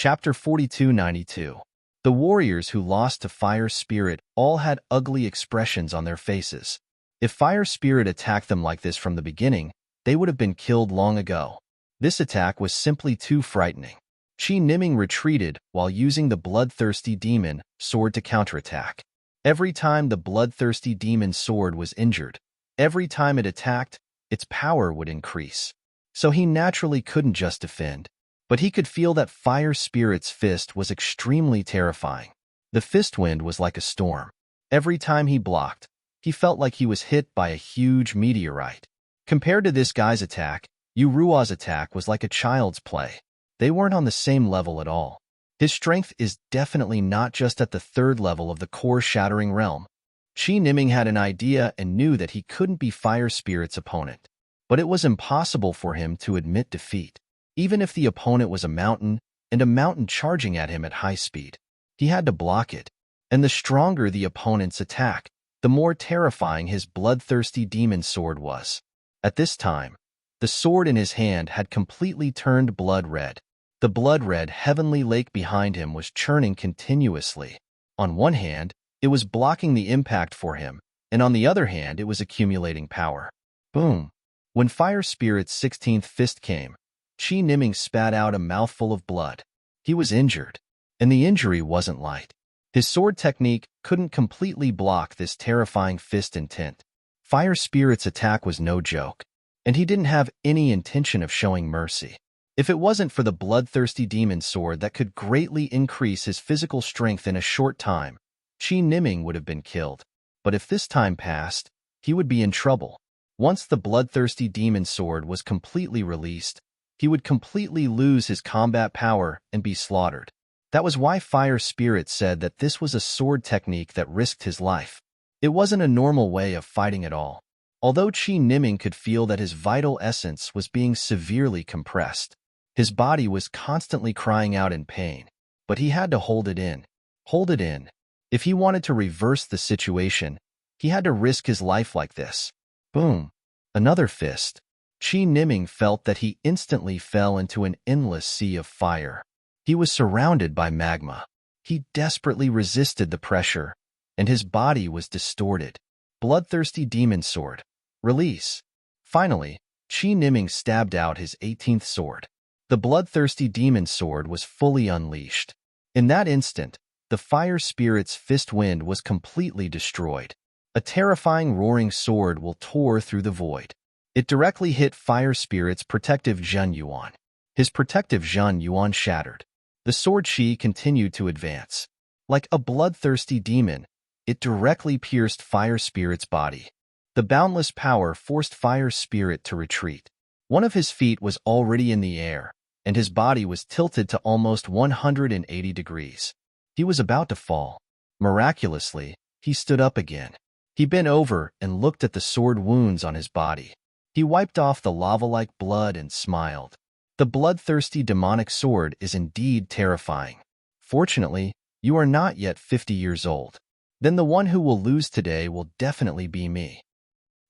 Chapter 4292. The warriors who lost to Fire Spirit all had ugly expressions on their faces. If Fire Spirit attacked them like this from the beginning, they would have been killed long ago. This attack was simply too frightening. Qi Niming retreated while using the bloodthirsty demon sword to counterattack. Every time the bloodthirsty demon sword was injured, every time it attacked, its power would increase. So he naturally couldn't just defend. But he could feel that Fire Spirit's fist was extremely terrifying. The fist wind was like a storm. Every time he blocked, he felt like he was hit by a huge meteorite. Compared to this guy's attack, Yu Ruo's attack was like a child's play. They weren't on the same level at all. His strength is definitely not just at the third level of the core-shattering realm. Qi Niming had an idea and knew that he couldn't be Fire Spirit's opponent. But it was impossible for him to admit defeat. Even if the opponent was a mountain, and a mountain charging at him at high speed, he had to block it. And the stronger the opponent's attack, the more terrifying his bloodthirsty demon sword was. At this time, the sword in his hand had completely turned blood red. The blood-red heavenly lake behind him was churning continuously. On one hand, it was blocking the impact for him, and on the other hand, it was accumulating power. Boom! When Fire Spirit's 16th fist came, Qi Niming spat out a mouthful of blood. He was injured, and the injury wasn't light. His sword technique couldn't completely block this terrifying fist intent. Fire Spirit's attack was no joke, and he didn't have any intention of showing mercy. If it wasn't for the bloodthirsty demon sword that could greatly increase his physical strength in a short time, Qi Niming would have been killed. But if this time passed, he would be in trouble. Once the bloodthirsty demon sword was completely released, he would completely lose his combat power and be slaughtered. That was why Fire Spirit said that this was a sword technique that risked his life. It wasn't a normal way of fighting at all. Although Qi Niming could feel that his vital essence was being severely compressed, his body was constantly crying out in pain, but he had to hold it in. Hold it in. If he wanted to reverse the situation, he had to risk his life like this. Boom. Another fist. Qi Niming felt that he instantly fell into an endless sea of fire. He was surrounded by magma. He desperately resisted the pressure, and his body was distorted. Bloodthirsty demon sword. Release. Finally, Qi Niming stabbed out his 18th sword. The bloodthirsty demon sword was fully unleashed. In that instant, the Fire Spirit's fist wind was completely destroyed. A terrifying roaring sword will tore through the void. It directly hit Fire Spirit's protective Zhen Yuan. His protective Zhen Yuan shattered. The sword Qi continued to advance. Like a bloodthirsty demon, it directly pierced Fire Spirit's body. The boundless power forced Fire Spirit to retreat. One of his feet was already in the air, and his body was tilted to almost 180 degrees. He was about to fall. Miraculously, he stood up again. He bent over and looked at the sword wounds on his body. He wiped off the lava-like blood and smiled. The bloodthirsty demonic sword is indeed terrifying. Fortunately, you are not yet 50 years old. Then the one who will lose today will definitely be me.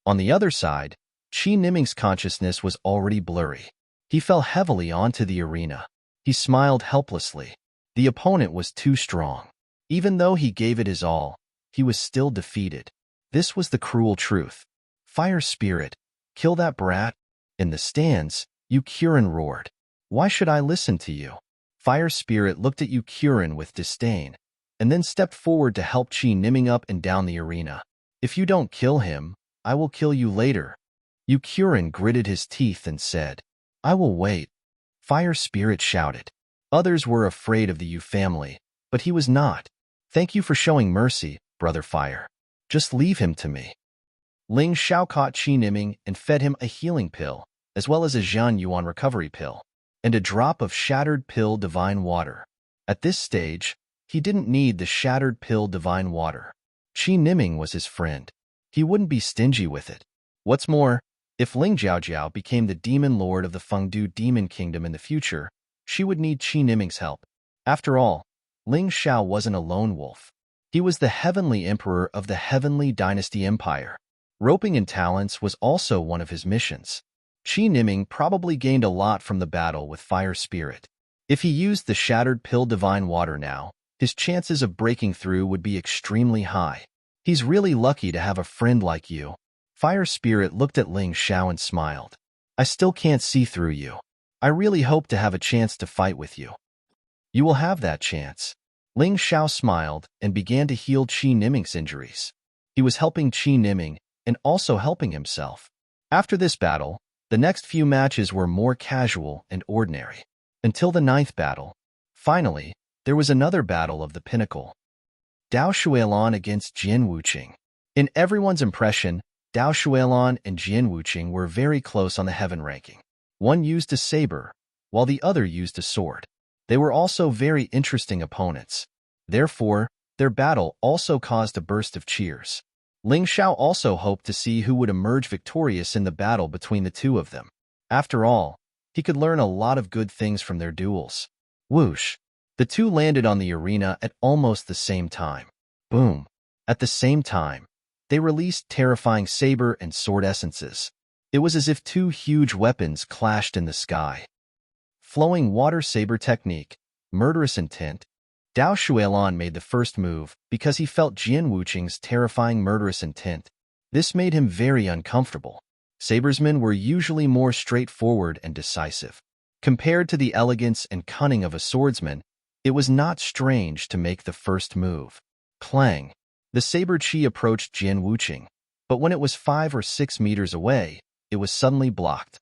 On the other side, Qi Niming's consciousness was already blurry. He fell heavily onto the arena. He smiled helplessly. The opponent was too strong. Even though he gave it his all, he was still defeated. This was the cruel truth. Fire Spirit, kill that brat. In the stands, Yu Qiren roared. Why should I listen to you? Fire Spirit looked at Yu Qiren with disdain, and then stepped forward to help Qi Niming up and down the arena. If you don't kill him, I will kill you later. Yu Qiren gritted his teeth and said, I will wait. Fire Spirit shouted. Others were afraid of the Yu family, but he was not. Thank you for showing mercy, Brother Fire. Just leave him to me. Ling Xiao caught Qi Niming and fed him a healing pill, as well as a Zhen Yuan recovery pill, and a drop of shattered pill divine water. At this stage, he didn't need the shattered pill divine water. Qi Niming was his friend. He wouldn't be stingy with it. What's more, if Ling Jiaojiao became the demon lord of the Fengdu demon kingdom in the future, she would need Qi Niming's help. After all, Ling Xiao wasn't a lone wolf. He was the heavenly emperor of the Heavenly Dynasty Empire. Roping in talents was also one of his missions. Qi Niming probably gained a lot from the battle with Fire Spirit. If he used the shattered pill divine water now, his chances of breaking through would be extremely high. He's really lucky to have a friend like you. Fire Spirit looked at Ling Xiao and smiled. I still can't see through you. I really hope to have a chance to fight with you. You will have that chance. Ling Xiao smiled and began to heal Qi Niming's injuries. He was helping Qi Niming and also helping himself. After this battle, the next few matches were more casual and ordinary. Until the 9th battle. Finally, there was another battle of the pinnacle. Dao Shuilan against Jian Wuqing. In everyone's impression, Dao Shuilan and Jian Wuqing were very close on the heaven ranking. One used a saber, while the other used a sword. They were also very interesting opponents. Therefore, their battle also caused a burst of cheers. Ling Xiao also hoped to see who would emerge victorious in the battle between the two of them. After all, he could learn a lot of good things from their duels. Whoosh! The two landed on the arena at almost the same time. Boom! At the same time, they released terrifying saber and sword essences. It was as if two huge weapons clashed in the sky. Flowing water saber technique, murderous intent. Dao Shuilan made the first move because he felt Jian Wuqing's terrifying murderous intent. This made him very uncomfortable. Sabersmen were usually more straightforward and decisive. Compared to the elegance and cunning of a swordsman, it was not strange to make the first move. Clang! The saber chi approached Jian Wuqing, but when it was 5 or 6 meters away, it was suddenly blocked.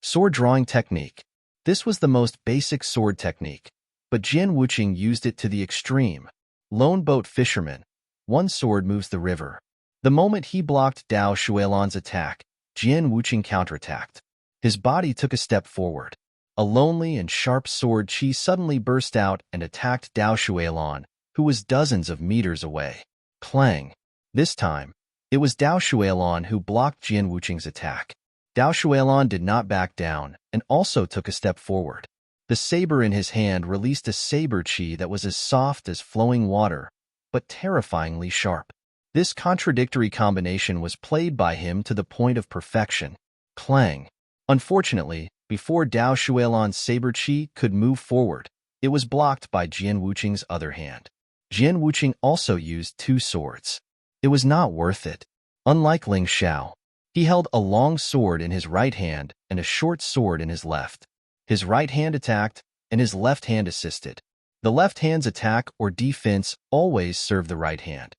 Sword drawing technique. This was the most basic sword technique, but Jian Wuqing used it to the extreme. Lone boat fisherman. One sword moves the river. The moment he blocked Dao Shuilan's attack, Jian Wuqing counterattacked. His body took a step forward. A lonely and sharp sword chi suddenly burst out and attacked Dao Shuilan, who was dozens of meters away. Clang! This time, it was Dao Shuilan who blocked Jian Wuqing's attack. Dao Shuilan did not back down and also took a step forward. The saber in his hand released a saber chi that was as soft as flowing water, but terrifyingly sharp. This contradictory combination was played by him to the point of perfection. Clang! Unfortunately, before Dao Shuilan's saber chi could move forward, it was blocked by Jian Wuqing's other hand. Jian Wuqing also used 2 swords. It was not worth it. Unlike Ling Xiao, he held a long sword in his right hand and a short sword in his left. His right hand attacked, and his left hand assisted. The left hand's attack or defense always served the right hand.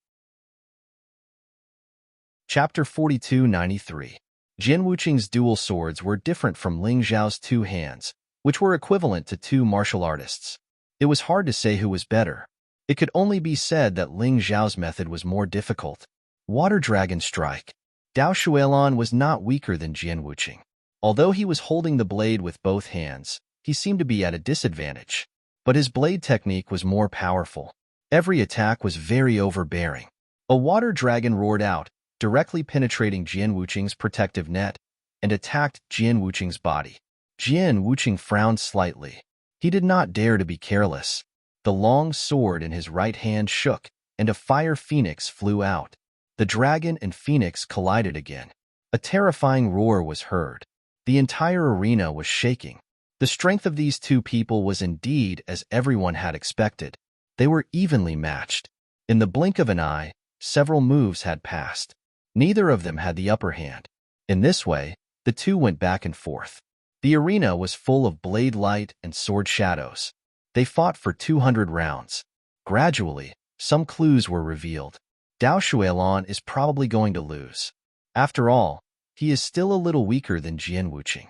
Chapter 4293. Jian Wuqing's dual swords were different from Ling Xiao's 2 hands, which were equivalent to 2 martial artists. It was hard to say who was better. It could only be said that Ling Xiao's method was more difficult. Water Dragon Strike. Dao Shuilan was not weaker than Jian Wuqing. Although he was holding the blade with both hands, he seemed to be at a disadvantage. But his blade technique was more powerful. Every attack was very overbearing. A water dragon roared out, directly penetrating Jian Wuqing's protective net, and attacked Jian Wuqing's body. Jian Wuqing frowned slightly. He did not dare to be careless. The long sword in his right hand shook, and a fire phoenix flew out. The dragon and phoenix collided again. A terrifying roar was heard. The entire arena was shaking. The strength of these two people was indeed as everyone had expected. They were evenly matched. In the blink of an eye, several moves had passed. Neither of them had the upper hand. In this way, the two went back and forth. The arena was full of blade light and sword shadows. They fought for 200 rounds. Gradually, some clues were revealed. Dao Shuilan is probably going to lose. After all, he is still a little weaker than Jian Wuqing.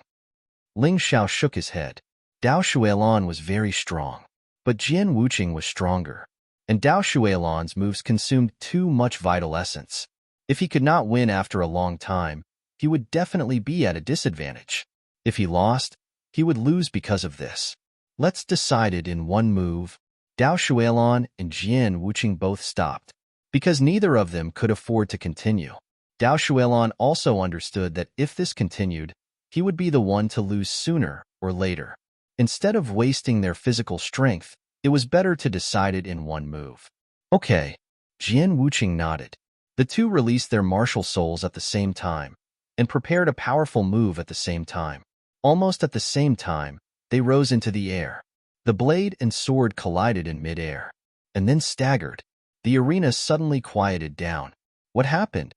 Ling Xiao shook his head. Dao Shuilan was very strong, but Jian Wuqing was stronger, and Dao Shuilan's moves consumed too much vital essence. If he could not win after a long time, he would definitely be at a disadvantage. If he lost, he would lose because of this. Let's decide it in one move. Dao Shuilan and Jian Wuqing both stopped, because neither of them could afford to continue. Dao Shuilan also understood that if this continued, he would be the one to lose sooner or later. Instead of wasting their physical strength, it was better to decide it in one move. Okay. Jian Wuqing nodded. The two released their martial souls at the same time, and prepared a powerful move at the same time. Almost at the same time, they rose into the air. The blade and sword collided in midair, and then staggered. The arena suddenly quieted down. What happened?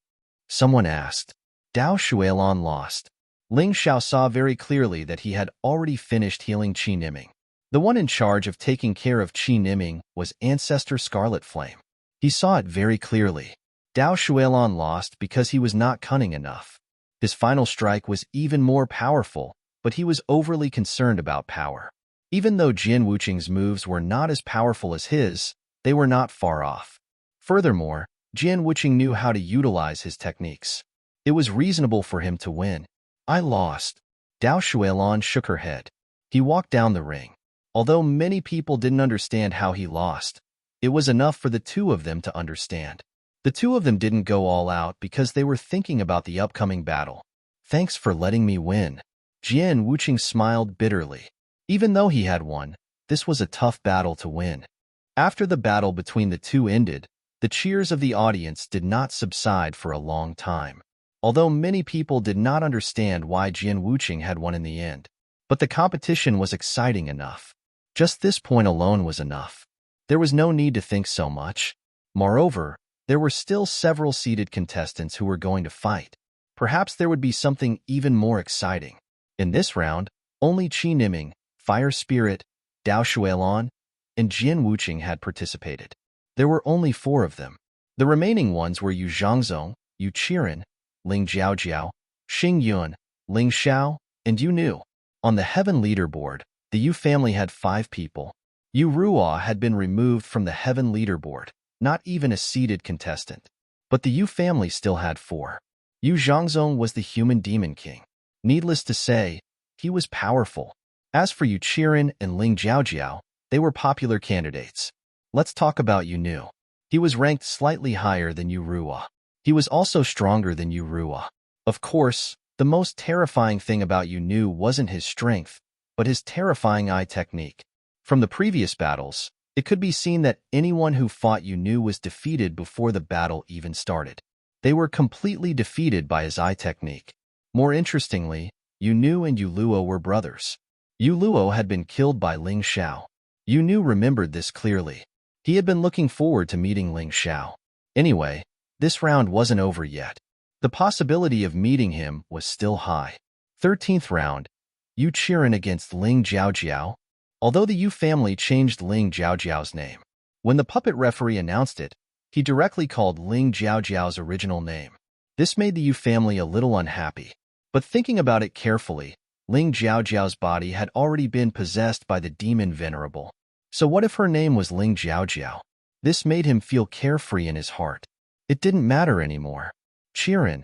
Someone asked. Dao Shuelon lost. Ling Xiao saw very clearly that he had already finished healing Qi Niming. The one in charge of taking care of Qi Niming was Ancestor Scarlet Flame. He saw it very clearly. Dao Shuelon lost because he was not cunning enough. His final strike was even more powerful, but he was overly concerned about power. Even though Jian Wuqing's moves were not as powerful as his, they were not far off. Furthermore, Jian Wuqing knew how to utilize his techniques. It was reasonable for him to win. I lost. Dao Shuelon shook her head. He walked down the ring. Although many people didn't understand how he lost, it was enough for the two of them to understand. The two of them didn't go all out because they were thinking about the upcoming battle. Thanks for letting me win. Jian Wuqing smiled bitterly. Even though he had won, this was a tough battle to win. After the battle between the two ended, the cheers of the audience did not subside for a long time. Although many people did not understand why Jian Wuqing had won in the end. But the competition was exciting enough. Just this point alone was enough. There was no need to think so much. Moreover, there were still several seeded contestants who were going to fight. Perhaps there would be something even more exciting. In this round, only Qi Niming, Fire Spirit, Dao Shuelon, and Jian Wuqing had participated. There were only 4 of them. The remaining ones were Yu Zhangzong, Yu Qiren, Ling Jiaojiao, Xing Yun, Ling Xiao, and Yu Nu. On the Heaven leaderboard, the Yu family had 5 people. Yu Ruo had been removed from the Heaven leaderboard, not even a seeded contestant. But the Yu family still had 4. Yu Zhangzong was the human demon king. Needless to say, he was powerful. As for Yu Qiren and Ling Jiaojiao, they were popular candidates. Let's talk about Yu Nu. He was ranked slightly higher than Yu Ruo. He was also stronger than Yu Ruo. Of course, the most terrifying thing about Yu Nu wasn't his strength, but his terrifying eye technique. From the previous battles, it could be seen that anyone who fought Yu Nu was defeated before the battle even started. They were completely defeated by his eye technique. More interestingly, Yu Nu and Yu Luo were brothers. Yu Luo had been killed by Ling Xiao. Yu Nu remembered this clearly. He had been looking forward to meeting Ling Xiao. Anyway, this round wasn't over yet. The possibility of meeting him was still high. 13th round, Yu Qiren against Ling Jiaojiao. Although the Yu family changed Ling Jiaojiao's name, when the puppet referee announced it, he directly called Ling Jiaojiao's original name. This made the Yu family a little unhappy. But thinking about it carefully, Ling Jiaojiao's body had already been possessed by the demon Venerable. So what if her name was Ling Jiaojiao? This made him feel carefree in his heart. It didn't matter anymore. Qiren,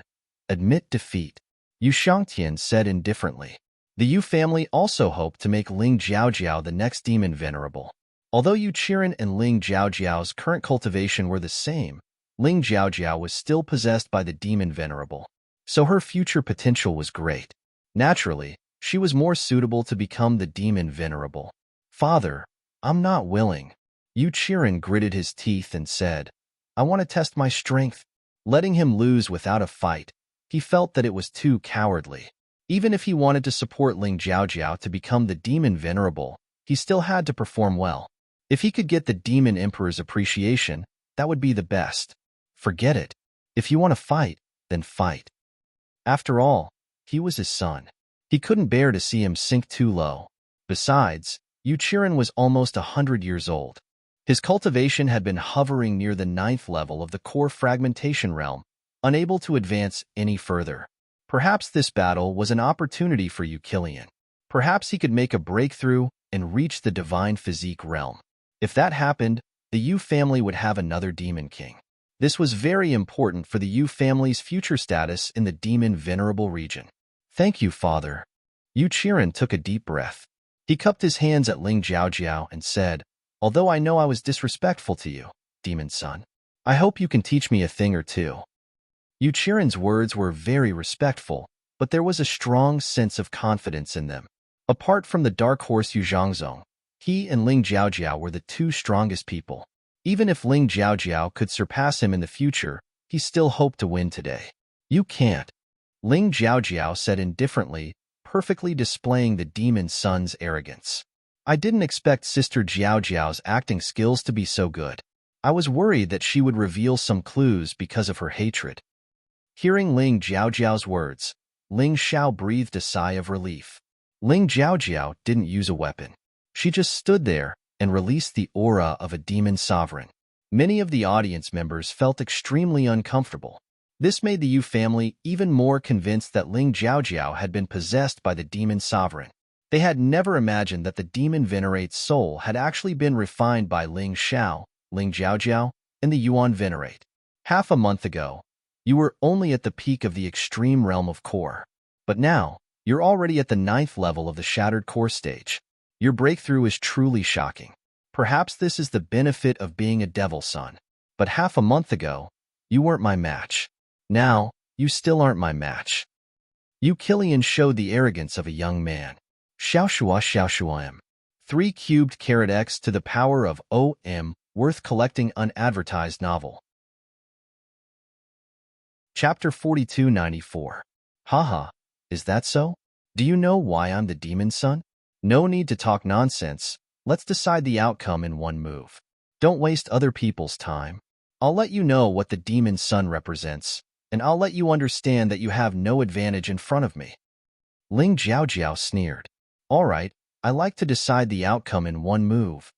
admit defeat. Yu Shangtian said indifferently. The Yu family also hoped to make Ling Jiaojiao the next demon venerable. Although Yu Qiren and Ling Jiaojiao's current cultivation were the same, Ling Jiaojiao was still possessed by the demon venerable. So her future potential was great. Naturally, she was more suitable to become the demon venerable. Father, I'm not willing. Yu Qiren gritted his teeth and said, I want to test my strength. Letting him lose without a fight, he felt that it was too cowardly. Even if he wanted to support Ling Jiaojiao to become the demon venerable, he still had to perform well. If he could get the demon emperor's appreciation, that would be the best. Forget it. If you want to fight, then fight. After all, he was his son. He couldn't bear to see him sink too low. Besides, Yu Qiren was almost 100 years old. His cultivation had been hovering near the 9th level of the core fragmentation realm, unable to advance any further. Perhaps this battle was an opportunity for Yu Qilian. Perhaps he could make a breakthrough and reach the divine physique realm. If that happened, the Yu family would have another demon king. This was very important for the Yu family's future status in the demon venerable region. Thank you, father. Yu Qiren took a deep breath. He cupped his hands at Ling Jiaojiao and said, Although I know I was disrespectful to you, demon son, I hope you can teach me a thing or two. Yu Qiren's words were very respectful, but there was a strong sense of confidence in them. Apart from the dark horse Yu Zhangzong, he and Ling Jiaojiao were the 2 strongest people. Even if Ling Jiaojiao could surpass him in the future, he still hoped to win today. You can't. Ling Jiaojiao said indifferently, perfectly displaying the demon son's arrogance. I didn't expect Sister Jiao Jiao's acting skills to be so good. I was worried that she would reveal some clues because of her hatred. Hearing Ling Jiaojiao's words, Ling Xiao breathed a sigh of relief. Ling Jiaojiao didn't use a weapon. She just stood there and released the aura of a demon sovereign. Many of the audience members felt extremely uncomfortable. This made the Yu family even more convinced that Ling Jiaojiao had been possessed by the demon sovereign. They had never imagined that the demon venerate's soul had actually been refined by Ling Xiao, Ling Jiaojiao, and the Yuan venerate. Half a month ago, you were only at the peak of the extreme realm of core. But now, you're already at the 9th level of the shattered core stage. Your breakthrough is truly shocking. Perhaps this is the benefit of being a devil son. But half a month ago, you weren't my match. Now, you still aren't my match. Yu Kilian showed the arrogance of a young man. Xiao M. 3 cubed carat x to the power of OM, worth collecting unadvertised novel. Chapter 4294. Haha, is that so? Do you know why I'm the demon son? No need to talk nonsense. Let's decide the outcome in one move. Don't waste other people's time. I'll let you know what the demon son represents, and I'll let you understand that you have no advantage in front of me. Ling Jiaojiao sneered. All right, I like to decide the outcome in one move.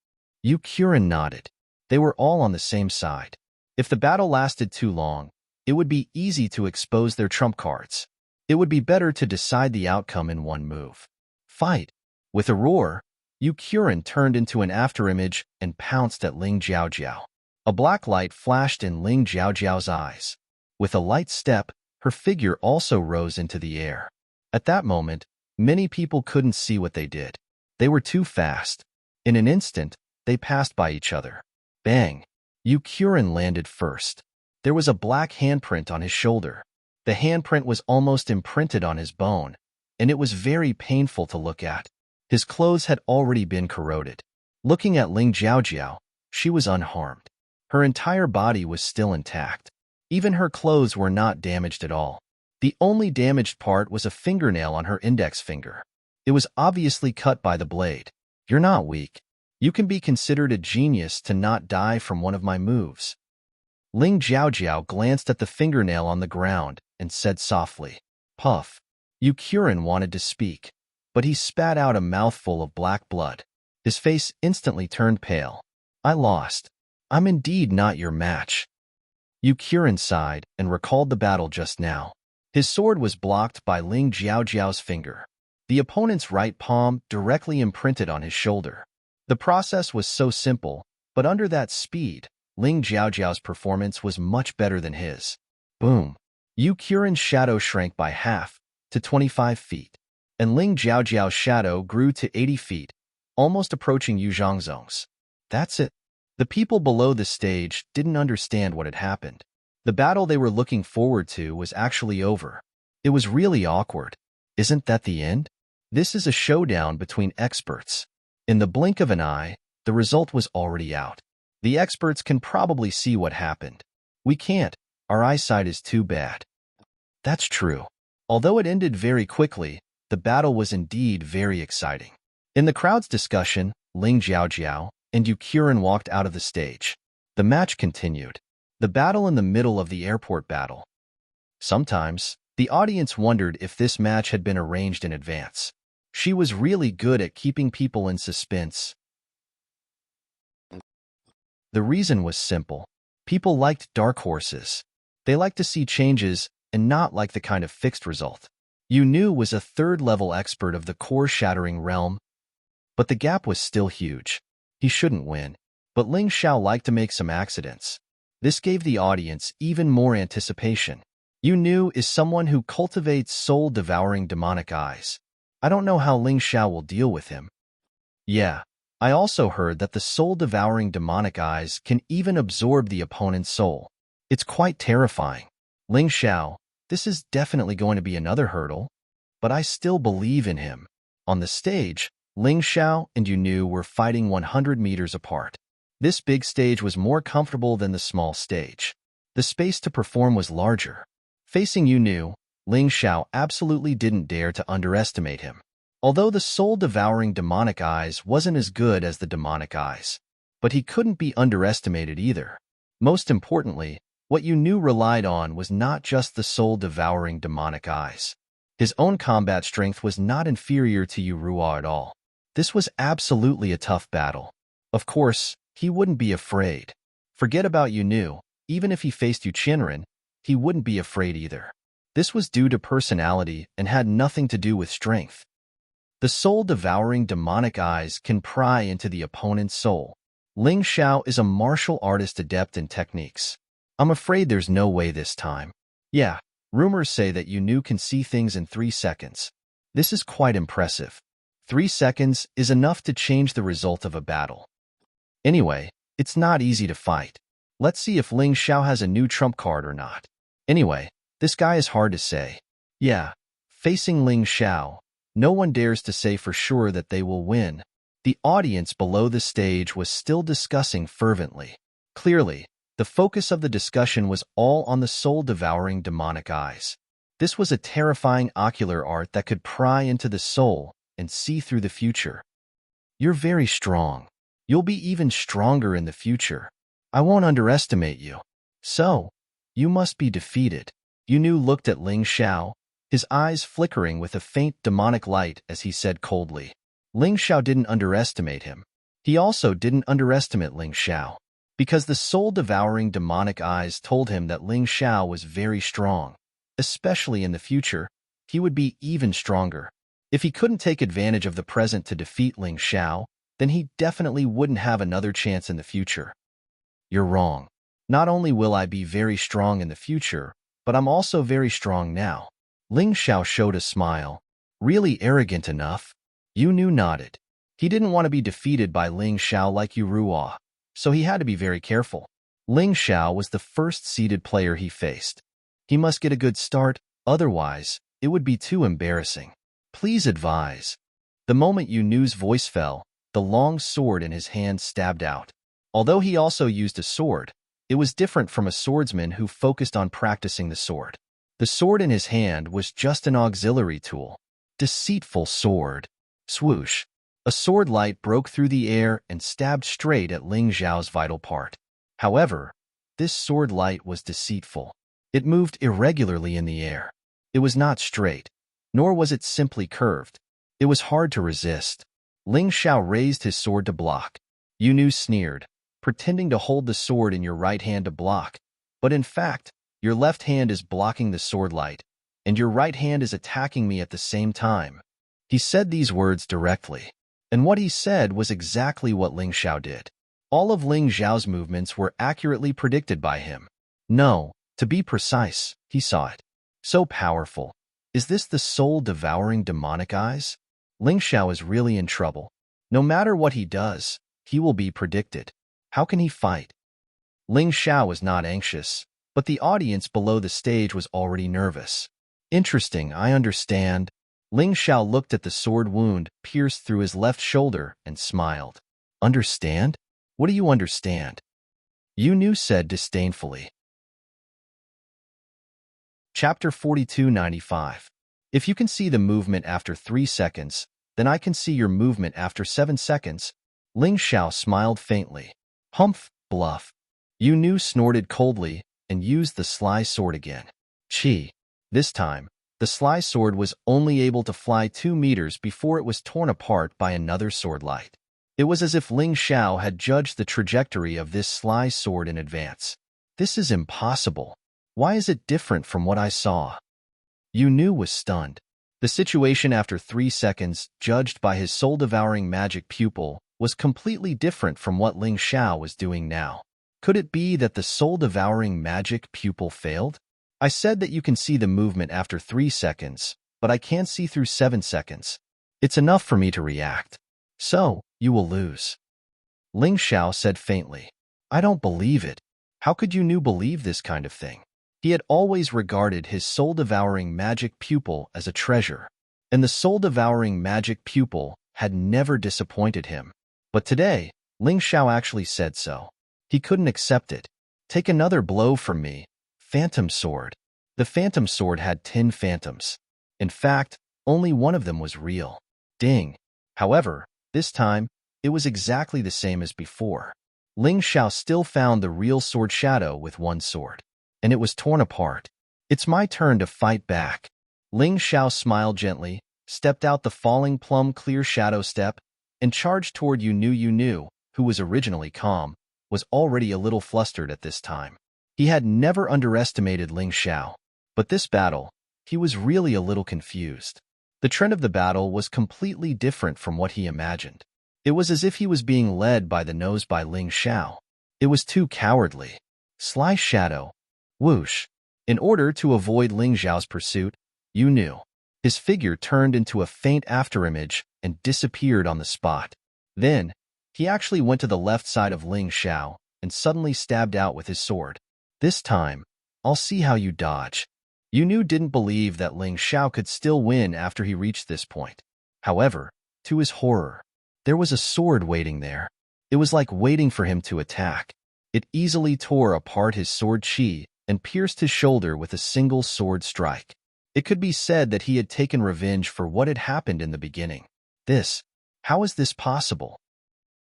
Yu Qiren nodded. They were all on the same side. If the battle lasted too long, it would be easy to expose their trump cards. It would be better to decide the outcome in one move. Fight! With a roar, Yu Qiren turned into an afterimage and pounced at Ling Jiaojiao. A black light flashed in Ling Jiaojiao's eyes. With a light step, her figure also rose into the air. At that moment, many people couldn't see what they did. They were too fast. In an instant, they passed by each other. Bang! Yu Qiren landed first. There was a black handprint on his shoulder. The handprint was almost imprinted on his bone, and it was very painful to look at. His clothes had already been corroded. Looking at Ling Jiaojiao, she was unharmed. Her entire body was still intact. Even her clothes were not damaged at all. The only damaged part was a fingernail on her index finger. It was obviously cut by the blade. You're not weak. You can be considered a genius to not die from one of my moves. Ling Jiaojiao glanced at the fingernail on the ground and said softly, Puff. Yu Qiren wanted to speak, but he spat out a mouthful of black blood. His face instantly turned pale. I lost. I'm indeed not your match. Yu Qiren sighed and recalled the battle just now. His sword was blocked by Ling Jiaojiao's finger. The opponent's right palm directly imprinted on his shoulder. The process was so simple, but under that speed, Ling Jiaojiao's performance was much better than his. Boom! Yu Qiren's shadow shrank by half, to 25 feet, and Ling Jiaojiao's shadow grew to 80 feet, almost approaching Yu Zhangzong's. That's it. The people below the stage didn't understand what had happened. The battle they were looking forward to was actually over. It was really awkward. Isn't that the end? This is a showdown between experts. In the blink of an eye, the result was already out. The experts can probably see what happened. We can't. Our eyesight is too bad. That's true. Although it ended very quickly, the battle was indeed very exciting. In the crowd's discussion, Ling Jiaojiao and Yu Qiren walked out of the stage. The match continued. The battle in the middle of the airport battle. Sometimes, the audience wondered if this match had been arranged in advance. She was really good at keeping people in suspense. The reason was simple. People liked dark horses. They liked to see changes and not like the kind of fixed result. Yu Nu was a third-level expert of the core-shattering realm, but the gap was still huge. He shouldn't win. But Ling Xiao liked to make some accidents. This gave the audience even more anticipation. Yu Nu is someone who cultivates soul-devouring demonic eyes. I don't know how Ling Xiao will deal with him. Yeah, I also heard that the soul-devouring demonic eyes can even absorb the opponent's soul. It's quite terrifying. Ling Xiao, this is definitely going to be another hurdle, but I still believe in him. On the stage, Ling Xiao and Yu Nu were fighting 100 meters apart. This big stage was more comfortable than the small stage. The space to perform was larger. Facing Yu Nu, Ling Xiao absolutely didn't dare to underestimate him. Although the soul-devouring demonic eyes wasn't as good as the demonic eyes, but he couldn't be underestimated either. Most importantly, what you knew relied on was not just the soul-devouring demonic eyes. His own combat strength was not inferior to Urua at all. This was absolutely a tough battle. Of course, he wouldn't be afraid. Forget about Yunu. Even if he faced Uchinran, he wouldn't be afraid either. This was due to personality and had nothing to do with strength. The soul-devouring demonic eyes can pry into the opponent's soul. Ling Xiao is a martial artist adept in techniques. I'm afraid there's no way this time. Yeah, rumors say that Yunu can see things in 3 seconds. This is quite impressive. 3 seconds is enough to change the result of a battle. Anyway, it's not easy to fight. Let's see if Ling Xiao has a new trump card or not. Anyway, this guy is hard to say. Yeah, facing Ling Xiao, no one dares to say for sure that they will win. The audience below the stage was still discussing fervently. Clearly, the focus of the discussion was all on the soul-devouring demonic eyes. This was a terrifying ocular art that could pry into the soul and see through the future. You're very strong. You'll be even stronger in the future. I won't underestimate you. So, you must be defeated. Yunu looked at Ling Xiao, his eyes flickering with a faint demonic light as he said coldly. Ling Xiao didn't underestimate him. He also didn't underestimate Ling Xiao, because the soul-devouring demonic eyes told him that Ling Xiao was very strong. Especially in the future, he would be even stronger. If he couldn't take advantage of the present to defeat Ling Xiao, then he definitely wouldn't have another chance in the future. You're wrong. Not only will I be very strong in the future, but I'm also very strong now. Ling Xiao showed a smile. Really arrogant enough. Yunu nodded. He didn't want to be defeated by Ling Xiao like Urua, so he had to be very careful. Ling Xiao was the first seeded player he faced. He must get a good start, otherwise, it would be too embarrassing. Please advise. The moment Yunu's voice fell, the long sword in his hand stabbed out. Although he also used a sword, it was different from a swordsman who focused on practicing the sword. The sword in his hand was just an auxiliary tool. Deceitful sword. Swoosh. A sword light broke through the air and stabbed straight at Ling Xiao's vital part. However, this sword light was deceitful. It moved irregularly in the air. It was not straight, nor was it simply curved. It was hard to resist. Ling Xiao raised his sword to block. Yunu sneered, pretending to hold the sword in your right hand to block. But in fact, your left hand is blocking the sword light, and your right hand is attacking me at the same time. He said these words directly. And what he said was exactly what Ling Xiao did. All of Ling Xiao's movements were accurately predicted by him. No, to be precise, he saw it. So powerful. Is this the soul-devouring demonic eyes? Ling Xiao is really in trouble. No matter what he does, he will be predicted. How can he fight? Ling Xiao was not anxious, but the audience below the stage was already nervous. Interesting, I understand. Ling Xiao looked at the sword wound pierced through his left shoulder and smiled. Understand? What do you understand? Yunu said disdainfully. Chapter 4295. If you can see the movement after 3 seconds, then I can see your movement after 7 seconds. Ling Xiao smiled faintly. Humph, bluff. Yunu snorted coldly and used the sly sword again. Chi. This time, the sly sword was only able to fly 2 meters before it was torn apart by another sword light. It was as if Ling Xiao had judged the trajectory of this sly sword in advance. This is impossible. Why is it different from what I saw? Yunu was stunned. The situation after 3 seconds, judged by his soul-devouring magic pupil, was completely different from what Ling Xiao was doing now. Could it be that the soul-devouring magic pupil failed? I said that you can see the movement after 3 seconds, but I can't see through 7 seconds. It's enough for me to react. So, you will lose. Ling Xiao said faintly. I don't believe it. How could Yunu believe this kind of thing? He had always regarded his soul-devouring magic pupil as a treasure, and the soul-devouring magic pupil had never disappointed him. But today, Ling Xiao actually said so. He couldn't accept it. Take another blow from me. Phantom sword. The phantom sword had 10 phantoms. In fact, only one of them was real. Ding. However, this time, it was exactly the same as before. Ling Xiao still found the real sword shadow with one sword, and it was torn apart. It's my turn to fight back. Ling Xiao smiled gently, stepped out the falling plum-clear shadow step, and charged toward Yu Nu, who was originally calm, was already a little flustered at this time. He had never underestimated Ling Xiao, but this battle, he was really a little confused. The trend of the battle was completely different from what he imagined. It was as if he was being led by the nose by Ling Xiao. It was too cowardly. Sly shadow. Whoosh. In order to avoid Ling Xiao's pursuit, Yu Nu, his figure turned into a faint afterimage and disappeared on the spot. Then, he actually went to the left side of Ling Xiao and suddenly stabbed out with his sword. This time, I'll see how you dodge. Yu Nu didn't believe that Ling Xiao could still win after he reached this point. However, to his horror, there was a sword waiting there. It was like waiting for him to attack. It easily tore apart his sword chi and pierced his shoulder with a single sword strike. It could be said that he had taken revenge for what had happened in the beginning. How is this possible?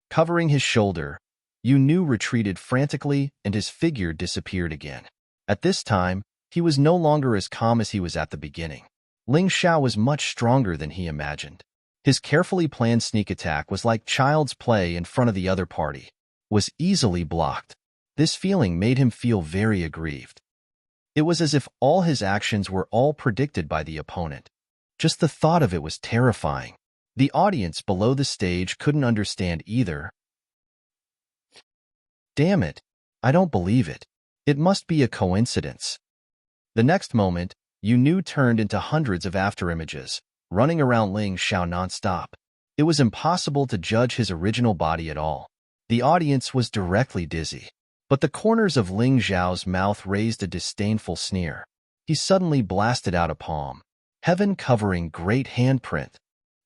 Covering his shoulder, Yu Nu retreated frantically and his figure disappeared again. At this time, he was no longer as calm as he was at the beginning. Ling Xiao was much stronger than he imagined. His carefully planned sneak attack was like child's play in front of the other party, was easily blocked. This feeling made him feel very aggrieved. It was as if all his actions were all predicted by the opponent. Just the thought of it was terrifying. The audience below the stage couldn't understand either. Damn it, I don't believe it. It must be a coincidence. The next moment, Yu Nu turned into hundreds of afterimages, running around Ling Xiao nonstop. It was impossible to judge his original body at all. The audience was directly dizzy. But the corners of Ling Xiao's mouth raised a disdainful sneer. He suddenly blasted out a palm, heaven-covering great handprint.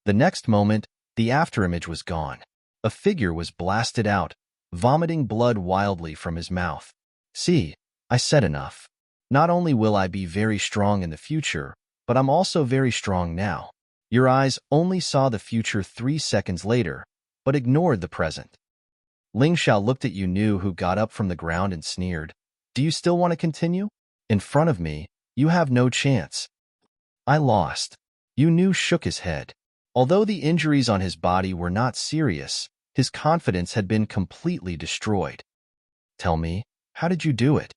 The next moment, the afterimage was gone. A figure was blasted out, vomiting blood wildly from his mouth. See, I said enough. Not only will I be very strong in the future, but I'm also very strong now. Your eyes only saw the future 3 seconds later, but ignored the present. Ling Xiao looked at Yu Nu, who got up from the ground and sneered. Do you still want to continue? In front of me, you have no chance. I lost. Yu Nu shook his head. Although the injuries on his body were not serious, his confidence had been completely destroyed. Tell me, how did you do it?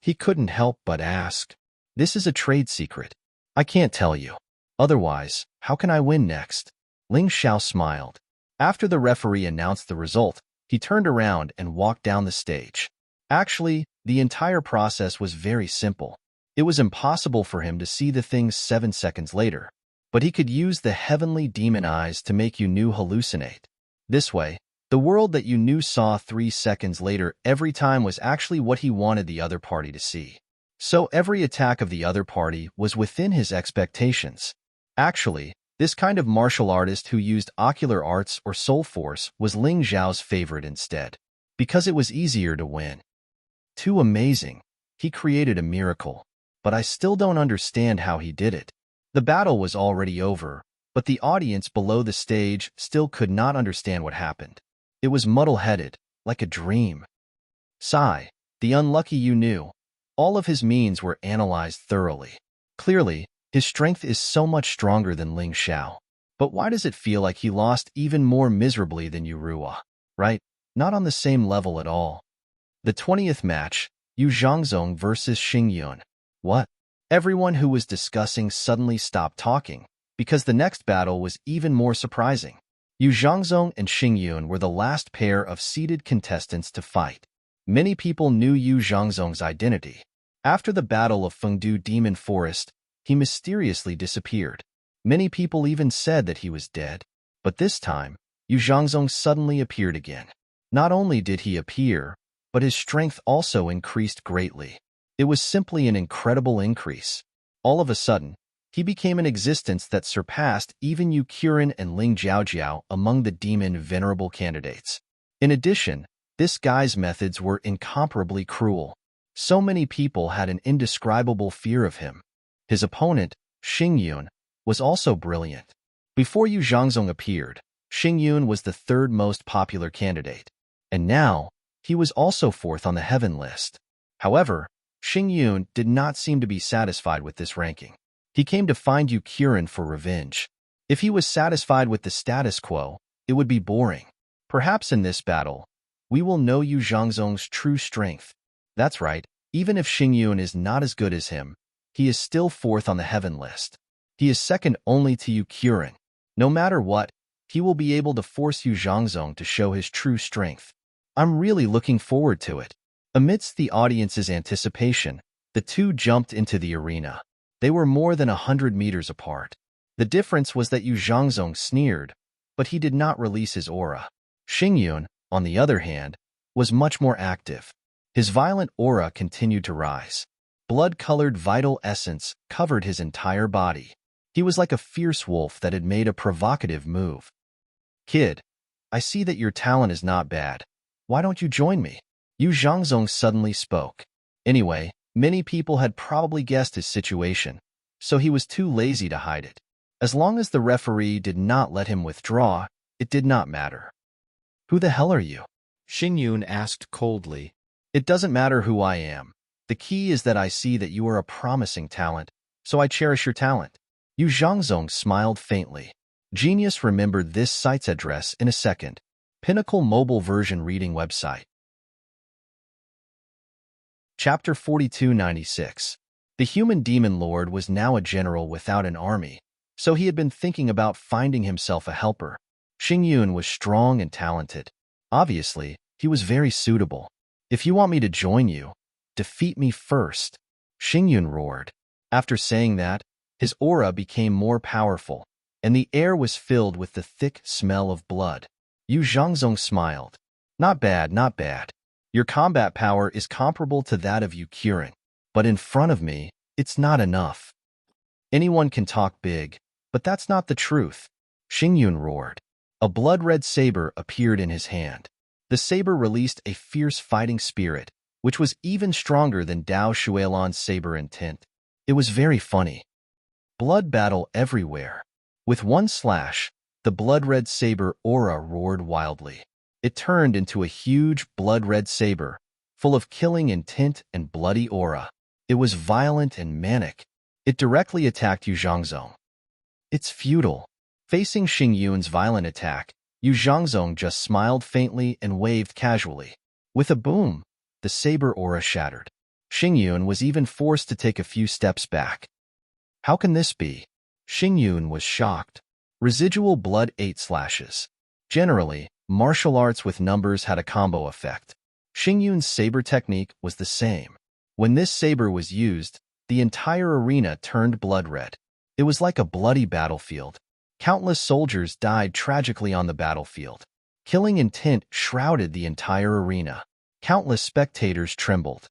He couldn't help but ask. This is a trade secret. I can't tell you. Otherwise, how can I win next? Ling Xiao smiled. After the referee announced the result, he turned around and walked down the stage. Actually, the entire process was very simple. It was impossible for him to see the things 7 seconds later, but he could use the heavenly demon eyes to make Yu Nu hallucinate. This way, the world that Yu Nu saw 3 seconds later every time was actually what he wanted the other party to see. So every attack of the other party was within his expectations. Actually, this kind of martial artist who used ocular arts or soul force was Ling Xiao's favorite instead, because it was easier to win. Too amazing. He created a miracle, but I still don't understand how he did it. The battle was already over, but the audience below the stage still could not understand what happened. It was muddle-headed, like a dream. Sigh, the unlucky Yu Nu. All of his means were analyzed thoroughly. Clearly, his strength is so much stronger than Ling Xiao. But why does it feel like he lost even more miserably than Yuruwa? Right? Not on the same level at all. The 20th match, Yu Zhangzong versus Xingyun. What? Everyone who was discussing suddenly stopped talking, because the next battle was even more surprising. Yu Zhangzong and Xingyun were the last pair of seeded contestants to fight. Many people knew Yu Zhangzong's identity. After the Battle of Fengdu Demon Forest, he mysteriously disappeared. Many people even said that he was dead. But this time, Yu Zhangzong suddenly appeared again. Not only did he appear, but his strength also increased greatly. It was simply an incredible increase. All of a sudden, he became an existence that surpassed even Yu Qiren and Ling Jiaojiao among the demon venerable candidates. In addition, this guy's methods were incomparably cruel. So many people had an indescribable fear of him. His opponent, Xingyun, was also brilliant. Before Yu Zhangzong appeared, Xing Yun was the third most popular candidate, and now he was also fourth on the heaven list. However, Xing Yun did not seem to be satisfied with this ranking. He came to find Yu Qiren for revenge. If he was satisfied with the status quo, it would be boring. Perhaps in this battle, we will know Yu Zhangzong's true strength. That's right, even if Xing Yun is not as good as him, he is still fourth on the heaven list. He is second only to Yu Qiren. No matter what, he will be able to force Yu Zhangzong to show his true strength. I'm really looking forward to it. Amidst the audience's anticipation, the two jumped into the arena. They were more than 100 meters apart. The difference was that Yu Zhangzong sneered, but he did not release his aura. Xing Yun, on the other hand, was much more active. His violent aura continued to rise. Blood-colored vital essence covered his entire body. He was like a fierce wolf that had made a provocative move. "Kid, I see that your talent is not bad. Why don't you join me?" Yu Zhangzong suddenly spoke. Anyway, many people had probably guessed his situation, so he was too lazy to hide it. As long as the referee did not let him withdraw, it did not matter. "Who the hell are you?" Xing Yun asked coldly. "It doesn't matter who I am. The key is that I see that you are a promising talent, so I cherish your talent." Yu Zhangzong smiled faintly. Genius remembered this site's address in a second. Pinnacle Mobile Version Reading Website. Chapter 4296. The human demon lord was now a general without an army, so he had been thinking about finding himself a helper. Xing Yun was strong and talented. Obviously, he was very suitable. "If you want me to join you, defeat me first," Xing Yun roared. After saying that, his aura became more powerful, and the air was filled with the thick smell of blood. Yu Zhangzong smiled. "Not bad, not bad. Your combat power is comparable to that of Yu Qiren, but in front of me, it's not enough." "Anyone can talk big, but that's not the truth," Xing Yun roared. A blood-red saber appeared in his hand. The saber released a fierce fighting spirit, which was even stronger than Dao Shuelan's saber in tint. It was very funny. Blood battle everywhere. With one slash, the blood-red saber aura roared wildly. It turned into a huge blood-red saber, full of killing intent and bloody aura. It was violent and manic. It directly attacked Yu Zhangzong. "It's futile." Facing Xing Yun's violent attack, Yu Zhangzong just smiled faintly and waved casually. With a boom, the saber aura shattered. Xing Yun was even forced to take a few steps back. "How can this be?" Xing Yun was shocked. Residual blood 8 slashes. Generally, martial arts with numbers had a combo effect. Xing Yun's saber technique was the same. When this saber was used, the entire arena turned blood-red. It was like a bloody battlefield. Countless soldiers died tragically on the battlefield. Killing intent shrouded the entire arena. Countless spectators trembled.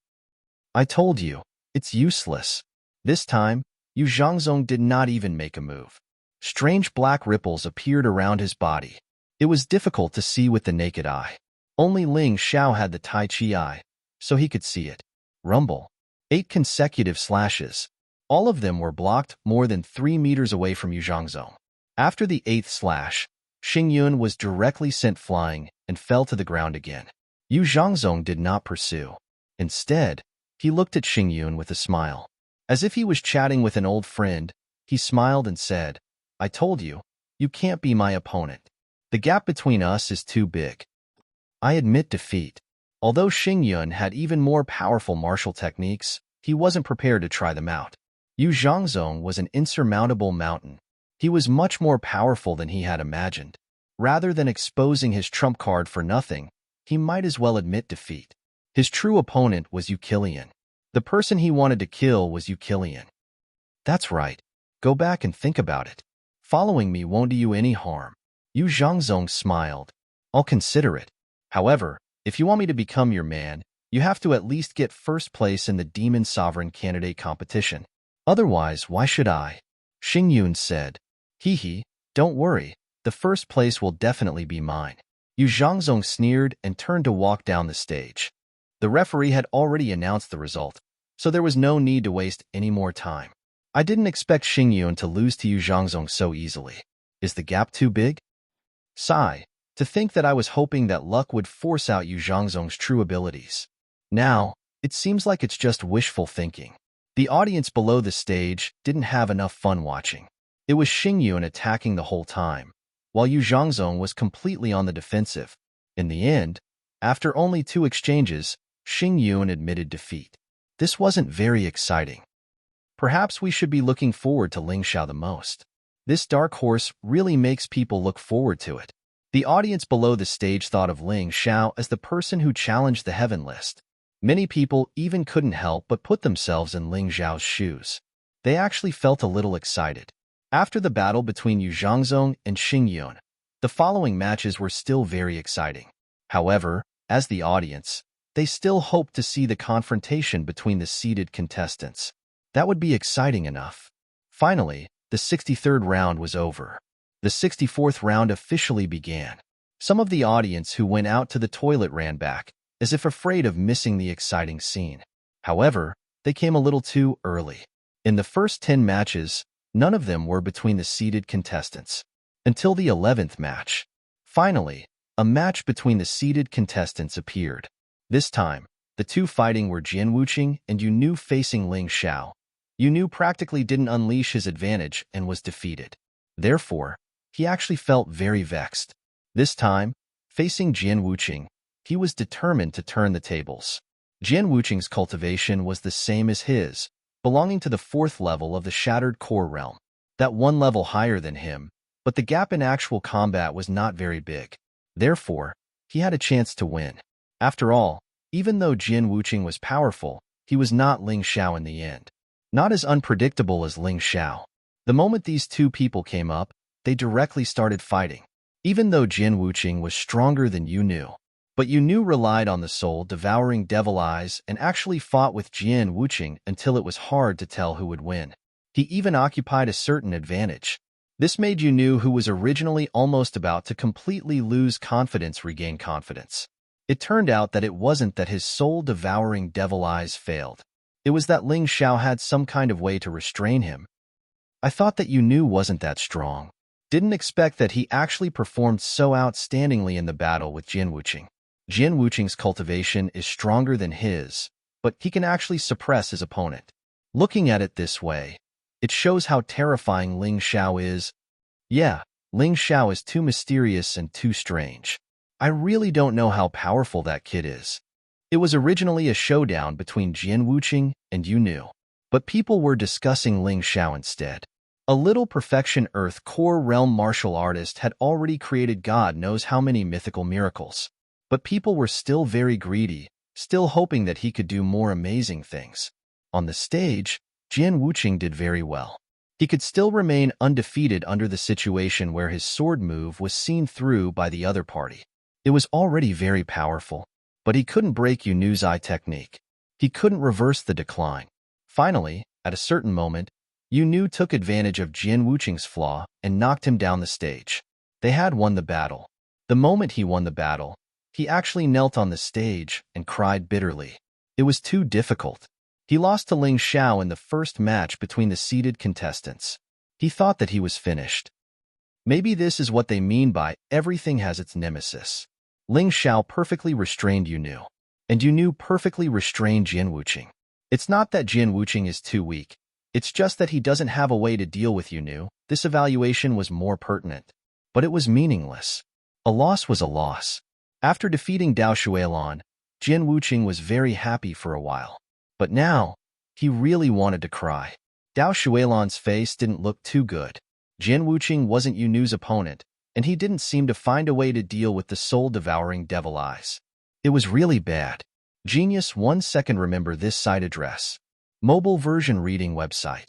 "I told you, it's useless." This time, Yu Zhangzong did not even make a move. Strange black ripples appeared around his body. It was difficult to see with the naked eye. Only Ling Xiao had the Tai Chi eye, so he could see it. Rumble. 8 consecutive slashes. All of them were blocked more than 3 meters away from Yu Zhangzong. After the 8th slash, Xing Yun was directly sent flying and fell to the ground again. Yu Zhangzong did not pursue. Instead, he looked at Xing Yun with a smile. As if he was chatting with an old friend, he smiled and said, "I told you, you can't be my opponent. The gap between us is too big." I admit defeat. Although Xing Yun had even more powerful martial techniques, he wasn't prepared to try them out. Yu Zhangzong was an insurmountable mountain. He was much more powerful than he had imagined. Rather than exposing his trump card for nothing, he might as well admit defeat. His true opponent was Yu Qiren. The person he wanted to kill was Yu Qiren. That's right. Go back and think about it. Following me won't do you any harm. Yu Zhangzong smiled. I'll consider it. However, if you want me to become your man, you have to at least get first place in the Demon Sovereign candidate competition. Otherwise, why should I? Xing Yun said. Hee, don't worry. The first place will definitely be mine. Yu Zhangzong sneered and turned to walk down the stage. The referee had already announced the result, so there was no need to waste any more time. I didn't expect Xing Yun to lose to Yu Zhangzong so easily. Is the gap too big? Sigh. To think that I was hoping that luck would force out Yu Zhangzong's true abilities. Now, it seems like it's just wishful thinking. The audience below the stage didn't have enough fun watching. It was Xingyun attacking the whole time, while Yu Zhangzong was completely on the defensive. In the end, after only 2 exchanges, Xingyun admitted defeat. This wasn't very exciting. Perhaps we should be looking forward to Ling Xiao the most. This dark horse really makes people look forward to it. The audience below the stage thought of Ling Xiao as the person who challenged the heaven list. Many people even couldn't help but put themselves in Ling Xiao's shoes. They actually felt a little excited. After the battle between Yu Zhangzong and Xingyun, the following matches were still very exciting. However, as the audience, they still hoped to see the confrontation between the seeded contestants. That would be exciting enough. Finally, the 63rd round was over. The 64th round officially began. Some of the audience who went out to the toilet ran back, as if afraid of missing the exciting scene. However, they came a little too early. In the first 10 matches, none of them were between the seeded contestants. Until the 11th match. Finally, a match between the seeded contestants appeared. This time, the 2 fighting were Jian Wuqing and Yu Nu facing Ling Xiao. Yu Nu practically didn't unleash his advantage and was defeated. Therefore, he actually felt very vexed. This time, facing Jian Wuqing, he was determined to turn the tables. Jian Wuqing's cultivation was the same as his, belonging to the 4th level of the Shattered Core realm. That 1 level higher than him, but the gap in actual combat was not very big. Therefore, he had a chance to win. After all, even though Jian Wuqing was powerful, he was not Ling Xiao in the end. Not as unpredictable as Ling Xiao. The moment these 2 people came up, they directly started fighting. Even though Jian Wuqing was stronger than Yu Nu. But Yu Nu relied on the soul-devouring devil eyes and actually fought with Jian Wuqing until it was hard to tell who would win. He even occupied a certain advantage. This made Yu Nu, who was originally almost about to completely lose confidence, regain confidence. It turned out that it wasn't that his soul-devouring devil eyes failed. It was that Ling Xiao had some kind of way to restrain him. I thought that Yu Nu wasn't that strong. Didn't expect that he actually performed so outstandingly in the battle with Jian Wuqing. Jian Wuqing's cultivation is stronger than his, but he can actually suppress his opponent. Looking at it this way, it shows how terrifying Ling Xiao is. Yeah, Ling Xiao is too mysterious and too strange. I really don't know how powerful that kid is. It was originally a showdown between Jian Wuqing and Yu Nu, but people were discussing Ling Xiao instead. A little perfection Earth Core realm martial artist had already created God knows how many mythical miracles. But people were still very greedy, still hoping that he could do more amazing things. On the stage, Jian Wuqing did very well. He could still remain undefeated under the situation where his sword move was seen through by the other party. It was already very powerful, but he couldn't break Yu Nu's eye technique. He couldn't reverse the decline. Finally, at a certain moment, Yu Nu took advantage of Jian Wuqing's flaw and knocked him down the stage. They had won the battle. The moment he won the battle, he actually knelt on the stage and cried bitterly. It was too difficult. He lost to Ling Xiao in the first match between the seeded contestants. He thought that he was finished. Maybe this is what they mean by everything has its nemesis. Ling Xiao perfectly restrained Yu Nu, and Yu Nu perfectly restrained Jian Wuqing. It's not that Jian Wuqing is too weak. It's just that he doesn't have a way to deal with Yu Nu. This evaluation was more pertinent, but it was meaningless. A loss was a loss. After defeating Dao Shuilan, Jian Wuqing was very happy for a while. But now, he really wanted to cry. Dao Shuilan's face didn't look too good. Jian Wuqing wasn't Yu Nu's opponent, and he didn't seem to find a way to deal with the soul-devouring devil eyes. It was really bad. Genius 1 second. Remember this site address. Mobile version reading website.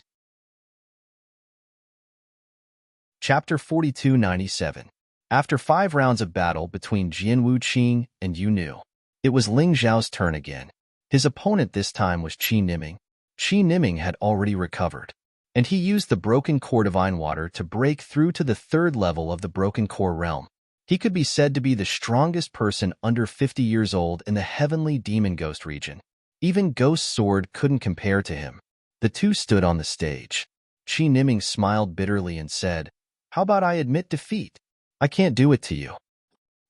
Chapter 4297. After 5 rounds of battle between Jian Wuqing and Yu Nu, it was Ling Xiao's turn again. His opponent this time was Qi Niming. Qi Niming had already recovered, and he used the Broken Core Divine Water to break through to the 3rd level of the Broken Core realm. He could be said to be the strongest person under 50 years old in the Heavenly Demon Ghost region. Even Ghost Sword couldn't compare to him. The 2 stood on the stage. Qi Niming smiled bitterly and said, How about I admit defeat? I can't do it to you.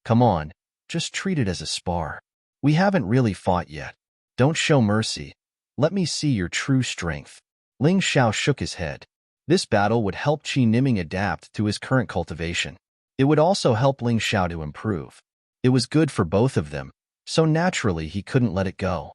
Come on, just treat it as a spar. We haven't really fought yet. Don't show mercy. Let me see your true strength. Ling Xiao shook his head. This battle would help Qi Niming adapt to his current cultivation. It would also help Ling Xiao to improve. It was good for both of them, so naturally he couldn't let it go.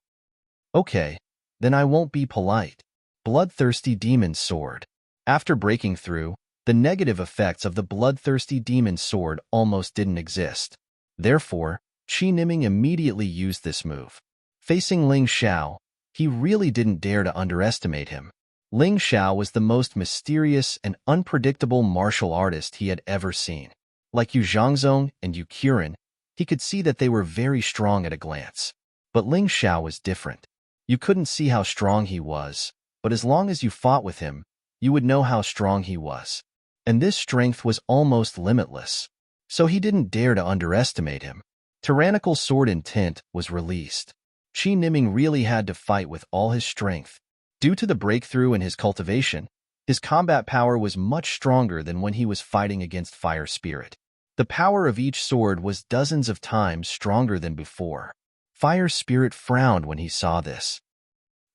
Okay, then I won't be polite. Bloodthirsty Demon Sword. After breaking through, the negative effects of the Bloodthirsty Demon Sword almost didn't exist. Therefore, Qi Niming immediately used this move. Facing Ling Xiao, he really didn't dare to underestimate him. Ling Xiao was the most mysterious and unpredictable martial artist he had ever seen. Like Yu Zhangzong and Yu Qiren, he could see that they were very strong at a glance. But Ling Xiao was different. You couldn't see how strong he was, but as long as you fought with him, you would know how strong he was. And this strength was almost limitless. So he didn't dare to underestimate him. Tyrannical Sword Intent was released. Qi Niming really had to fight with all his strength. Due to the breakthrough in his cultivation, his combat power was much stronger than when he was fighting against Fire Spirit. The power of each sword was dozens of times stronger than before. Fire Spirit frowned when he saw this.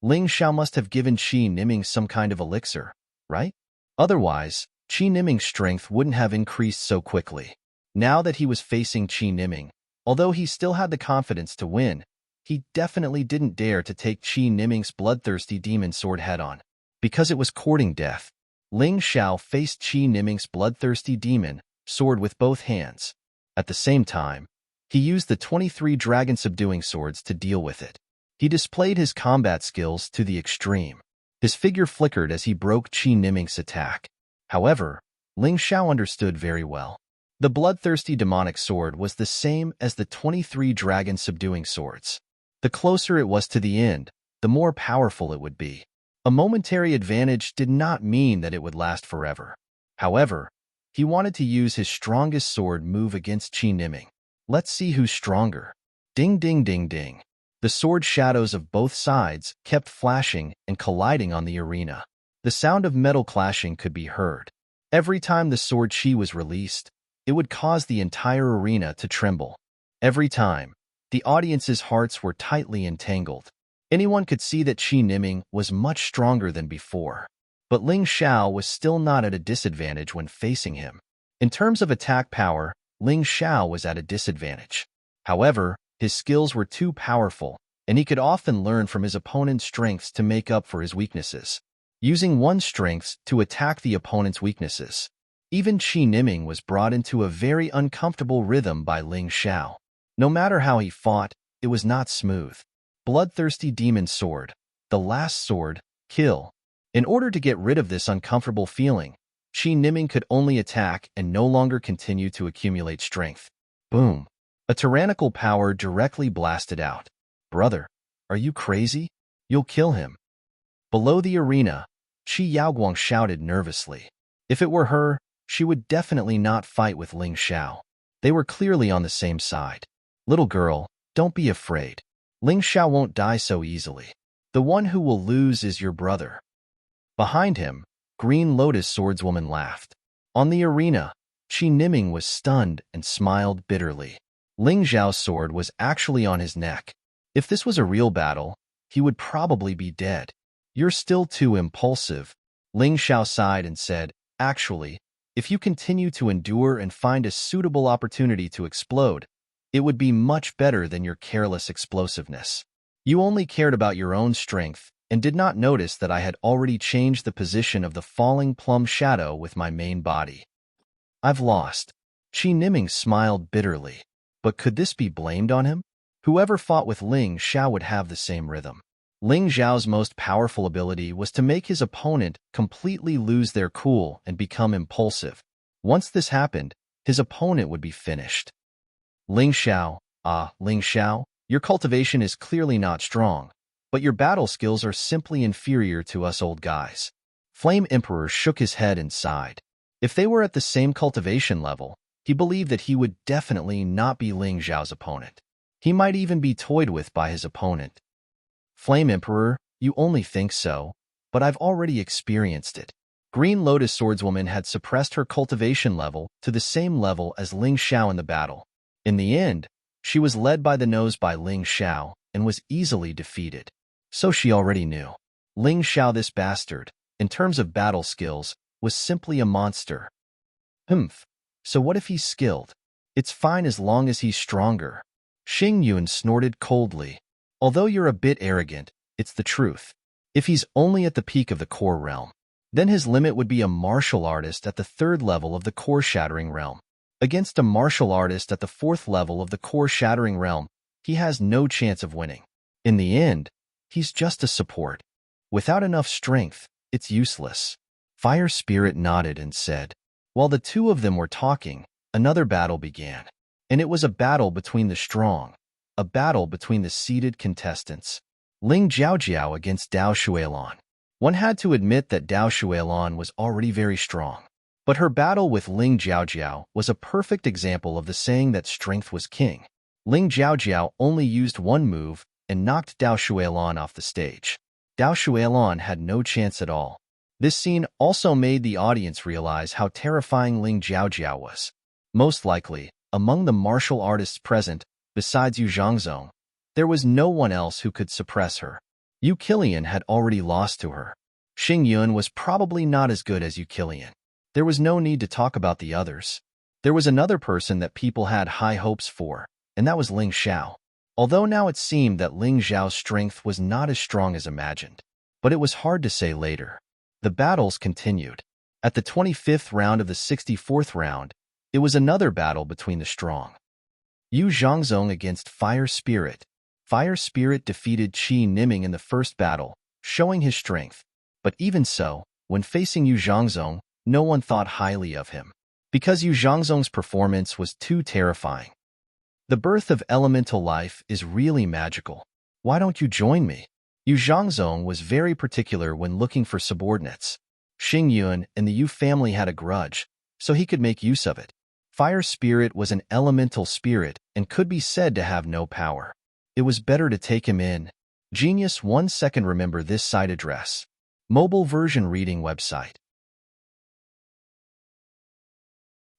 Ling Xiao must have given Qi Niming some kind of elixir, right? Otherwise, Qi Niming's strength wouldn't have increased so quickly. Now that he was facing Qi Niming, although he still had the confidence to win, he definitely didn't dare to take Qi Niming's bloodthirsty demon sword head-on. Because it was courting death, Ling Xiao faced Qi Niming's bloodthirsty demon sword with both hands. At the same time, he used the 23 dragon subduing swords to deal with it. He displayed his combat skills to the extreme. His figure flickered as he broke Qi Niming's attack. However, Ling Xiao understood very well. The bloodthirsty demonic sword was the same as the 23 dragon subduing swords. The closer it was to the end, the more powerful it would be. A momentary advantage did not mean that it would last forever. However, he wanted to use his strongest sword move against Qi Niming. Let's see who's stronger. Ding ding ding ding. The sword shadows of both sides kept flashing and colliding on the arena. The sound of metal clashing could be heard. Every time the sword Qi was released, it would cause the entire arena to tremble. Every time, the audience's hearts were tightly entangled. Anyone could see that Qi Niming was much stronger than before. But Ling Xiao was still not at a disadvantage when facing him. In terms of attack power, Ling Xiao was at a disadvantage. However, his skills were too powerful, and he could often learn from his opponent's strengths to make up for his weaknesses, using one's strengths to attack the opponent's weaknesses. Even Qi Niming was brought into a very uncomfortable rhythm by Ling Xiao. No matter how he fought, it was not smooth. Bloodthirsty Demon Sword, the last sword, kill. In order to get rid of this uncomfortable feeling, Qi Niming could only attack and no longer continue to accumulate strength. Boom. A tyrannical power directly blasted out. Brother, are you crazy? You'll kill him. Below the arena, Qi Yaoguang shouted nervously. If it were her, she would definitely not fight with Ling Xiao. They were clearly on the same side. Little girl, don't be afraid. Ling Xiao won't die so easily. The one who will lose is your brother. Behind him, Green Lotus Swordswoman laughed. On the arena, Qi Niming was stunned and smiled bitterly. Ling Xiao's sword was actually on his neck. If this was a real battle, he would probably be dead. You're still too impulsive. Ling Xiao sighed and said, actually, if you continue to endure and find a suitable opportunity to explode, it would be much better than your careless explosiveness. You only cared about your own strength and did not notice that I had already changed the position of the falling plum shadow with my main body. I've lost. Qi Niming smiled bitterly. But could this be blamed on him? Whoever fought with Ling Xiao would have the same rhythm. Ling Xiao's most powerful ability was to make his opponent completely lose their cool and become impulsive. Once this happened, his opponent would be finished. Ling Xiao, Ling Xiao, your cultivation is clearly not strong, but your battle skills are simply inferior to us old guys. Flame Emperor shook his head and sighed. If they were at the same cultivation level, he believed that he would definitely not be Ling Xiao's opponent. He might even be toyed with by his opponent. Flame Emperor, you only think so, but I've already experienced it. Green Lotus Swordswoman had suppressed her cultivation level to the same level as Ling Xiao in the battle. In the end, she was led by the nose by Ling Xiao and was easily defeated. So she already knew. Ling Xiao, this bastard, in terms of battle skills, was simply a monster. Humph. So what if he's skilled? It's fine as long as he's stronger. Xing Yun snorted coldly. Although you're a bit arrogant, it's the truth. If he's only at the peak of the core realm, then his limit would be a martial artist at the 3rd level of the core-shattering realm. Against a martial artist at the 4th level of the core-shattering realm, he has no chance of winning. In the end, he's just a support. Without enough strength, it's useless. Fire Spirit nodded and said, while the two of them were talking, another battle began. And it was a battle between the strong, a battle between the seeded contestants. Ling Jiaojiao against Dao Shuilan. One had to admit that Dao Shuilan was already very strong. But her battle with Ling Jiaojiao was a perfect example of the saying that strength was king. Ling Jiaojiao only used one move and knocked Dao Shuilan off the stage. Dao Shuilan had no chance at all. This scene also made the audience realize how terrifying Ling Jiaojiao was. Most likely, among the martial artists present, besides Yu Zhangzong, there was no one else who could suppress her. Yu Qilian had already lost to her. Xing Yun was probably not as good as Yu Qilian. There was no need to talk about the others. There was another person that people had high hopes for, and that was Ling Xiao. Although now it seemed that Ling Xiao's strength was not as strong as imagined. But it was hard to say later. The battles continued. At the 25th round of the 64th round, it was another battle between the strong. Yu Zhangzong against Fire Spirit. Fire Spirit defeated Qi Niming in the first battle, showing his strength. But even so, when facing Yu Zhangzong, no one thought highly of him, because Yu Zhangzong's performance was too terrifying. The birth of elemental life is really magical. Why don't you join me? Yu Zhangzong was very particular when looking for subordinates. Xing Yun and the Yu family had a grudge, so he could make use of it. Fire Spirit was an elemental spirit and could be said to have no power. It was better to take him in. Genius 1 second. Remember this site address. Mobile version reading website.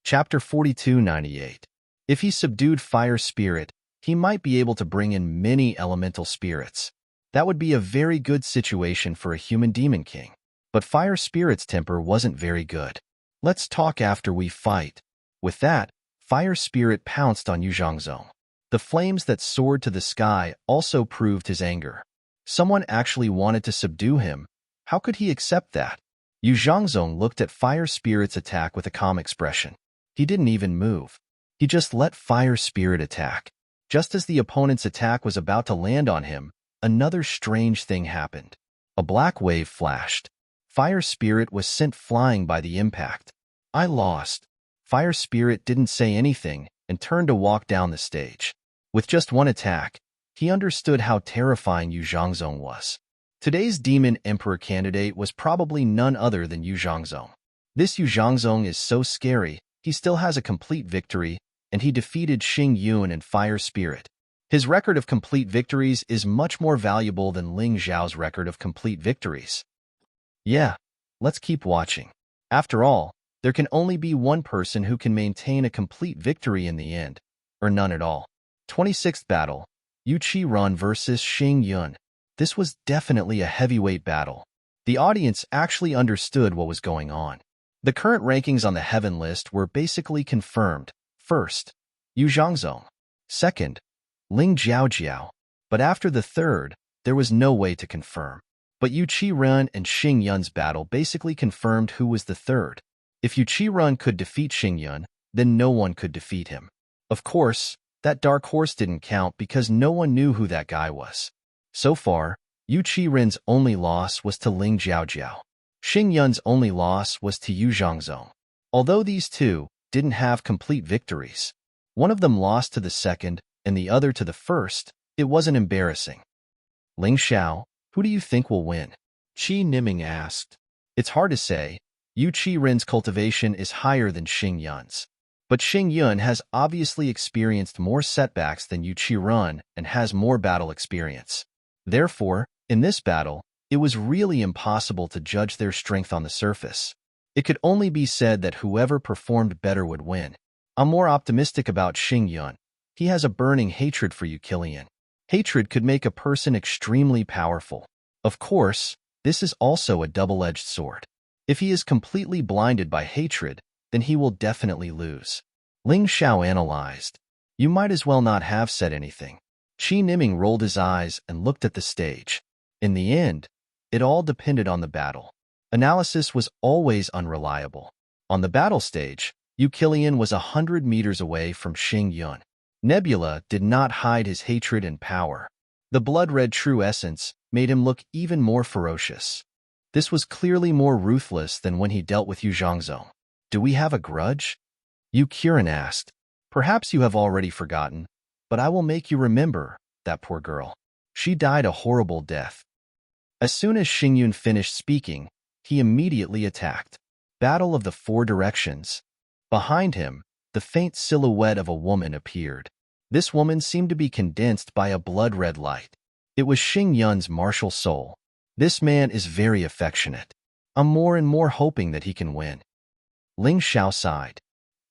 Chapter 4298. If he subdued Fire Spirit, he might be able to bring in many elemental spirits. That would be a very good situation for a human demon king. But Fire Spirit's temper wasn't very good. Let's talk after we fight. With that, Fire Spirit pounced on Yu Zhangzong. The flames that soared to the sky also proved his anger. Someone actually wanted to subdue him. How could he accept that? Yu Zhangzong looked at Fire Spirit's attack with a calm expression. He didn't even move. He just let Fire Spirit attack. Just as the opponent's attack was about to land on him, another strange thing happened. A black wave flashed. Fire Spirit was sent flying by the impact. I lost. Fire Spirit didn't say anything and turned to walk down the stage. With just one attack, he understood how terrifying Yu Zhangzong was. Today's Demon Emperor candidate was probably none other than Yu Zhangzong. This Yu Zhangzong is so scary, he still has a complete victory, and he defeated Xing Yun and Fire Spirit. His record of complete victories is much more valuable than Ling Xiao's record of complete victories. Yeah, let's keep watching. After all, there can only be one person who can maintain a complete victory in the end, or none at all. 26th battle, Yu Qi-Run versus Xing Yun. This was definitely a heavyweight battle. The audience actually understood what was going on. The current rankings on the heaven list were basically confirmed. First, Yu Zhangzong. Second, Ling Jiaojiao. But after the third, there was no way to confirm. But Yu Qi-Run and Xing Yun's battle basically confirmed who was the third. If Yu Qi-Run could defeat Xing Yun, then no one could defeat him. Of course, that dark horse didn't count because no one knew who that guy was. So far, Yu Qi-Run's only loss was to Ling Jiaojiao. Xing Yun's only loss was to Yu Zhangzong. Although these two didn't have complete victories, one of them lost to the second and the other to the first, it wasn't embarrassing. Ling Xiao, who do you think will win? Qi Niming asked. It's hard to say. Yu Qi-Run's cultivation is higher than Xing Yun's. But Xing Yun has obviously experienced more setbacks than Yu Qi-Run and has more battle experience. Therefore, in this battle, it was really impossible to judge their strength on the surface. It could only be said that whoever performed better would win. I'm more optimistic about Xing Yun. He has a burning hatred for you, Killian. Hatred could make a person extremely powerful. Of course, this is also a double-edged sword. If he is completely blinded by hatred, then he will definitely lose. Ling Xiao analyzed. You might as well not have said anything. Qi Niming rolled his eyes and looked at the stage. In the end, it all depended on the battle. Analysis was always unreliable. On the battle stage, Yu Killian was 100 meters away from Xing Yun. Nebula did not hide his hatred and power. The blood-red true essence made him look even more ferocious. This was clearly more ruthless than when he dealt with Yu Zhangzong. Do we have a grudge? Yu Qiren asked. Perhaps you have already forgotten, but I will make you remember that poor girl. She died a horrible death. As soon as Xing Yun finished speaking, he immediately attacked. Battle of the Four Directions. Behind him, the faint silhouette of a woman appeared. This woman seemed to be condensed by a blood-red light. It was Xing Yun's martial soul. This man is very affectionate. I'm more and more hoping that he can win. Ling Xiao sighed.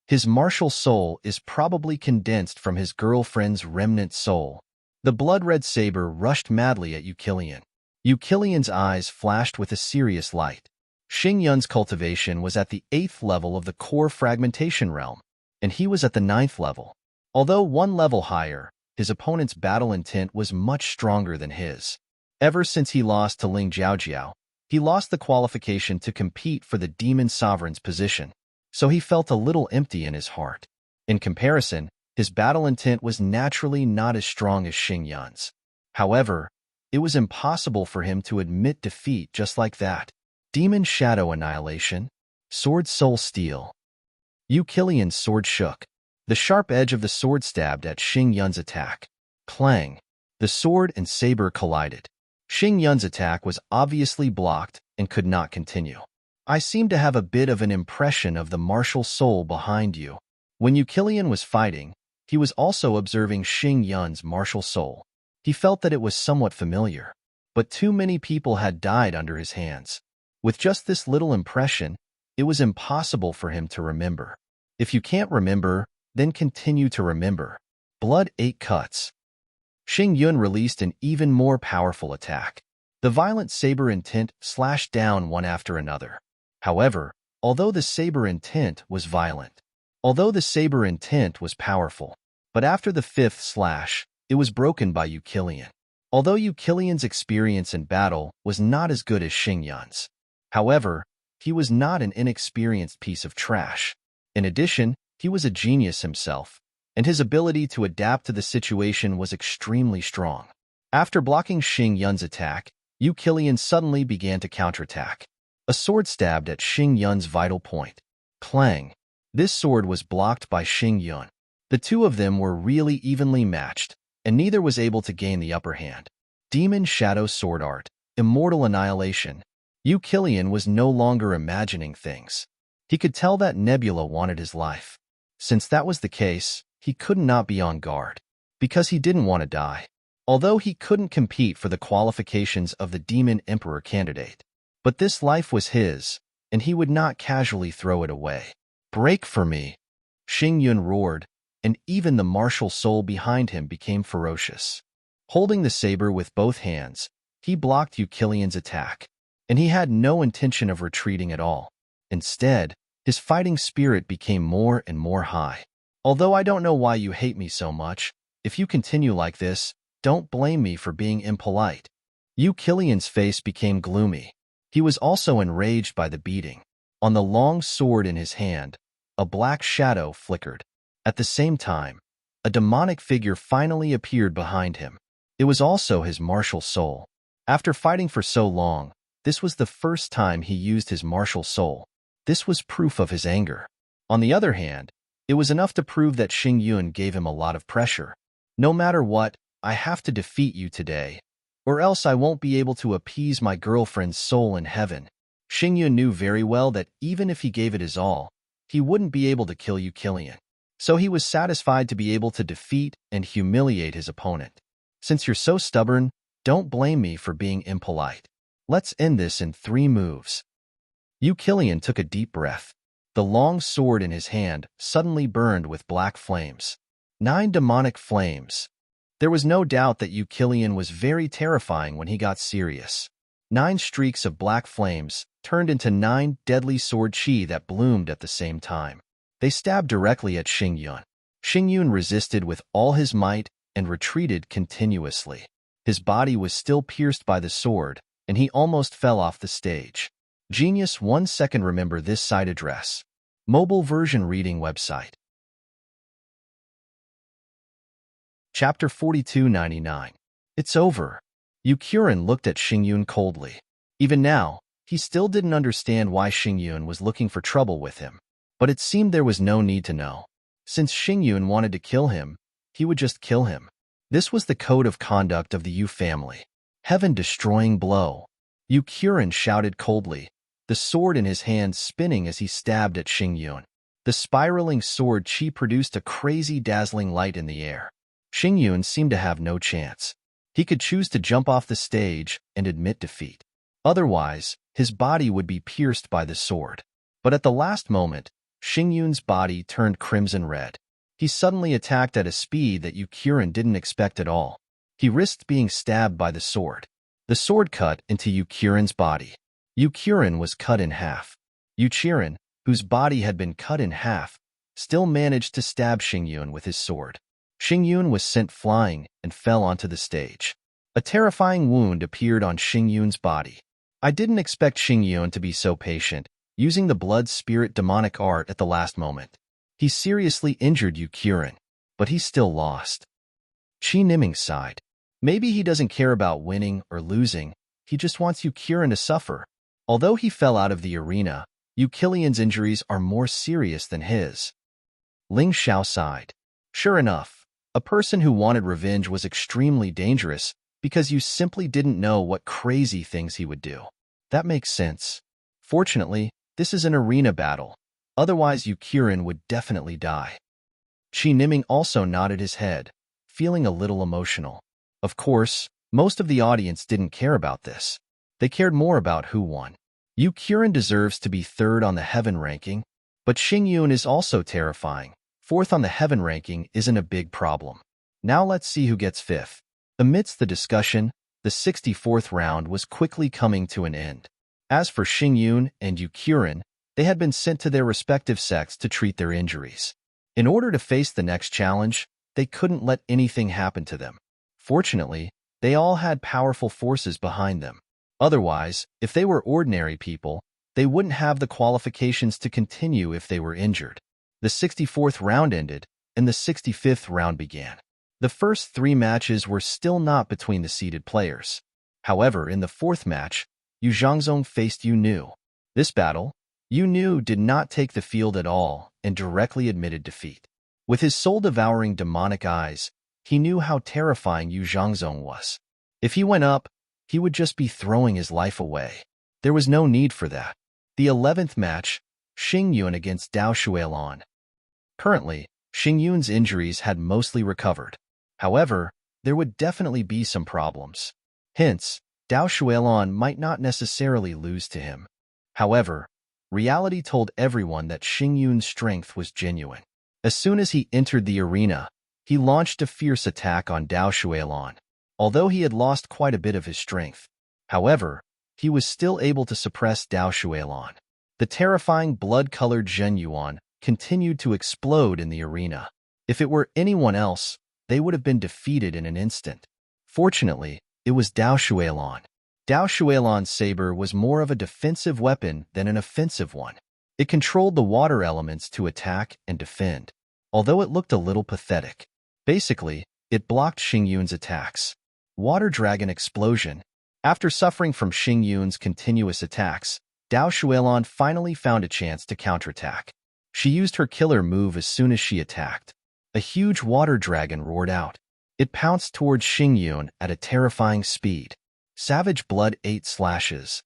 His martial soul is probably condensed from his girlfriend's remnant soul. The blood-red saber rushed madly at Yu Killian. Yu Killian's eyes flashed with a serious light. Xing Yun's cultivation was at the 8th level of the core fragmentation realm, and he was at the 9th level. Although one level higher, his opponent's battle intent was much stronger than his. Ever since he lost to Ling Jiaojiao, he lost the qualification to compete for the Demon Sovereign's position, so he felt a little empty in his heart. In comparison, his battle intent was naturally not as strong as Xing Yun's. However, it was impossible for him to admit defeat just like that. Demon Shadow Annihilation, Sword Soul Steel. Yu Killian's sword shook. The sharp edge of the sword stabbed at Xing Yun's attack. Clang! The sword and saber collided. Xing Yun's attack was obviously blocked and could not continue. I seem to have a bit of an impression of the martial soul behind you. When Yu Killian was fighting, he was also observing Xing Yun's martial soul. He felt that it was somewhat familiar, but too many people had died under his hands. With just this little impression, it was impossible for him to remember. If you can't remember, then continue to remember. Blood 8 cuts. Xing Yun released an even more powerful attack. The violent saber intent slashed down one after another. However, although the saber intent was powerful, but after the 5th slash, it was broken by Yu Killian. Although Yu Killian's experience in battle was not as good as Xing Yun's. However, he was not an inexperienced piece of trash. In addition, he was a genius himself, and his ability to adapt to the situation was extremely strong. After blocking Xing Yun's attack, Yu Killian suddenly began to counterattack. A sword stabbed at Xing Yun's vital point. Clang! This sword was blocked by Xing Yun. The two of them were really evenly matched, and neither was able to gain the upper hand. Demon Shadow Sword Art, Immortal Annihilation. Yu Killian was no longer imagining things. He could tell that Nebula wanted his life. Since that was the case, he could not be on guard, because he didn't want to die. Although he couldn't compete for the qualifications of the Demon Emperor candidate. But this life was his, and he would not casually throw it away. Break for me! Xing Yun roared, and even the martial soul behind him became ferocious. Holding the saber with both hands, he blocked Yu Killian's attack, and he had no intention of retreating at all. Instead, his fighting spirit became more and more high. Although I don't know why you hate me so much, if you continue like this, don't blame me for being impolite. Yu Killian's face became gloomy. He was also enraged by the beating. On the long sword in his hand, a black shadow flickered. At the same time, a demonic figure finally appeared behind him. It was also his martial soul. After fighting for so long, this was the first time he used his martial soul. This was proof of his anger. On the other hand, it was enough to prove that Xing Yun gave him a lot of pressure. No matter what, I have to defeat you today, or else I won't be able to appease my girlfriend's soul in heaven. Xing Yun knew very well that even if he gave it his all, he wouldn't be able to kill Yu Killian. So he was satisfied to be able to defeat and humiliate his opponent. Since you're so stubborn, don't blame me for being impolite. Let's end this in 3 moves. Yu Killian took a deep breath. The long sword in his hand suddenly burned with black flames. 9 demonic flames. There was no doubt that Yu Killian was very terrifying when he got serious. 9 streaks of black flames turned into 9 deadly sword chi that bloomed at the same time. They stabbed directly at Xingyun. Xingyun resisted with all his might and retreated continuously. His body was still pierced by the sword, and he almost fell off the stage. Genius 1 second. Remember this site address. Mobile version reading website. Chapter 4299. It's over. Yu Qiren looked at Xingyun coldly. Even now, he still didn't understand why Xingyun was looking for trouble with him. But it seemed there was no need to know. Since Xingyun wanted to kill him, he would just kill him. This was the code of conduct of the Yu family. Heaven-destroying blow. Yu Qiren shouted coldly, the sword in his hand spinning as he stabbed at Xingyun. The spiraling sword chi produced a crazy dazzling light in the air. Xingyun seemed to have no chance. He could choose to jump off the stage and admit defeat. Otherwise, his body would be pierced by the sword. But at the last moment, Xingyun's body turned crimson red. He suddenly attacked at a speed that Yu Qiren didn't expect at all. He risked being stabbed by the sword. The sword cut into Yu Qiren's body. Yu Qiren was cut in half. Yu Qiren, whose body had been cut in half, still managed to stab Xingyun with his sword. Xingyun was sent flying and fell onto the stage. A terrifying wound appeared on Xingyun's body. I didn't expect Xingyun to be so patient, using the blood spirit demonic art at the last moment. He seriously injured Yu Qiren, but he still lost. Qi Niming sighed. Maybe he doesn't care about winning or losing, he just wants Yu Qiren to suffer. Although he fell out of the arena, Yu Killian's injuries are more serious than his. Ling Xiao sighed. Sure enough, a person who wanted revenge was extremely dangerous because you simply didn't know what crazy things he would do. That makes sense. Fortunately, this is an arena battle. Otherwise, Yu Qiren would definitely die. Qi Niming also nodded his head, feeling a little emotional. Of course, most of the audience didn't care about this. They cared more about who won. Yu Qiren deserves to be 3rd on the heaven ranking, but Xingyun is also terrifying. 4th on the heaven ranking isn't a big problem. Now let's see who gets 5th. Amidst the discussion, the 64th round was quickly coming to an end. As for Xingyun and Yu Qiren, they had been sent to their respective sects to treat their injuries. In order to face the next challenge, they couldn't let anything happen to them. Fortunately, they all had powerful forces behind them. Otherwise, if they were ordinary people, they wouldn't have the qualifications to continue if they were injured. The 64th round ended, and the 65th round began. The first 3 matches were still not between the seeded players. However, in the 4th match, Yu Zhangzong faced Yu Nu. This battle, Yu Nu did not take the field at all and directly admitted defeat. With his soul-devouring demonic eyes, he knew how terrifying Yu Zhangzong was. If he went up, he would just be throwing his life away. There was no need for that. The 11th match, Xingyun against Dao Shuilan. Currently, Xingyun's injuries had mostly recovered. However, there would definitely be some problems. Hence, Dao Shuilan might not necessarily lose to him. However, reality told everyone that Xingyun's strength was genuine. As soon as he entered the arena, he launched a fierce attack on Dao Shuilan. Although he had lost quite a bit of his strength, however, he was still able to suppress Dao Shuilan. The terrifying blood-colored Zhen Yuan continued to explode in the arena. If it were anyone else, they would have been defeated in an instant. Fortunately, it was Dao Shuilan. Dao Shuilan's saber was more of a defensive weapon than an offensive one. It controlled the water elements to attack and defend, although it looked a little pathetic. Basically, it blocked Xingyun's attacks. Water Dragon Explosion. After suffering from Xingyun's continuous attacks, Dao Shuilan finally found a chance to counterattack. She used her killer move as soon as she attacked. A huge water dragon roared out. It pounced towards Xingyun at a terrifying speed. Savage Blood 8 slashes.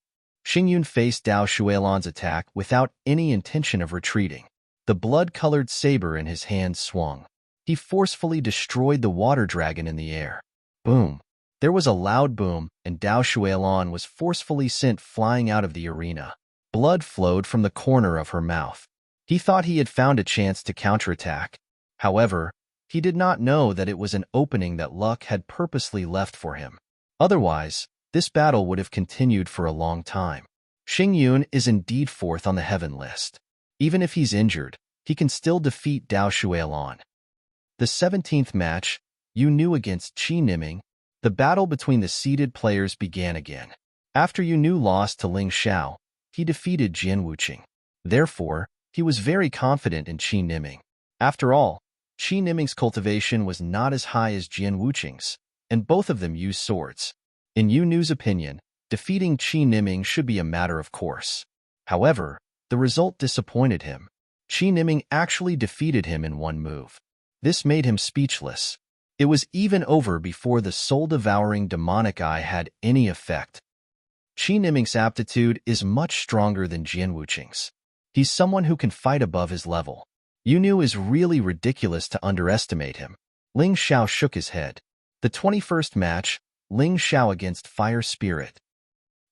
Xingyun faced Dao Shuilan's attack without any intention of retreating. The blood-colored saber in his hand swung. He forcefully destroyed the water dragon in the air. Boom. There was a loud boom, and Dao Shuilan was forcefully sent flying out of the arena. Blood flowed from the corner of her mouth. He thought he had found a chance to counterattack. However, he did not know that it was an opening that luck had purposely left for him. Otherwise, this battle would have continued for a long time. Xingyun is indeed fourth on the heaven list. Even if he's injured, he can still defeat Dao Shueilon. The 17th match, Yu Nu against Qi Niming. The battle between the seeded players began again. After Yu Nu lost to Ling Xiao, he defeated Jian Wuqing. Therefore, he was very confident in Qi Niming. After all, Qi Niming's cultivation was not as high as Jian Wuqing's, and both of them used swords. In Yu Nu's opinion, defeating Qi Niming should be a matter of course. However, the result disappointed him. Qi Niming actually defeated him in one move. This made him speechless. It was even over before the soul-devouring demonic eye had any effect. Qi Niming's aptitude is much stronger than Jian Wuqing's. He's someone who can fight above his level. Yu Nu is really ridiculous to underestimate him. Ling Xiao shook his head. The 21st match, Ling Xiao against Fire Spirit.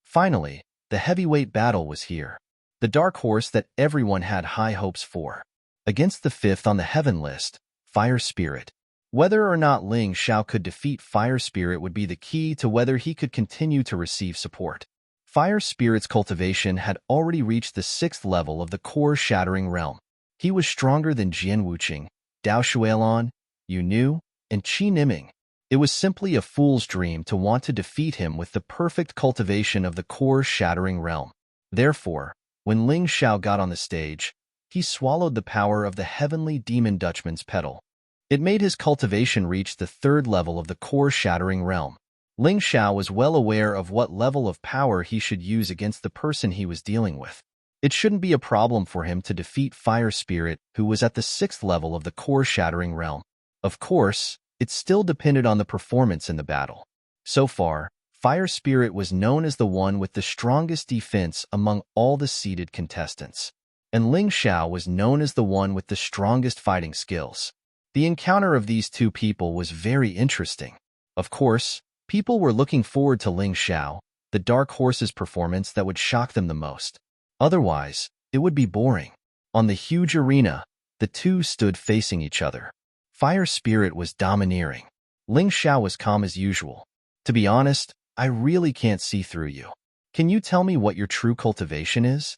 Finally, the heavyweight battle was here. The dark horse that everyone had high hopes for. Against the 5th on the heaven list, Fire Spirit. Whether or not Ling Xiao could defeat Fire Spirit would be the key to whether he could continue to receive support. Fire Spirit's cultivation had already reached the 6th level of the core shattering realm. He was stronger than Jian Wuqing, Dao Shueilon, Yu Nu, and Qi Niming. It was simply a fool's dream to want to defeat him with the perfect cultivation of the core shattering realm. Therefore, when Ling Xiao got on the stage, he swallowed the power of the heavenly demon Dutchman's petal. It made his cultivation reach the 3rd level of the core shattering realm. Ling Xiao was well aware of what level of power he should use against the person he was dealing with. It shouldn't be a problem for him to defeat Fire Spirit, who was at the 6th level of the core shattering realm. Of course, it still depended on the performance in the battle. So far, Fire Spirit was known as the one with the strongest defense among all the seeded contestants, and Ling Xiao was known as the one with the strongest fighting skills. The encounter of these two people was very interesting. Of course, people were looking forward to Ling Xiao, the dark horse's performance that would shock them the most. Otherwise, it would be boring. On the huge arena, the two stood facing each other. Fire Spirit was domineering. Ling Xiao was calm as usual. To be honest, I really can't see through you. Can you tell me what your true cultivation is?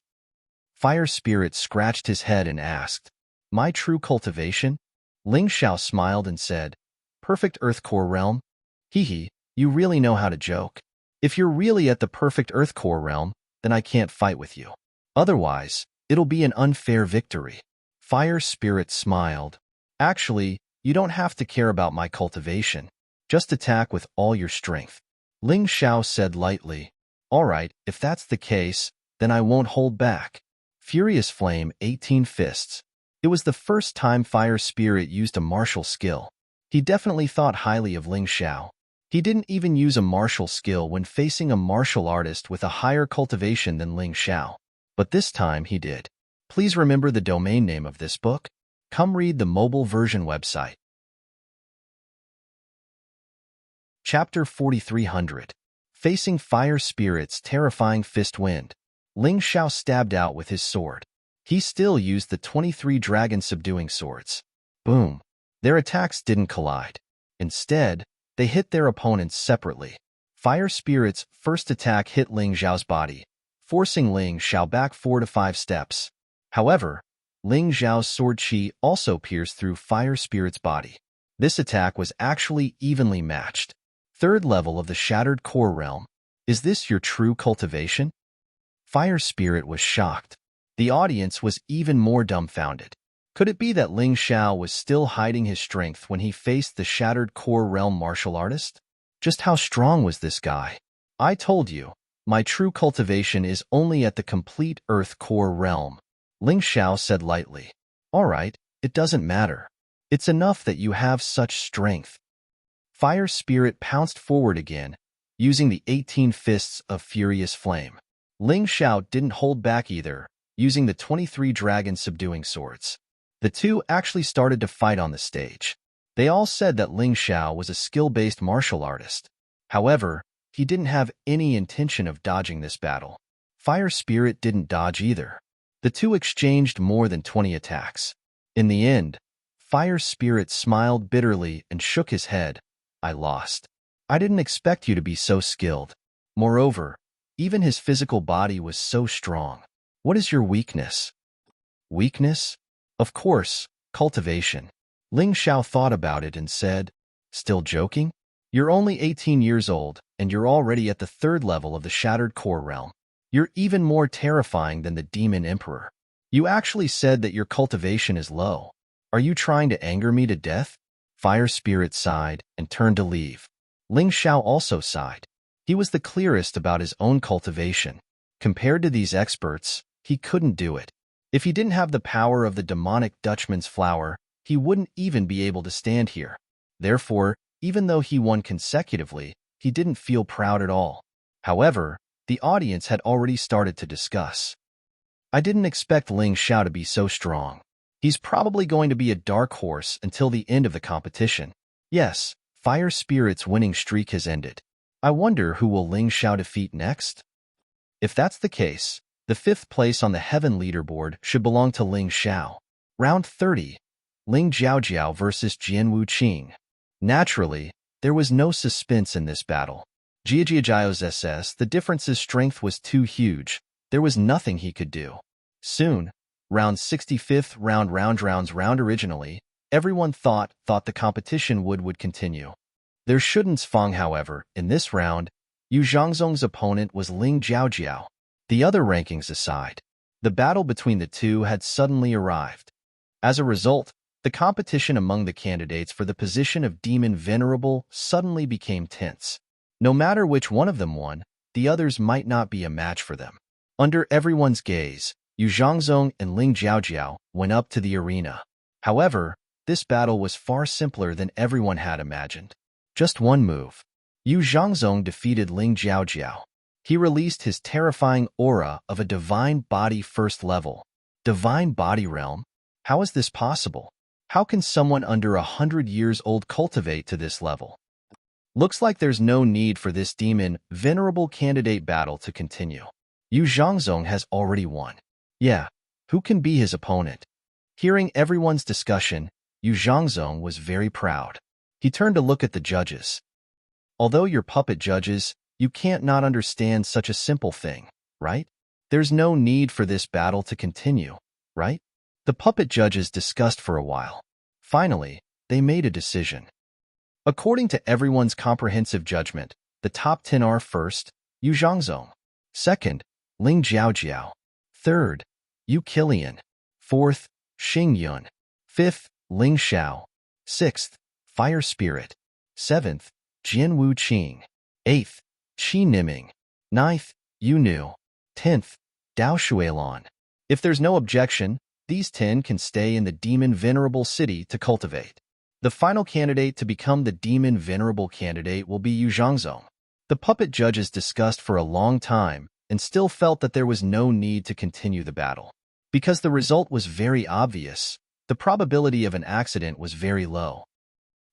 Fire Spirit scratched his head and asked, My true cultivation? Ling Xiao smiled and said, Perfect Earth Core Realm? Hee, you really know how to joke. If you're really at the perfect Earth Core Realm, then I can't fight with you. Otherwise, it'll be an unfair victory. Fire Spirit smiled. Actually, you don't have to care about my cultivation. Just attack with all your strength. Ling Xiao said lightly, All right, if that's the case, then I won't hold back. Furious Flame 18 Fists. It was the first time Fire Spirit used a martial skill. He definitely thought highly of Ling Xiao. He didn't even use a martial skill when facing a martial artist with a higher cultivation than Ling Xiao. But this time he did. Please remember the domain name of this book. Come read the mobile version website. Chapter 4300. Facing Fire Spirit's terrifying fist wind. Ling Xiao stabbed out with his sword. He still used the 23 dragon subduing swords. Boom. Their attacks didn't collide. Instead, they hit their opponents separately. Fire Spirit's first attack hit Ling Xiao's body, forcing Ling Xiao back 4 to 5 steps. However, Ling Xiao's sword chi also pierced through Fire Spirit's body. This attack was actually evenly matched. 3rd level of the Shattered Core Realm. Is this your true cultivation? Fire Spirit was shocked. The audience was even more dumbfounded. Could it be that Ling Xiao was still hiding his strength when he faced the Shattered Core Realm martial artist? Just how strong was this guy? I told you, my true cultivation is only at the complete Earth Core Realm. Ling Xiao said lightly. All right, it doesn't matter. It's enough that you have such strength. Fire Spirit pounced forward again, using the 18 fists of Furious Flame. Ling Xiao didn't hold back either, using the 23 dragon subduing swords. The two actually started to fight on the stage. They all said that Ling Xiao was a skill-based martial artist. However, he didn't have any intention of dodging this battle. Fire Spirit didn't dodge either. The two exchanged more than 20 attacks. In the end, Fire Spirit smiled bitterly and shook his head. I lost. I didn't expect you to be so skilled. Moreover, even his physical body was so strong. What is your weakness? Weakness? Of course, cultivation. Ling Xiao thought about it and said, still joking? You're only 18 years old, and you're already at the 3rd level of the Shattered Core Realm. You're even more terrifying than the Demon Emperor. You actually said that your cultivation is low. Are you trying to anger me to death? Fire Spirit sighed and turned to leave. Ling Xiao also sighed. He was the clearest about his own cultivation. Compared to these experts, he couldn't do it. If he didn't have the power of the demonic Dutchman's flower, he wouldn't even be able to stand here. Therefore, even though he won consecutively, he didn't feel proud at all. However, the audience had already started to discuss. I didn't expect Ling Xiao to be so strong. He's probably going to be a dark horse until the end of the competition. Yes, Fire Spirit's winning streak has ended. I wonder who will Ling Xiao defeat next? If that's the case, the 5th place on the Heaven leaderboard should belong to Ling Xiao. Round 30. Ling Jiaojiao versus Jianwu Qing. Naturally, there was no suspense in this battle. Jiajiao's SS, the difference's strength was too huge. There was nothing he could do. Soon, round 65th round originally, everyone thought the competition would continue. There shouldn't Fang, however, in this round, Yu Zhangzong's opponent was Ling Jiaojiao. The other rankings aside, the battle between the two had suddenly arrived. As a result, the competition among the candidates for the position of Demon Venerable suddenly became tense. No matter which one of them won, the others might not be a match for them. Under everyone's gaze, Yu Zhangzong and Ling Jiaojiao went up to the arena. However, this battle was far simpler than everyone had imagined. Just one move. Yu Zhangzong defeated Ling Jiaojiao. He released his terrifying aura of a divine body 1st level. Divine body realm? How is this possible? How can someone under 100 years old cultivate to this level? Looks like there's no need for this demon venerable candidate battle to continue. Yu Zhangzong has already won. Yeah, who can be his opponent? Hearing everyone's discussion, Yu Zhangzong was very proud. He turned to look at the judges. Although you're puppet judges, you can't not understand such a simple thing, right? There's no need for this battle to continue, right? The puppet judges discussed for a while. Finally, they made a decision. According to everyone's comprehensive judgment, the top 10 are 1st, Yu Zhangzong; 2nd, Ling Jiaojiao; 3rd, Yu Qilian; 4th, Xing Yun; 5th, Ling Xiao; 6th, Fire Spirit; 7th, Jianwu Qing; 8th, Qi Niming; 9th, Yu Nu; 10th, Dao Shuilan. If there's no objection, these 10 can stay in the Demon Venerable City to cultivate. The final candidate to become the Demon Venerable candidate will be Yu Zhangzong. The puppet judges discussed for a long time and still felt that there was no need to continue the battle. Because the result was very obvious, the probability of an accident was very low.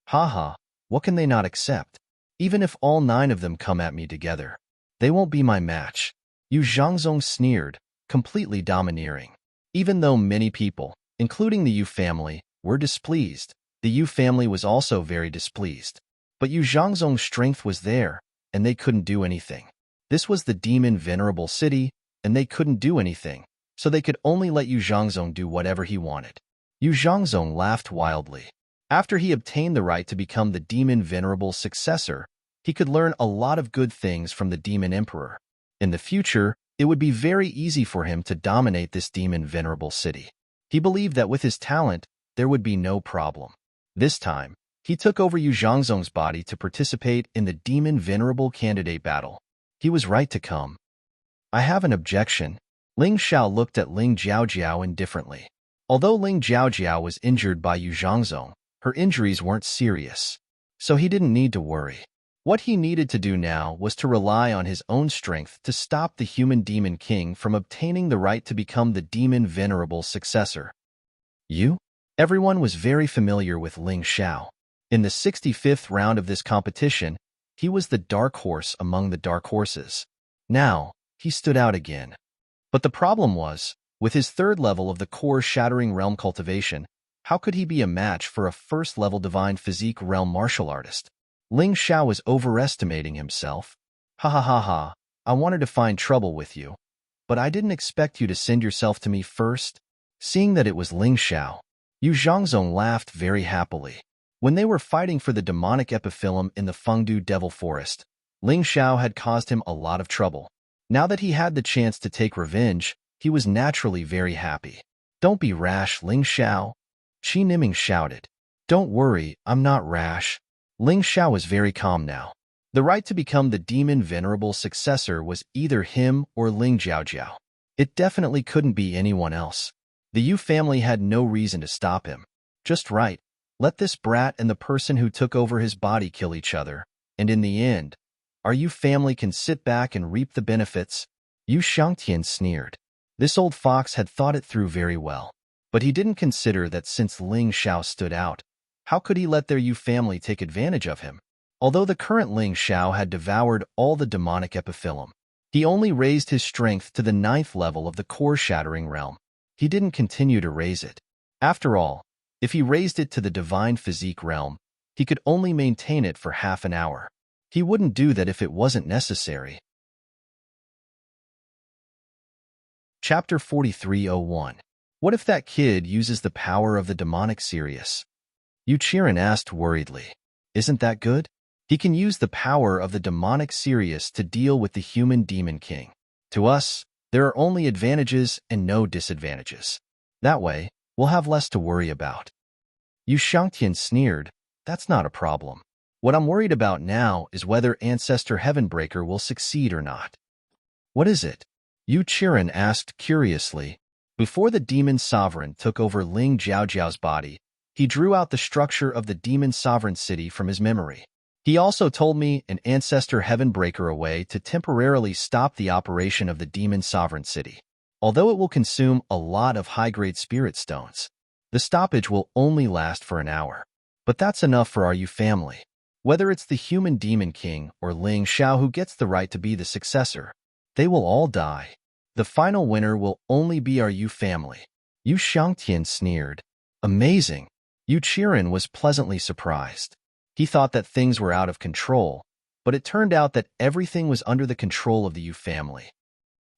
Haha, what can they not accept? Even if all 9 of them come at me together, they won't be my match. Yu Zhangzong sneered, completely domineering. Even though many people, including the Yu family, were displeased, the Yu family was also very displeased. But Yu Zhangzong's strength was there, and they couldn't do anything. This was the Demon Venerable City, and they couldn't do anything, so they could only let Yu Zhangzong do whatever he wanted. Yu Zhangzong laughed wildly. After he obtained the right to become the Demon Venerable's successor, he could learn a lot of good things from the Demon Emperor. In the future, it would be very easy for him to dominate this Demon Venerable City. He believed that with his talent, there would be no problem. This time, he took over Yu Zhangzong's body to participate in the Demon Venerable candidate battle. He was right to come. I have an objection. Ling Xiao looked at Ling Jiaojiao indifferently. Although Ling Jiaojiao was injured by Yu Zhangzong, her injuries weren't serious, so he didn't need to worry. What he needed to do now was to rely on his own strength to stop the human demon king from obtaining the right to become the Demon Venerable's successor. You? Everyone was very familiar with Ling Xiao. In the 65th round of this competition, he was the dark horse among the dark horses. Now, he stood out again. But the problem was, with his third level of the core shattering realm cultivation, how could he be a match for a first-level divine physique realm martial artist? Ling Xiao was overestimating himself. Ha ha ha ha, I wanted to find trouble with you, but I didn't expect you to send yourself to me first. Seeing that it was Ling Xiao, Yu Zhangzong laughed very happily. When they were fighting for the demonic epiphyllum in the Fengdu Devil Forest, Ling Xiao had caused him a lot of trouble. Now that he had the chance to take revenge, he was naturally very happy. Don't be rash, Ling Xiao, Qi Niming shouted. Don't worry, I'm not rash. Ling Xiao was very calm now. The right to become the demon venerable successor was either him or Ling Jiaojiao. It definitely couldn't be anyone else. The Yu family had no reason to stop him. Just right. Let this brat and the person who took over his body kill each other, and in the end, our Yu family can sit back and reap the benefits. Yu Shangtian sneered. This old fox had thought it through very well, but he didn't consider that since Ling Xiao stood out, how could he let their Yu family take advantage of him? Although the current Ling Xiao had devoured all the demonic epiphyllum, he only raised his strength to the 9th level of the core-shattering realm. He didn't continue to raise it. After all, if he raised it to the divine physique realm, he could only maintain it for half an hour. He wouldn't do that if it wasn't necessary. Chapter 4301. What if that kid uses the power of the demonic Sirius? Yu Qiren asked worriedly. Isn't that good? He can use the power of the demonic Sirius to deal with the human demon king. To us, there are only advantages and no disadvantages. That way, we'll have less to worry about. Yu Shangtian sneered. That's not a problem. What I'm worried about now is whether Ancestor Heavenbreaker will succeed or not. What is it? Yu Qiren asked curiously. Before the demon sovereign took over Ling Jiaojiao's body, he drew out the structure of the demon sovereign city from his memory. He also told me an Ancestor Heavenbreaker a way to temporarily stop the operation of the demon sovereign city. Although it will consume a lot of high-grade spirit stones, the stoppage will only last for an hour. But that's enough for our Yu family. Whether it's the human demon king or Ling Xiao who gets the right to be the successor, they will all die. The final winner will only be our Yu family. Yu Shangtian sneered. Amazing. Yu Qiren was pleasantly surprised. He thought that things were out of control, but it turned out that everything was under the control of the Yu family.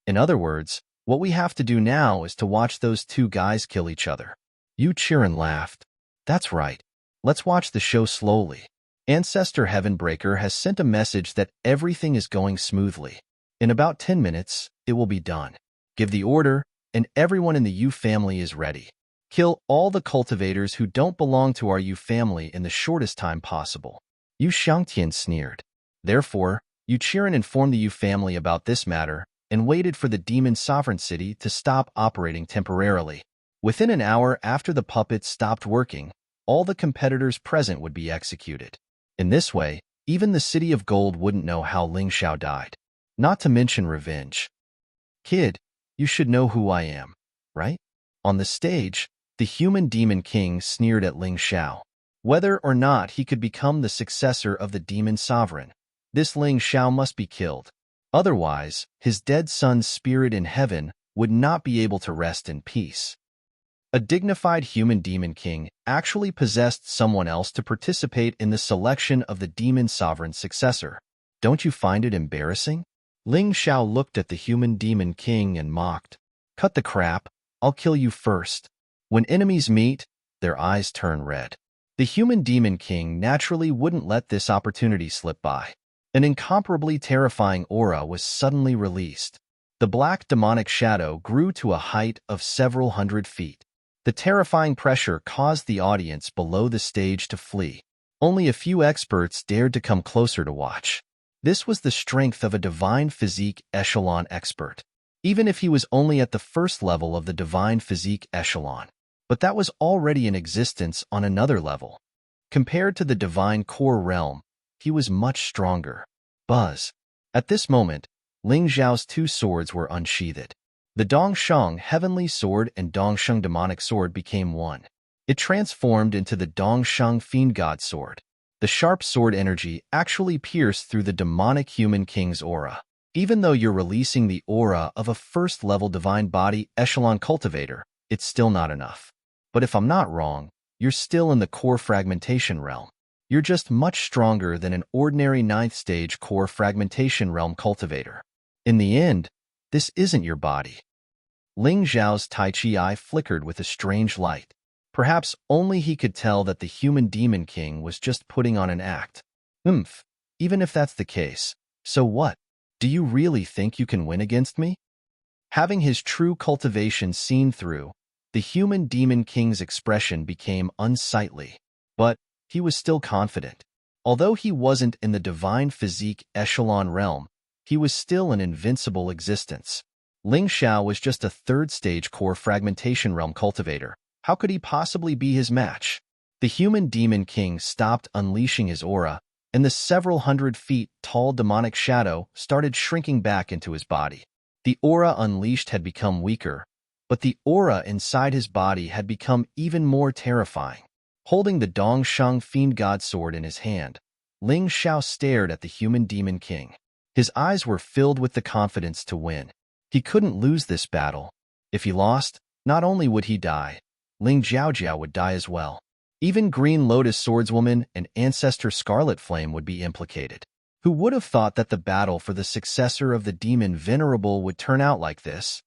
In other words, what we have to do now is to watch those two guys kill each other. Yu Qiren laughed. That's right. Let's watch the show slowly. Ancestor Heavenbreaker has sent a message that everything is going smoothly. In about 10 minutes, it will be done. Give the order, and everyone in the Yu family is ready. Kill all the cultivators who don't belong to our Yu family in the shortest time possible. Yu Shangtian sneered. Therefore, Yu Qiren informed the Yu family about this matter and waited for the demon sovereign city to stop operating temporarily. Within an hour after the puppets stopped working, all the competitors present would be executed. In this way, even the City of Gold wouldn't know how Ling Xiao died. Not to mention revenge. Kid, you should know who I am, right? On the stage, the human demon king sneered at Ling Xiao. Whether or not he could become the successor of the demon sovereign, this Ling Xiao must be killed. Otherwise, his dead son's spirit in heaven would not be able to rest in peace. A dignified human demon king actually possessed someone else to participate in the selection of the demon sovereign's successor. Don't you find it embarrassing? Ling Xiao looked at the human demon king and mocked. Cut the crap, I'll kill you first. When enemies meet, their eyes turn red. The human demon king naturally wouldn't let this opportunity slip by. An incomparably terrifying aura was suddenly released. The black demonic shadow grew to a height of several hundred feet. The terrifying pressure caused the audience below the stage to flee. Only a few experts dared to come closer to watch. This was the strength of a divine physique echelon expert, even if he was only at the first level of the divine physique echelon. But that was already in existence on another level. Compared to the divine core realm, he was much stronger. Buzz. At this moment, Ling Xiao's two swords were unsheathed. The Dongsheng Heavenly Sword and Dongsheng Demonic Sword became one. It transformed into the Dongsheng Fiend God Sword. The sharp sword energy actually pierced through the demonic human king's aura. Even though you're releasing the aura of a first-level divine body echelon cultivator, it's still not enough. But if I'm not wrong, you're still in the core fragmentation realm. You're just much stronger than an ordinary 9th stage core fragmentation realm cultivator. In the end, this isn't your body. Ling Xiao's Tai Chi eye flickered with a strange light. Perhaps only he could tell that the human demon king was just putting on an act. Even if that's the case, so what? Do you really think you can win against me? Having his true cultivation seen through, the human demon king's expression became unsightly. But he was still confident. Although he wasn't in the divine physique echelon realm, he was still an invincible existence. Ling Xiao was just a 3rd stage core fragmentation realm cultivator. How could he possibly be his match? The human demon king stopped unleashing his aura, and the several hundred feet tall demonic shadow started shrinking back into his body. The aura unleashed had become weaker, but the aura inside his body had become even more terrifying. Holding the Dongshang Fiend God Sword in his hand, Ling Xiao stared at the human demon king. His eyes were filled with the confidence to win. He couldn't lose this battle. If he lost, not only would he die, Ling Jiaojiao would die as well. Even Green Lotus Swordswoman and Ancestor Scarlet Flame would be implicated. Who would have thought that the battle for the successor of the demon Venerable would turn out like this?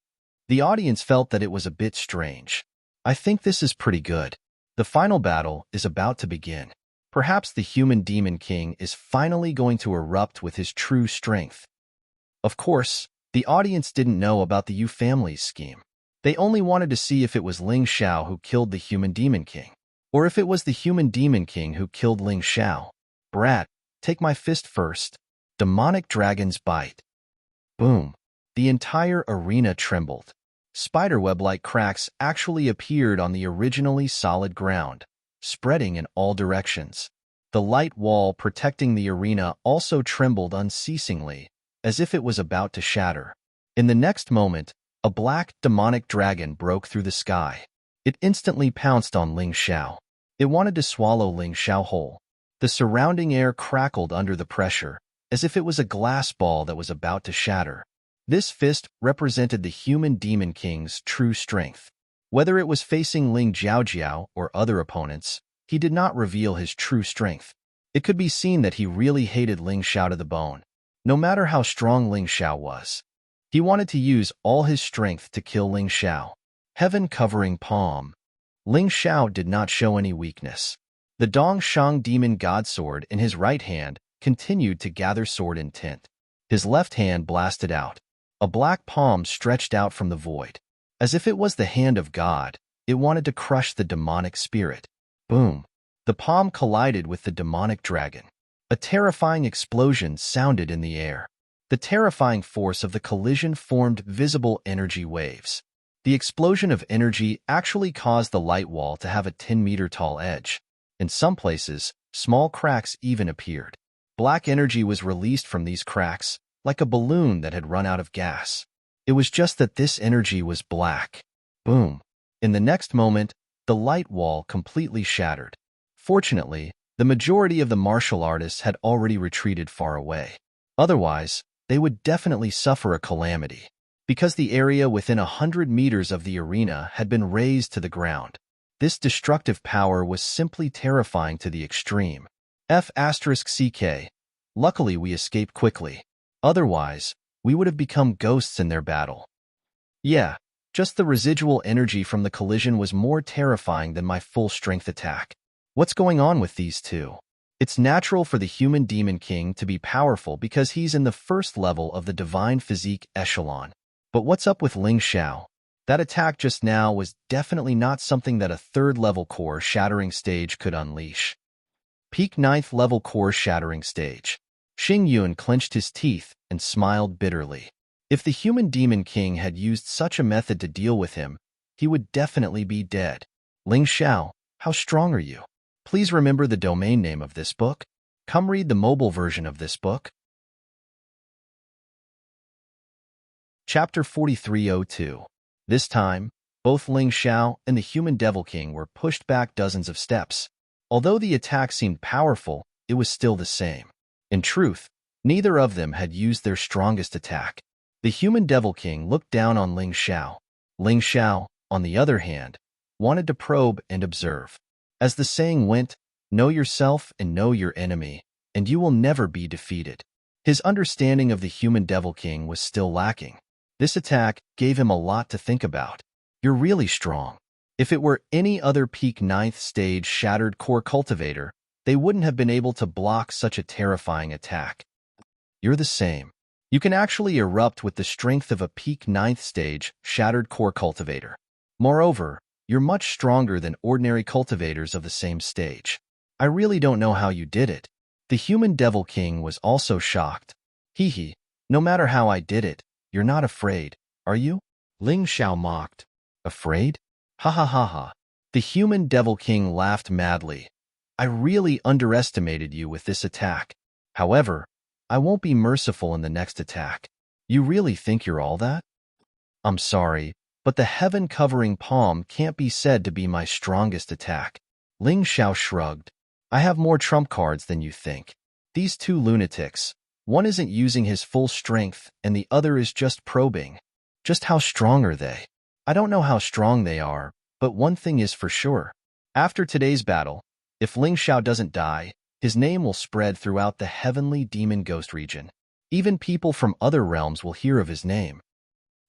The audience felt that it was a bit strange. I think this is pretty good. The final battle is about to begin. Perhaps the human demon king is finally going to erupt with his true strength. Of course, the audience didn't know about the Yu family's scheme. They only wanted to see if it was Ling Xiao who killed the human demon king, or if it was the human demon king who killed Ling Xiao. Brat, take my fist first. Demonic dragon's bite. Boom. The entire arena trembled. Spiderweb-like cracks actually appeared on the originally solid ground, spreading in all directions. The light wall protecting the arena also trembled unceasingly, as if it was about to shatter. In the next moment, a black, demonic dragon broke through the sky. It instantly pounced on Ling Xiao. It wanted to swallow Ling Xiao whole. The surrounding air crackled under the pressure, as if it was a glass ball that was about to shatter. This fist represented the human demon king's true strength. Whether it was facing Ling Jiaojiao or other opponents, he did not reveal his true strength. It could be seen that he really hated Ling Xiao to the bone. No matter how strong Ling Xiao was, he wanted to use all his strength to kill Ling Xiao. Heaven-covering palm. Ling Xiao did not show any weakness. The Dongshang Demon God Sword in his right hand continued to gather sword intent. His left hand blasted out. A black palm stretched out from the void. As if it was the hand of God, it wanted to crush the demonic spirit. Boom. The palm collided with the demonic dragon. A terrifying explosion sounded in the air. The terrifying force of the collision formed visible energy waves. The explosion of energy actually caused the light wall to have a 10-meter-tall edge. In some places, small cracks even appeared. Black energy was released from these cracks, like a balloon that had run out of gas. It was just that this energy was black. Boom. In the next moment, the light wall completely shattered. Fortunately, the majority of the martial artists had already retreated far away. Otherwise, they would definitely suffer a calamity, because the area within 100 meters of the arena had been razed to the ground. This destructive power was simply terrifying to the extreme. F***CK. Luckily we escaped quickly. Otherwise, we would have become ghosts in their battle. Yeah, just the residual energy from the collision was more terrifying than my full-strength attack. What's going on with these two? It's natural for the human demon king to be powerful because he's in the first level of the divine physique echelon. But what's up with Ling Xiao? That attack just now was definitely not something that a third-level core shattering stage could unleash. Peak 9th level core shattering stage. Xing Yun clenched his teeth and smiled bitterly. If the human demon king had used such a method to deal with him, he would definitely be dead. Ling Xiao, how strong are you? Please remember the domain name of this book. Come read the mobile version of this book. Chapter 4302. This time, both Ling Xiao and the human devil king were pushed back dozens of steps. Although the attack seemed powerful, it was still the same. In truth, Neither of them had used their strongest attack. The human Devil King looked down on Ling Xiao. Ling Xiao, on the other hand, wanted to probe and observe. As the saying went, know yourself and know your enemy, and you will never be defeated. His understanding of the human Devil King was still lacking. This attack gave him a lot to think about. You're really strong. If it were any other peak 9th stage shattered core cultivator, they wouldn't have been able to block such a terrifying attack. You're the same. You can actually erupt with the strength of a peak 9th stage shattered core cultivator. Moreover, you're much stronger than ordinary cultivators of the same stage. I really don't know how you did it. The human Devil King was also shocked. Hee, no matter how I did it, you're not afraid, are you? Ling Xiao mocked. Afraid? Ha ha ha ha. The human Devil King laughed madly. I really underestimated you with this attack. However, I won't be merciful in the next attack. You really think you're all that? I'm sorry, but the heaven-covering palm can't be said to be my strongest attack. Ling Xiao shrugged. I have more trump cards than you think. These two lunatics, one isn't using his full strength and the other is just probing. Just how strong are they? I don't know how strong they are, but one thing is for sure. After today's battle, if Ling Xiao doesn't die, his name will spread throughout the heavenly demon ghost region. Even people from other realms will hear of his name.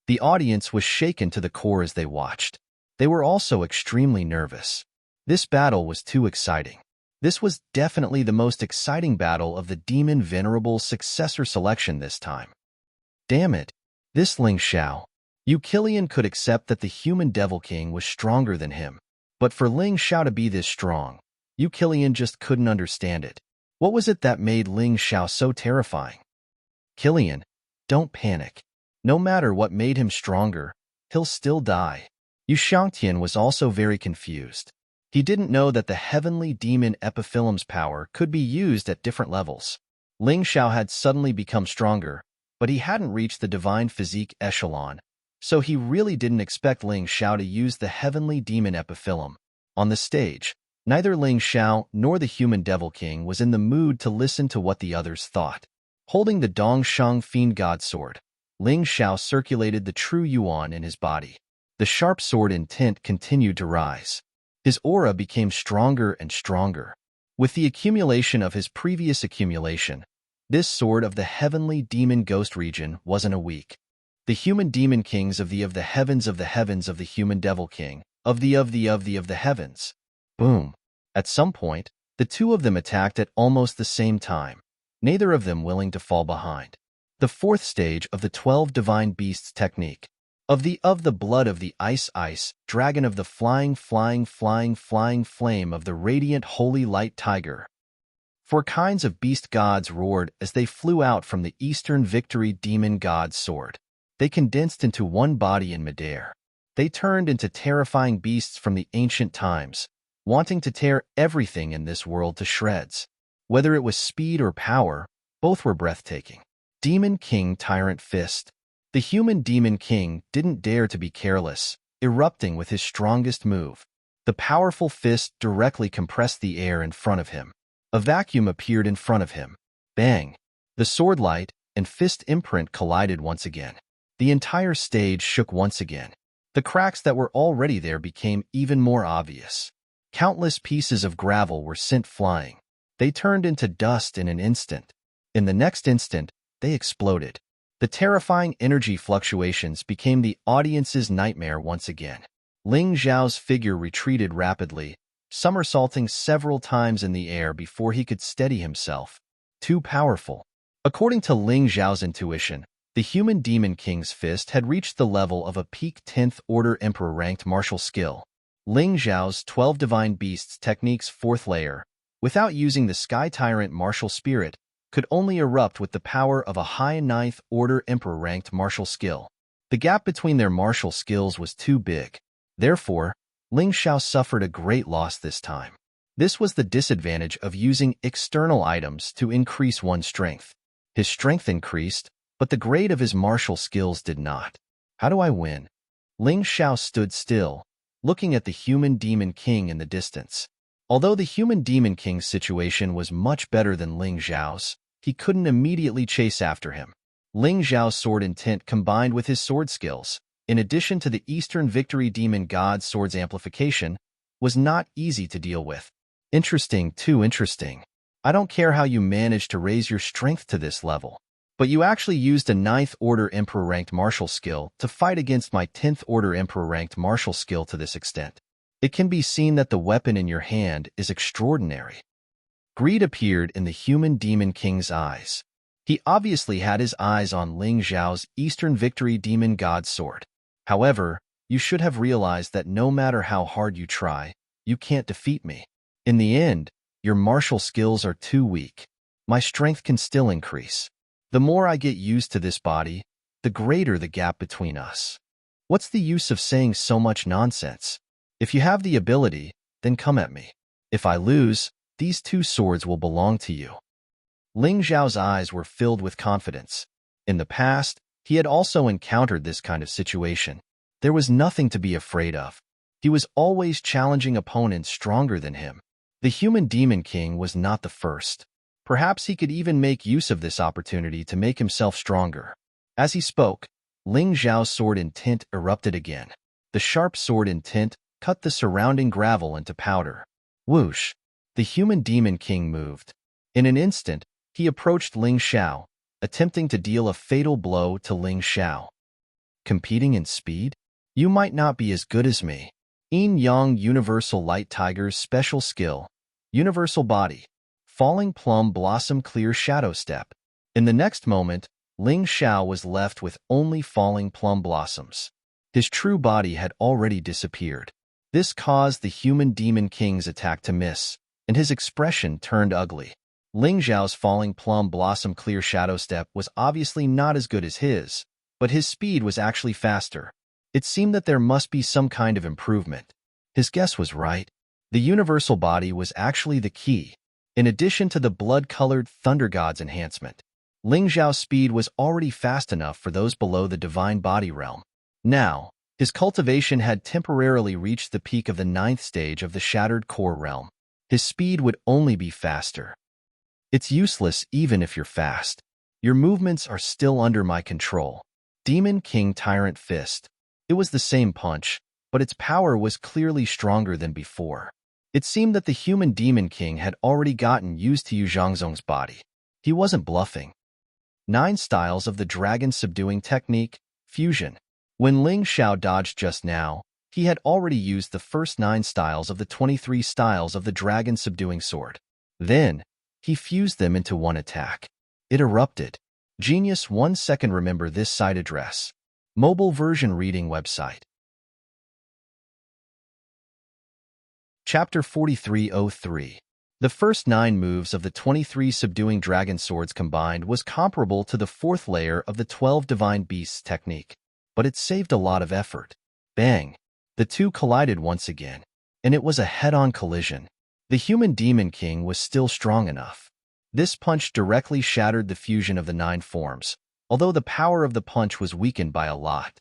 The audience was shaken to the core as they watched. They were also extremely nervous. This battle was too exciting. This was definitely the most exciting battle of the Demon Venerable's successor selection this time. Damn it, this Ling Xiao. Killian could accept that the human Devil King was stronger than him, but for Ling Xiao to be this strong, Killian just couldn't understand it. What was it that made Ling Xiao so terrifying? Killian, don't panic. No matter what made him stronger, he'll still die. Yu Xiangtian was also very confused. He didn't know that the heavenly demon Epiphyllum's power could be used at different levels. Ling Xiao had suddenly become stronger, but he hadn't reached the divine physique echelon, so he really didn't expect Ling Xiao to use the heavenly demon Epiphyllum. On the stage, neither Ling Xiao nor the human Devil King was in the mood to listen to what the others thought. Holding the Dongshang Fiend God Sword, Ling Xiao circulated the true yuan in his body. The sharp sword intent continued to rise. His aura became stronger and stronger. With the accumulation of his previous accumulation, this sword of the heavenly demon ghost region wasn't a weak. The human demon kings of the heavens of the heavens of the human Devil King, of the heavens. Boom. At some point, the two of them attacked at almost the same time, neither of them willing to fall behind. The fourth stage of the 12 divine beasts technique. Of the blood of the ice dragon of the flying flame of the radiant holy light tiger. Four kinds of beast gods roared as they flew out from the eastern victory demon god's sword. They condensed into one body in midair. They turned into terrifying beasts from the ancient times, wanting to tear everything in this world to shreds. Whether it was speed or power, both were breathtaking. Demon King Tyrant Fist. The human Demon King didn't dare to be careless, erupting with his strongest move. The powerful fist directly compressed the air in front of him. A vacuum appeared in front of him. Bang! The sword light and fist imprint collided once again. The entire stage shook once again. The cracks that were already there became even more obvious. Countless pieces of gravel were sent flying. They turned into dust in an instant. In the next instant, they exploded. The terrifying energy fluctuations became the audience's nightmare once again. Ling Xiao's figure retreated rapidly, somersaulting several times in the air before he could steady himself. Too powerful. According to Ling Xiao's intuition, the human Demon King's fist had reached the level of a peak 10th Order Emperor-ranked martial skill. Ling Xiao's 12 Divine Beasts technique's fourth layer, without using the Sky Tyrant martial spirit, could only erupt with the power of a high 9th Order Emperor-ranked martial skill. The gap between their martial skills was too big. Therefore, Ling Xiao suffered a great loss this time. This was the disadvantage of using external items to increase one's strength. His strength increased, but the grade of his martial skills did not. How do I win? Ling Xiao stood still, looking at the human Demon King in the distance. Although the human Demon King's situation was much better than Ling Xiao's, he couldn't immediately chase after him. Ling Xiao's sword intent combined with his sword skills, in addition to the Eastern Victory Demon God sword's amplification, was not easy to deal with. Interesting, too interesting. I don't care how you managed to raise your strength to this level, but you actually used a 9th Order Emperor-ranked martial skill to fight against my 10th Order Emperor-ranked martial skill to this extent. It can be seen that the weapon in your hand is extraordinary. Greed appeared in the human demon king's eyes. He obviously had his eyes on Ling Xiao's Eastern Victory Demon God sword. However, you should have realized that no matter how hard you try, you can't defeat me. In the end, your martial skills are too weak. My strength can still increase. The more I get used to this body, the greater the gap between us. What's the use of saying so much nonsense? If you have the ability, then come at me. If I lose, these 2 swords will belong to you. Ling Xiao's eyes were filled with confidence. In the past, he had also encountered this kind of situation. There was nothing to be afraid of. He was always challenging opponents stronger than him. The human demon king was not the first. Perhaps he could even make use of this opportunity to make himself stronger. As he spoke, Ling Xiao's sword intent erupted again. The sharp sword intent cut the surrounding gravel into powder. Whoosh! The human demon king moved. In an instant, he approached Ling Xiao, attempting to deal a fatal blow to Ling Xiao. Competing in speed? You might not be as good as me. Yin Yang Universal Light Tiger's special skill, Universal Body, Falling Plum Blossom Clear Shadow Step. In the next moment, Ling Xiao was left with only falling plum blossoms. His true body had already disappeared. This caused the human demon king's attack to miss, and his expression turned ugly. Ling Xiao's falling plum blossom clear shadow step was obviously not as good as his, but his speed was actually faster. It seemed that there must be some kind of improvement. His guess was right. The universal body was actually the key. In addition to the blood-colored Thunder God's enhancement, Ling Xiao's speed was already fast enough for those below the divine body realm. Now, his cultivation had temporarily reached the peak of the 9th stage of the Shattered Core realm. His speed would only be faster. It's useless even if you're fast. Your movements are still under my control. Demon King Tyrant Fist. It was the same punch, but its power was clearly stronger than before. It seemed that the human Demon King had already gotten used to Yu Zhangzong's body. He wasn't bluffing. 9 styles of the dragon subduing technique, fusion. When Ling Xiao dodged just now, he had already used the first 9 styles of the 23 styles of the dragon subduing sword. Then, he fused them into one attack. It erupted. Genius 1 second. Remember this site address. Mobile version reading website. Chapter 4303. The first 9 moves of the 23 subduing dragon swords combined was comparable to the 4th layer of the 12 divine beasts technique, but it saved a lot of effort. Bang! The 2 collided once again, and it was a head-on collision. The human demon king was still strong enough. This punch directly shattered the fusion of the 9 forms, although the power of the punch was weakened by a lot.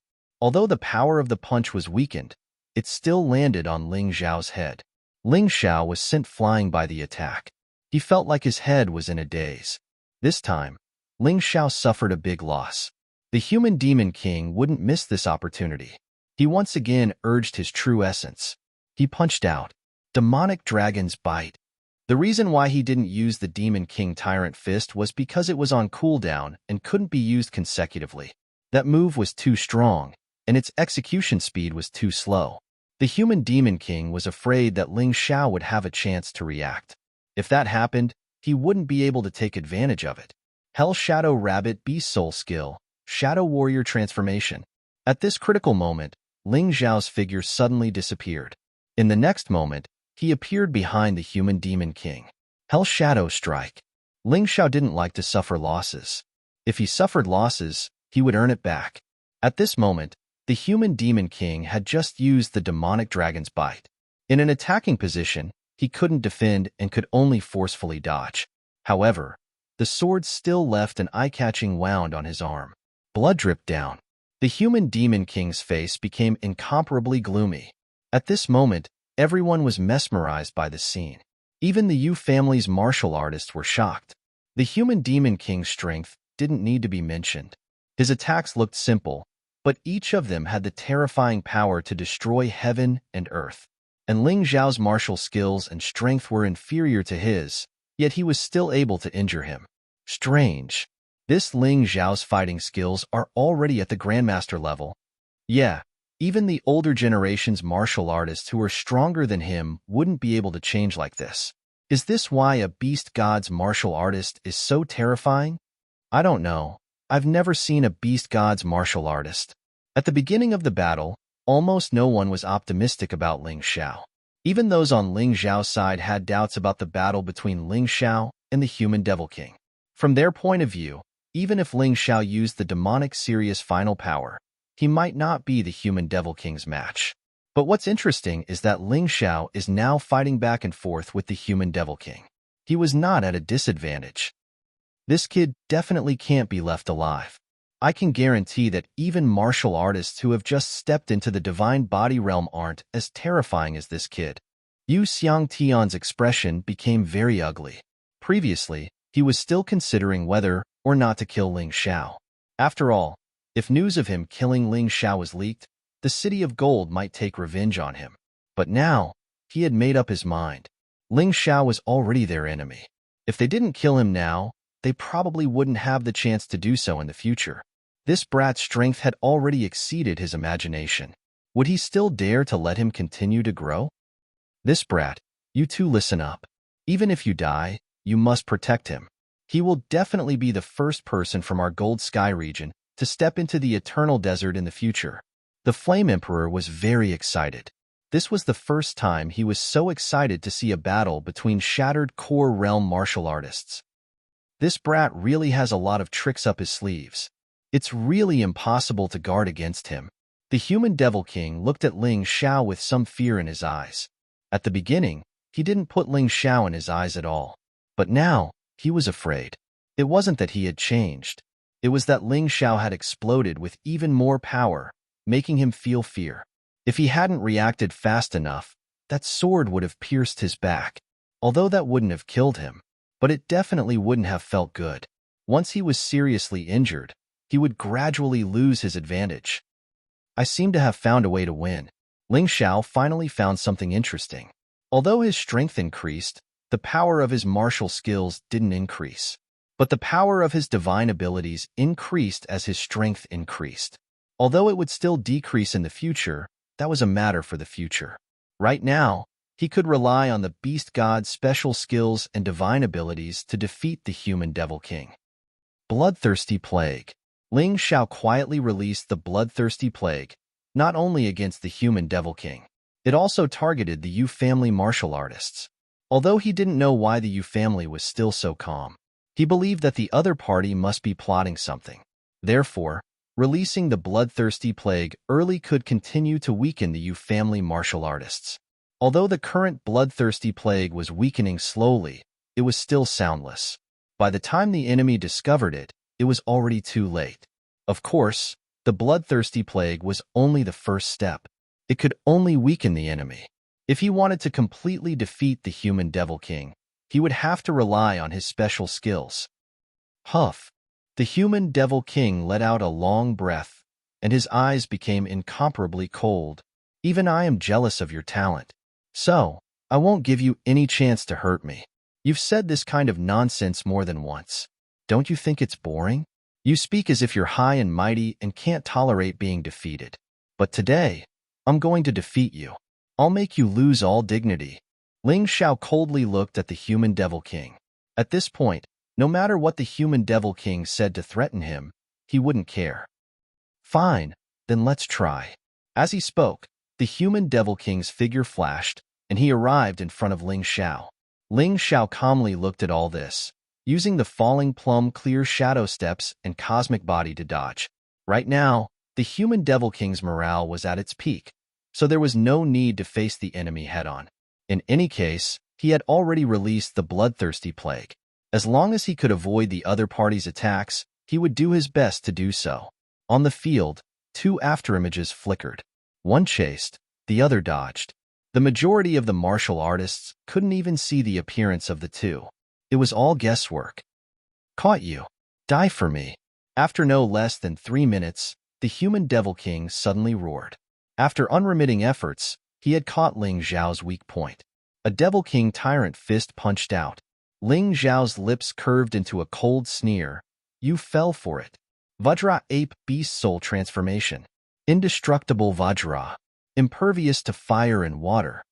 It still landed on Ling Xiao's head. Ling Xiao was sent flying by the attack. He felt like his head was in a daze. This time, Ling Xiao suffered a big loss. The human demon king wouldn't miss this opportunity. He once again urged his true essence. He punched out. Demonic Dragon's Bite. The reason why he didn't use the Demon King Tyrant Fist was because it was on cooldown and couldn't be used consecutively. That move was too strong, and its execution speed was too slow. The human Demon King was afraid that Ling Xiao would have a chance to react. If that happened, he wouldn't be able to take advantage of it. Hell Shadow Rabbit Beast Soul Skill, Shadow Warrior Transformation. At this critical moment, Ling Xiao's figure suddenly disappeared. In the next moment, he appeared behind the human Demon King. Hell Shadow Strike. Ling Xiao didn't like to suffer losses. If he suffered losses, he would earn it back. At this moment, the human Demon King had just used the demonic dragon's bite. In an attacking position, he couldn't defend and could only forcefully dodge. However, the sword still left an eye-catching wound on his arm. Blood dripped down. The human Demon King's face became incomparably gloomy. At this moment, everyone was mesmerized by the scene. Even the Yu family's martial artists were shocked. The human demon king's strength didn't need to be mentioned. His attacks looked simple, but each of them had the terrifying power to destroy heaven and earth. And Ling Xiao's martial skills and strength were inferior to his, yet he was still able to injure him. Strange. This Ling Xiao's fighting skills are already at the Grandmaster level. Yeah, even the older generation's martial artists who are stronger than him wouldn't be able to change like this. Is this why a beast god's martial artist is so terrifying? I don't know. I've never seen a beast god's martial artist. At the beginning of the battle, almost no one was optimistic about Ling Xiao. Even those on Ling Xiao's side had doubts about the battle between Ling Xiao and the human Devil King. From their point of view, even if Ling Xiao used the demonic Sirius final power, he might not be the human Devil King's match. But what's interesting is that Ling Xiao is now fighting back and forth with the human Devil King. He was not at a disadvantage. This kid definitely can't be left alive. I can guarantee that even martial artists who have just stepped into the divine body realm aren't as terrifying as this kid. Yu Xiangtian's expression became very ugly. Previously, he was still considering whether or not to kill Ling Xiao. After all, if news of him killing Ling Xiao was leaked, the City of Gold might take revenge on him. But now, he had made up his mind. Ling Xiao was already their enemy. If they didn't kill him now, they probably wouldn't have the chance to do so in the future. This brat's strength had already exceeded his imagination. Would he still dare to let him continue to grow? This brat, you two listen up. Even if you die, you must protect him. He will definitely be the first person from our Gold Sky region to step into the Eternal Desert in the future. The Flame Emperor was very excited. This was the first time he was so excited to see a battle between Shattered Core Realm martial artists. This brat really has a lot of tricks up his sleeves. It's really impossible to guard against him. The human Devil King looked at Ling Xiao with some fear in his eyes. At the beginning, he didn't put Ling Xiao in his eyes at all. But now, he was afraid. It wasn't that he had changed. It was that Ling Xiao had exploded with even more power, making him feel fear. If he hadn't reacted fast enough, that sword would have pierced his back. Although that wouldn't have killed him, but it definitely wouldn't have felt good. Once he was seriously injured, he would gradually lose his advantage. I seem to have found a way to win. Ling Xiao finally found something interesting. Although his strength increased, the power of his martial skills didn't increase. But the power of his divine abilities increased as his strength increased. Although it would still decrease in the future, that was a matter for the future. Right now, he could rely on the Beast God's special skills and divine abilities to defeat the human Devil King. Bloodthirsty Plague. Ling Xiao quietly released the Bloodthirsty Plague, not only against the human Devil King. It also targeted the Yu family martial artists. Although he didn't know why the Yu family was still so calm, he believed that the other party must be plotting something. Therefore, releasing the Bloodthirsty Plague early could continue to weaken the Yu family martial artists. Although the current Bloodthirsty Plague was weakening slowly, it was still soundless. By the time the enemy discovered it, it was already too late. Of course, the Bloodthirsty Plague was only the first step. It could only weaken the enemy. If he wanted to completely defeat the human Devil King, he would have to rely on his special skills. Huff. The human Devil King let out a long breath, and his eyes became incomparably cold. Even I am jealous of your talent. So, I won't give you any chance to hurt me. You've said this kind of nonsense more than once. Don't you think it's boring? You speak as if you're high and mighty and can't tolerate being defeated. But today, I'm going to defeat you. I'll make you lose all dignity. Ling Xiao coldly looked at the human Devil King. At this point, no matter what the human Devil King said to threaten him, he wouldn't care. Fine, then let's try. As he spoke, the human Devil King's figure flashed, and he arrived in front of Ling Xiao. Ling Xiao calmly looked at all this, using the falling plum clear shadow steps and cosmic body to dodge. Right now, the human Devil King's morale was at its peak, so there was no need to face the enemy head-on. In any case, he had already released the Bloodthirsty Plague. As long as he could avoid the other party's attacks, he would do his best to do so. On the field, two afterimages flickered. One chased, the other dodged. The majority of the martial artists couldn't even see the appearance of the two. It was all guesswork. Caught you. Die for me. After no less than 3 minutes, the human Devil King suddenly roared. After unremitting efforts, he had caught Ling Xiao's weak point. A Devil King Tyrant fist punched out. Ling Xiao's lips curved into a cold sneer. You fell for it. Vajra Ape Beast Soul Transformation. Indestructible Vajra. Impervious to fire and water.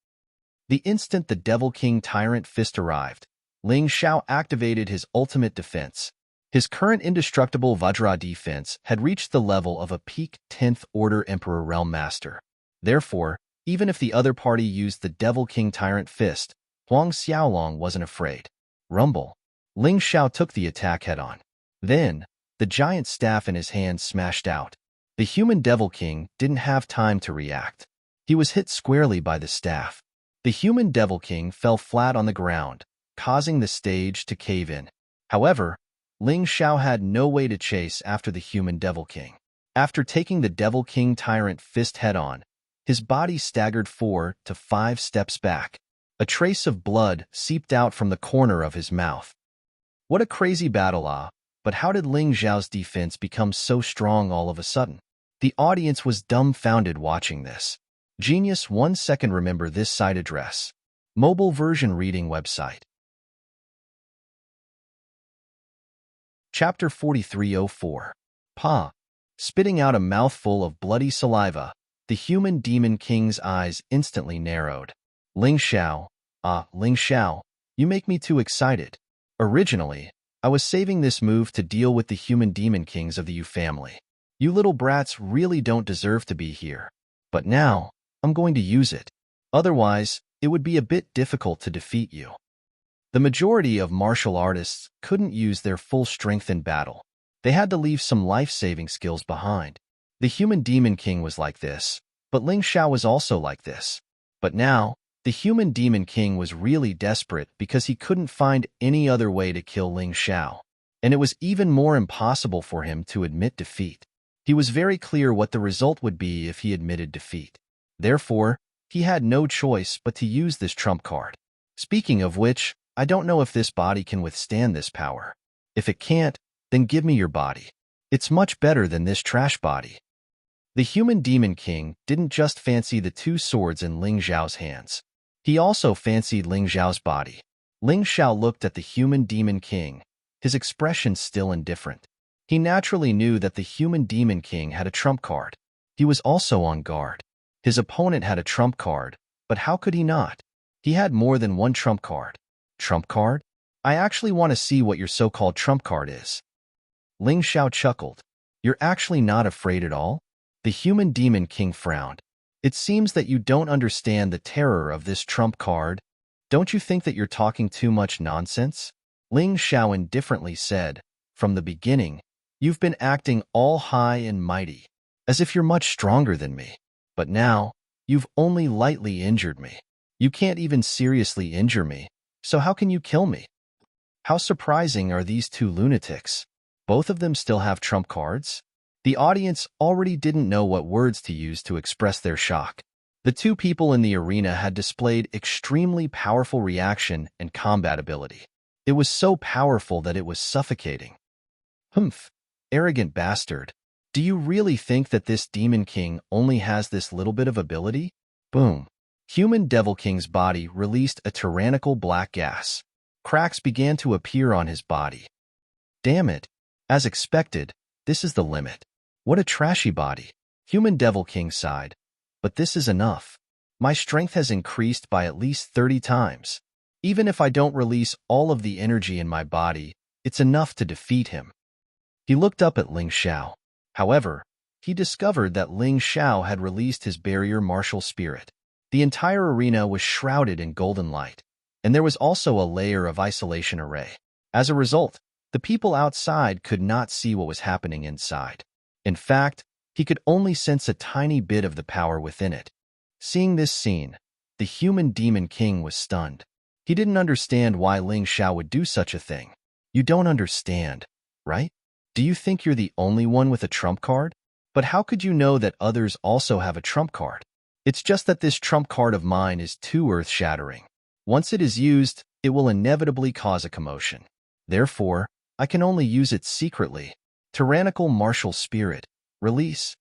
The instant the Devil King Tyrant fist arrived, Ling Xiao activated his ultimate defense. His current indestructible Vajra defense had reached the level of a peak 10th Order Emperor Realm Master. Therefore, even if the other party used the Devil King Tyrant fist, Huang Xiaolong wasn't afraid. Rumble. Ling Xiao took the attack head-on. Then, the giant staff in his hand smashed out. The human Devil King didn't have time to react. He was hit squarely by the staff. The human Devil King fell flat on the ground, causing the stage to cave in. However, Ling Xiao had no way to chase after the human Devil King. After taking the Devil King Tyrant fist head-on, his body staggered 4 to 5 steps back. A trace of blood seeped out from the corner of his mouth. What a crazy battle, but how did Ling Xiao's defense become so strong all of a sudden? The audience was dumbfounded watching this. Genius 1 second. Remember this site address. Mobile version reading website. Chapter 4304. Pa. Spitting out a mouthful of bloody saliva, the human demon king's eyes instantly narrowed. Ling Xiao, Ling Xiao, you make me too excited. Originally, I was saving this move to deal with the human demon kings of the Yu family. You little brats really don't deserve to be here. But now, I'm going to use it. Otherwise, it would be a bit difficult to defeat you. The majority of martial artists couldn't use their full strength in battle. They had to leave some life-saving skills behind. The human demon king was like this, but Ling Xiao was also like this. But now, the human demon king was really desperate because he couldn't find any other way to kill Ling Xiao. And it was even more impossible for him to admit defeat. He was very clear what the result would be if he admitted defeat. Therefore, he had no choice but to use this trump card. Speaking of which, I don't know if this body can withstand this power. If it can't, then give me your body. It's much better than this trash body. The human demon king didn't just fancy the 2 swords in Ling Xiao's hands. He also fancied Ling Xiao's body. Ling Xiao looked at the human demon king, his expression still indifferent. He naturally knew that the human demon king had a trump card. He was also on guard. His opponent had a trump card, but how could he not? He had more than one trump card. Trump card? I actually want to see what your so-called trump card is. Ling Xiao chuckled. You're actually not afraid at all? The human demon king frowned. It seems that you don't understand the terror of this trump card. Don't you think that you're talking too much nonsense? Ling Xiao indifferently said, from the beginning, you've been acting all high and mighty, as if you're much stronger than me. But now, you've only lightly injured me. You can't even seriously injure me, so how can you kill me? How surprising are these 2 lunatics? Both of them still have trump cards? The audience already didn't know what words to use to express their shock. The 2 people in the arena had displayed extremely powerful reaction and combat ability. It was so powerful that it was suffocating. Humph, arrogant bastard. Do you really think that this demon king only has this little bit of ability? Boom. Human Devil King's body released a tyrannical black gas. Cracks began to appear on his body. Damn it. As expected, this is the limit. What a trashy body. Human Devil King sighed. But this is enough. My strength has increased by at least 30 times. Even if I don't release all of the energy in my body, it's enough to defeat him. He looked up at Ling Xiao. However, he discovered that Ling Xiao had released his barrier martial spirit. The entire arena was shrouded in golden light, and there was also a layer of isolation array. As a result, the people outside could not see what was happening inside. In fact, he could only sense a tiny bit of the power within it. Seeing this scene, the human demon king was stunned. He didn't understand why Ling Xiao would do such a thing. You don't understand, right? Do you think you're the only one with a trump card? But how could you know that others also have a trump card? It's just that this trump card of mine is too earth-shattering. Once it is used, it will inevitably cause a commotion. Therefore, I can only use it secretly. Tyrannical martial spirit. Release.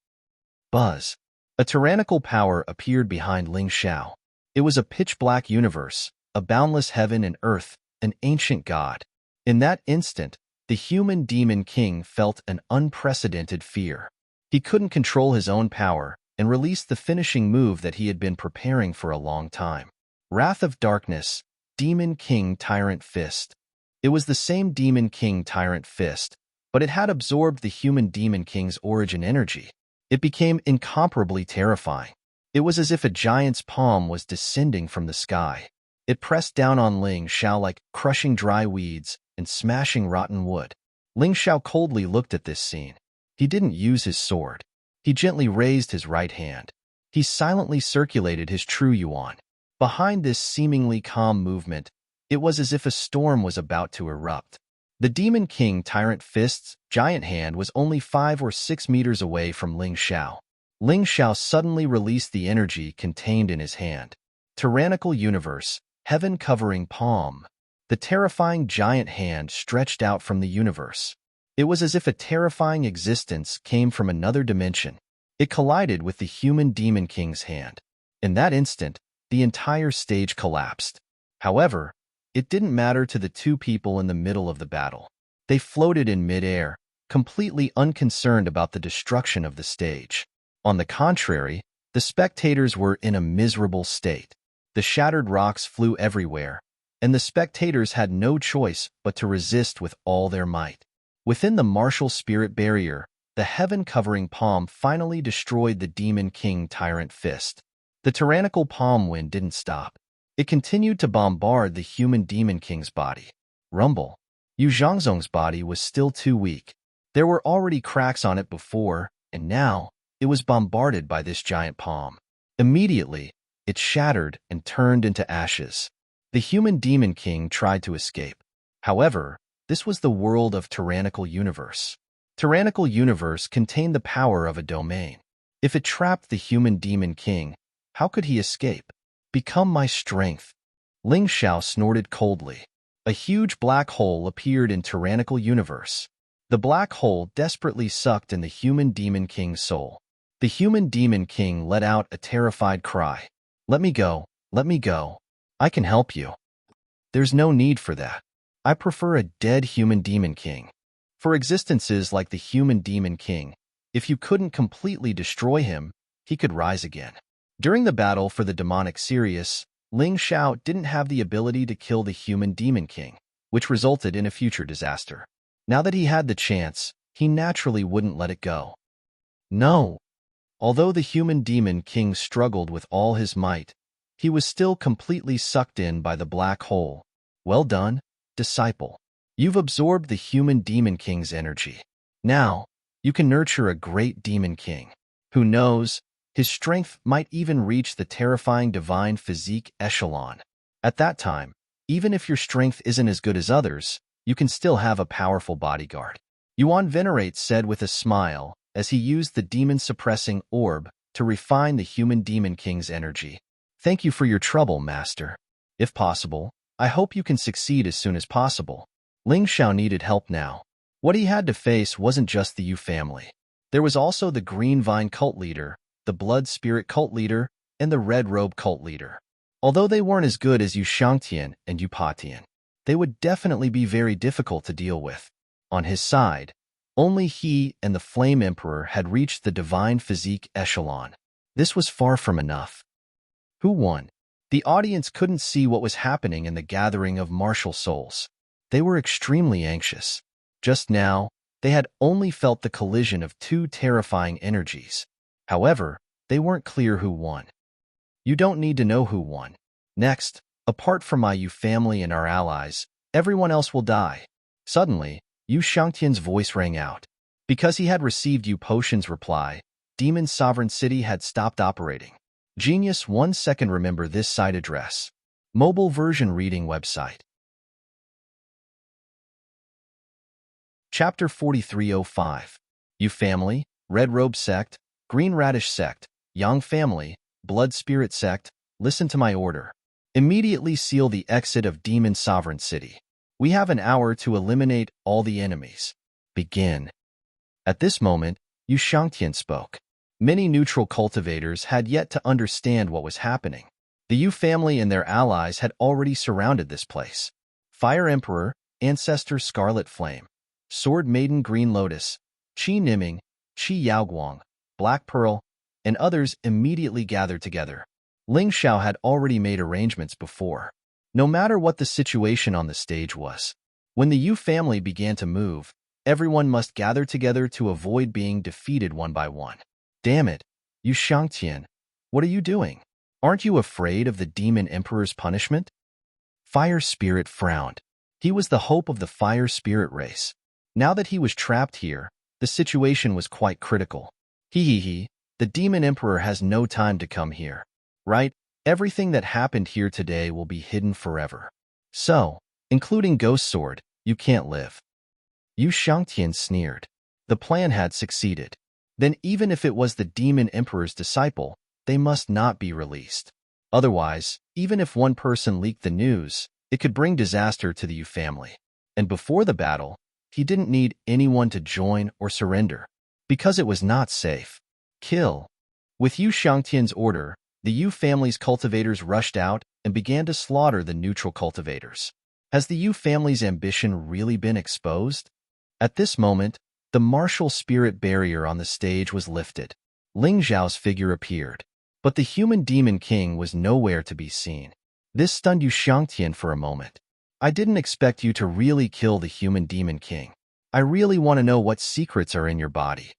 Buzz. A tyrannical power appeared behind Ling Xiao. It was a pitch-black universe, a boundless heaven and earth, an ancient god. In that instant, the human demon king felt an unprecedented fear. He couldn't control his own power and released the finishing move that he had been preparing for a long time. Wrath of Darkness, Demon King Tyrant Fist. It was the same Demon King Tyrant Fist, but it had absorbed the human Demon King's origin energy. It became incomparably terrifying. It was as if a giant's palm was descending from the sky. It pressed down on Ling Xiao like crushing dry weeds and smashing rotten wood. Ling Xiao coldly looked at this scene. He didn't use his sword. He gently raised his right hand. He silently circulated his true yuan. Behind this seemingly calm movement, it was as if a storm was about to erupt. The Demon King Tyrant Fist's giant hand was only 5 or 6 meters away from Ling Xiao. Ling Xiao suddenly released the energy contained in his hand. Tyrannical Universe, Heaven-Covering Palm. The terrifying giant hand stretched out from the universe. It was as if a terrifying existence came from another dimension. It collided with the human Demon King's hand. In that instant, the entire stage collapsed. However, it didn't matter to the two people in the middle of the battle. They floated in midair, completely unconcerned about the destruction of the stage. On the contrary, the spectators were in a miserable state. The shattered rocks flew everywhere, and the spectators had no choice but to resist with all their might. Within the martial spirit barrier, the heaven-covering palm finally destroyed the Demon King Tyrant Fist. The tyrannical palm wind didn't stop. It continued to bombard the human Demon King's body. Rumble. Yu Zhangzong's body was still too weak. There were already cracks on it before, and now it was bombarded by this giant palm. Immediately, it shattered and turned into ashes. The human Demon King tried to escape. However, this was the world of Tyrannical Universe. Tyrannical Universe contained the power of a domain. If it trapped the human Demon King, how could he escape? Become my strength. Ling Xiao snorted coldly. A huge black hole appeared in Tyrannical Universe. The black hole desperately sucked in the human Demon King's soul. The human Demon King let out a terrified cry. Let me go, let me go. I can help you. There's no need for that. I prefer a dead human Demon King. For existences like the human Demon King, if you couldn't completely destroy him, he could rise again. During the battle for the demonic Sirius, Ling Xiao didn't have the ability to kill the human Demon King, which resulted in a future disaster. Now that he had the chance, he naturally wouldn't let it go. No. Although the human Demon King struggled with all his might, he was still completely sucked in by the black hole. Well done, disciple. You've absorbed the human Demon King's energy. Now, you can nurture a great Demon King. Who knows, his strength might even reach the terrifying divine physique echelon. At that time, even if your strength isn't as good as others, you can still have a powerful bodyguard. Yuan Venerate said with a smile as he used the demon-suppressing orb to refine the human Demon King's energy. Thank you for your trouble, Master. If possible, I hope you can succeed as soon as possible. Ling Xiao needed help now. What he had to face wasn't just the Yu family. There was also the Green Vine cult leader, the Blood Spirit cult leader, and the Red Robe cult leader. Although they weren't as good as Yu Shangtian and Yu Patian, they would definitely be very difficult to deal with. On his side, only he and the Flame Emperor had reached the divine physique echelon. This was far from enough. Who won? The audience couldn't see what was happening in the gathering of martial souls. They were extremely anxious. Just now, they had only felt the collision of two terrifying energies. However, they weren't clear who won. You don't need to know who won. Next, apart from my Yu family and our allies, everyone else will die. Suddenly, Yu Shangtian's voice rang out. Because he had received Yu Potion's reply, Demon Sovereign City had stopped operating. Genius 1 second. Remember this site address. Mobile version reading website. Chapter 4305. Yu family, Red Robe sect, Green Radish sect, Yang family, Blood Spirit sect, listen to my order. Immediately seal the exit of Demon Sovereign City. We have an hour to eliminate all the enemies. Begin. At this moment, Yu Shangtian spoke. Many neutral cultivators had yet to understand what was happening. The Yu family and their allies had already surrounded this place. Fire Emperor, Ancestor Scarlet Flame, Sword Maiden Green Lotus, Qi Niming, Qi Yaoguang, Black Pearl, and others immediately gathered together. Ling Xiao had already made arrangements before. No matter what the situation on the stage was, when the Yu family began to move, everyone must gather together to avoid being defeated one by one. Damn it, Yu Shangtian, what are you doing? Aren't you afraid of the Demon Emperor's punishment? Fire Spirit frowned. He was the hope of the Fire Spirit race. Now that he was trapped here, the situation was quite critical. The Demon Emperor has no time to come here. Right? Everything that happened here today will be hidden forever. So, including Ghost Sword, you can't live. Yu Shangtian sneered. The plan had succeeded. Then even if it was the Demon Emperor's disciple, they must not be released. Otherwise, even if one person leaked the news, it could bring disaster to the Yu family. And before the battle, he didn't need anyone to join or surrender, because it was not safe. Kill. With Yu Shangtian's order, the Yu family's cultivators rushed out and began to slaughter the neutral cultivators. Has the Yu family's ambition really been exposed? At this moment, the martial spirit barrier on the stage was lifted. Ling Zhao's figure appeared, but the human demon king was nowhere to be seen. This stunned Yu Shangtian for a moment. I didn't expect you to really kill the human demon king. I really want to know what secrets are in your body.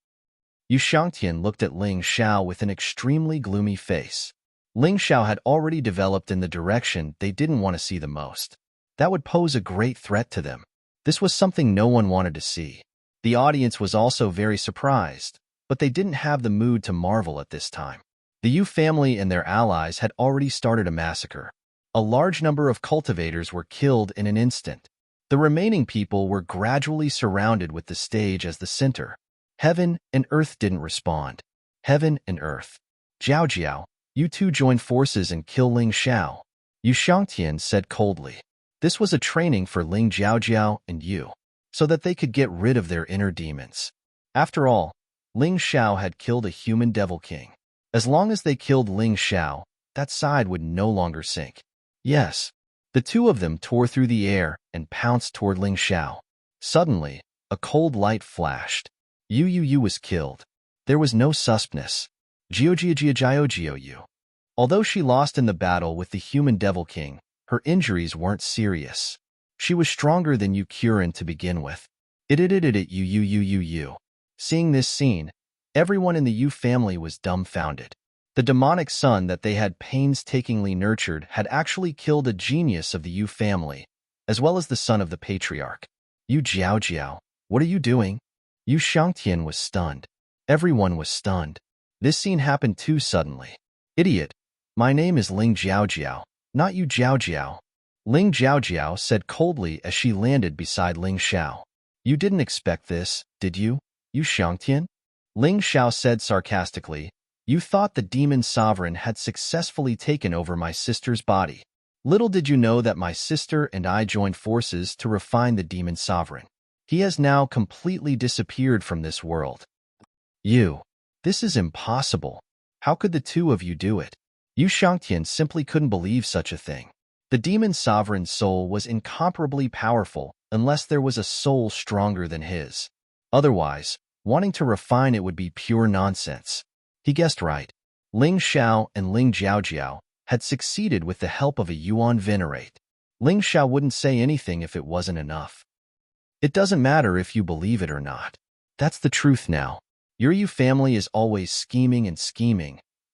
Yu Shangtian looked at Ling Xiao with an extremely gloomy face. Ling Xiao had already developed in the direction they didn't want to see the most. That would pose a great threat to them. This was something no one wanted to see. The audience was also very surprised, but they didn't have the mood to marvel at this time. The Yu family and their allies had already started a massacre. A large number of cultivators were killed in an instant. The remaining people were gradually surrounded with the stage as the center. Heaven and Earth didn't respond. Heaven and Earth. Jiao Jiao, you two join forces and kill Ling Xiao. Yu Shangtian said coldly. This was a training for Ling Jiao and Yu, so that they could get rid of their inner demons. After all, Ling Xiao had killed a human devil king. As long as they killed Ling Xiao, that side would no longer sink. Yes, the two of them tore through the air and pounced toward Ling Xiao. Suddenly, a cold light flashed. Yu was killed. There was no suspness. Jiao. Although she lost in the battle with the human devil king, her injuries weren't serious. She was stronger than Yu Kuren to begin with. Yu. Seeing this scene, everyone in the Yu family was dumbfounded. The demonic son that they had painstakingly nurtured had actually killed a genius of the Yu family, as well as the son of the patriarch. Yu Jiao, what are you doing? Yu Shangtian was stunned. Everyone was stunned. This scene happened too suddenly. Idiot. My name is Ling Jiao, not Yu Jiao. Ling Jiao said coldly as she landed beside Ling Xiao. You didn't expect this, did you, Yu Shangtian? Ling Xiao said sarcastically. You thought the demon sovereign had successfully taken over my sister's body. Little did you know that my sister and I joined forces to refine the demon sovereign. He has now completely disappeared from this world. This is impossible. How could the two of you do it? Yu Shangtian simply couldn't believe such a thing. The demon sovereign's soul was incomparably powerful unless there was a soul stronger than his. Otherwise, wanting to refine it would be pure nonsense. He guessed right. Ling Xiao and Ling Jiao had succeeded with the help of a Yuan Venerate. Ling Xiao wouldn't say anything if it wasn't enough. It doesn't matter if you believe it or not. That's the truth now. Your Yu family is always scheming,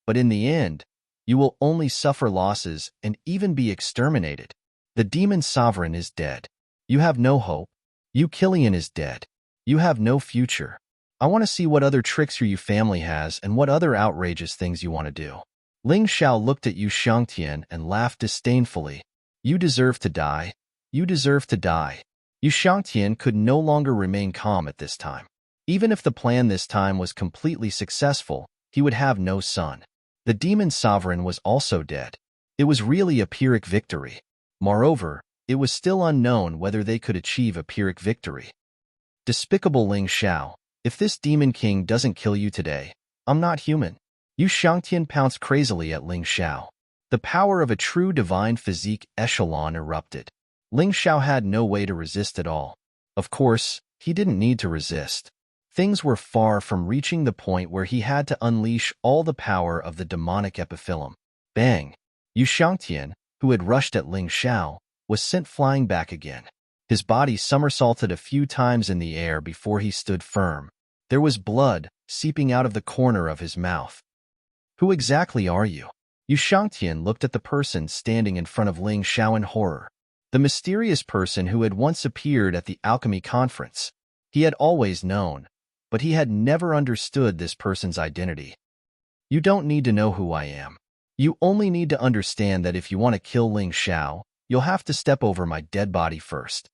but in the end, you will only suffer losses and even be exterminated. The demon sovereign is dead. You have no hope. Yu Killian is dead. You have no future. I want to see what other tricks your Yu family has and what other outrageous things you want to do. Ling Xiao looked at Yu Shangtian and laughed disdainfully. You deserve to die. You deserve to die. Yu Shangtian could no longer remain calm at this time. Even if the plan this time was completely successful, he would have no son. The demon sovereign was also dead. It was really a Pyrrhic victory. Moreover, it was still unknown whether they could achieve a Pyrrhic victory. Despicable Ling Xiao, if this demon king doesn't kill you today, I'm not human. Yu Shangtian pounced crazily at Ling Xiao. The power of a true divine physique echelon erupted. Ling Xiao had no way to resist at all. Of course, he didn't need to resist. Things were far from reaching the point where he had to unleash all the power of the demonic epiphyllum. Bang! Yu Shangtian, who had rushed at Ling Xiao, was sent flying back again. His body somersaulted a few times in the air before he stood firm. There was blood seeping out of the corner of his mouth. Who exactly are you? Yu Shangtian looked at the person standing in front of Ling Xiao in horror. The mysterious person who had once appeared at the alchemy conference. He had always known, but he had never understood this person's identity. You don't need to know who I am. You only need to understand that if you want to kill Ling Xiao, you'll have to step over my dead body first.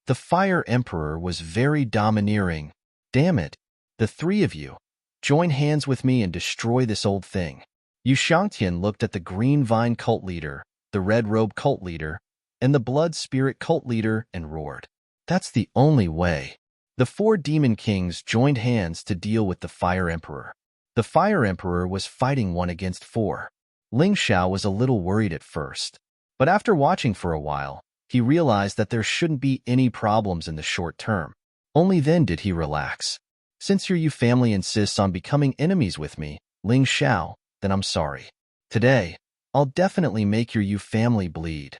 The Fire Emperor was very domineering. Damn it. The three of you, join hands with me and destroy this old thing. Yu Shangtian looked at the Green Vine cult leader, the Red Robe cult leader, and the Blood Spirit cult leader and roared. That's the only way. The four demon kings joined hands to deal with the Fire Emperor. The Fire Emperor was fighting 1 against 4. Ling Xiao was a little worried at first, but after watching for a while, he realized that there shouldn't be any problems in the short term. Only then did he relax. Since your Yu family insists on becoming enemies with me, Ling Xiao, then I'm sorry. Today, I'll definitely make your Yu family bleed.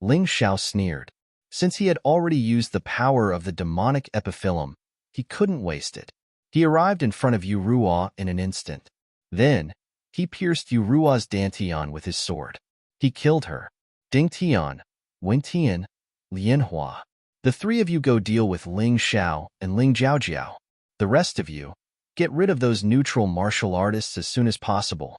Ling Xiao sneered. Since he had already used the power of the demonic epiphyllum, he couldn't waste it. He arrived in front of Yu Ruo in an instant. Then, he pierced Yu Ruo's dantian with his sword. He killed her. Ding Tian, Wen Tian, Lian Hua. The three of you go deal with Ling Xiao and Ling Jiaojiao. The rest of you, get rid of those neutral martial artists as soon as possible.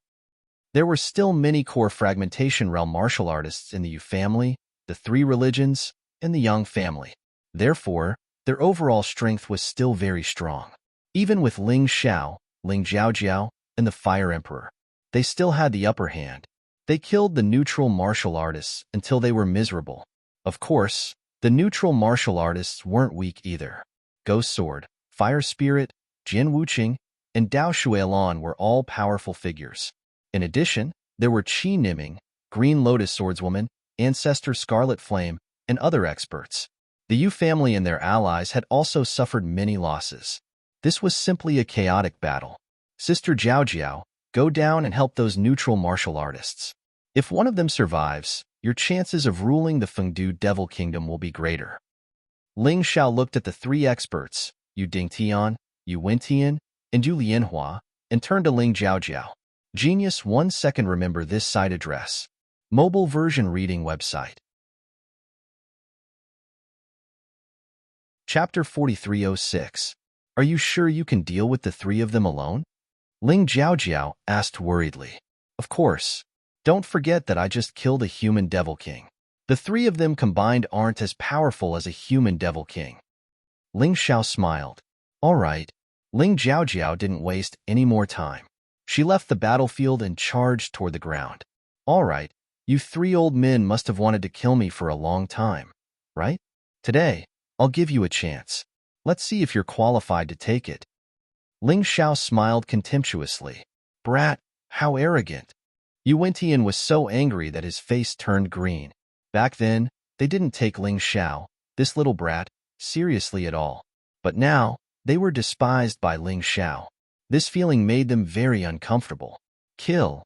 There were still many core fragmentation realm martial artists in the Yu family, the three religions, and the Yang family. Therefore, their overall strength was still very strong. Even with Ling Xiao, Ling Jiaojiao, and the Fire Emperor, they still had the upper hand. They killed the neutral martial artists until they were miserable. Of course, the neutral martial artists weren't weak either. Ghost Sword, Fire Spirit, Jin Wuqing, and Dao Shuilan were all powerful figures. In addition, there were Qi Niming, Green Lotus Swordswoman, Ancestor Scarlet Flame, and other experts. The Yu family and their allies had also suffered many losses. This was simply a chaotic battle. Sister Jiaojiao, go down and help those neutral martial artists. If one of them survives, your chances of ruling the Fengdu Devil Kingdom will be greater. Ling Xiao looked at the three experts, Yu Dingtian, Yu Wentian, and Yu Lianhua, and turned to Ling Jiaojiao. Genius 1 second. Remember this site address. Mobile version reading website. Chapter 4306. Are you sure you can deal with the three of them alone? Ling Jiaojiao asked worriedly. Of course. Don't forget that I just killed a human devil king. The three of them combined aren't as powerful as a human devil king. Ling Xiao smiled. All right. Ling Jiaojiao didn't waste any more time. She left the battlefield and charged toward the ground. All right, you three old men must have wanted to kill me for a long time, right? Today, I'll give you a chance. Let's see if you're qualified to take it. Ling Xiao smiled contemptuously. Brat, how arrogant. Yu Wentian was so angry that his face turned green. Back then, they didn't take Ling Xiao, this little brat, seriously at all. But now, they were despised by Ling Xiao. This feeling made them very uncomfortable. Kill.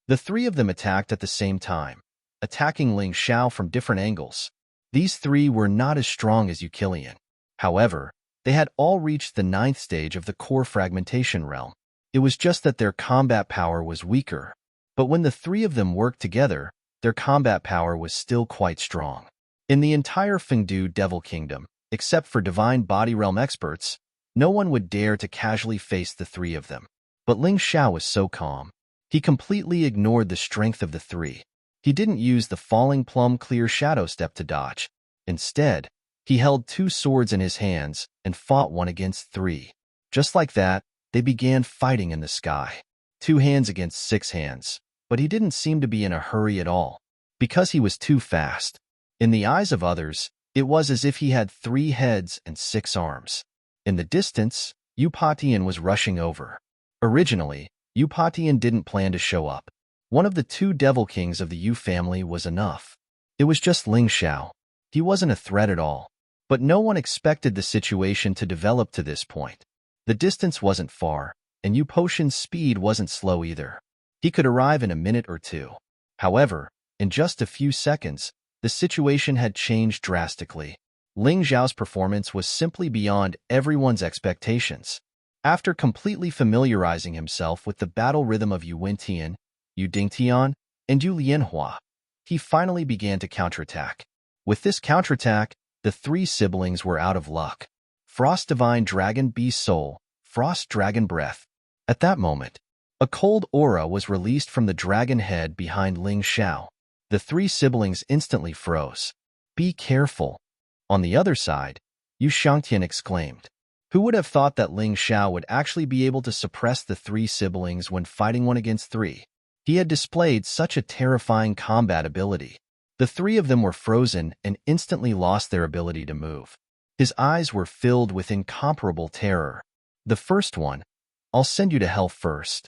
The three of them attacked at the same time, attacking Ling Xiao from different angles. These three were not as strong as Eukilian. However, they had all reached the 9th stage of the core fragmentation realm. It was just that their combat power was weaker. But when the three of them worked together, their combat power was still quite strong. In the entire Fengdu Devil Kingdom, except for Divine Body Realm experts, no one would dare to casually face the three of them. But Ling Xiao was so calm. He completely ignored the strength of the three. He didn't use the Falling Plum Clear Shadow Step to dodge. Instead, he held 2 swords in his hands and fought 1 against 3. Just like that, they began fighting in the sky. 2 hands against 6 hands. But he didn't seem to be in a hurry at all. Because he was too fast. In the eyes of others, it was as if he had 3 heads and 6 arms. In the distance, Eupatian was rushing over. Originally, Eupatian didn't plan to show up. One of the 2 devil kings of the Yu family was enough. It was just Ling Xiao. He wasn't a threat at all. But no one expected the situation to develop to this point. The distance wasn't far, and Eupatian's speed wasn't slow either. He could arrive in a minute or 2. However, in just a few seconds, the situation had changed drastically. Ling Xiao's performance was simply beyond everyone's expectations. After completely familiarizing himself with the battle rhythm of Yu Wintian, Yu Dingtian, and Yu Lianhua, he finally began to counterattack. With this counterattack, the 3 siblings were out of luck. Frost Divine Dragon Beast Soul, Frost Dragon Breath. At that moment, a cold aura was released from the dragon head behind Ling Xiao. The 3 siblings instantly froze. Be careful. On the other side, Yu Shangtian exclaimed. Who would have thought that Ling Xiao would actually be able to suppress the 3 siblings when fighting 1 against 3? He had displayed such a terrifying combat ability. The 3 of them were frozen and instantly lost their ability to move. His eyes were filled with incomparable terror. The first one, I'll send you to hell first.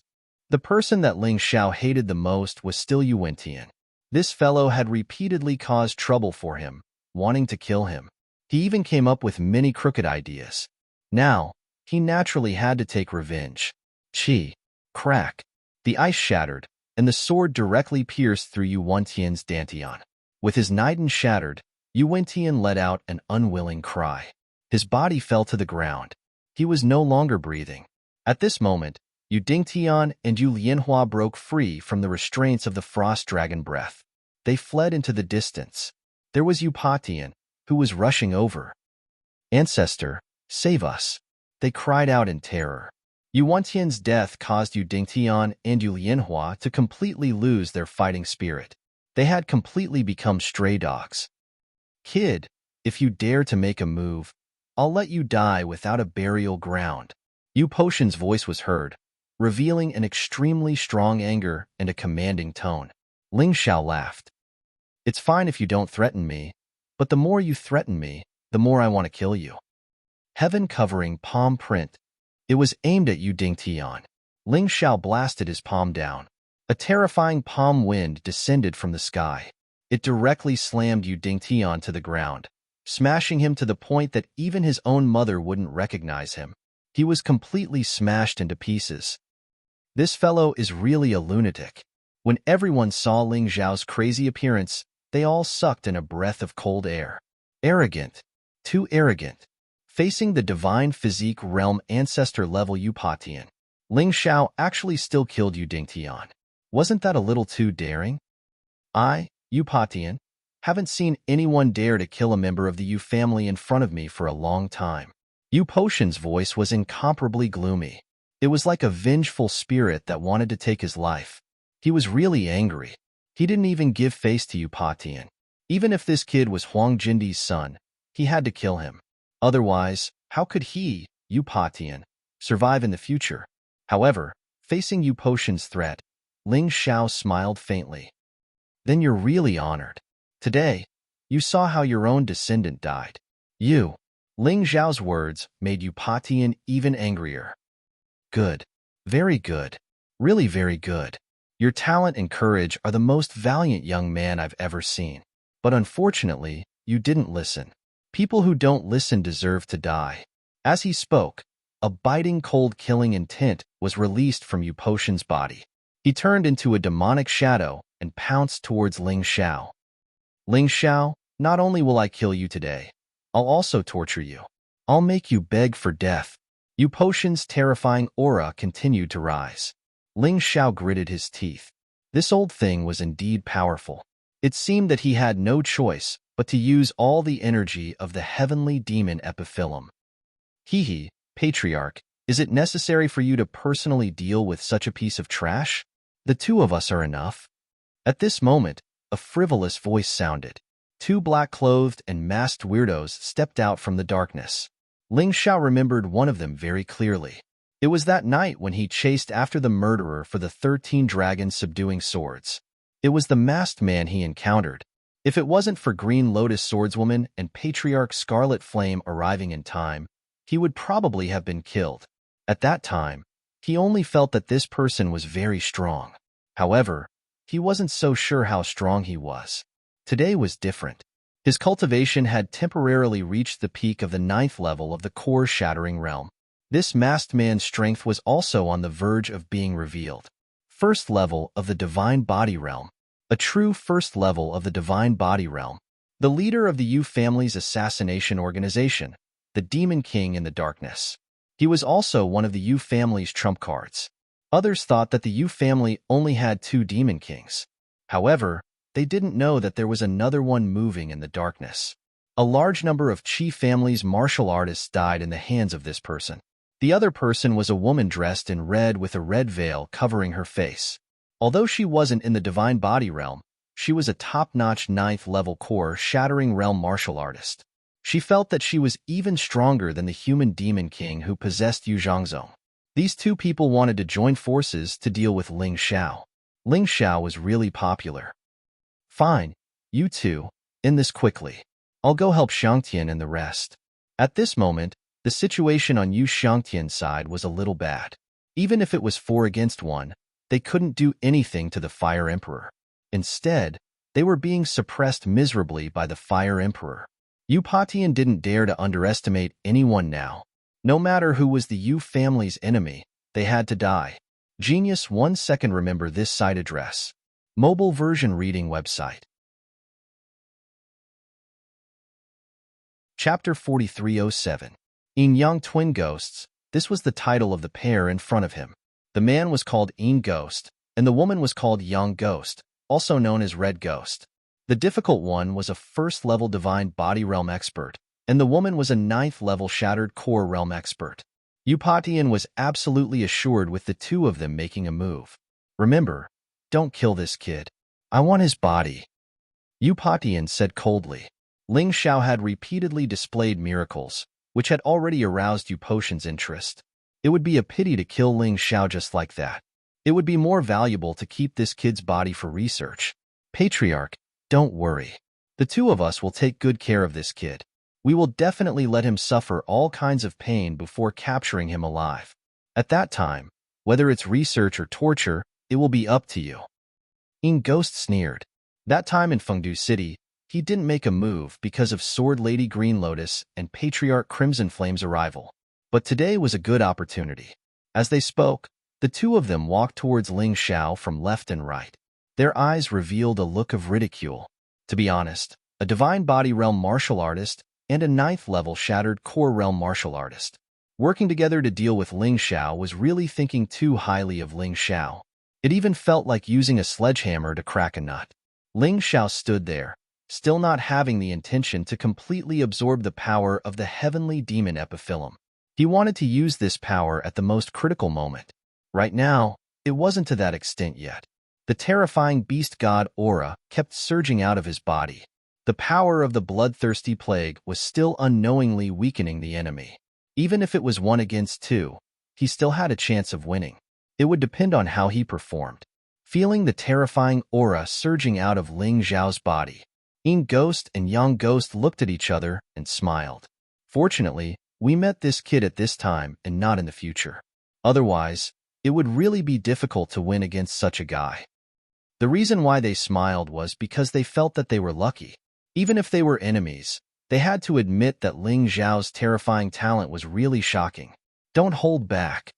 The person that Ling Xiao hated the most was still Yu Wintian. This fellow had repeatedly caused trouble for him, wanting to kill him. He even came up with many crooked ideas. Now, he naturally had to take revenge. Chi. Crack. The ice shattered, and the sword directly pierced through Yu Wintian's dantian. With his nidan shattered, Yu Wintian let out an unwilling cry. His body fell to the ground. He was no longer breathing. At this moment, Yu Dingtian and Yu Lianhua broke free from the restraints of the frost dragon breath. They fled into the distance. There was Eupatian, who was rushing over. Ancestor, save us! They cried out in terror. Yu Wintian's death caused Yu Dingtian and Yu Lianhua to completely lose their fighting spirit. They had completely become stray dogs. Kid, if you dare to make a move, I'll let you die without a burial ground. Yu Potion's voice was heard, revealing an extremely strong anger and a commanding tone. Ling Xiao laughed. It's fine if you don't threaten me, but the more you threaten me, the more I want to kill you. Heaven-covering palm print. It was aimed at Yu Dingtian. Ling Xiao blasted his palm down. A terrifying palm wind descended from the sky. It directly slammed Yu Dingtian to the ground, smashing him to the point that even his own mother wouldn't recognize him. He was completely smashed into pieces. This fellow is really a lunatic. When everyone saw Ling Xiao's crazy appearance, they all sucked in a breath of cold air. Arrogant. Too arrogant. Facing the divine physique realm ancestor level Eupatian, Ling Xiao actually still killed Yu Dingtian. Wasn't that a little too daring? I, Eupatian, haven't seen anyone dare to kill a member of the Yu family in front of me for a long time. Yu Potion's voice was incomparably gloomy. It was like a vengeful spirit that wanted to take his life. He was really angry. He didn't even give face to Eupatian. Even if this kid was Huang Jindi's son, he had to kill him. Otherwise, how could he, Eupatian, survive in the future? However, facing Yu Potion's threat, Ling Xiao smiled faintly. Then you're really honored. Today, you saw how your own descendant died. You. Ling Xiao's words made Eupatian even angrier. Good. Very good. Really very good. Your talent and courage are the most valiant young man I've ever seen. But unfortunately, you didn't listen. People who don't listen deserve to die. As he spoke, a biting cold killing intent was released from Yu Potion's body. He turned into a demonic shadow and pounced towards Ling Xiao. Ling Xiao, not only will I kill you today, I'll also torture you. I'll make you beg for death. Yu Potion's terrifying aura continued to rise. Ling Xiao gritted his teeth. This old thing was indeed powerful. It seemed that he had no choice but to use all the energy of the heavenly demon epiphyllum. Hee, Patriarch, is it necessary for you to personally deal with such a piece of trash? The 2 of us are enough. At this moment, a frivolous voice sounded. 2 black-clothed and masked weirdos stepped out from the darkness. Ling Xiao remembered one of them very clearly. It was that night when he chased after the murderer for the 13 dragons subduing swords. It was the masked man he encountered. If it wasn't for Green Lotus Swordswoman and Patriarch Scarlet Flame arriving in time, he would probably have been killed. At that time, he only felt that this person was very strong. However, he wasn't so sure how strong he was. Today was different. His cultivation had temporarily reached the peak of the 9th level of the core-shattering realm. This masked man's strength was also on the verge of being revealed. First level of the Divine Body Realm. A true first level of the Divine Body Realm. The leader of the Yu family's assassination organization, the Demon King in the Darkness. He was also one of the Yu family's trump cards. Others thought that the Yu family only had 2 Demon Kings. However, they didn't know that there was another one moving in the darkness. A large number of Qi family's martial artists died in the hands of this person. The other person was a woman dressed in red with a red veil covering her face. Although she wasn't in the Divine Body Realm, she was a top-notch 9th level core-shattering realm martial artist. She felt that she was even stronger than the human Demon King who possessed Yu Zhangzong. These 2 people wanted to join forces to deal with Ling Xiao. Ling Xiao was really popular. Fine, you two, end this quickly. I'll go help Xiangtian and the rest. At this moment, the situation on Yu Xiangtian's side was a little bad. Even if it was 4 against 1, they couldn't do anything to the Fire Emperor. Instead, they were being suppressed miserably by the Fire Emperor. Yu Patian didn't dare to underestimate anyone now. No matter who was the Yu family's enemy, they had to die. Genius 1 second. Remember this site address. Mobile version reading website. Chapter 4307. Yin Yang Twin Ghosts. This was the title of the pair in front of him. The man was called Yin Ghost, and the woman was called Yang Ghost, also known as Red Ghost. The difficult one was a first-level Divine Body Realm expert, and the woman was a 9th level Shattered Core Realm expert. Yu Patian was absolutely assured with the 2 of them making a move. Remember, don't kill this kid. I want his body. Yu Patian said coldly. Ling Xiao had repeatedly displayed miracles, which had already aroused Yu Potion's interest. It would be a pity to kill Ling Xiao just like that. It would be more valuable to keep this kid's body for research. Patriarch, don't worry. The 2 of us will take good care of this kid. We will definitely let him suffer all kinds of pain before capturing him alive. At that time, whether it's research or torture, it will be up to you. Yin Ghost sneered. That time in Fengdu City, he didn't make a move because of Sword Lady Green Lotus and Patriarch Crimson Flame's arrival. But today was a good opportunity. As they spoke, the 2 of them walked towards Ling Xiao from left and right. Their eyes revealed a look of ridicule. To be honest, a Divine Body Realm martial artist and a 9th level Shattered Core Realm martial artist. Working together to deal with Ling Xiao was really thinking too highly of Ling Xiao. It even felt like using a sledgehammer to crack a nut. Ling Xiao stood there, still not having the intention to completely absorb the power of the heavenly demon epiphyllum. He wanted to use this power at the most critical moment. Right now, it wasn't to that extent yet. The terrifying beast god aura kept surging out of his body. The power of the bloodthirsty plague was still unknowingly weakening the enemy. Even if it was 1 against 2, he still had a chance of winning. It would depend on how he performed. Feeling the terrifying aura surging out of Ling Xiao's body, Yin Ghost and Yang Ghost looked at each other and smiled. Fortunately, we met this kid at this time and not in the future. Otherwise, it would really be difficult to win against such a guy. The reason why they smiled was because they felt that they were lucky. Even if they were enemies, they had to admit that Ling Xiao's terrifying talent was really shocking. Don't hold back.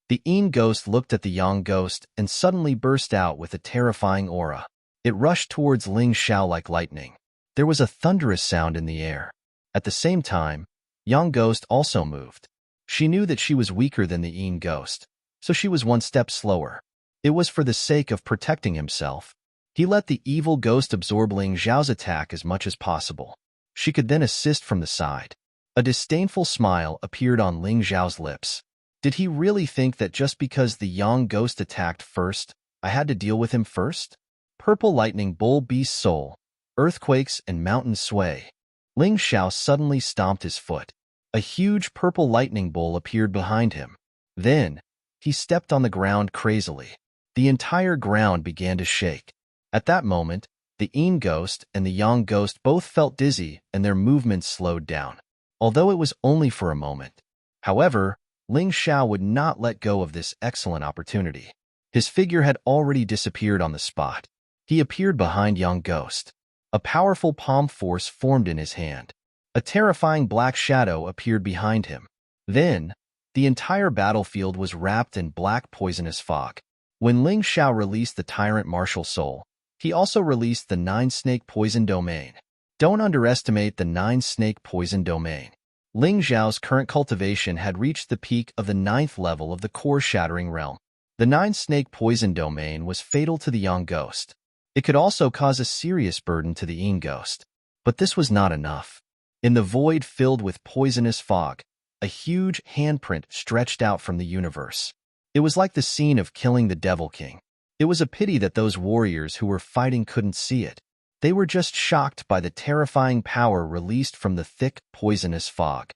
The Yin Ghost looked at the Yang Ghost and suddenly burst out with a terrifying aura. It rushed towards Ling Xiao like lightning. There was a thunderous sound in the air. At the same time, Yang Ghost also moved. She knew that she was weaker than the Yin Ghost, so she was 1 step slower. It was for the sake of protecting himself. He let the evil ghost absorb Ling Xiao's attack as much as possible. She could then assist from the side. A disdainful smile appeared on Ling Xiao's lips. Did he really think that just because the Yang Ghost attacked first, I had to deal with him first? Purple lightning bull beast soul, earthquakes and mountains sway. Ling Xiao suddenly stomped his foot. A huge purple lightning bull appeared behind him. Then, he stepped on the ground crazily. The entire ground began to shake. At that moment, The Yin ghost and the Yang ghost both felt dizzy and their movements slowed down, although it was only for a moment. However, Ling Xiao would not let go of this excellent opportunity. His figure had already disappeared on the spot. He appeared behind Yang Ghost. A powerful palm force formed in his hand. A terrifying black shadow appeared behind him. Then, the entire battlefield was wrapped in black poisonous fog. When Ling Xiao released the Tyrant martial soul, he also released the 9-snake poison domain. Don't underestimate the 9-snake poison domain. Ling Xiao's current cultivation had reached the peak of the 9th level of the core-shattering realm. The 9-snake poison domain was fatal to the Yang Ghost. It could also cause a serious burden to the Yin Ghost. But this was not enough. In the void filled with poisonous fog, a huge handprint stretched out from the universe. It was like the scene of killing the Devil King. It was a pity that those warriors who were fighting couldn't see it. They were just shocked by the terrifying power released from the thick, poisonous fog.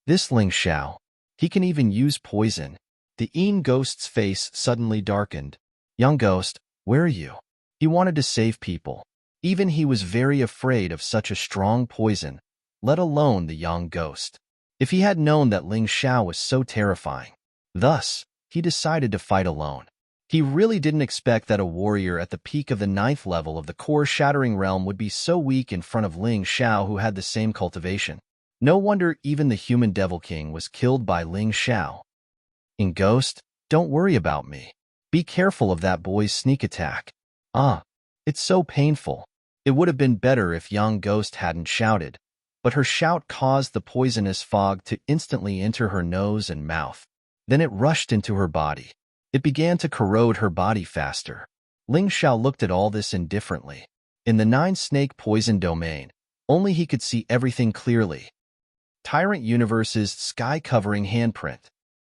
This Ling Xiao, he can even use poison. The Yin Ghost's face suddenly darkened. Young Ghost, where are you? He wanted to save people. Even he was very afraid of such a strong poison, let alone the Yang Ghost. If he had known that Ling Xiao was so terrifying. Thus, he decided to fight alone. He really didn't expect that a warrior at the peak of the 9th level of the core-shattering realm would be so weak in front of Ling Xiao who had the same cultivation. No wonder even the human Devil King was killed by Ling Xiao. In Ghost, don't worry about me. Be careful of that boy's sneak attack. It's so painful. It would have been better if Yang Ghost hadn't shouted, but her shout caused the poisonous fog to instantly enter her nose and mouth. Then it rushed into her body. It began to corrode her body faster. Ling Xiao looked at all this indifferently. In the 9-snake poison domain, only he could see everything clearly. Tyrant Universe's sky-covering handprint.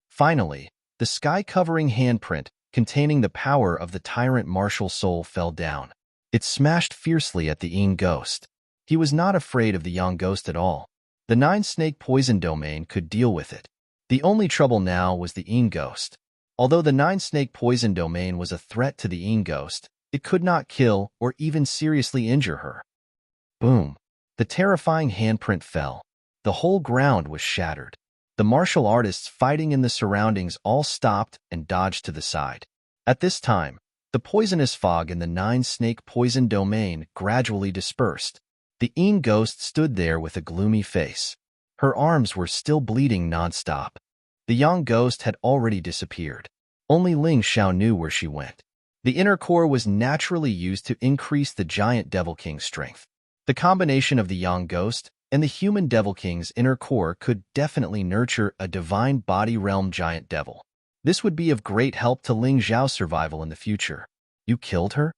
Finally, the sky-covering handprint, containing the power of the Tyrant martial soul, fell down. It smashed fiercely at the Yin Ghost. He was not afraid of the Yang Ghost at all. The 9-snake poison domain could deal with it. The only trouble now was the Yin Ghost. Although the 9-snake poison domain was a threat to the Yin Ghost, it could not kill or even seriously injure her. Boom! The terrifying handprint fell. The whole ground was shattered. The martial artists fighting in the surroundings all stopped and dodged to the side. At this time, the poisonous fog in the 9-snake poison domain gradually dispersed. The Yin Ghost stood there with a gloomy face. Her arms were still bleeding non-stop. The Yang Ghost had already disappeared. Only Ling Xiao knew where she went. The inner core was naturally used to increase the giant Devil King's strength. The combination of the Yang Ghost and the human Devil King's inner core could definitely nurture a divine body realm giant devil. This would be of great help to Ling Xiao's survival in the future. You killed her?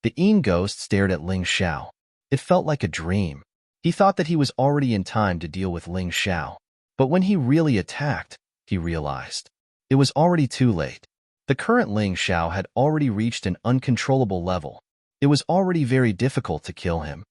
The Yin Ghost stared at Ling Xiao. It felt like a dream. He thought that he was already in time to deal with Ling Xiao. But when he really attacked, he realized it was already too late. The current Ling Xiao had already reached an uncontrollable level. It was already very difficult to kill him.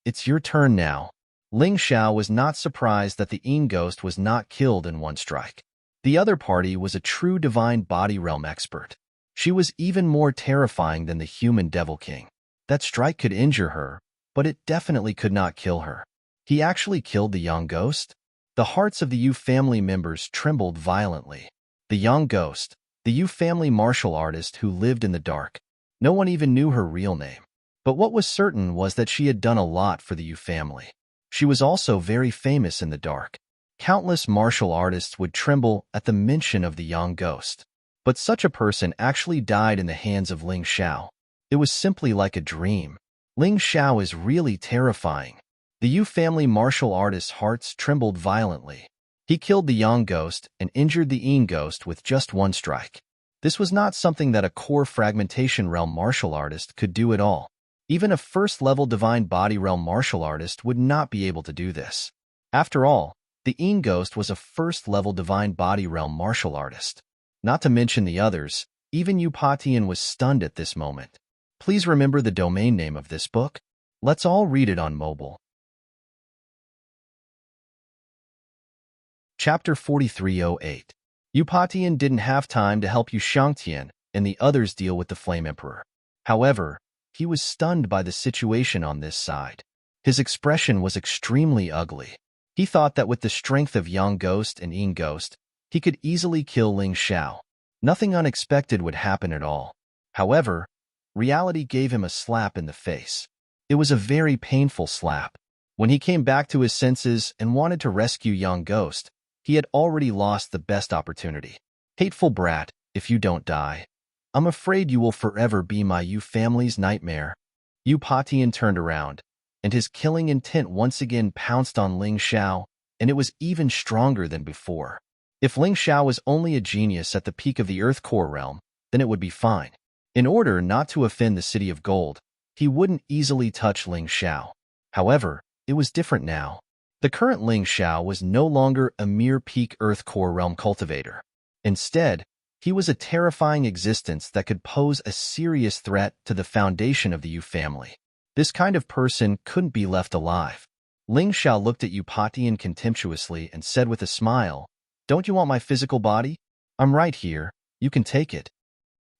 It's your turn now. Ling Xiao was not surprised that the Yin Ghost was not killed in one strike. The other party was a true divine body realm expert. She was even more terrifying than the human Devil King. That strike could injure her, but it definitely could not kill her. He actually killed the Yang Ghost? The hearts of the Yu family members trembled violently. The Yang Ghost, the Yu family martial artist who lived in the dark. No one even knew her real name. But what was certain was that she had done a lot for the Yu family. She was also very famous in the dark. Countless martial artists would tremble at the mention of the Yang Ghost. But such a person actually died in the hands of Ling Xiao. It was simply like a dream. Ling Xiao is really terrifying. The Yu family martial artist's hearts trembled violently. He killed the Yang Ghost and injured the Yin Ghost with just one strike. This was not something that a core fragmentation realm martial artist could do at all. Even a first-level divine body realm martial artist would not be able to do this. After all, the Yin Ghost was a first-level divine body realm martial artist. Not to mention the others, even Yu Patian was stunned at this moment. Please remember the domain name of this book. Let's all read it on mobile. Chapter 4308. Yu Patian didn't have time to help Yu Shangtian and the others deal with the Flame Emperor. However, He was stunned by the situation on this side. His expression was extremely ugly. He thought that with the strength of Yang Ghost and Ying Ghost, he could easily kill Ling Xiao. Nothing unexpected would happen at all. However, reality gave him a slap in the face. It was a very painful slap. When he came back to his senses and wanted to rescue Yang Ghost, he had already lost the best opportunity. Hateful brat, if you don't die, I'm afraid you will forever be my Yu family's nightmare. Yu Patian turned around, and his killing intent once again pounced on Ling Xiao, and it was even stronger than before. If Ling Xiao was only a genius at the peak of the Earth Core realm, then it would be fine. In order not to offend the City of Gold, he wouldn't easily touch Ling Xiao. However, it was different now. The current Ling Xiao was no longer a mere peak Earth Core realm cultivator. Instead, he was a terrifying existence that could pose a serious threat to the foundation of the Yu family. This kind of person couldn't be left alive. Ling Xiao looked at Yu Patian contemptuously and said with a smile, "Don't you want my physical body? I'm right here. You can take it."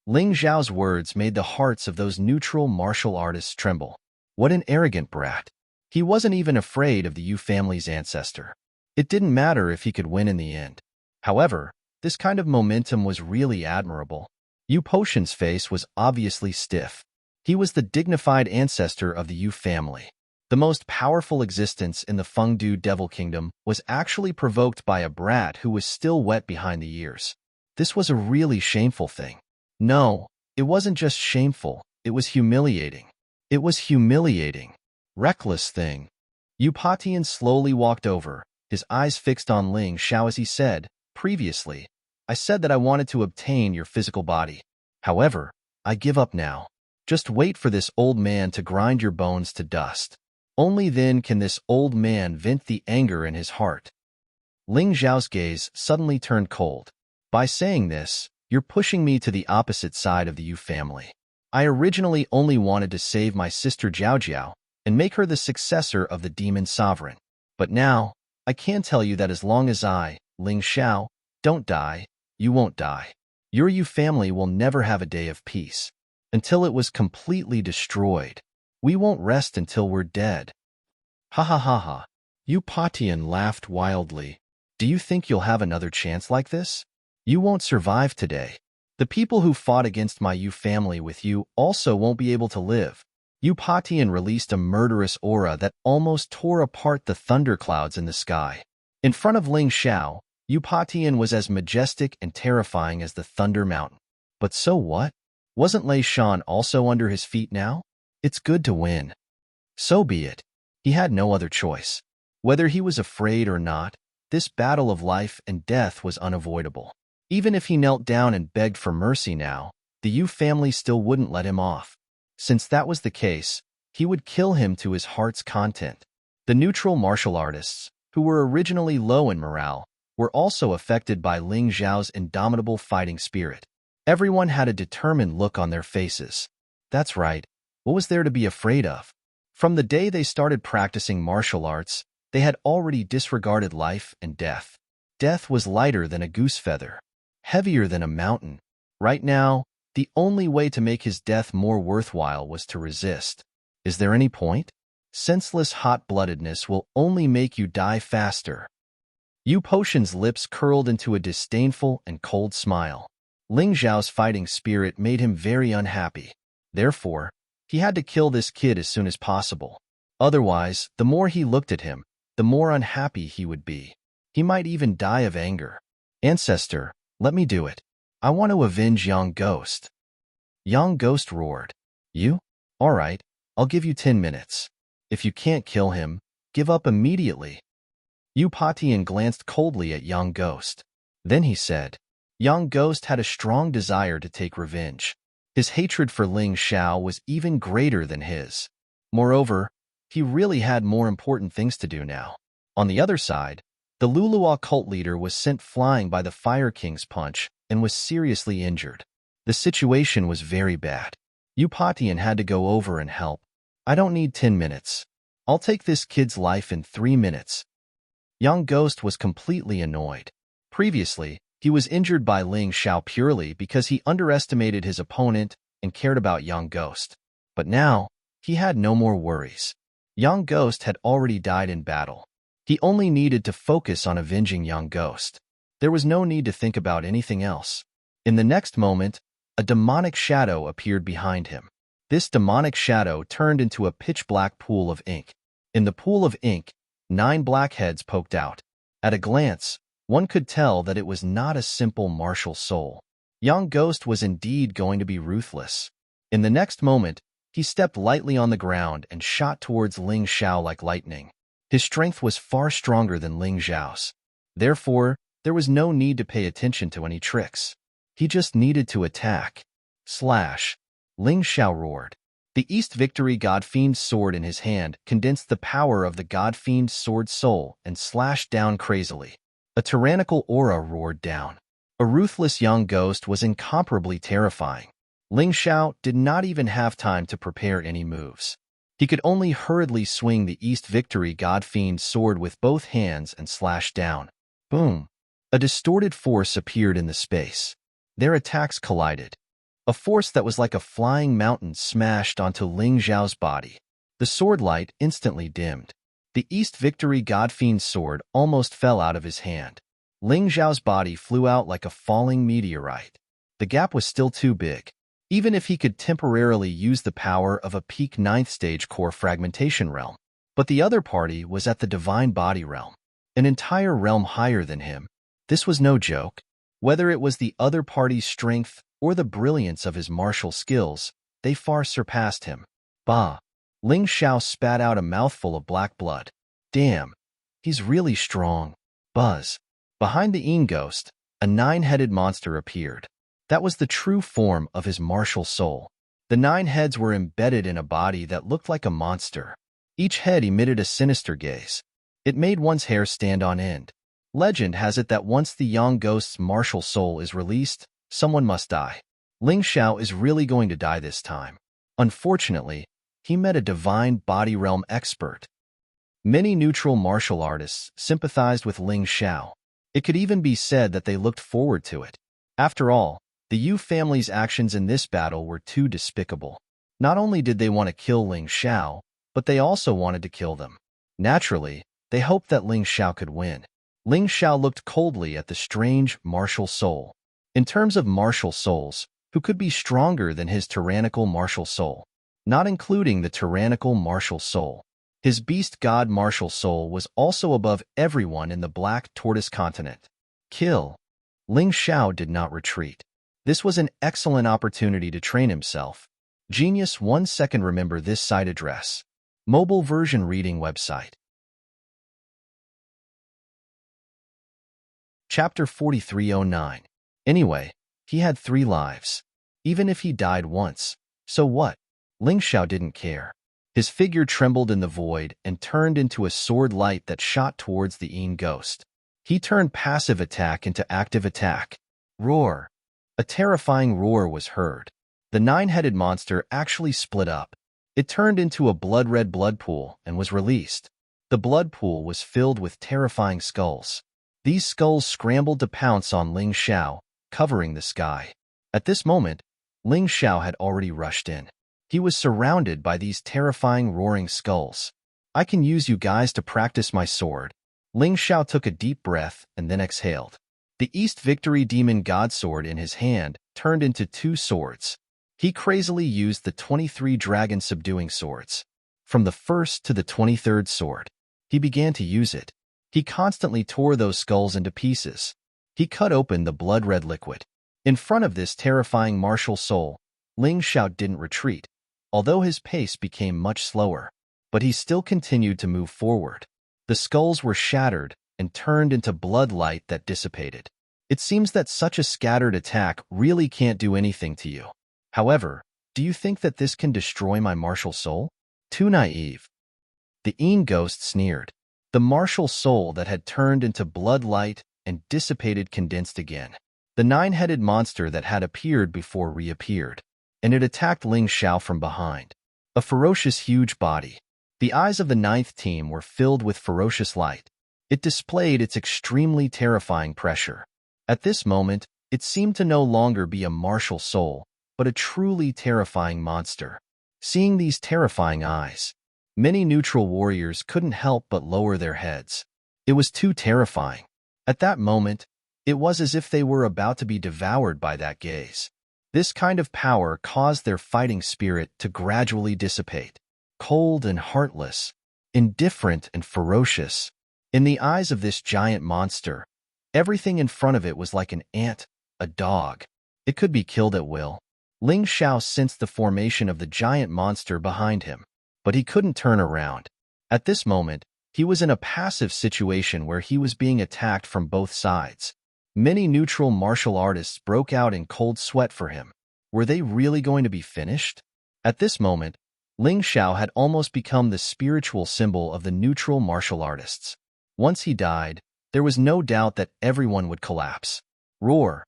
Ling Xiao's words made the hearts of those neutral martial artists tremble. What an arrogant brat. He wasn't even afraid of the Yu family's ancestor. It didn't matter if he could win in the end. However, this kind of momentum was really admirable. Yu Potion's face was obviously stiff. He was the dignified ancestor of the Yu family. The most powerful existence in the Fengdu Devil Kingdom was actually provoked by a brat who was still wet behind the ears. This was a really shameful thing. No, it wasn't just shameful, it was humiliating. It was humiliating. Reckless thing. Yu Patian slowly walked over, his eyes fixed on Ling Xiao as he said, "Previously, I said that I wanted to obtain your physical body. However, I give up now. Just wait for this old man to grind your bones to dust. Only then can this old man vent the anger in his heart." Ling Xiao's gaze suddenly turned cold. By saying this, you're pushing me to the opposite side of the Yu family. I originally only wanted to save my sister Jiao Jiao and make her the successor of the demon sovereign. But now, I can tell you that as long as I, Ling Xiao, don't die, you won't die. Your Yu family will never have a day of peace. Until it was completely destroyed. We won't rest until we're dead. Ha ha ha ha. Yu Patian laughed wildly. Do you think you'll have another chance like this? You won't survive today. The people who fought against my Yu family with you also won't be able to live. Yu Patian released a murderous aura that almost tore apart the thunderclouds in the sky. In front of Ling Xiao, Yu Patian was as majestic and terrifying as the Thunder Mountain. But so what? Wasn't Lei Shan also under his feet now? It's good to win. So be it. He had no other choice. Whether he was afraid or not, this battle of life and death was unavoidable. Even if he knelt down and begged for mercy now, the Yu family still wouldn't let him off. Since that was the case, he would kill him to his heart's content. The neutral martial artists, who were originally low in morale, were also affected by Ling Xiao's indomitable fighting spirit. Everyone had a determined look on their faces. That's right. What was there to be afraid of? From the day they started practicing martial arts, they had already disregarded life and death. Death was lighter than a goose feather, heavier than a mountain. Right now, the only way to make his death more worthwhile was to resist. Is there any point? Senseless hot-bloodedness will only make you die faster. Yu Potion's lips curled into a disdainful and cold smile. Ling Xiao's fighting spirit made him very unhappy. Therefore, he had to kill this kid as soon as possible. Otherwise, the more he looked at him, the more unhappy he would be. He might even die of anger. Ancestor, let me do it. I want to avenge Yang Ghost. Yang Ghost roared. You? All right, I'll give you 10 minutes. If you can't kill him, give up immediately. Yu Patian glanced coldly at Yang Ghost. Then he said, Yang Ghost had a strong desire to take revenge. His hatred for Ling Xiao was even greater than his. Moreover, he really had more important things to do now. On the other side, the Lulua cult leader was sent flying by the Fire King's punch and was seriously injured. The situation was very bad. Yu Patian had to go over and help. I don't need 10 minutes. I'll take this kid's life in 3 minutes. Yang Ghost was completely annoyed. Previously, he was injured by Ling Xiao purely because he underestimated his opponent and cared about Yang Ghost. But now, he had no more worries. Young Ghost had already died in battle. He only needed to focus on avenging Young Ghost. There was no need to think about anything else. In the next moment, a demonic shadow appeared behind him. This demonic shadow turned into a pitch-black pool of ink. In the pool of ink, 9 black heads poked out. At a glance, one could tell that it was not a simple martial soul. Young Ghost was indeed going to be ruthless. In the next moment, he stepped lightly on the ground and shot towards Ling Xiao like lightning. His strength was far stronger than Ling Xiao's. Therefore, there was no need to pay attention to any tricks. He just needed to attack. Slash! Ling Xiao roared. The East Victory God Fiend's sword in his hand condensed the power of the God Fiend's sword soul and slashed down crazily. A tyrannical aura roared down. A ruthless young ghost was incomparably terrifying. Ling Xiao did not even have time to prepare any moves. He could only hurriedly swing the East Victory God Fiend's sword with both hands and slash down. Boom! A distorted force appeared in the space. Their attacks collided. A force that was like a flying mountain smashed onto Ling Xiao's body. The sword light instantly dimmed. The East Victory God Fiend's sword almost fell out of his hand. Ling Xiao's body flew out like a falling meteorite. The gap was still too big. Even if he could temporarily use the power of a peak 9th stage core fragmentation realm. But the other party was at the divine body realm, an entire realm higher than him. This was no joke. Whether it was the other party's strength or the brilliance of his martial skills, they far surpassed him. Bah! Ling Xiao spat out a mouthful of black blood. Damn, he's really strong. Buzz. Behind the Een Ghost, a 9-headed monster appeared. That was the true form of his martial soul. The 9 heads were embedded in a body that looked like a monster. Each head emitted a sinister gaze. It made one's hair stand on end. Legend has it that once the young ghost's martial soul is released, someone must die. Ling Xiao is really going to die this time. Unfortunately, he met a divine body realm expert. Many neutral martial artists sympathized with Ling Xiao. It could even be said that they looked forward to it. After all, the Yu family's actions in this battle were too despicable. Not only did they want to kill Ling Xiao, but they also wanted to kill them. Naturally, they hoped that Ling Xiao could win. Ling Xiao looked coldly at the strange martial soul. In terms of martial souls, who could be stronger than his tyrannical martial soul? Not including the tyrannical martial soul. His beast god martial soul was also above everyone in the Black Tortoise continent. Kill. Ling Xiao did not retreat. This was an excellent opportunity to train himself. Genius 1 second. Remember this site address. Mobile version reading website. Chapter 4309. Anyway, he had 3 lives. Even if he died once, so what? Ling Xiao didn't care. His figure trembled in the void and turned into a sword light that shot towards the Een Ghost. He turned passive attack into active attack. Roar! A terrifying roar was heard. The 9-headed monster actually split up. It turned into a blood-red blood pool and was released. The blood pool was filled with terrifying skulls. These skulls scrambled to pounce on Ling Xiao, covering the sky. At this moment, Ling Xiao had already rushed in. He was surrounded by these terrifying roaring skulls. I can use you guys to practice my sword. Ling Xiao took a deep breath and then exhaled. The East Victory Demon God Sword in his hand turned into 2 swords. He crazily used the 23 dragon subduing swords. From the 1st to the 23rd sword, he began to use it. He constantly tore those skulls into pieces. He cut open the blood-red liquid. In front of this terrifying martial soul, Ling Xiao didn't retreat, although his pace became much slower. But he still continued to move forward. The skulls were shattered and turned into blood light that dissipated. It seems that such a scattered attack really can't do anything to you. However, do you think that this can destroy my martial soul? Too naive. The Een Ghost sneered. The martial soul that had turned into blood light and dissipated condensed again. The 9-headed monster that had appeared before reappeared, and it attacked Ling Xiao from behind. A ferocious huge body. The eyes of the 9th team were filled with ferocious light. It displayed its extremely terrifying pressure. At this moment, it seemed to no longer be a martial soul, but a truly terrifying monster. Seeing these terrifying eyes, many neutral warriors couldn't help but lower their heads. It was too terrifying. At that moment, it was as if they were about to be devoured by that gaze. This kind of power caused their fighting spirit to gradually dissipate. Cold and heartless, indifferent and ferocious. In the eyes of this giant monster, everything in front of it was like an ant, a dog. It could be killed at will. Ling Xiao sensed the formation of the giant monster behind him, but he couldn't turn around. At this moment, he was in a passive situation where he was being attacked from both sides. Many neutral martial artists broke out in cold sweat for him. Were they really going to be finished? At this moment, Ling Xiao had almost become the spiritual symbol of the neutral martial artists. Once he died, there was no doubt that everyone would collapse. Roar!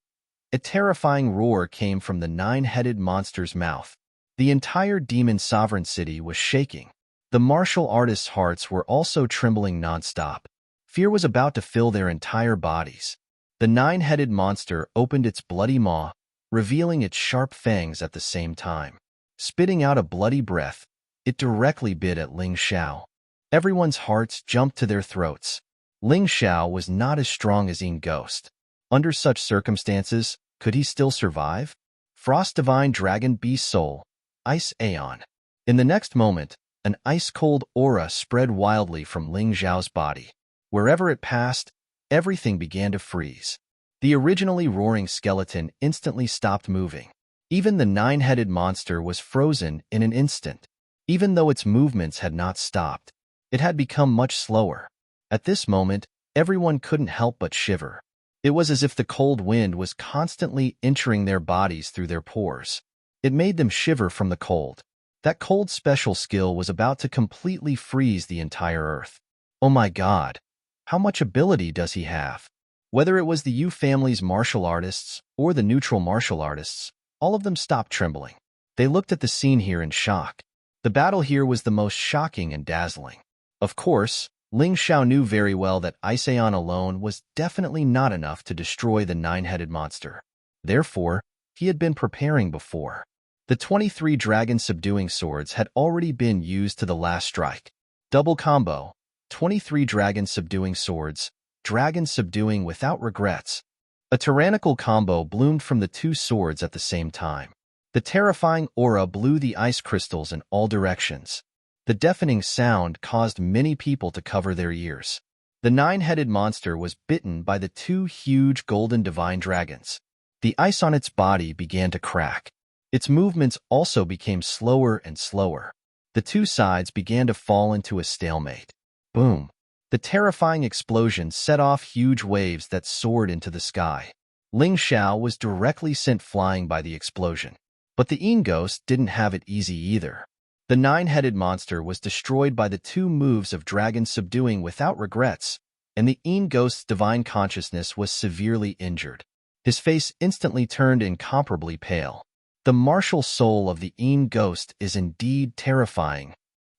A terrifying roar came from the nine-headed monster's mouth. The entire demon sovereign city was shaking. The martial artists' hearts were also trembling non-stop. Fear was about to fill their entire bodies. The nine-headed monster opened its bloody maw, revealing its sharp fangs at the same time. Spitting out a bloody breath, it directly bit at Ling Xiao. Everyone's hearts jumped to their throats. Ling Xiao was not as strong as Yin Ghost. Under such circumstances, could he still survive? Frost Divine Dragon Beast Soul, Ice Aeon. In the next moment, an ice-cold aura spread wildly from Ling Xiao's body. Wherever it passed, everything began to freeze. The originally roaring skeleton instantly stopped moving. Even the nine-headed monster was frozen in an instant. Even though its movements had not stopped, it had become much slower. At this moment, everyone couldn't help but shiver. It was as if the cold wind was constantly entering their bodies through their pores. It made them shiver from the cold. That cold special skill was about to completely freeze the entire earth. Oh my God! How much ability does he have? Whether it was the Yu family's martial artists or the neutral martial artists, all of them stopped trembling. They looked at the scene here in shock. The battle here was the most shocking and dazzling. Of course, Ling Xiao knew very well that Ice Aeon alone was definitely not enough to destroy the nine-headed monster. Therefore, he had been preparing before. The 23 dragon subduing swords had already been used to the last strike. Double combo, 23 dragon subduing swords, dragon subduing without regrets. A tyrannical combo bloomed from the two swords at the same time. The terrifying aura blew the ice crystals in all directions. The deafening sound caused many people to cover their ears. The nine-headed monster was bitten by the two huge golden divine dragons. The ice on its body began to crack. Its movements also became slower and slower. The two sides began to fall into a stalemate. Boom! The terrifying explosion set off huge waves that soared into the sky. Ling Xiao was directly sent flying by the explosion. But the Yin Ghost didn't have it easy either. The nine-headed monster was destroyed by the two moves of dragon subduing without regrets, and the Yin Ghost's divine consciousness was severely injured. His face instantly turned incomparably pale. The martial soul of the Yin Ghost is indeed terrifying.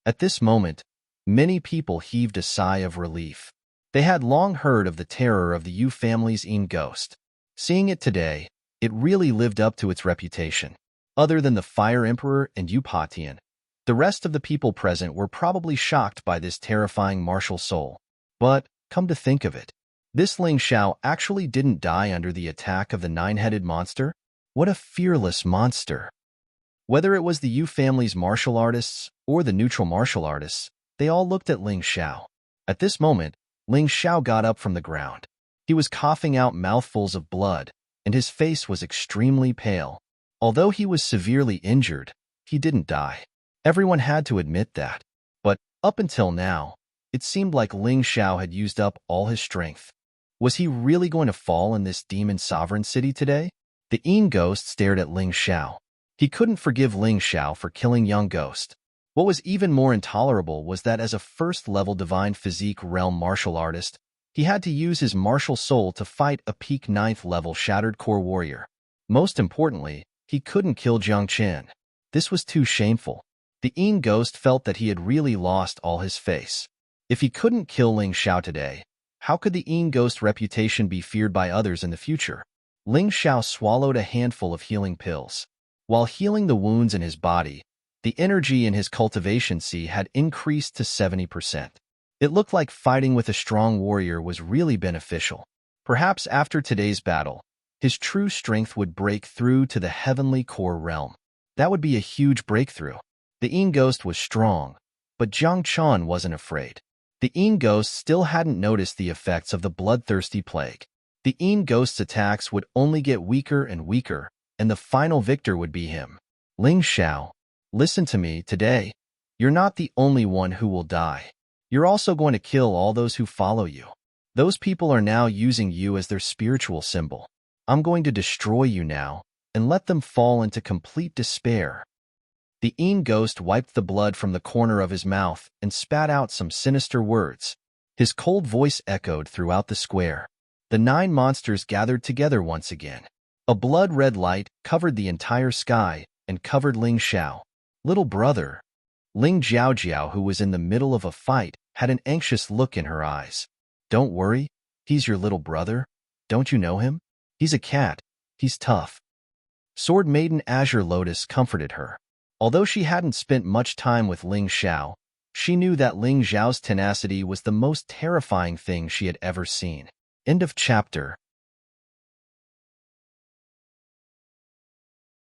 At this moment, many people heaved a sigh of relief. They had long heard of the terror of the Yu family's Yin Ghost. Seeing it today, it really lived up to its reputation. Other than the Fire Emperor and Yu Patian, the rest of the people present were probably shocked by this terrifying martial soul. But, come to think of it, this Ling Xiao actually didn't die under the attack of the nine-headed monster? What a fearless monster! Whether it was the Yu family's martial artists or the neutral martial artists, they all looked at Ling Xiao. At this moment, Ling Xiao got up from the ground. He was coughing out mouthfuls of blood, and his face was extremely pale. Although he was severely injured, he didn't die. Everyone had to admit that. But, up until now, it seemed like Ling Xiao had used up all his strength. Was he really going to fall in this demon sovereign city today? The Yin Ghost stared at Ling Xiao. He couldn't forgive Ling Xiao for killing Young Ghost. What was even more intolerable was that as a first-level divine physique realm martial artist, he had to use his martial soul to fight a peak 9th-level Shattered Core warrior. Most importantly, he couldn't kill Jiang Chen. This was too shameful. The Yin Ghost felt that he had really lost all his face. If he couldn't kill Ling Xiao today, how could the Yin Ghost reputation be feared by others in the future? Ling Xiao swallowed a handful of healing pills. While healing the wounds in his body, The energy in his cultivation sea had increased to 70%. It looked like fighting with a strong warrior was really beneficial. Perhaps after today's battle, his true strength would break through to the heavenly core realm. That would be a huge breakthrough. The Yin Ghost was strong, but Jiang Chan wasn't afraid. The Yin Ghost still hadn't noticed the effects of the bloodthirsty plague. The Yin Ghost's attacks would only get weaker and weaker, and the final victor would be him. Ling Xiao, listen to me today. You're not the only one who will die. You're also going to kill all those who follow you. Those people are now using you as their spiritual symbol. I'm going to destroy you now and let them fall into complete despair. The Yin Ghost wiped the blood from the corner of his mouth and spat out some sinister words. His cold voice echoed throughout the square. The 9 monsters gathered together once again. A blood-red light covered the entire sky and covered Ling Xiao. Little brother. Ling Jiaojiao, who was in the middle of a fight, had an anxious look in her eyes. Don't worry, he's your little brother. Don't you know him? He's a cat. He's tough. Sword Maiden Azure Lotus comforted her. Although she hadn't spent much time with Ling Xiao, she knew that Ling Xiao's tenacity was the most terrifying thing she had ever seen. End of chapter.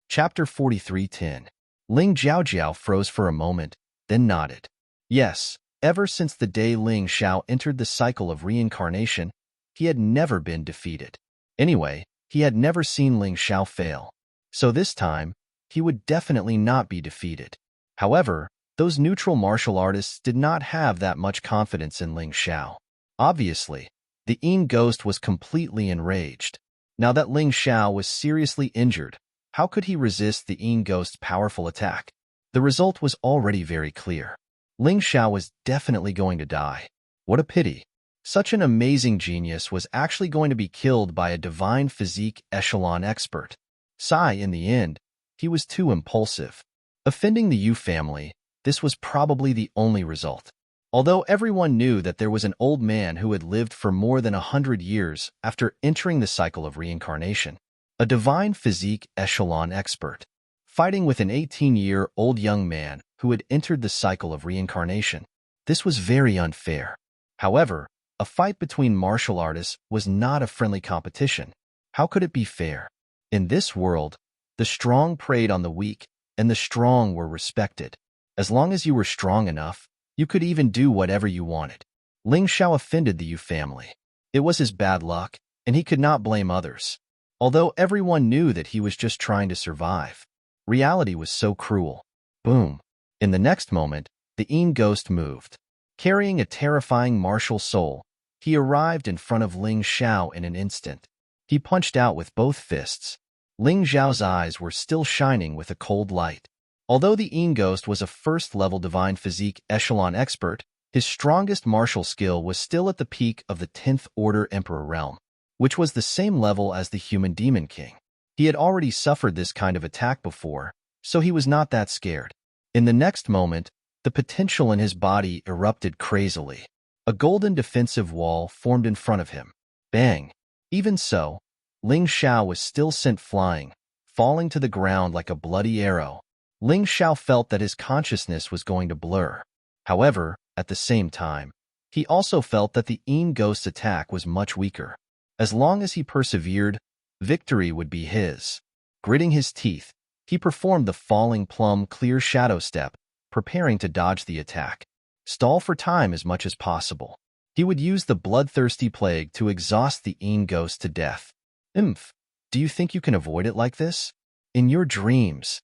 Chapter 43:10. Ling Jiaojiao froze for a moment, then nodded. Yes, ever since the day Ling Xiao entered the cycle of reincarnation, he had never been defeated. Anyway, he had never seen Ling Xiao fail. So this time, he would definitely not be defeated. However, those neutral martial artists did not have that much confidence in Ling Xiao. Obviously, the Yin Ghost was completely enraged. Now that Ling Xiao was seriously injured, how could he resist the Yin Ghost's powerful attack? The result was already very clear. Ling Xiao was definitely going to die. What a pity. Such an amazing genius was actually going to be killed by a divine physique echelon expert. Sigh, in the end, he was too impulsive. Offending the Yu family, this was probably the only result. Although everyone knew that there was an old man who had lived for more than 100 years after entering the cycle of reincarnation, a divine physique echelon expert, fighting with an 18-year-old young man who had entered the cycle of reincarnation. This was very unfair. However, a fight between martial artists was not a friendly competition. How could it be fair? In this world, the strong preyed on the weak, and the strong were respected. As long as you were strong enough, you could even do whatever you wanted. Ling Xiao offended the Yu family. It was his bad luck, and he could not blame others. Although everyone knew that he was just trying to survive, reality was so cruel. Boom. In the next moment, the Yin Ghost moved. Carrying a terrifying martial soul, he arrived in front of Ling Xiao in an instant. He punched out with both fists. Ling Xiao's eyes were still shining with a cold light. Although the Yin Ghost was a first-level divine physique echelon expert, his strongest martial skill was still at the peak of the 10th Order Emperor realm, which was the same level as the human Demon King. He had already suffered this kind of attack before, so he was not that scared. In the next moment, the potential in his body erupted crazily. A golden defensive wall formed in front of him. Bang! Even so, Ling Xiao was still sent flying, falling to the ground like a bloody arrow. Ling Xiao felt that his consciousness was going to blur. However, at the same time, he also felt that the Yin Ghost's attack was much weaker. As long as he persevered, victory would be his. Gritting his teeth, he performed the falling plum clear shadow step, preparing to dodge the attack. Stall for time as much as possible. He would use the bloodthirsty plague to exhaust the Yin Ghost to death. Do you think you can avoid it like this? In your dreams.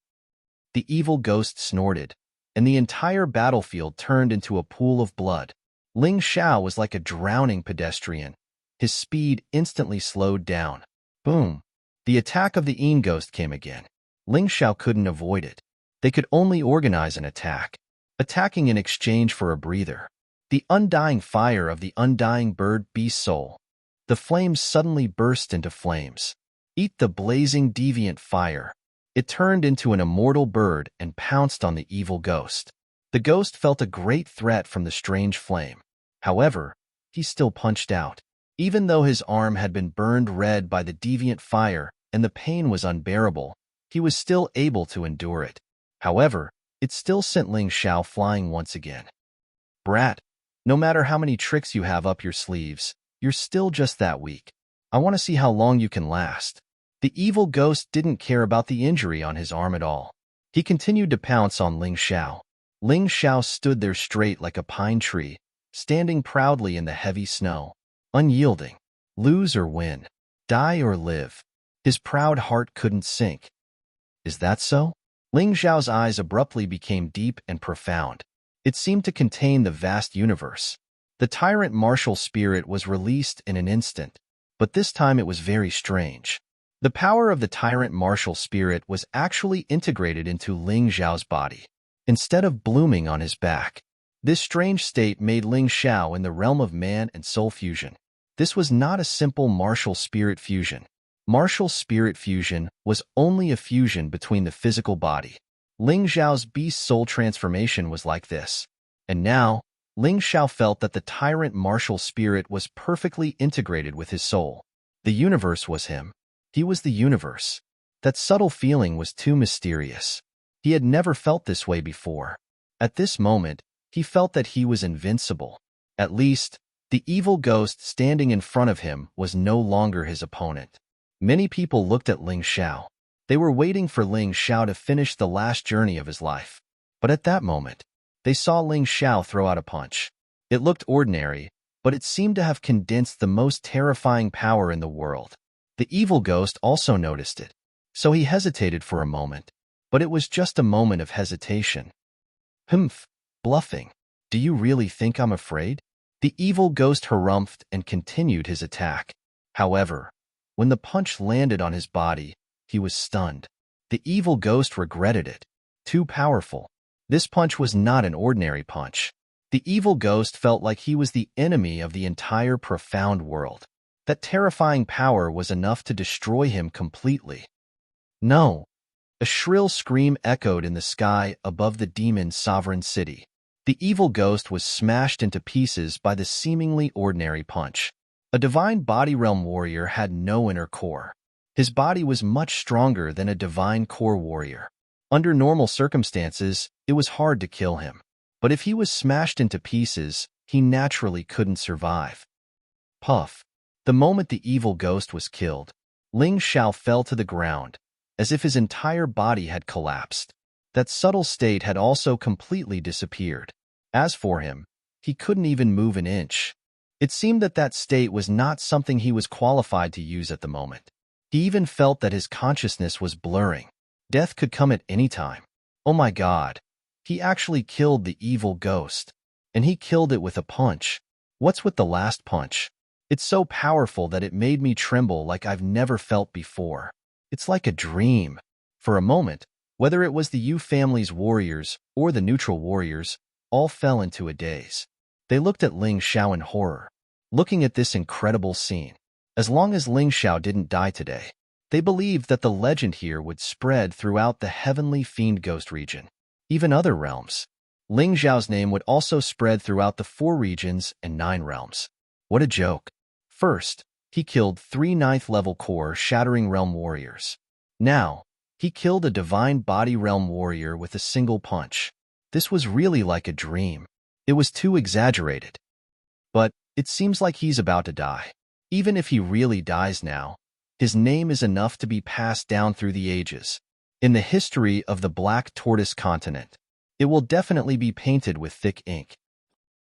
The evil ghost snorted, and the entire battlefield turned into a pool of blood. Ling Xiao was like a drowning pedestrian. His speed instantly slowed down. Boom! The attack of the Yin Ghost came again. Ling Xiao couldn't avoid it. They could only organize an attack, attacking in exchange for a breather. The undying fire of the undying bird beast soul. The flames suddenly burst into flames. Eat the blazing deviant fire. It turned into an immortal bird and pounced on the evil ghost. The ghost felt a great threat from the strange flame. However, he still punched out. Even though his arm had been burned red by the deviant fire and the pain was unbearable, he was still able to endure it. However, it still sent Ling Xiao flying once again. Brat, no matter how many tricks you have up your sleeves, you're still just that weak. I want to see how long you can last. The evil ghost didn't care about the injury on his arm at all. He continued to pounce on Ling Xiao. Ling Xiao stood there straight like a pine tree, standing proudly in the heavy snow, unyielding. Lose or win, die or live. His proud heart couldn't sink. Is that so? Ling Xiao's eyes abruptly became deep and profound. It seemed to contain the vast universe. The tyrant martial spirit was released in an instant, but this time it was very strange. The power of the tyrant martial spirit was actually integrated into Ling Xiao's body, instead of blooming on his back. This strange state made Ling Xiao in the realm of man and soul fusion. This was not a simple martial spirit fusion. Martial spirit fusion was only a fusion between the physical body. Ling Xiao's beast soul transformation was like this. And now, Ling Xiao felt that the tyrant martial spirit was perfectly integrated with his soul. The universe was him. He was the universe. That subtle feeling was too mysterious. He had never felt this way before. At this moment, he felt that he was invincible. At least, the evil ghost standing in front of him was no longer his opponent. Many people looked at Ling Xiao. They were waiting for Ling Xiao to finish the last journey of his life. But at that moment, they saw Ling Xiao throw out a punch. It looked ordinary, but it seemed to have condensed the most terrifying power in the world. The evil ghost also noticed it, so he hesitated for a moment. But it was just a moment of hesitation. Humph, bluffing. Do you really think I'm afraid? The evil ghost harumphed and continued his attack. However, when the punch landed on his body, he was stunned. The evil ghost regretted it. Too powerful. This punch was not an ordinary punch. The evil ghost felt like he was the enemy of the entire profound world. That terrifying power was enough to destroy him completely. No! A shrill scream echoed in the sky above the demon's sovereign city. The evil ghost was smashed into pieces by the seemingly ordinary punch. A divine body realm warrior had no inner core. His body was much stronger than a divine core warrior. Under normal circumstances, it was hard to kill him. But if he was smashed into pieces, he naturally couldn't survive. Puff. The moment the evil ghost was killed, Ling Xiao fell to the ground, as if his entire body had collapsed. That subtle state had also completely disappeared. As for him, he couldn't even move an inch. It seemed that that state was not something he was qualified to use at the moment. He even felt that his consciousness was blurring. Death could come at any time. Oh my God. He actually killed the evil ghost. And he killed it with a punch. What's with the last punch? It's so powerful that it made me tremble like I've never felt before. It's like a dream. For a moment, whether it was the Yu family's warriors or the neutral warriors, all fell into a daze. They looked at Ling Xiao in horror, looking at this incredible scene. As long as Ling Xiao didn't die today, they believed that the legend here would spread throughout the heavenly fiend ghost region, even other realms. Ling Xiao's name would also spread throughout the 4 regions and 9 realms. What a joke. First, he killed 3 9th-level core Shattering Realm warriors. Now, he killed a divine body realm warrior with a single punch. This was really like a dream. It was too exaggerated. But it seems like he's about to die. Even if he really dies now, his name is enough to be passed down through the ages. In the history of the Black Tortoise continent, it will definitely be painted with thick ink.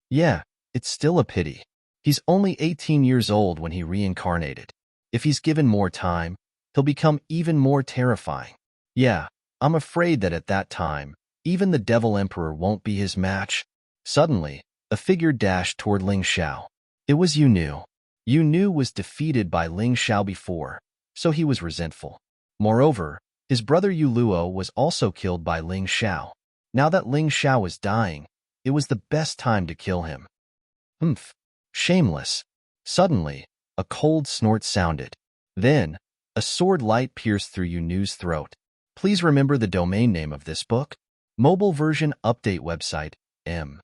Yeah, it's still a pity. He's only 18 years old when he reincarnated. If he's given more time, he'll become even more terrifying. Yeah, I'm afraid that at that time, even the Devil Emperor won't be his match. Suddenly, a figure dashed toward Ling Xiao. It was Yu Nu. Yu Nu was defeated by Ling Xiao before, so he was resentful. Moreover, his brother Yu Luo was also killed by Ling Xiao. Now that Ling Xiao was dying, it was the best time to kill him. Humph. Shameless. Suddenly, a cold snort sounded. Then, a sword light pierced through Yu Nu's throat. Please remember the domain name of this book. Mobile version update website, M.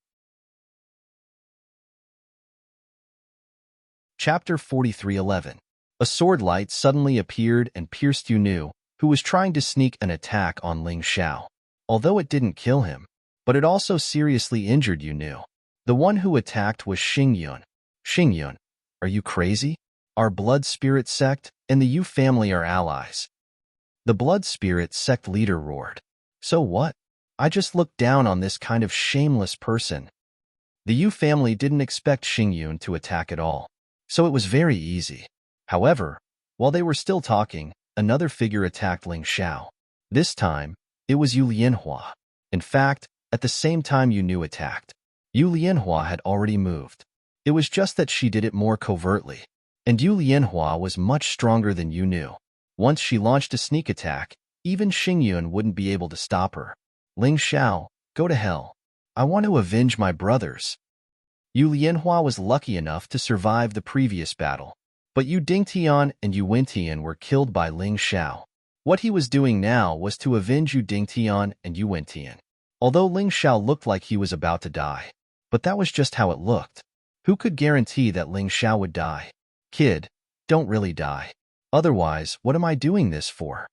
Chapter 4311. A sword light suddenly appeared and pierced Yu Nu, who was trying to sneak an attack on Ling Xiao. although it didn't kill him, but it also seriously injured Yu Nu. The one who attacked was Xingyun. Xingyun, are you crazy? Our blood spirit sect and the Yu family are allies. The blood spirit sect leader roared. So what? I just looked down on this kind of shameless person. The Yu family didn't expect Xingyun to attack at all, so it was very easy. However, while they were still talking, another figure attacked Ling Xiao. This time, it was Yu Lianhua. In fact, at the same time Yu Nu attacked, Yu Lianhua had already moved. It was just that she did it more covertly, and Yu Lianhua was much stronger than Yu Nu. Once she launched a sneak attack, even Xingyun wouldn't be able to stop her. Ling Xiao, go to hell. I want to avenge my brothers. Yu Lianhua was lucky enough to survive the previous battle, but Yu Dingtian and Yu Wintian were killed by Ling Xiao. What he was doing now was to avenge Yu Dingtian and Yu Wintian. Although Ling Xiao looked like he was about to die, but that was just how it looked. Who could guarantee that Ling Xiao would die? Kid, don't really die. Otherwise, what am I doing this for?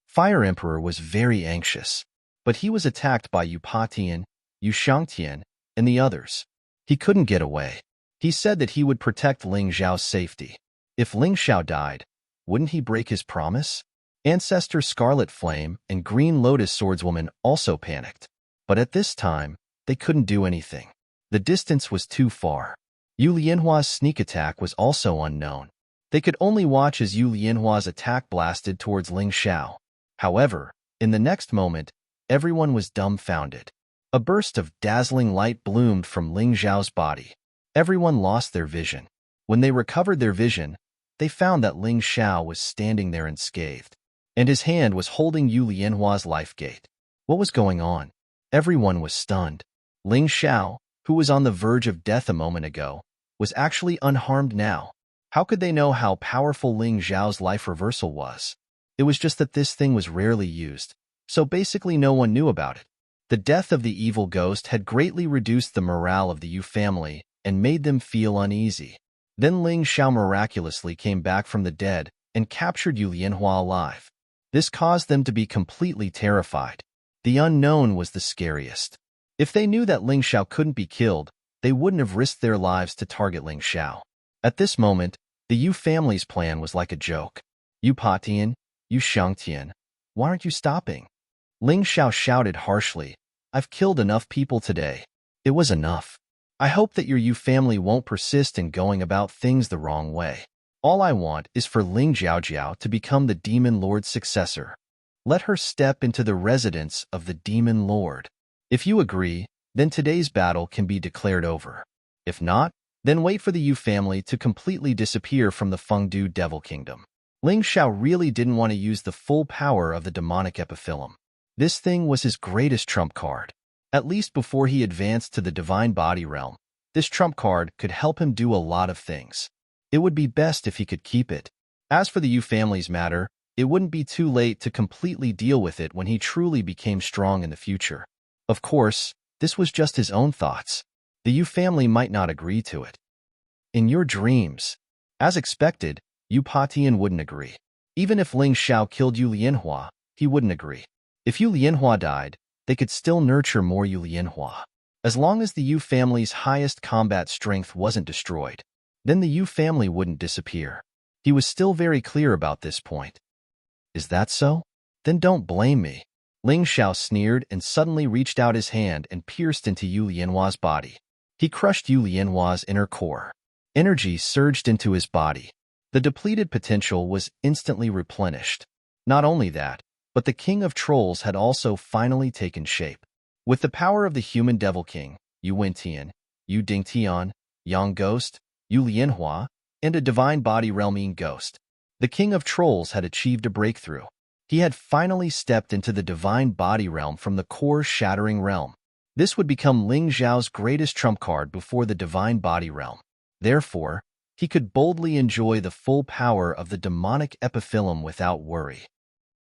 Fire Emperor was very anxious, but he was attacked by Yu Patian, Yu Shangtian, and the others. He couldn't get away. He said that he would protect Ling Xiao's safety. If Ling Xiao died, wouldn't he break his promise? Ancestor Scarlet Flame and Green Lotus Swordswoman also panicked, but at this time, they couldn't do anything. The distance was too far. Yu Lianhua's sneak attack was also unknown. They could only watch as Yu Lianhua's attack blasted towards Ling Xiao. However, in the next moment, everyone was dumbfounded. A burst of dazzling light bloomed from Ling Xiao's body. Everyone lost their vision. When they recovered their vision, they found that Ling Xiao was standing there unscathed, and his hand was holding Yu Lianhua's life gate. What was going on? Everyone was stunned. Ling Xiao, who was on the verge of death a moment ago, was actually unharmed now. How could they know how powerful Ling Xiao's life reversal was? It was just that this thing was rarely used, so basically no one knew about it. The death of the evil ghost had greatly reduced the morale of the Yu family and made them feel uneasy. Then Ling Xiao miraculously came back from the dead and captured Yu Lianhua alive. This caused them to be completely terrified. The unknown was the scariest. If they knew that Ling Xiao couldn't be killed, they wouldn't have risked their lives to target Ling Xiao. At this moment, the Yu family's plan was like a joke. Yu Patian, Yu Shangtian, why aren't you stopping? Ling Xiao shouted harshly, I've killed enough people today. It was enough. I hope that your Yu family won't persist in going about things the wrong way. All I want is for Ling Jiaojiao to become the Demon Lord's successor. Let her step into the residence of the Demon Lord. If you agree, then today's battle can be declared over. If not, then wait for the Yu family to completely disappear from the Fengdu Devil Kingdom. Ling Xiao really didn't want to use the full power of the demonic epiphyllum. This thing was his greatest trump card. At least before he advanced to the Divine Body Realm, this trump card could help him do a lot of things. It would be best if he could keep it. As for the Yu family's matter, it wouldn't be too late to completely deal with it when he truly became strong in the future. Of course, this was just his own thoughts. The Yu family might not agree to it. In your dreams. As expected, Yu Patian wouldn't agree. Even if Ling Xiao killed Yu Lianhua, he wouldn't agree. If Yu Lianhua died, they could still nurture more Yu Lianhua. As long as the Yu family's highest combat strength wasn't destroyed, then the Yu family wouldn't disappear. He was still very clear about this point. Is that so? Then don't blame me. Ling Xiao sneered and suddenly reached out his hand and pierced into Yu Lianhua's body. He crushed Yu Lianhua's inner core. Energy surged into his body. The depleted potential was instantly replenished. Not only that, but the King of Trolls had also finally taken shape. With the power of the human Devil King, Yu Wintian, Yu Dingtian, Yang Ghost, Yu Lianhua, and a Divine Body Realmine Ghost, the King of Trolls had achieved a breakthrough. He had finally stepped into the Divine Body Realm from the core-shattering realm. This would become Ling Xiao's greatest trump card before the Divine Body Realm. Therefore, he could boldly enjoy the full power of the demonic epiphyllum without worry.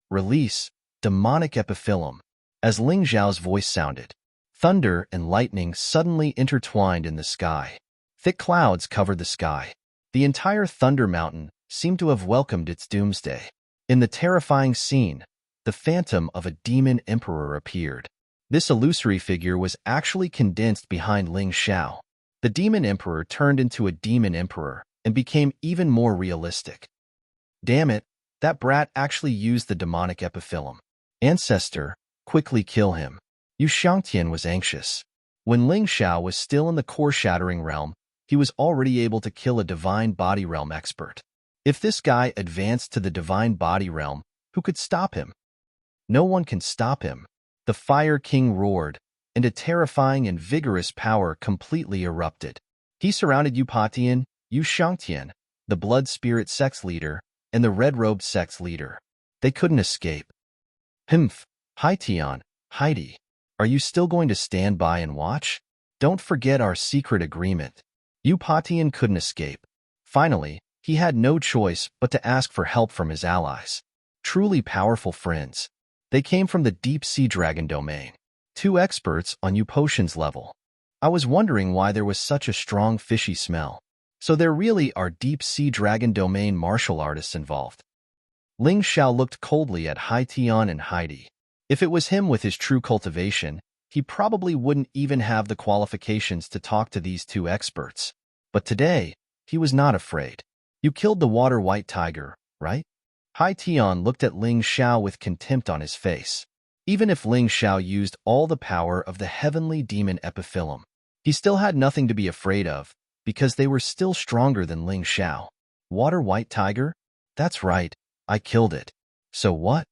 Release, demonic epiphyllum. As Ling Xiao's voice sounded, thunder and lightning suddenly intertwined in the sky. Thick clouds covered the sky. The entire Thunder Mountain seemed to have welcomed its doomsday. In the terrifying scene, the phantom of a demon emperor appeared. This illusory figure was actually condensed behind Ling Xiao. The demon emperor turned into a demon emperor and became even more realistic. Damn it, that brat actually used the demonic epiphyllum. Ancestor, quickly kill him. Yu Xiangtian was anxious. When Ling Xiao was still in the core-shattering realm, he was already able to kill a divine body realm expert. If this guy advanced to the divine body realm, who could stop him? No one can stop him. The Fire King roared, and a terrifying and vigorous power completely erupted. He surrounded Yu Patian, Yu Xiangtian, the blood spirit sex leader, and the red-robed sex leader. They couldn't escape. Humph, Haitian, Heidi, are you still going to stand by and watch? Don't forget our secret agreement. Yu Patian couldn't escape. Finally, he had no choice but to ask for help from his allies. Truly powerful friends. They came from the deep-sea dragon domain. 2 experts on Yu Potion's level. I was wondering why there was such a strong fishy smell. So there really are deep-sea dragon domain martial artists involved. Ling Xiao looked coldly at Haitian and Heidi. If it was him with his true cultivation, he probably wouldn't even have the qualifications to talk to these 2 experts. But today, he was not afraid. You killed the water-white tiger, right? Haitian looked at Ling Xiao with contempt on his face. Even if Ling Xiao used all the power of the heavenly demon epiphyllum, he still had nothing to be afraid of, because they were still stronger than Ling Xiao. Water-white tiger? That's right, I killed it. So what?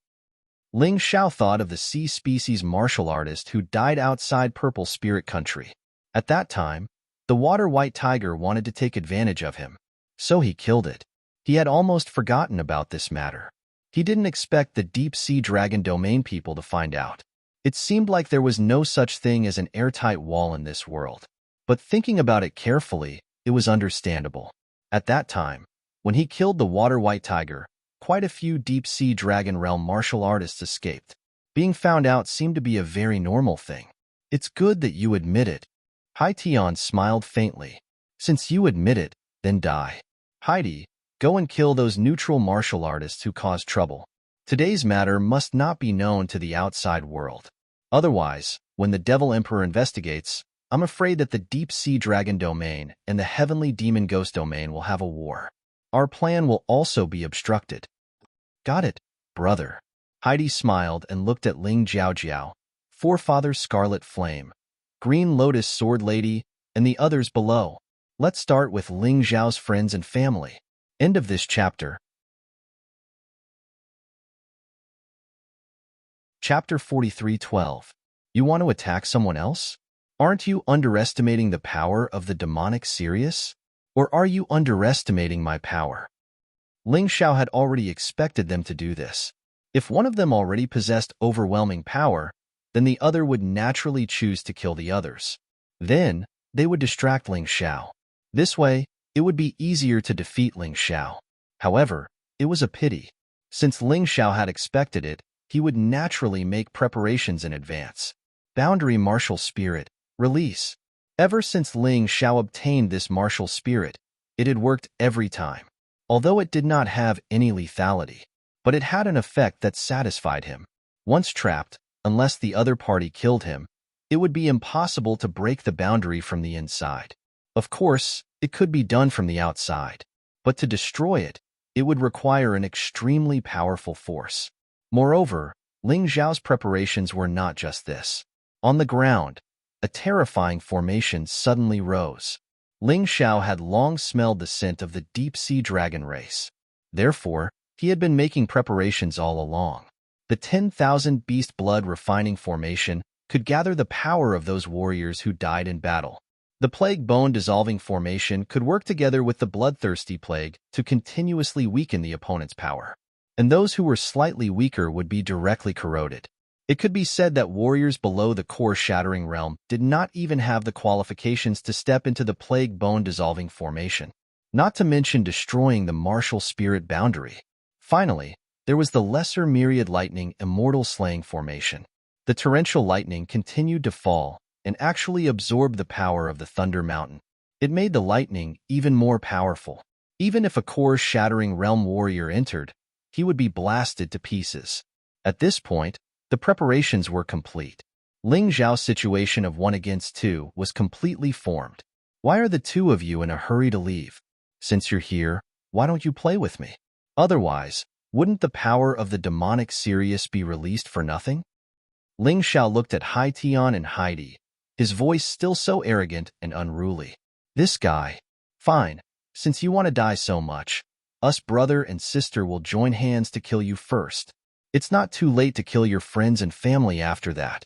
Ling Xiao thought of the sea species martial artist who died outside Purple Spirit Country. At that time, the water-white tiger wanted to take advantage of him, so he killed it. He had almost forgotten about this matter. He didn't expect the deep-sea dragon domain people to find out. It seemed like there was no such thing as an airtight wall in this world. But thinking about it carefully, it was understandable. At that time, when he killed the water-white tiger, quite a few deep-sea dragon realm martial artists escaped. Being found out seemed to be a very normal thing. It's good that you admit it. Haitian smiled faintly. Since you admit it, then die. Heidi, go and kill those neutral martial artists who caused trouble. Today's matter must not be known to the outside world. Otherwise, when the Devil Emperor investigates, I'm afraid that the deep-sea dragon domain and the heavenly demon ghost domain will have a war. Our plan will also be obstructed. Got it, brother. Heidi smiled and looked at Ling Jiaojiao, Forefather Scarlet Flame, Green Lotus Sword Lady, and the others below. Let's start with Ling Zhao's friends and family. End of this chapter. Chapter 43:12. You want to attack someone else? Aren't you underestimating the power of the demonic Sirius? Or are you underestimating my power? Ling Xiao had already expected them to do this. If one of them already possessed overwhelming power, then the other would naturally choose to kill the others. Then, they would distract Ling Xiao. This way, it would be easier to defeat Ling Xiao. However, it was a pity. Since Ling Xiao had expected it, he would naturally make preparations in advance. Boundary Martial Spirit, release. Ever since Ling Xiao obtained this martial spirit, it had worked every time. Although it did not have any lethality, but it had an effect that satisfied him. Once trapped, unless the other party killed him, it would be impossible to break the boundary from the inside. Of course, it could be done from the outside, but to destroy it, it would require an extremely powerful force. Moreover, Ling Zhao's preparations were not just this. On the ground, a terrifying formation suddenly rose. Ling Xiao had long smelled the scent of the deep-sea dragon race. Therefore, he had been making preparations all along. The 10,000 beast blood refining formation could gather the power of those warriors who died in battle. The plague bone dissolving formation could work together with the bloodthirsty plague to continuously weaken the opponent's power. And those who were slightly weaker would be directly corroded. It could be said that warriors below the core-shattering realm did not even have the qualifications to step into the plague bone dissolving formation, not to mention destroying the martial spirit boundary. Finally, there was the lesser myriad lightning immortal slaying formation. The torrential lightning continued to fall and actually absorbed the power of the Thunder Mountain. It made the lightning even more powerful. Even if a core-shattering realm warrior entered, he would be blasted to pieces. At this point, the preparations were complete. Ling Zhao's situation of 1 against 2 was completely formed. Why are the two of you in a hurry to leave? Since you're here, why don't you play with me? Otherwise, wouldn't the power of the demonic Sirius be released for nothing? Ling Xiao looked at Hai Tian and Heidi, his voice still so arrogant and unruly. This guy. Fine, since you want to die so much, us brother and sister will join hands to kill you first. It's not too late to kill your friends and family after that.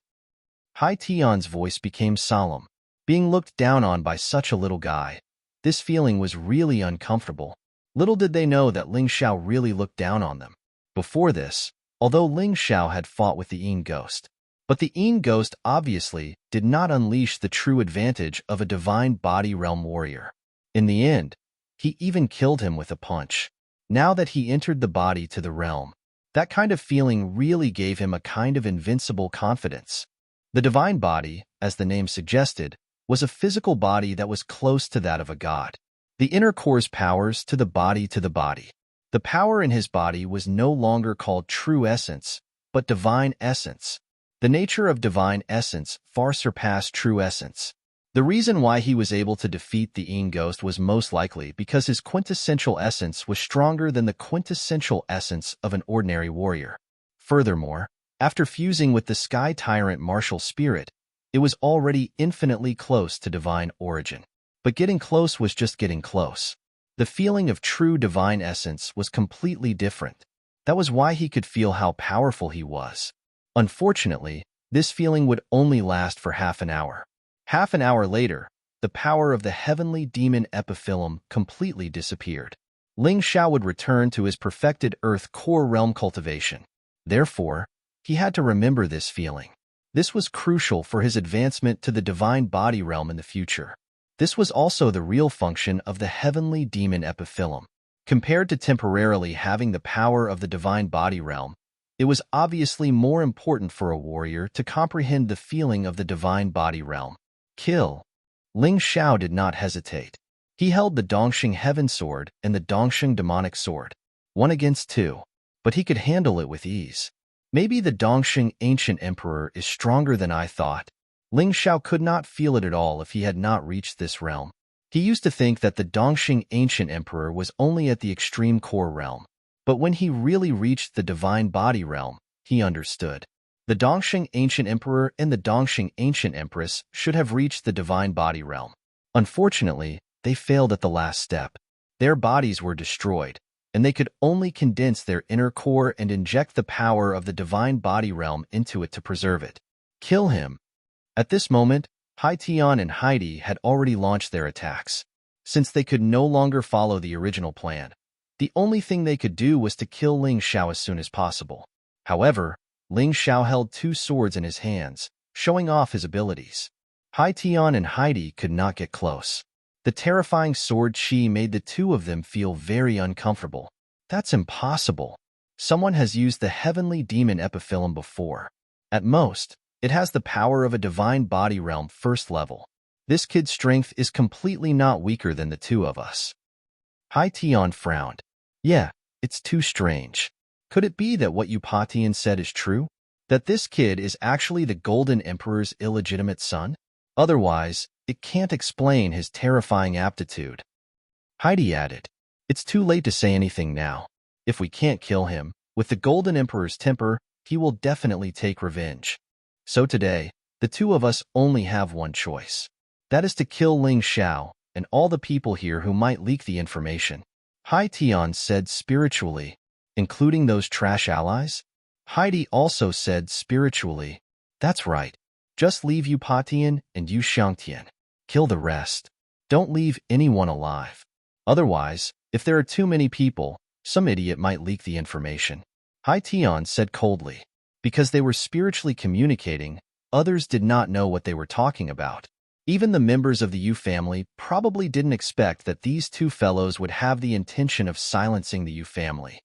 Hai Tian's voice became solemn. Being looked down on by such a little guy, this feeling was really uncomfortable. Little did they know that Ling Xiao really looked down on them. Before this, although Ling Xiao had fought with the Yin Ghost, but the Yin Ghost obviously did not unleash the true advantage of a divine body realm warrior. In the end, he even killed him with a punch. Now that he entered the body to the realm, that kind of feeling really gave him a kind of invincible confidence. The divine body, as the name suggested, was a physical body that was close to that of a god. The inner core's powers to the body to the body. The power in his body was no longer called true essence, but divine essence. The nature of divine essence far surpassed true essence. The reason why he was able to defeat the Yin Ghost was most likely because his quintessential essence was stronger than the quintessential essence of an ordinary warrior. Furthermore, after fusing with the Sky Tyrant martial spirit, it was already infinitely close to divine origin. But getting close was just getting close. The feeling of true divine essence was completely different. That was why he could feel how powerful he was. Unfortunately, this feeling would only last for half an hour. Half an hour later, the power of the heavenly demon epiphyllum completely disappeared. Ling Xiao would return to his perfected earth core realm cultivation. Therefore, he had to remember this feeling. This was crucial for his advancement to the divine body realm in the future. This was also the real function of the heavenly demon epiphyllum. Compared to temporarily having the power of the divine body realm, it was obviously more important for a warrior to comprehend the feeling of the divine body realm. Kill. Ling Xiao did not hesitate. He held the Dongxing Heaven Sword and the Dongxing Demonic Sword. 1 against 2. But he could handle it with ease. Maybe the Dongxing Ancient Emperor is stronger than I thought. Ling Xiao could not feel it at all if he had not reached this realm. He used to think that the Dongxing Ancient Emperor was only at the extreme core realm. But when he really reached the divine body realm, he understood. The Dongxing Ancient Emperor and the Dongxing Ancient Empress should have reached the divine body realm. Unfortunately, they failed at the last step. Their bodies were destroyed, and they could only condense their inner core and inject the power of the divine body realm into it to preserve it. Kill him. At this moment, Hai Tian and Heidi had already launched their attacks. Since they could no longer follow the original plan, the only thing they could do was to kill Ling Xiao as soon as possible. However, Ling Xiao held 2 swords in his hands, showing off his abilities. Hai Tian and Heidi could not get close. The terrifying sword chi made the two of them feel very uncomfortable. That's impossible. Someone has used the heavenly demon epiphyllum before. At most, it has the power of a divine body realm first level. This kid's strength is completely not weaker than the two of us. Hai Tian frowned. Yeah, it's too strange. Could it be that what Upatian said is true? That this kid is actually the Golden Emperor's illegitimate son? Otherwise, it can't explain his terrifying aptitude. Heidi added, it's too late to say anything now. If we can't kill him, with the Golden Emperor's temper, he will definitely take revenge. So today, the two of us only have one choice. That is to kill Ling Xiao and all the people here who might leak the information. Hai Tian said spiritually, including those trash allies? Heidi also said spiritually, that's right. Just leave Upatian and Yu Xiangtian. Kill the rest. Don't leave anyone alive. Otherwise, if there are too many people, some idiot might leak the information. Hai Tian said coldly. Because they were spiritually communicating, others did not know what they were talking about. Even the members of the Yu family probably didn't expect that these two fellows would have the intention of silencing the Yu family.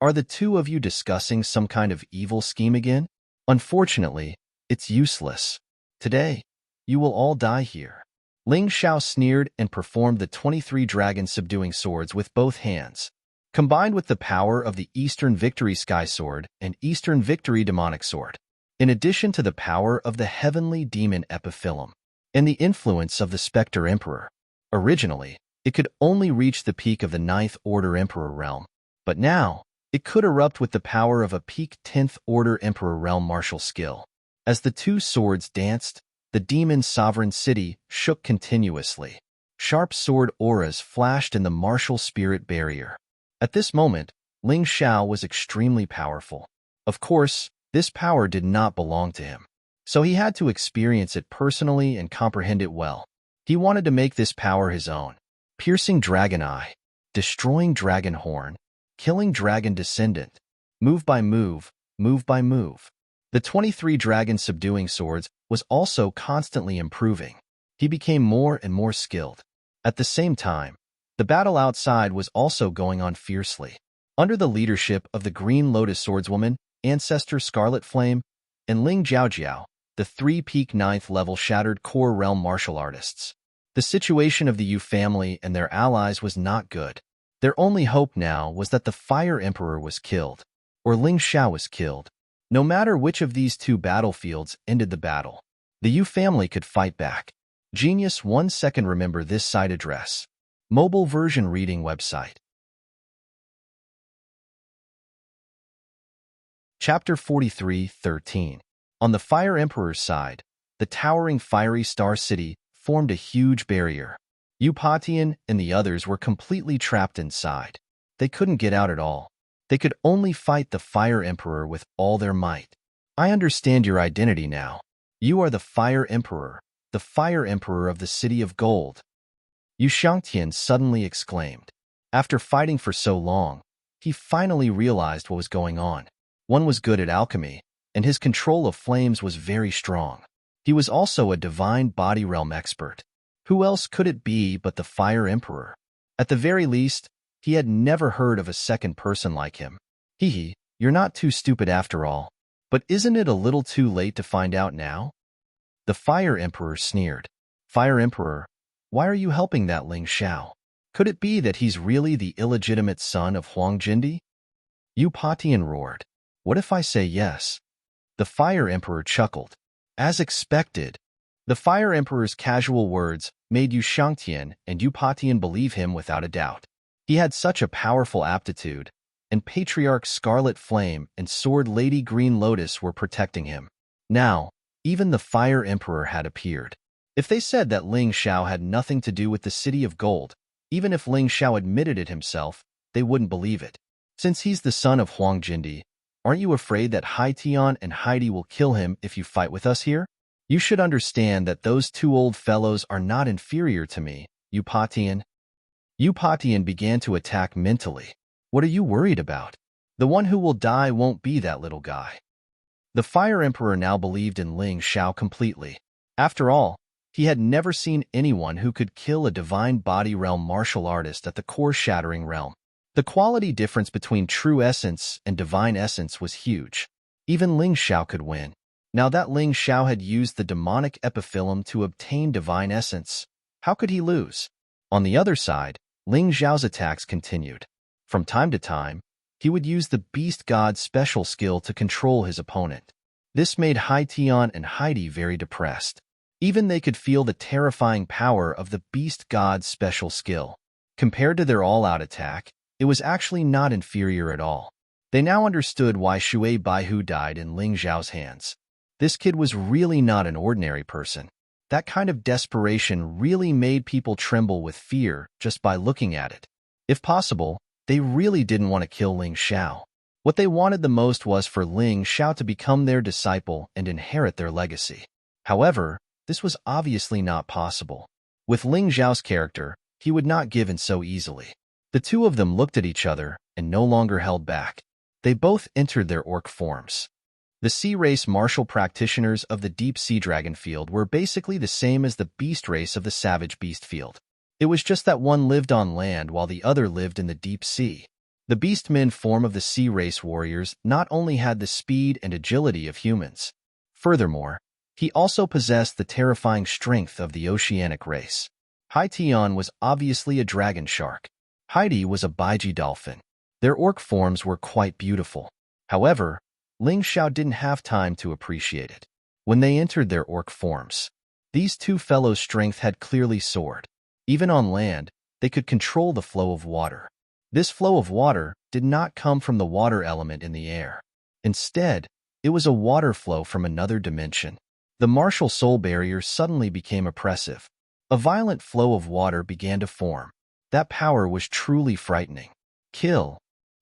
Are the two of you discussing some kind of evil scheme again? Unfortunately, it's useless. Today, you will all die here. Ling Xiao sneered and performed the 23 dragon subduing swords with both hands. combined with the power of the Eastern Victory Sky Sword and Eastern Victory Demonic Sword, in addition to the power of the Heavenly Demon Epiphyllum and the influence of the Spectre Emperor. Originally, it could only reach the peak of the Ninth Order Emperor realm, but now it could erupt with the power of a peak 10th Order Emperor realm martial skill. As the two swords danced, the demon sovereign city shook continuously. Sharp sword auras flashed in the martial spirit barrier. At this moment, Ling Xiao was extremely powerful. Of course, this power did not belong to him, so he had to experience it personally and comprehend it well. He wanted to make this power his own. Piercing Dragon Eye, destroying Dragon Horn, killing Dragon Descendant, move by move, move by move. The 23 dragon subduing swords was also constantly improving. He became more and more skilled. At the same time, the battle outside was also going on fiercely. Under the leadership of the Green Lotus Swordswoman, Ancestor Scarlet Flame, and Ling Jiaojiao, the three-peak 9th level Shattered Core Realm martial artists, the situation of the Yu family and their allies was not good. Their only hope now was that the Fire Emperor was killed, or Ling Xiao was killed. No matter which of these two battlefields ended the battle, the Yu family could fight back. Genius 1 second. Remember this site address. Mobile version reading website. Chapter 43:13. On the Fire Emperor's side, the towering fiery star city formed a huge barrier. Yu Patian and the others were completely trapped inside. They couldn't get out at all. They could only fight the Fire Emperor with all their might. I understand your identity now. You are the Fire Emperor of the City of Gold. Yu Shangtian suddenly exclaimed. After fighting for so long, he finally realized what was going on. One was good at alchemy, and his control of flames was very strong. He was also a divine body realm expert. Who else could it be but the Fire Emperor? At the very least, he had never heard of a second person like him. Hee, you're not too stupid after all. But isn't it a little too late to find out now? The Fire Emperor sneered. Fire Emperor, why are you helping that Ling Xiao? Could it be that he's really the illegitimate son of Huang Jindi? Yu Patian roared. What if I say yes? The Fire Emperor chuckled. As expected, the Fire Emperor's casual words made Yu Shangtian and Yu Patian believe him without a doubt. He had such a powerful aptitude, and Patriarch Scarlet Flame and Sword Lady Green Lotus were protecting him. Now, even the Fire Emperor had appeared. If they said that Ling Xiao had nothing to do with the City of Gold, even if Ling Xiao admitted it himself, they wouldn't believe it. Since he's the son of Huang Jindi, aren't you afraid that Hai Tian and Heidi will kill him if you fight with us here? You should understand that those two old fellows are not inferior to me, Yu Patian. Yu Patian began to attack mentally. What are you worried about? The one who will die won't be that little guy. The Fire Emperor now believed in Ling Xiao completely. After all, he had never seen anyone who could kill a divine body realm martial artist at the core-shattering realm. The quality difference between true essence and divine essence was huge. Even Ling Xiao could win. Now that Ling Xiao had used the demonic epiphyllum to obtain divine essence, how could he lose? On the other side, Ling Xiao's attacks continued. From time to time, he would use the Beast God's special skill to control his opponent. This made Hai Tian and Heidi very depressed. Even they could feel the terrifying power of the Beast God's special skill. Compared to their all-out attack, it was actually not inferior at all. They now understood why Shui Baihu died in Ling Xiao's hands. This kid was really not an ordinary person. That kind of desperation really made people tremble with fear just by looking at it. If possible, they really didn't want to kill Ling Xiao. What they wanted the most was for Ling Xiao to become their disciple and inherit their legacy. However, this was obviously not possible. With Ling Xiao's character, he would not give in so easily. The two of them looked at each other and no longer held back. They both entered their orc forms. The sea race martial practitioners of the deep sea dragon field were basically the same as the beast race of the savage beast field. It was just that one lived on land while the other lived in the deep sea. The beastmen form of the sea race warriors not only had the speed and agility of humans. Furthermore, he also possessed the terrifying strength of the oceanic race. Hai Tian was obviously a dragon shark. Heidi was a Baiji dolphin. Their orc forms were quite beautiful. However, Ling Xiao didn't have time to appreciate it. When they entered their orc forms, these two fellows' strength had clearly soared. Even on land, they could control the flow of water. This flow of water did not come from the water element in the air. Instead, it was a water flow from another dimension. The martial soul barrier suddenly became oppressive. A violent flow of water began to form. That power was truly frightening. Kill.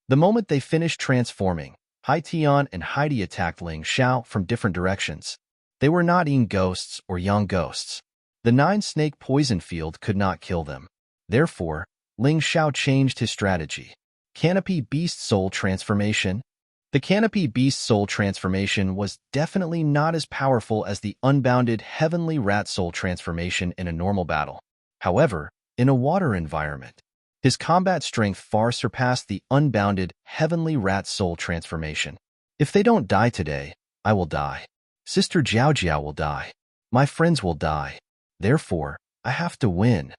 The moment they finished transforming, Hai Tian and Heidi attacked Ling Xiao from different directions. They were not Yin ghosts or Yang ghosts. The nine-snake poison field could not kill them. Therefore, Ling Xiao changed his strategy. Canopy Beast Soul Transformation. The Canopy Beast Soul Transformation was definitely not as powerful as the unbounded Heavenly Rat Soul Transformation in a normal battle. However, in a water environment, his combat strength far surpassed the unbounded Heavenly Rat Soul Transformation. If they don't die today, I will die. Sister Jiao Jiao will die. My friends will die. Therefore, I have to win.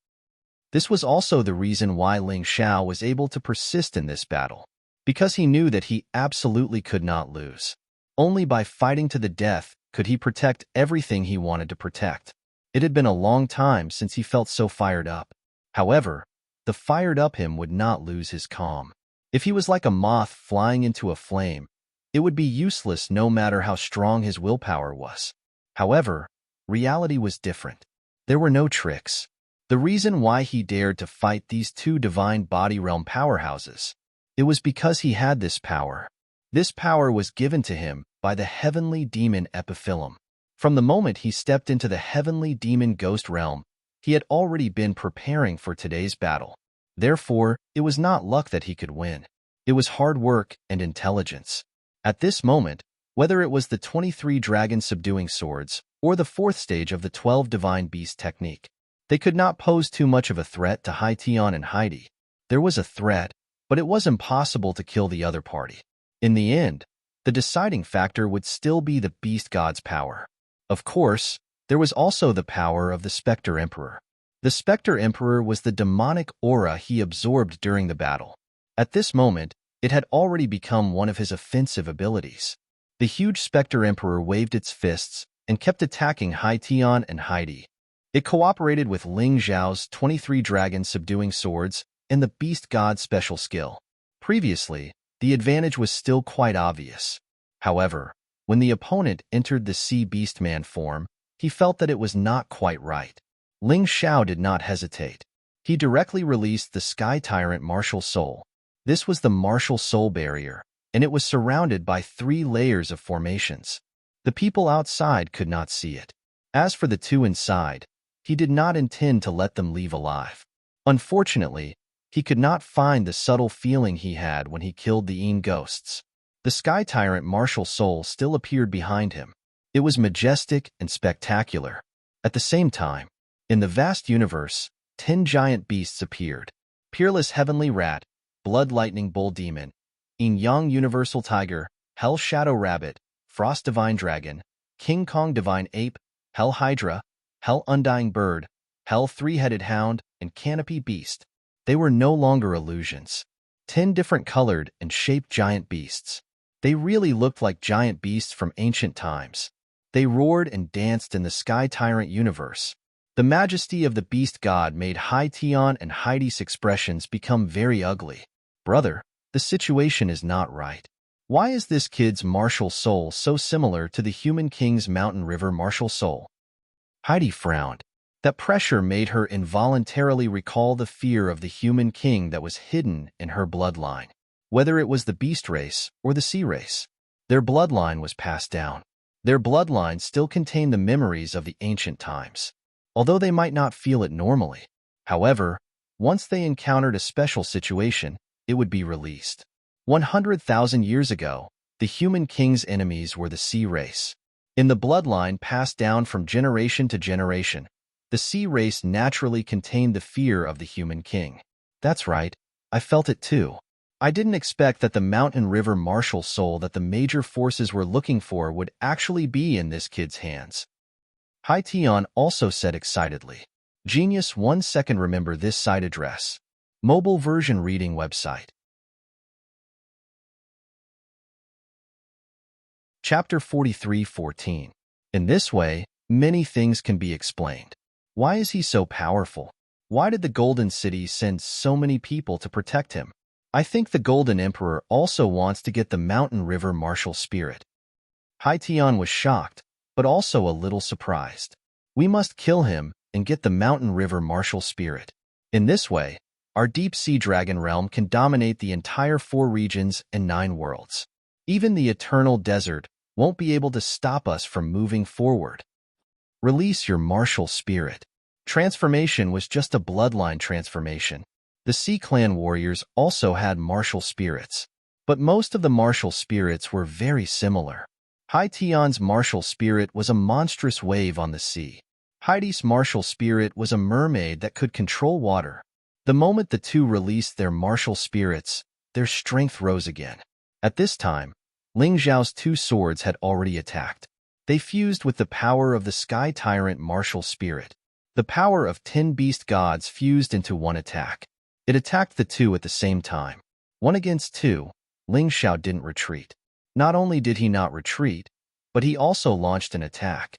This was also the reason why Ling Xiao was able to persist in this battle, because he knew that he absolutely could not lose. Only by fighting to the death could he protect everything he wanted to protect. It had been a long time since he felt so fired up. However, the fired up him would not lose his calm. If he was like a moth flying into a flame, it would be useless no matter how strong his willpower was. However, reality was different. There were no tricks. The reason why he dared to fight these two divine body realm powerhouses, it was because he had this power. This power was given to him by the heavenly demon Epiphyllum. From the moment he stepped into the heavenly demon ghost realm, he had already been preparing for today's battle. Therefore, it was not luck that he could win. It was hard work and intelligence. At this moment, whether it was the 23 dragon subduing swords or the fourth stage of the 12 divine beast technique, they could not pose too much of a threat to Hai Tian and Heidi. There was a threat, but it was impossible to kill the other party. In the end, the deciding factor would still be the beast god's power. Of course, there was also the power of the Spectre Emperor. The Spectre Emperor was the demonic aura he absorbed during the battle. At this moment, it had already become one of his offensive abilities. The huge Spectre Emperor waved its fists and kept attacking Hai Tian and Heidi. It cooperated with Ling Xiao's 23 dragon subduing swords and the beast god's special skill. Previously, the advantage was still quite obvious. However, when the opponent entered the sea beast man form, he felt that it was not quite right. Ling Xiao did not hesitate. He directly released the Sky Tyrant Martial Soul. This was the Martial Soul Barrier, and it was surrounded by 3 layers of formations. The people outside could not see it. As for the two inside, he did not intend to let them leave alive. Unfortunately, he could not find the subtle feeling he had when he killed the Yin ghosts. The Sky Tyrant Martial Soul still appeared behind him. It was majestic and spectacular. At the same time, in the vast universe, 10 giant beasts appeared. Peerless Heavenly Rat, Blood Lightning Bull Demon, Yin Yang Universal Tiger, Hell Shadow Rabbit, Frost Divine Dragon, King Kong Divine Ape, Hell Hydra, Hell Undying Bird, Hell Three-Headed Hound, and Canopy Beast. They were no longer illusions. 10 different colored and shaped giant beasts. They really looked like giant beasts from ancient times. They roared and danced in the Sky Tyrant universe. The majesty of the beast god made Hai Tian and Heidi's expressions become very ugly. Brother, the situation is not right. Why is this kid's martial soul so similar to the human king's mountain river martial soul? Heidi frowned. That pressure made her involuntarily recall the fear of the human king that was hidden in her bloodline. Whether it was the beast race or the sea race, their bloodline was passed down. Their bloodline still contained the memories of the ancient times, although they might not feel it normally. However, once they encountered a special situation, it would be released. 100,000 years ago, the human king's enemies were the sea race. In the bloodline passed down from generation to generation, the sea race naturally contained the fear of the human king. That's right, I felt it too. I didn't expect that the mountain river martial soul that the major forces were looking for would actually be in this kid's hands. Hai Tian also said excitedly. Genius 1 second. Remember this site address. Mobile version reading website. Chapter 43:14. In this way, many things can be explained. Why is he so powerful? Why did the Golden City send so many people to protect him? I think the Golden Emperor also wants to get the Mountain River martial spirit. Haitian was shocked, but also a little surprised. We must kill him and get the Mountain River martial spirit. In this way, our deep-sea dragon realm can dominate the entire 4 regions and 9 worlds. Even the eternal desert won't be able to stop us from moving forward. Release your martial spirit. Transformation was just a bloodline transformation. The Sea Clan warriors also had martial spirits, but most of the martial spirits were very similar. Haitian's martial spirit was a monstrous wave on the sea. Heidi's martial spirit was a mermaid that could control water. The moment the two released their martial spirits, their strength rose again. At this time, Ling Zhao's 2 swords had already attacked. They fused with the power of the Sky Tyrant martial spirit. The power of 10 beast gods fused into one attack. It attacked the 2 at the same time. 1 against 2, Ling Zhao didn't retreat. Not only did he not retreat, but he also launched an attack.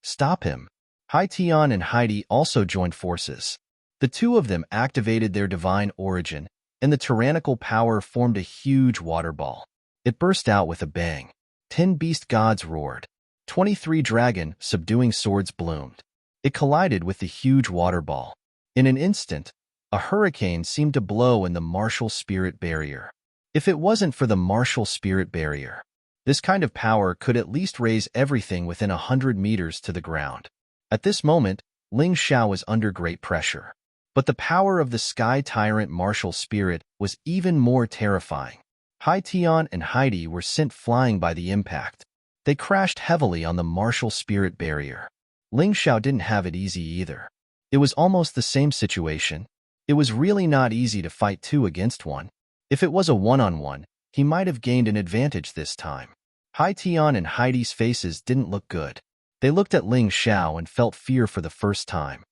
Stop him. Haitian and Heidi also joined forces. The 2 of them activated their divine origin, and the tyrannical power formed a huge water ball. It burst out with a bang. 10 beast gods roared. 23 dragon subduing swords bloomed. It collided with the huge water ball. In an instant, a hurricane seemed to blow in the martial spirit barrier. If it wasn't for the martial spirit barrier, this kind of power could at least raise everything within 100 meters to the ground. At this moment, Ling Zhao was under great pressure. But the power of the Sky Tyrant martial spirit was even more terrifying. Haitian and Heidi were sent flying by the impact. They crashed heavily on the martial spirit barrier. Ling Zhao didn't have it easy either. It was almost the same situation. It was really not easy to fight 2 against 1. If it was a one-on-one, he might have gained an advantage this time. Haitian and Heidi's faces didn't look good. They looked at Ling Zhao and felt fear for the first time.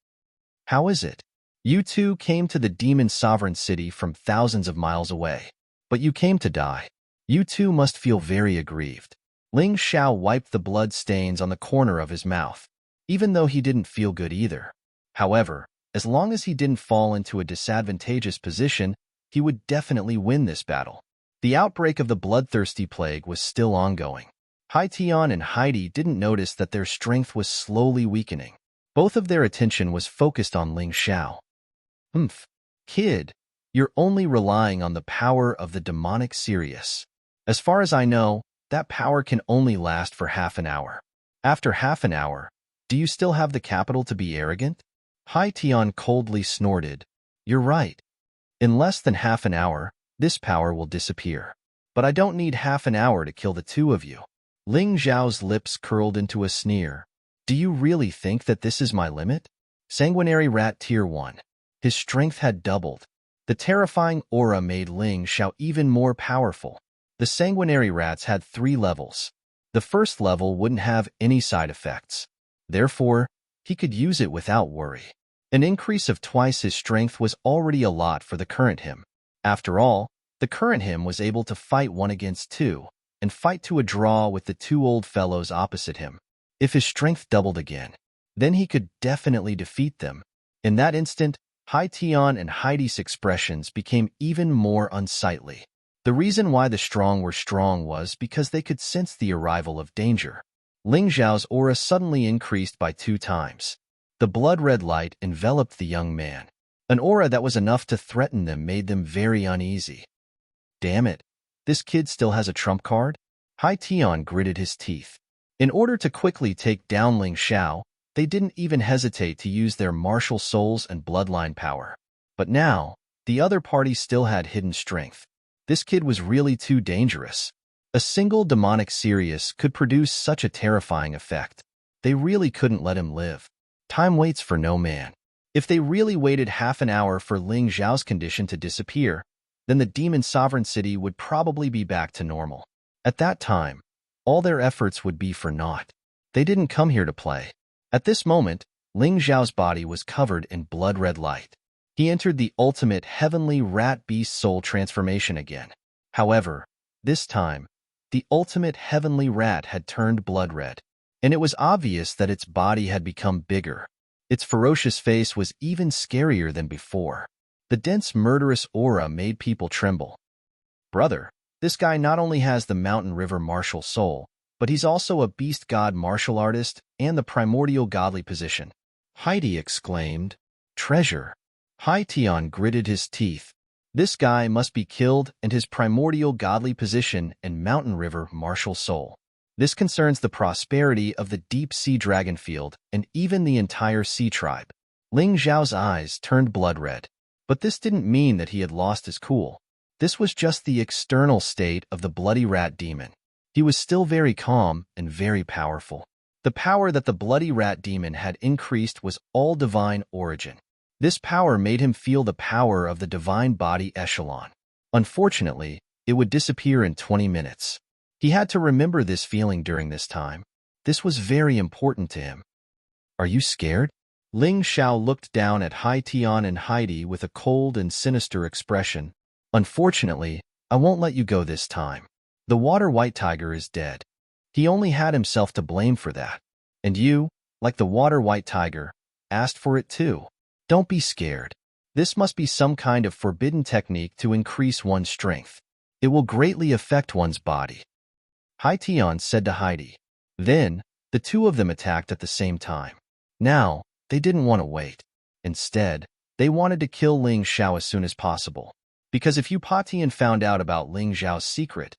How is it? You 2 came to the demon sovereign city from thousands of miles away, but you came to die. You 2 must feel very aggrieved. Ling Zhao wiped the blood stains on the corner of his mouth, even though he didn't feel good either. However, as long as he didn't fall into a disadvantageous position, he would definitely win this battle. The outbreak of the bloodthirsty plague was still ongoing. Haitian and Heidi didn't notice that their strength was slowly weakening. Both of their attention was focused on Ling Zhao. Kid, you're only relying on the power of the demonic Sirius. As far as I know, that power can only last for half an hour. After half an hour, do you still have the capital to be arrogant? Haitian coldly snorted. You're right. In less than half an hour, this power will disappear. But I don't need half an hour to kill the 2 of you. Ling Zhao's lips curled into a sneer. Do you really think that this is my limit? Sanguinary Rat Tier 1. His strength had doubled. The terrifying aura made Ling Zhao even more powerful. The sanguinary rats had 3 levels. The first level wouldn't have any side effects. Therefore, he could use it without worry. An increase of twice his strength was already a lot for the current him. After all, the current him was able to fight 1 against 2, and fight to a draw with the 2 old fellows opposite him. If his strength doubled again, then he could definitely defeat them. In that instant, Haitian and Heidi's expressions became even more unsightly. The reason why the strong were strong was because they could sense the arrival of danger. Ling Zhao's aura suddenly increased by 2 times. The blood-red light enveloped the young man. An aura that was enough to threaten them made them very uneasy. Damn it, this kid still has a trump card? Haitian gritted his teeth. In order to quickly take down Ling Zhao, they didn't even hesitate to use their martial souls and bloodline power. But now, the other party still had hidden strength. This kid was really too dangerous. A single demonic Sirius could produce such a terrifying effect. They really couldn't let him live. Time waits for no man. If they really waited half an hour for Ling Zhao's condition to disappear, then the demon sovereign city would probably be back to normal. At that time, all their efforts would be for naught. They didn't come here to play. At this moment, Ling Zhao's body was covered in blood-red light. He entered the ultimate heavenly rat-beast soul transformation again. However, this time, The ultimate heavenly rat had turned blood red, and it was obvious that its body had become bigger. Its ferocious face was even scarier than before. The dense, murderous aura made people tremble. Brother, this guy not only has the mountain river martial soul, but he's also a beast god martial artist and the primordial godly position. Heidi exclaimed. Treasure. Haition gritted his teeth. This guy must be killed, and his primordial godly position and mountain river martial soul. This concerns the prosperity of the deep sea dragon field and even the entire sea tribe. Ling Zhao's eyes turned blood red. But this didn't mean that he had lost his cool. This was just the external state of the bloody rat demon. He was still very calm and very powerful. The power that the bloody rat demon had increased was all divine origin. This power made him feel the power of the divine body echelon. Unfortunately, it would disappear in 20 minutes. He had to remember this feeling during this time. This was very important to him. Are you scared? Ling Xiao looked down at Haition and Heidi with a cold and sinister expression. Unfortunately, I won't let you go this time. The water white tiger is dead. He only had himself to blame for that. And you, like the water white tiger, asked for it too. Don't be scared. This must be some kind of forbidden technique to increase one's strength. It will greatly affect one's body. Haition said to Heidi. Then, the two of them attacked at the same time. Now, they didn't want to wait. Instead, they wanted to kill Ling Xiao as soon as possible. Because if Haition found out about Ling Zhao's secret,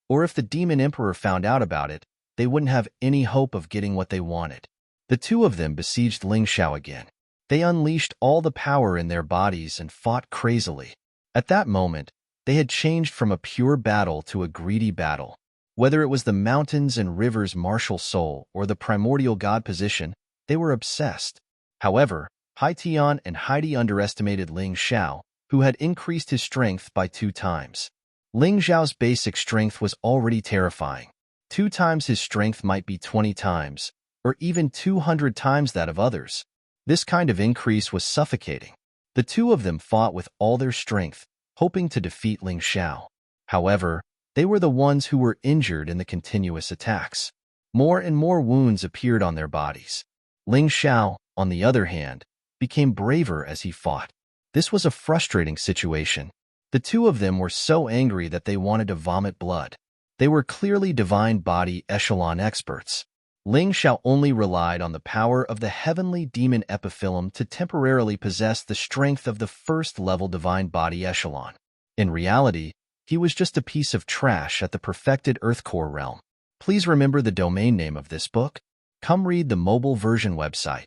or if the Demon Emperor found out about it, they wouldn't have any hope of getting what they wanted. The two of them besieged Ling Xiao again. They unleashed all the power in their bodies and fought crazily. At that moment, they had changed from a pure battle to a greedy battle. Whether it was the mountains and rivers' martial soul or the primordial god position, they were obsessed. However, Haition and Heidi underestimated Ling Xiao, who had increased his strength by 2 times. Ling Zhao's basic strength was already terrifying. 2 times his strength might be 20 times, or even 200 times that of others. This kind of increase was suffocating. The two of them fought with all their strength, hoping to defeat Ling Xiao. However, they were the ones who were injured in the continuous attacks. More and more wounds appeared on their bodies. Ling Xiao, on the other hand, became braver as he fought. This was a frustrating situation. The two of them were so angry that they wanted to vomit blood. They were clearly divine body echelon experts. Ling Xiao only relied on the power of the heavenly demon epiphyllum to temporarily possess the strength of the first-level divine body echelon. In reality, he was just a piece of trash at the perfected Earth Core realm. Please remember the domain name of this book. Come read the mobile version website.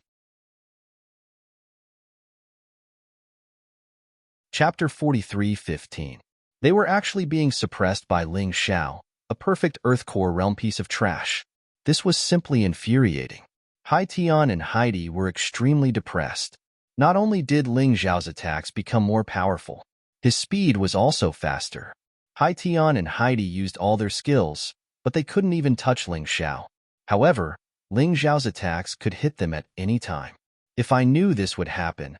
Chapter 43:15. They were actually being suppressed by Ling Xiao, a perfect Earth Core realm piece of trash. This was simply infuriating. Haition and Heidi were extremely depressed. Not only did Ling Zhao's attacks become more powerful, his speed was also faster. Haition and Heidi used all their skills, but they couldn't even touch Ling Xiao. However, Ling Zhao's attacks could hit them at any time. If I knew this would happen,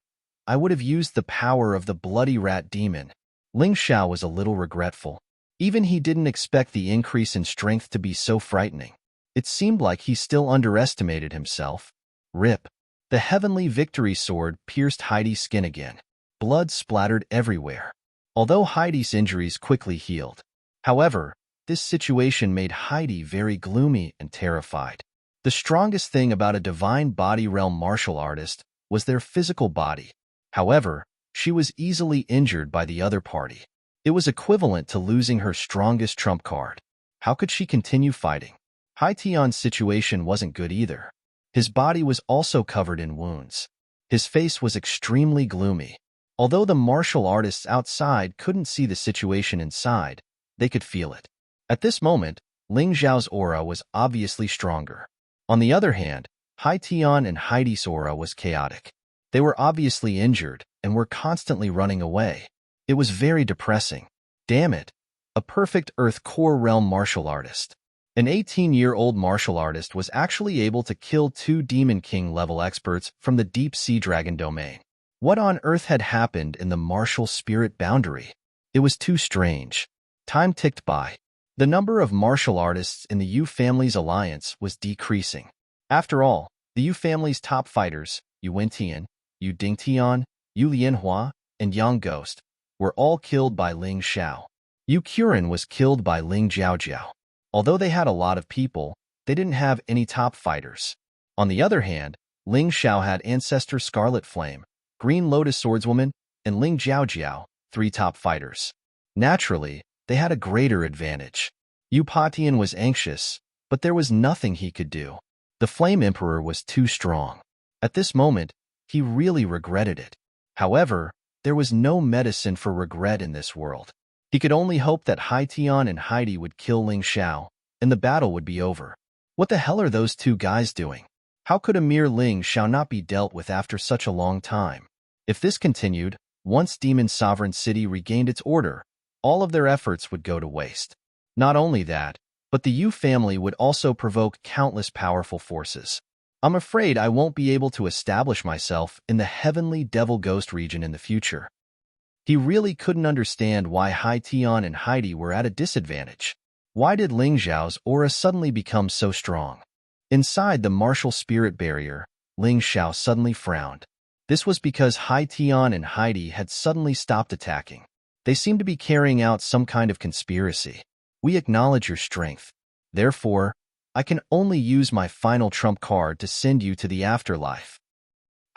I would have used the power of the bloody rat demon. Ling Xiao was a little regretful. Even he didn't expect the increase in strength to be so frightening. It seemed like he still underestimated himself. Rip. The heavenly victory sword pierced Heidi's skin again. Blood splattered everywhere. Although Heidi's injuries quickly healed. However, this situation made Heidi very gloomy and terrified. The strongest thing about a divine body realm martial artist was their physical body. However, she was easily injured by the other party. It was equivalent to losing her strongest trump card. How could she continue fighting? Haition's situation wasn't good either. His body was also covered in wounds. His face was extremely gloomy. Although the martial artists outside couldn't see the situation inside, they could feel it. At this moment, Ling Zhao's aura was obviously stronger. On the other hand, Haition and Heidi's aura was chaotic. They were obviously injured and were constantly running away. It was very depressing. Damn it, a perfect Earth Core realm martial artist. An 18-year-old martial artist was actually able to kill 2 Demon King level experts from the Deep Sea Dragon domain. What on earth had happened in the martial spirit boundary? It was too strange. Time ticked by. The number of martial artists in the Yu family's alliance was decreasing. After all, the Yu family's top fighters, Yu Wentian, Yu Dingtian, Yu Lianhua, and Yang Ghost, were all killed by Ling Xiao. Yu Qiren was killed by Ling Jiaojiao. Although they had a lot of people, they didn't have any top fighters. On the other hand, Ling Xiao had Ancestor Scarlet Flame, Green Lotus Swordswoman, and Ling Jiaojiao, 3 top fighters. Naturally, they had a greater advantage. Yu Patian was anxious, but there was nothing he could do. The Flame Emperor was too strong. At this moment, he really regretted it. However, there was no medicine for regret in this world. He could only hope that Haitian and Heidi would kill Ling Xiao, and the battle would be over. What the hell are those 2 guys doing? How could a mere Ling Xiao not be dealt with after such a long time? If this continued, once Demon Sovereign City regained its order, all of their efforts would go to waste. Not only that, but the Yu family would also provoke countless powerful forces. I'm afraid I won't be able to establish myself in the heavenly devil ghost region in the future. He really couldn't understand why Haitian and Heidi were at a disadvantage. Why did Ling Xiao's aura suddenly become so strong? Inside the martial spirit barrier, Ling Xiao suddenly frowned. This was because Haitian and Heidi had suddenly stopped attacking. They seemed to be carrying out some kind of conspiracy. We acknowledge your strength. Therefore, I can only use my final trump card to send you to the afterlife.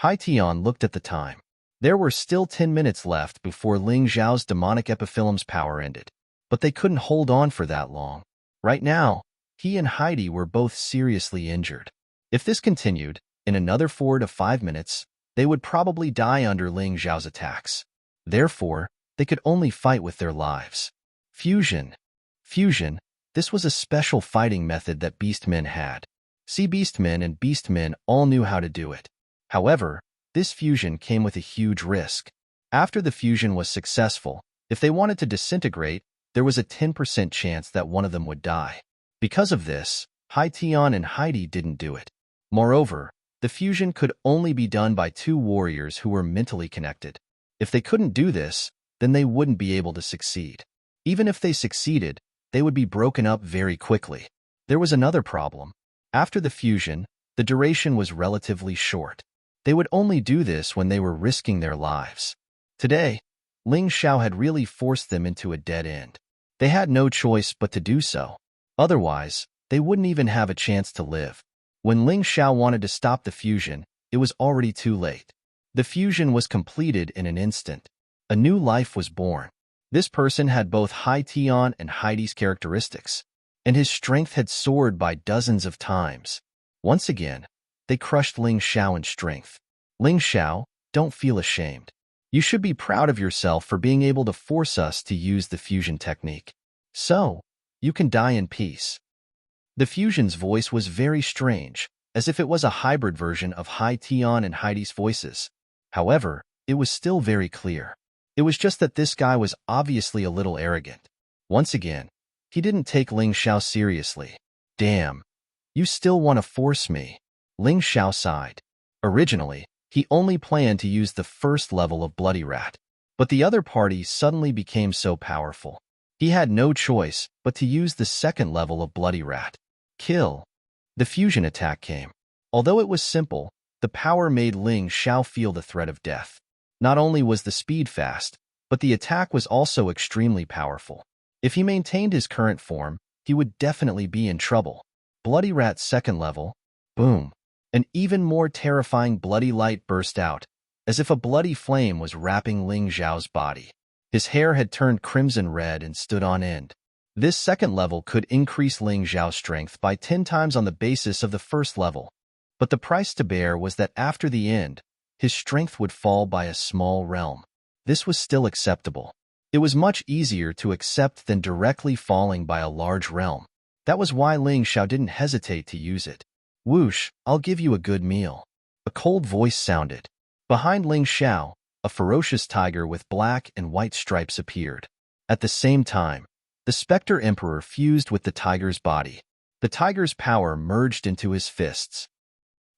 Haitian looked at the time. There were still 10 minutes left before Ling Xiao's demonic epiphyllum's power ended. But they couldn't hold on for that long. Right now, he and Heidi were both seriously injured. If this continued, in another 4 to 5 minutes, they would probably die under Ling Xiao's attacks. Therefore, they could only fight with their lives. Fusion. This was a special fighting method that Beastmen had. Sea Beastmen and Beastmen all knew how to do it. However, this fusion came with a huge risk. After the fusion was successful, if they wanted to disintegrate, there was a 10% chance that one of them would die. Because of this, Haitian and Heidi didn't do it. Moreover, the fusion could only be done by 2 warriors who were mentally connected. If they couldn't do this, then they wouldn't be able to succeed. Even if they succeeded, they would be broken up very quickly. There was another problem. After the fusion, the duration was relatively short. They would only do this when they were risking their lives. Today, Ling Xiao had really forced them into a dead end. They had no choice but to do so. Otherwise, they wouldn't even have a chance to live. When Ling Xiao wanted to stop the fusion, it was already too late. The fusion was completed in an instant. A new life was born. This person had both Haitian and Heidi's characteristics, and his strength had soared by dozens of times. Once again, they crushed Ling Xiao in strength. Ling Xiao, don't feel ashamed. You should be proud of yourself for being able to force us to use the fusion technique. So, you can die in peace. The fusion's voice was very strange, as if it was a hybrid version of Haitian and Heidi's voices. However, it was still very clear. It was just that this guy was obviously a little arrogant. Once again, he didn't take Ling Xiao seriously. Damn, you still want to force me? Ling Xiao sighed. Originally, he only planned to use the first level of Bloody Rat, but the other party suddenly became so powerful. He had no choice but to use the second level of Bloody Rat. Kill. The fusion attack came. Although it was simple, the power made Ling Xiao feel the threat of death. Not only was the speed fast, but the attack was also extremely powerful. If he maintained his current form, he would definitely be in trouble. Bloody Rat's second level. Boom. An even more terrifying bloody light burst out, as if a bloody flame was wrapping Ling Xiao's body. His hair had turned crimson red and stood on end. This second level could increase Ling Xiao's strength by 10 times on the basis of the first level. But the price to bear was that after the end, his strength would fall by a small realm. This was still acceptable. It was much easier to accept than directly falling by a large realm. That was why Ling Xiao didn't hesitate to use it. Whoosh, I'll give you a good meal. A cold voice sounded. Behind Ling Xiao, a ferocious tiger with black and white stripes appeared. At the same time, the Spectre Emperor fused with the tiger's body. The tiger's power merged into his fists.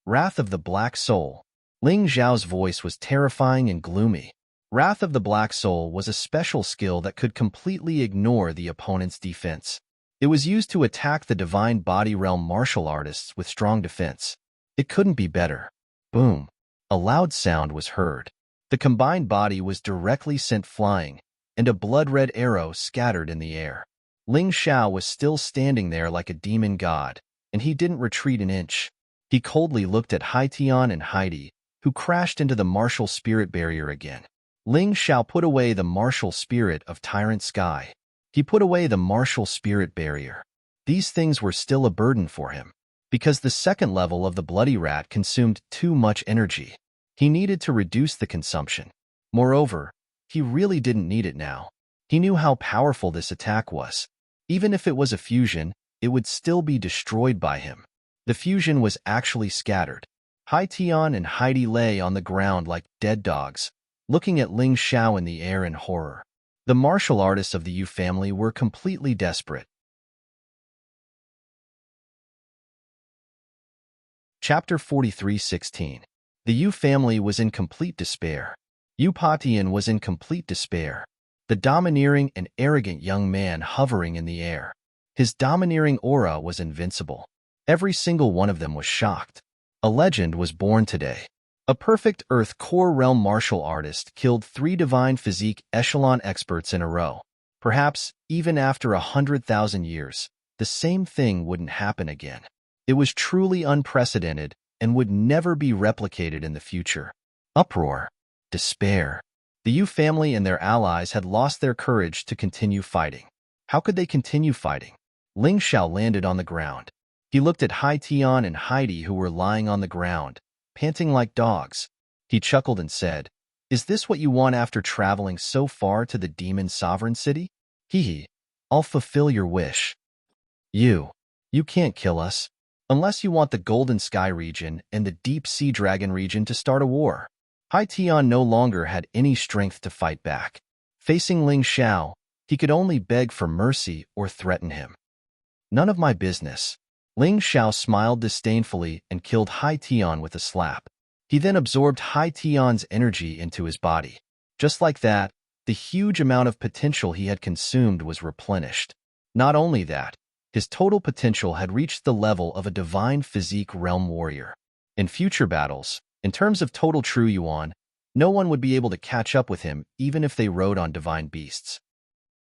Wrath of the Black Soul. Ling Xiao's voice was terrifying and gloomy. Wrath of the Black Soul was a special skill that could completely ignore the opponent's defense. It was used to attack the divine body realm martial artists with strong defense. It couldn't be better. Boom. A loud sound was heard. The combined body was directly sent flying, and a blood-red arrow scattered in the air. Ling Xiao was still standing there like a demon god, and he didn't retreat an inch. He coldly looked at Haitian and Heidi, who crashed into the martial spirit barrier again. Ling Xiao put away the martial spirit of Tyrant Sky. He put away the martial spirit barrier. These things were still a burden for him, because the second level of the bloody rat consumed too much energy. He needed to reduce the consumption. Moreover, he really didn't need it now. He knew how powerful this attack was. Even if it was a fusion, it would still be destroyed by him. The fusion was actually scattered. Haitian and Heidi lay on the ground like dead dogs, looking at Ling Xiao in the air in horror. The martial artists of the Yu family were completely desperate. Chapter 43:16. The Yu family was in complete despair. Yu Patian was in complete despair. The domineering and arrogant young man hovering in the air. His domineering aura was invincible. Every single one of them was shocked. A legend was born today. A perfect Earth core realm martial artist killed 3 divine physique echelon experts in a row. Perhaps, even after 100,000 years, the same thing wouldn't happen again. It was truly unprecedented and would never be replicated in the future. Uproar. Despair. The Yu family and their allies had lost their courage to continue fighting. How could they continue fighting? Ling Xiao landed on the ground. He looked at Haitian and Heidi, who were lying on the ground, panting like dogs. He chuckled and said, "Is this what you want after traveling so far to the demon sovereign city? Hee, I'll fulfill your wish. You can't kill us. Unless you want the Golden Sky region and the Deep Sea Dragon region to start a war." Haitian no longer had any strength to fight back. Facing Ling Xiao, he could only beg for mercy or threaten him. "None of my business." Ling Xiao smiled disdainfully and killed Haitian with a slap. He then absorbed Haitian's energy into his body. Just like that, the huge amount of potential he had consumed was replenished. Not only that, his total potential had reached the level of a divine physique realm warrior. In future battles, in terms of total true yuan, no one would be able to catch up with him even if they rode on divine beasts.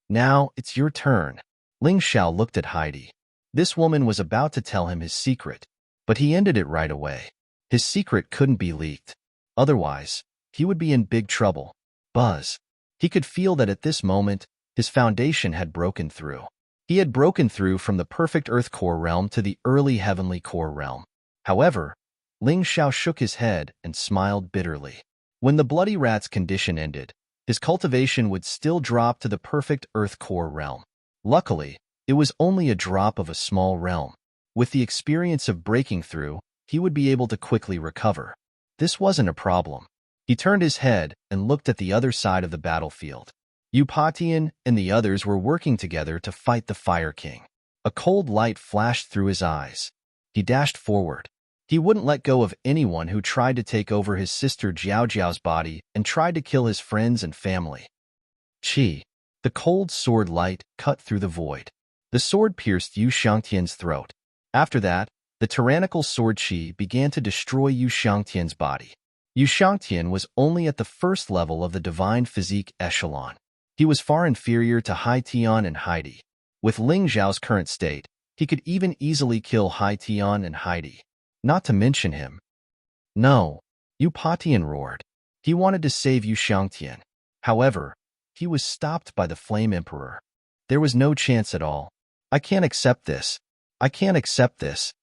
"Now, it's your turn." Ling Xiao looked at Heidi. This woman was about to tell him his secret, but he ended it right away. His secret couldn't be leaked. Otherwise, he would be in big trouble. Buzz. He could feel that at this moment, his foundation had broken through. He had broken through from the perfect Earth core realm to the early heavenly core realm. However, Ling Xiao shook his head and smiled bitterly. When the bloody rat's condition ended, his cultivation would still drop to the perfect Earth core realm. Luckily, it was only a drop of a small realm. With the experience of breaking through, he would be able to quickly recover. This wasn't a problem. He turned his head and looked at the other side of the battlefield. Yu Patian and the others were working together to fight the Fire King. A cold light flashed through his eyes. He dashed forward. He wouldn't let go of anyone who tried to take over his sister Jiao Jiao's body and tried to kill his friends and family. Qi. The cold sword light cut through the void. The sword pierced Yu Shangtian's throat. After that, the tyrannical sword qi began to destroy Yu Shangtian's body. Yu Shangtian was only at the first level of the divine physique echelon. He was far inferior to Haitian and Heidi. With Ling Xiao's current state, he could even easily kill Haitian and Heidi. Not to mention him. No, Yu Patian roared. He wanted to save Yu Shangtian. However, he was stopped by the Flame Emperor. There was no chance at all. "I can't accept this. I can't accept this."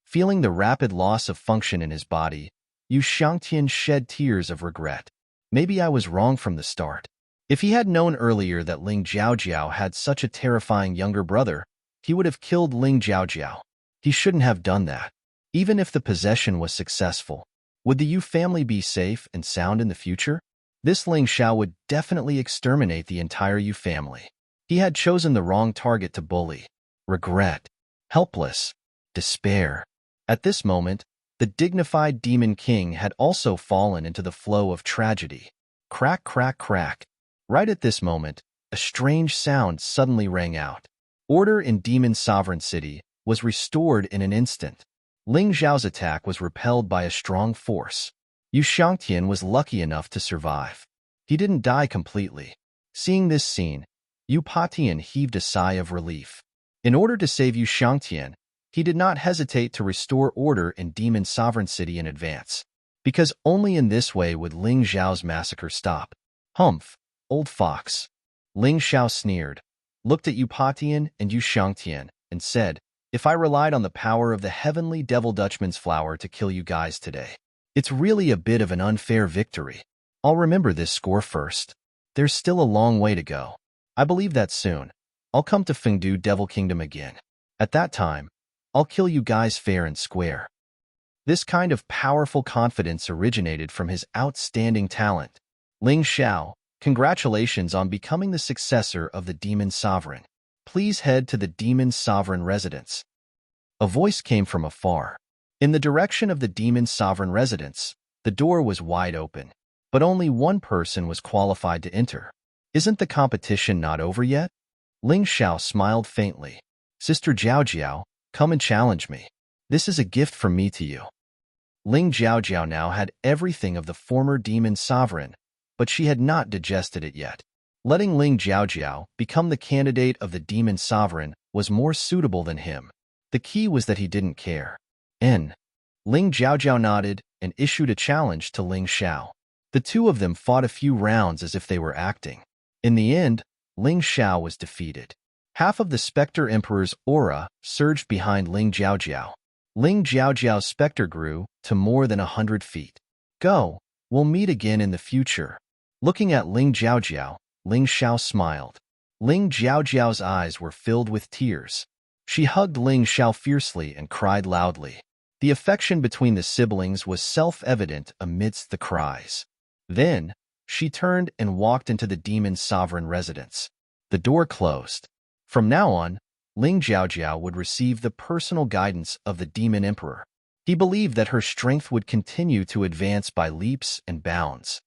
Feeling the rapid loss of function in his body, Yu Shangtian shed tears of regret. Maybe I was wrong from the start. If he had known earlier that Ling Jiaojiao had such a terrifying younger brother, he would have killed Ling Jiaojiao. He shouldn't have done that. Even if the possession was successful, would the Yu family be safe and sound in the future? This Ling Xiao would definitely exterminate the entire Yu family. He had chosen the wrong target to bully. Regret. Helpless. Despair. At this moment, the dignified Demon King had also fallen into the flow of tragedy. Crack, crack, crack. Right at this moment, a strange sound suddenly rang out. Order in Demon Sovereign City was restored in an instant. Ling Zhao's attack was repelled by a strong force. Yu Shangtian was lucky enough to survive. He didn't die completely. Seeing this scene, Yu Patian heaved a sigh of relief. In order to save Yu Shangtian, he did not hesitate to restore order in Demon Sovereign City in advance, because only in this way would Ling Zhao's massacre stop. Humph, old fox. Ling Zhao sneered, looked at Yu Patian and Yu Shangtian, and said, if I relied on the power of the heavenly Devil Dutchman's flower to kill you guys today, it's really a bit of an unfair victory. I'll remember this score first. There's still a long way to go. I believe that soon, I'll come to Fengdu Devil Kingdom again. At that time, I'll kill you guys fair and square. This kind of powerful confidence originated from his outstanding talent. Ling Zhao, congratulations on becoming the successor of the Demon Sovereign. Please head to the Demon Sovereign residence. A voice came from afar. In the direction of the Demon Sovereign residence, the door was wide open, but only one person was qualified to enter. Isn't the competition not over yet? Ling Zhao smiled faintly. Sister Jiao Jiao, come and challenge me. This is a gift from me to you. Ling Jiao Jiao now had everything of the former Demon Sovereign, but she had not digested it yet. Letting Ling Jiao Jiao become the candidate of the Demon Sovereign was more suitable than him. The key was that he didn't care. Ling Jiao Jiao nodded and issued a challenge to Ling Zhao. The two of them fought a few rounds as if they were acting. In the end, Ling Zhao was defeated. Half of the Spectre Emperor's aura surged behind Ling Jiao Jiao. Ling Jiao Jiao's spectre grew to more than 100 feet. Go, we'll meet again in the future. Looking at Ling Jiao Jiao, Ling Zhao smiled. Ling Jiao Jiao's eyes were filled with tears. She hugged Ling Zhao fiercely and cried loudly. The affection between the siblings was self-evident amidst the cries. Then, she turned and walked into the Demon Sovereign residence. The door closed. From now on, Ling Jiao Jiao would receive the personal guidance of the Demon Emperor. He believed that her strength would continue to advance by leaps and bounds.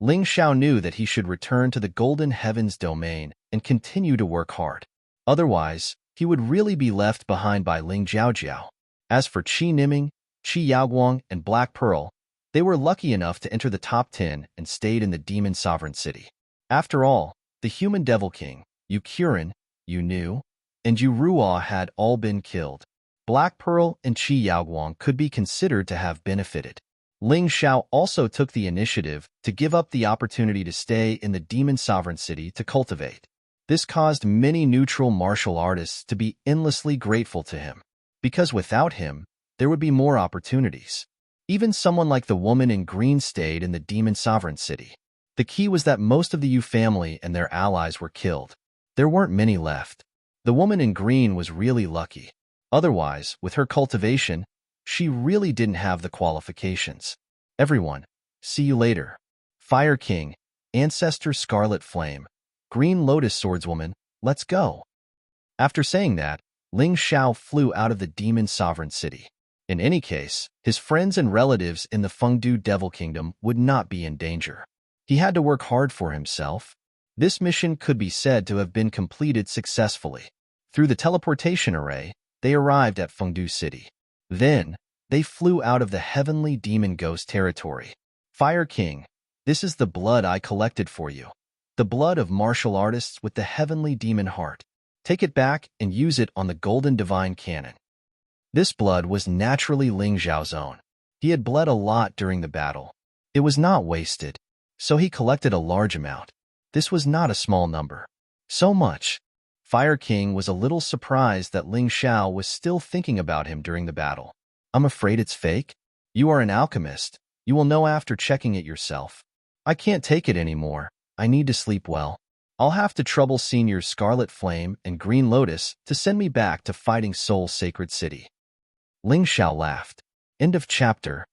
Ling Zhao knew that he should return to the Golden Heavens domain and continue to work hard. Otherwise, he would really be left behind by Ling Jiao Jiao. As for Qi Niming, Qi Yaoguang, and Black Pearl, they were lucky enough to enter the top 10 and stayed in the Demon Sovereign City. After all, the human Devil King, Yu Qiren, Yu Nu, and Yu Ruo had all been killed. Black Pearl and Qi Yaoguang could be considered to have benefited. Ling Zhao also took the initiative to give up the opportunity to stay in the Demon Sovereign City to cultivate. This caused many neutral martial artists to be endlessly grateful to him, because without him, there would be more opportunities. Even someone like the woman in green stayed in the Demon Sovereign City. The key was that most of the Yu family and their allies were killed. There weren't many left. The woman in green was really lucky. Otherwise, with her cultivation, she really didn't have the qualifications. Everyone, see you later. Fire King, Ancestor Scarlet Flame, Green Lotus Swordswoman, let's go. After saying that, Ling Zhao flew out of the Demon Sovereign City. In any case, his friends and relatives in the Fengdu Devil Kingdom would not be in danger. He had to work hard for himself. This mission could be said to have been completed successfully. Through the teleportation array, they arrived at Fengdu City. Then, they flew out of the heavenly demon ghost territory. Fire King, this is the blood I collected for you. The blood of martial artists with the heavenly demon heart. Take it back and use it on the golden divine cannon. This blood was naturally Ling Zhao's own. He had bled a lot during the battle. It was not wasted, so he collected a large amount. This was not a small number. So much. Fire King was a little surprised that Ling Zhao was still thinking about him during the battle. I'm afraid it's fake. You are an alchemist. You will know after checking it yourself. I can't take it anymore. I need to sleep well. I'll have to trouble Senior Scarlet Flame and Green Lotus to send me back to fighting Soul Sacred City. Ling Zhao laughed. End of chapter.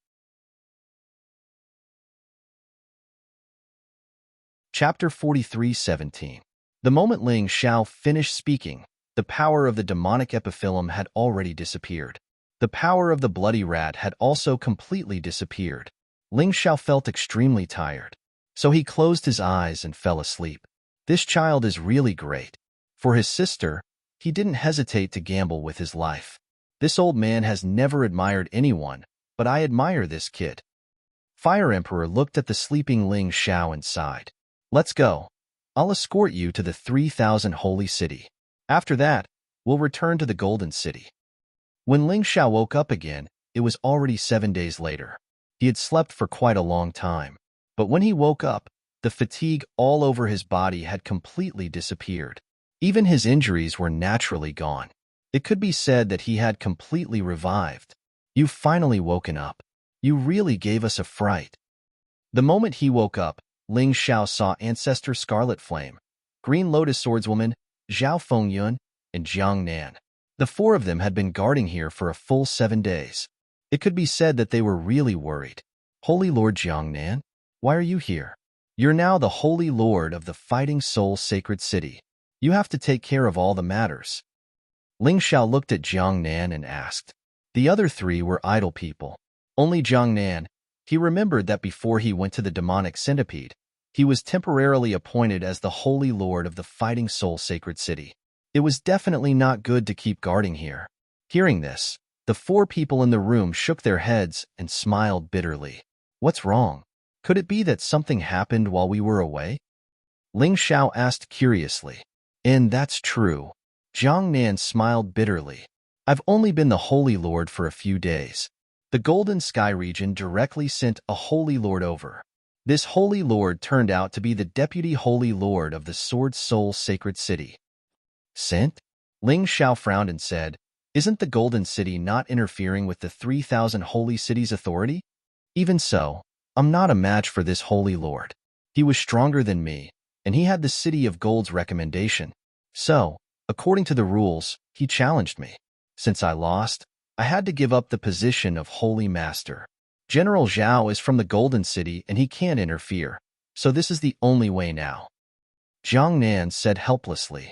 Chapter 43:17. The moment Ling Zhao finished speaking, the power of the demonic epiphyllum had already disappeared. The power of the bloody rat had also completely disappeared. Ling Zhao felt extremely tired, so he closed his eyes and fell asleep. This child is really great. For his sister, he didn't hesitate to gamble with his life. This old man has never admired anyone, but I admire this kid. Fire Emperor looked at the sleeping Ling Xiao and sighed. Let's go. I'll escort you to the 3,000 holy city. After that, we'll return to the Golden City. When Ling Xiao woke up again, it was already 7 days later. He had slept for quite a long time. But when he woke up, the fatigue all over his body had completely disappeared. Even his injuries were naturally gone. It could be said that he had completely revived. You've finally woken up. You really gave us a fright. The moment he woke up, Ling Xiao saw Ancestor Scarlet Flame, Green Lotus Swordswoman, Zhao Fengyun, and Jiang Nan. The four of them had been guarding here for a full 7 days. It could be said that they were really worried. Holy Lord Jiang Nan, why are you here? You're now the Holy Lord of the Fighting Soul Sacred City. You have to take care of all the matters. Ling Xiao looked at Jiang Nan and asked. The other three were idle people. Only Jiang Nan, he remembered that before he went to the demonic centipede, he was temporarily appointed as the Holy Lord of the Fighting Soul Sacred City. It was definitely not good to keep guarding here. Hearing this, the four people in the room shook their heads and smiled bitterly. What's wrong? Could it be that something happened while we were away? Ling Xiao asked curiously. And that's true. Jiang Nan smiled bitterly. I've only been the Holy Lord for a few days. The Golden Sky region directly sent a Holy Lord over. This Holy Lord turned out to be the Deputy Holy Lord of the Sword Soul Sacred City. Sent? Ling Xiao frowned and said, Isn't the Golden City not interfering with the 3,000 Holy Cities' authority? Even so, I'm not a match for this Holy Lord. He was stronger than me, and he had the City of Gold's recommendation. So, according to the rules, he challenged me. Since I lost, I had to give up the position of Holy Master. General Zhao is from the Golden City and he can't interfere, so this is the only way now. Jiang Nan said helplessly.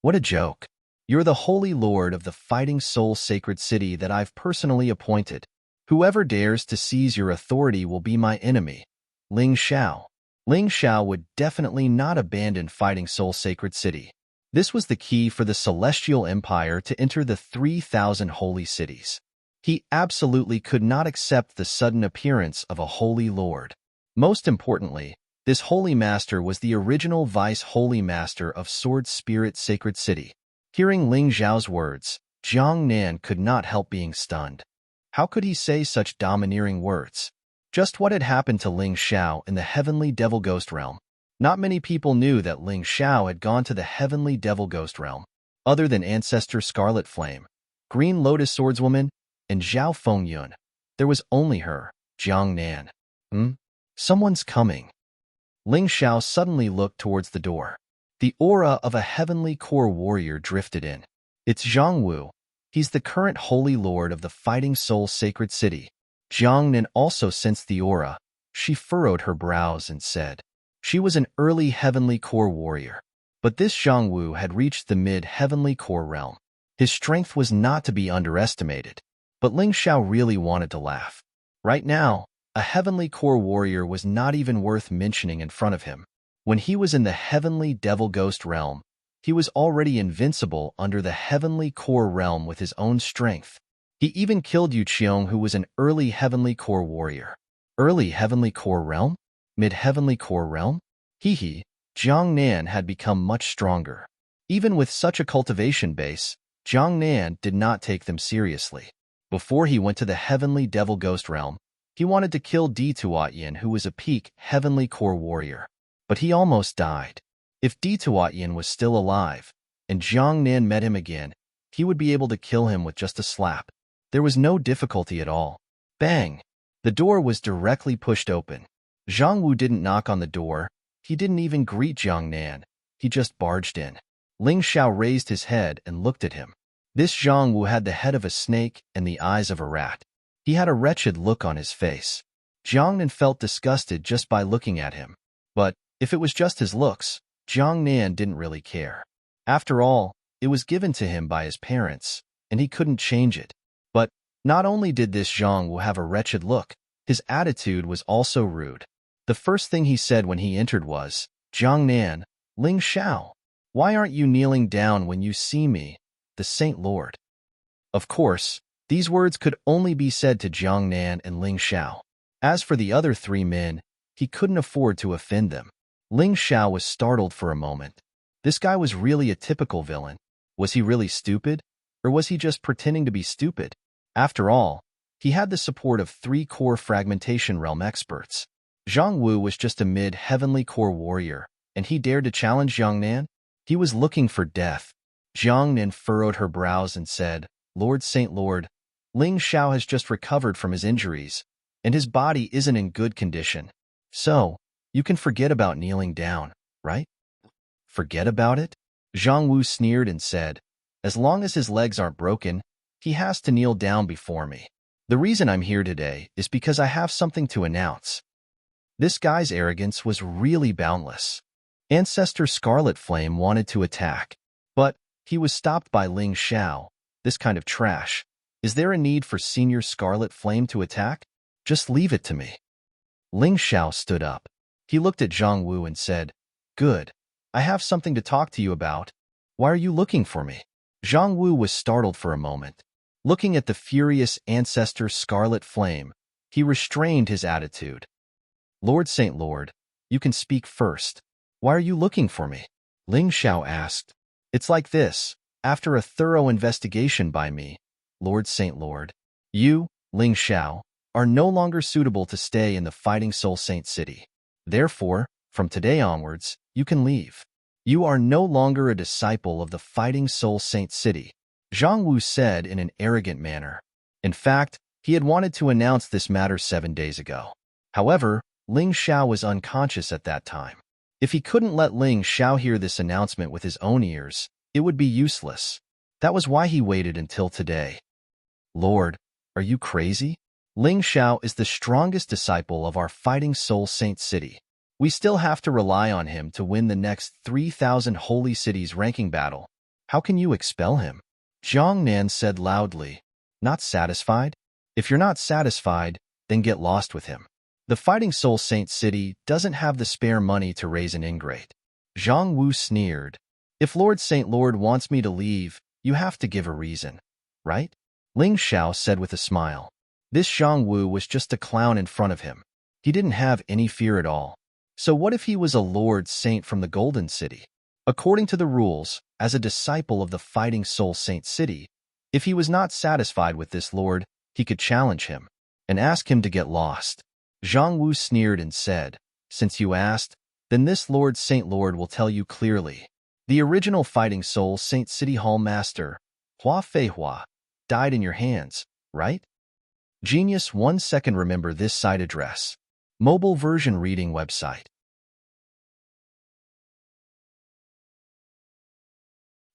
What a joke. You're the Holy Lord of the Fighting Soul Sacred City that I've personally appointed. Whoever dares to seize your authority will be my enemy. Ling Xiao. Ling Xiao would definitely not abandon Fighting Soul Sacred City. This was the key for the Celestial Empire to enter the 3,000 holy cities. He absolutely could not accept the sudden appearance of a Holy Lord. Most importantly, this Holy Master was the original Vice Holy Master of Sword Spirit Sacred City. Hearing Ling Xiao's words, Jiang Nan could not help being stunned. How could he say such domineering words? Just what had happened to Ling Xiao in the Heavenly Devil Ghost Realm? Not many people knew that Ling Xiao had gone to the Heavenly Devil Ghost Realm, other than Ancestor Scarlet Flame, Green Lotus Swordswoman, and Zhao Fengyun. There was only her, Jiang Nan. Someone's coming. Ling Xiao suddenly looked towards the door. The aura of a Heavenly Core warrior drifted in. It's Zhang Wu. He's the current Holy Lord of the Fighting Soul Sacred City. Jiang Nan also sensed the aura. She furrowed her brows and said, she was an early Heavenly Core warrior, but this Zhang Wu had reached the mid-Heavenly Core realm. His strength was not to be underestimated, but Ling Xiao really wanted to laugh. Right now, a Heavenly Core warrior was not even worth mentioning in front of him. When he was in the Heavenly Devil Ghost realm, he was already invincible under the Heavenly Core realm with his own strength. He even killed Yu Qiong, who was an early Heavenly Core warrior. Early Heavenly Core realm? Mid-Heavenly Core realm? Jiang Nan had become much stronger. Even with such a cultivation base, Jiang Nan did not take them seriously. Before he went to the Heavenly Devil Ghost realm, he wanted to kill Di Tuatyin, who was a peak Heavenly Core warrior. But he almost died. If Di Tuatyin was still alive, and Jiang Nan met him again, he would be able to kill him with just a slap. There was no difficulty at all. Bang! The door was directly pushed open. Zhang Wu didn't knock on the door. He didn't even greet Jiang Nan. He just barged in. Ling Xiao raised his head and looked at him. This Zhang Wu had the head of a snake and the eyes of a rat. He had a wretched look on his face. Jiang Nan felt disgusted just by looking at him. But if it was just his looks, Jiang Nan didn't really care. After all, it was given to him by his parents, and he couldn't change it. But not only did this Zhang Wu have a wretched look, his attitude was also rude. The first thing he said when he entered was, Jiang Nan, Ling Xiao. Why aren't you kneeling down when you see me, the Saint Lord? Of course, these words could only be said to Jiang Nan and Ling Xiao. As for the other three men, he couldn't afford to offend them. Ling Xiao was startled for a moment. This guy was really a typical villain. Was he really stupid? Or was he just pretending to be stupid? After all, he had the support of 3 core fragmentation realm experts. Zhang Wu was just a mid-heavenly core warrior, and he dared to challenge Jiang Nan? He was looking for death. Jiang Nan furrowed her brows and said, Lord Saint Lord, Ling Xiao has just recovered from his injuries, and his body isn't in good condition. So, you can forget about kneeling down, right? Forget about it? Zhang Wu sneered and said, as long as his legs aren't broken, he has to kneel down before me. The reason I'm here today is because I have something to announce. This guy's arrogance was really boundless. Ancestor Scarlet Flame wanted to attack, but he was stopped by Ling Xiao. This kind of trash. Is there a need for Senior Scarlet Flame to attack? Just leave it to me. Ling Xiao stood up. He looked at Zhang Wu and said, Good. I have something to talk to you about. Why are you looking for me? Zhang Wu was startled for a moment. Looking at the furious Ancestor Scarlet Flame, he restrained his attitude. Lord Saint Lord, you can speak first. Why are you looking for me? Ling Xiao asked. It's like this. After a thorough investigation by me, Lord Saint Lord, you, Ling Xiao, are no longer suitable to stay in the Fighting Soul Saint City. Therefore, from today onwards, you can leave. You are no longer a disciple of the Fighting Soul Saint City, Zhang Wu said in an arrogant manner. In fact, he had wanted to announce this matter 7 days ago. However, Ling Xiao was unconscious at that time. If he couldn't let Ling Xiao hear this announcement with his own ears, it would be useless. That was why he waited until today. Lord, are you crazy? Ling Xiao is the strongest disciple of our Fighting Soul Saint City. We still have to rely on him to win the next 3,000 Holy Cities ranking battle. How can you expel him? Jiang Nan said loudly. Not satisfied? If you're not satisfied, then get lost with him. The Fighting Soul Saint City doesn't have the spare money to raise an ingrate. Zhang Wu sneered. If Lord Saint Lord wants me to leave, you have to give a reason, right? Ling Xiao said with a smile. This Zhang Wu was just a clown in front of him. He didn't have any fear at all. So what if he was a Lord Saint from the Golden City? According to the rules, as a disciple of the Fighting Soul Saint City, if he was not satisfied with this Lord, he could challenge him and ask him to get lost. Zhang Wu sneered and said, Since you asked, then this Lord Saint Lord will tell you clearly. The original Fighting Soul Saint City Hall Master, Hua Feihua, died in your hands, right? Genius 1 second. Remember this site address. Mobile version reading website.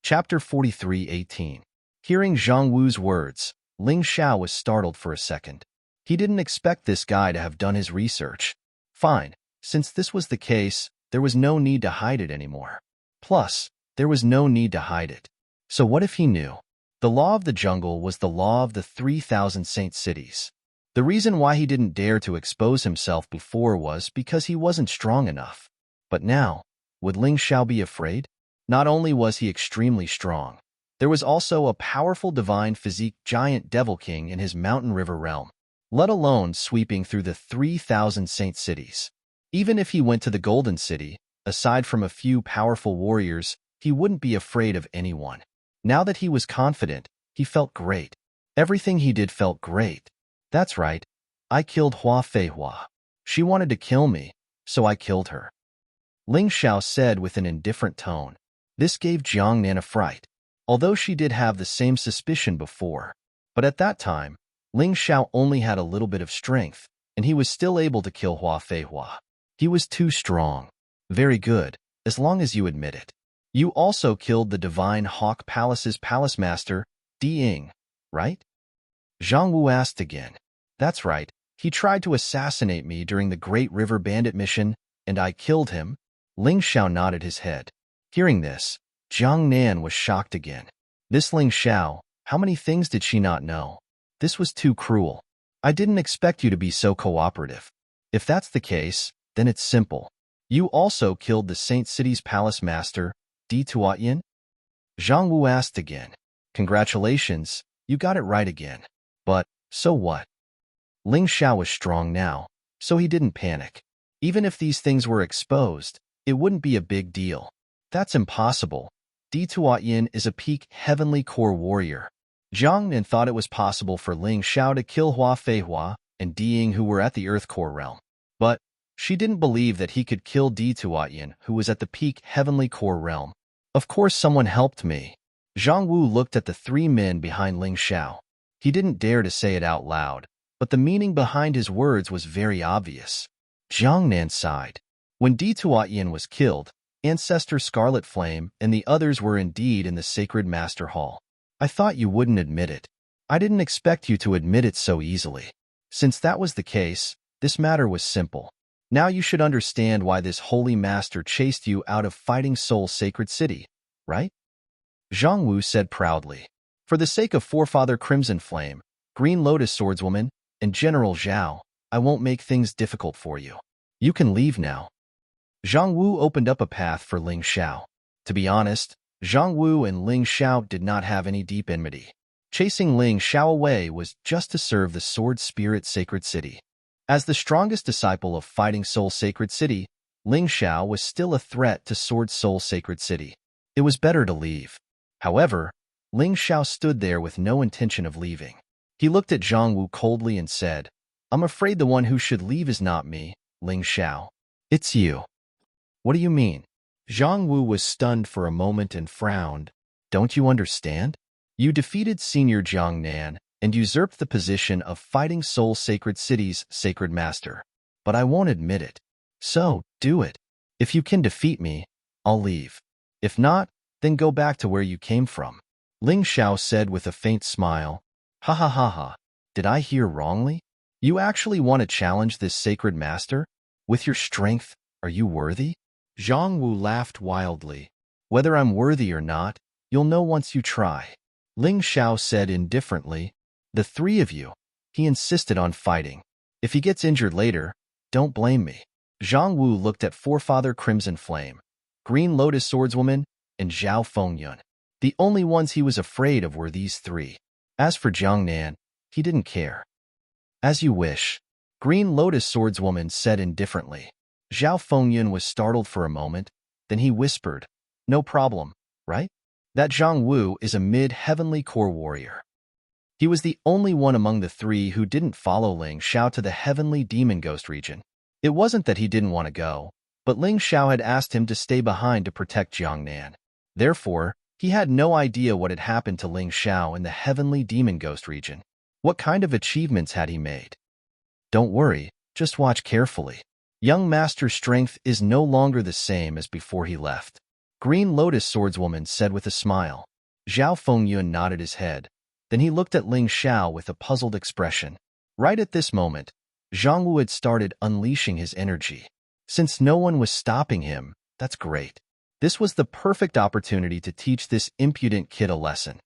Chapter 43:18. Hearing Zhang Wu's words, Ling Xiao was startled for a second. He didn't expect this guy to have done his research. Fine, since this was the case, there was no need to hide it anymore. Plus, there was no need to hide it. So what if he knew? The law of the jungle was the law of the 3,000 saint cities. The reason why he didn't dare to expose himself before was because he wasn't strong enough. But now, would Ling Xiao be afraid? Not only was he extremely strong, there was also a powerful divine physique giant devil king in his mountain river realm, let alone sweeping through the 3,000 saint cities. Even if he went to the Golden City, aside from a few powerful warriors, he wouldn't be afraid of anyone. Now that he was confident, he felt great. Everything he did felt great. That's right. I killed Hua Feihua. She wanted to kill me, so I killed her. Ling Xiao said with an indifferent tone. This gave Jiang Nan a fright, although she did have the same suspicion before. But at that time, Ling Xiao only had a little bit of strength, and he was still able to kill Hua Feihua. He was too strong. Very good, as long as you admit it. You also killed the Divine Hawk Palace's palace master, Di Ying, right? Zhang Wu asked again. That's right. He tried to assassinate me during the Great River Bandit mission, and I killed him. Ling Xiao nodded his head. Hearing this, Jiang Nan was shocked again. This Ling Xiao, how many things did she not know? This was too cruel. I didn't expect you to be so cooperative. If that's the case, then it's simple. You also killed the Saint City's palace master, Di Tuatyin? Zhang Wu asked again. Congratulations, you got it right again. But, so what? Ling Xiao was strong now, so he didn't panic. Even if these things were exposed, it wouldn't be a big deal. That's impossible. Di Tuatyin is a peak heavenly core warrior. Jiang Nan thought it was possible for Ling Xiao to kill Hua Feihua and Diying, who were at the Earth Core realm. But she didn't believe that he could kill Di Tuatyin, who was at the peak heavenly core realm. Of course someone helped me. Zhang Wu looked at the three men behind Ling Xiao. He didn't dare to say it out loud, but the meaning behind his words was very obvious. Jiang Nan sighed. When Di Tuatyin was killed, Ancestor Scarlet Flame and the others were indeed in the Sacred Master Hall. I thought you wouldn't admit it. I didn't expect you to admit it so easily. Since that was the case, this matter was simple. Now you should understand why this holy master chased you out of Fighting Soul Sacred City, right? Zhang Wu said proudly. For the sake of Forefather Crimson Flame, Green Lotus Swordswoman, and General Zhao, I won't make things difficult for you. You can leave now. Zhang Wu opened up a path for Ling Xiao. To be honest, Zhang Wu and Ling Xiao did not have any deep enmity. Chasing Ling Xiao away was just to serve the Sword Spirit Sacred City. As the strongest disciple of Fighting Soul Sacred City, Ling Xiao was still a threat to Sword Soul Sacred City. It was better to leave. However, Ling Xiao stood there with no intention of leaving. He looked at Zhang Wu coldly and said, I'm afraid the one who should leave is not me, Ling Xiao. It's you. What do you mean? Zhang Wu was stunned for a moment and frowned. Don't you understand? You defeated Senior Jiang Nan and usurped the position of Fighting Soul Sacred City's Sacred Master. But I won't admit it. So, do it. If you can defeat me, I'll leave. If not, then go back to where you came from. Ling Xiao said with a faint smile. Ha ha ha ha. Did I hear wrongly? You actually want to challenge this Sacred Master? With your strength, are you worthy? Zhang Wu laughed wildly. Whether I'm worthy or not, you'll know once you try. Ling Xiao said indifferently. The three of you. He insisted on fighting. If he gets injured later, don't blame me. Zhang Wu looked at Forefather Crimson Flame, Green Lotus Swordswoman, and Zhao Fengyun. The only ones he was afraid of were these three. As for Jiang Nan, he didn't care. As you wish. Green Lotus Swordswoman said indifferently. Zhao Fengyun was startled for a moment, then he whispered, No problem, right? That Zhang Wu is a mid-heavenly core warrior. He was the only one among the three who didn't follow Ling Xiao to the heavenly demon ghost region. It wasn't that he didn't want to go, but Ling Xiao had asked him to stay behind to protect Jiang Nan. Therefore, he had no idea what had happened to Ling Xiao in the heavenly demon ghost region. What kind of achievements had he made? Don't worry, just watch carefully. Young Master's strength is no longer the same as before he left. Green Lotus Swordswoman said with a smile. Zhao Fengyun nodded his head. Then he looked at Ling Xiao with a puzzled expression. Right at this moment, Zhang Wu had started unleashing his energy. Since no one was stopping him, that's great. This was the perfect opportunity to teach this impudent kid a lesson.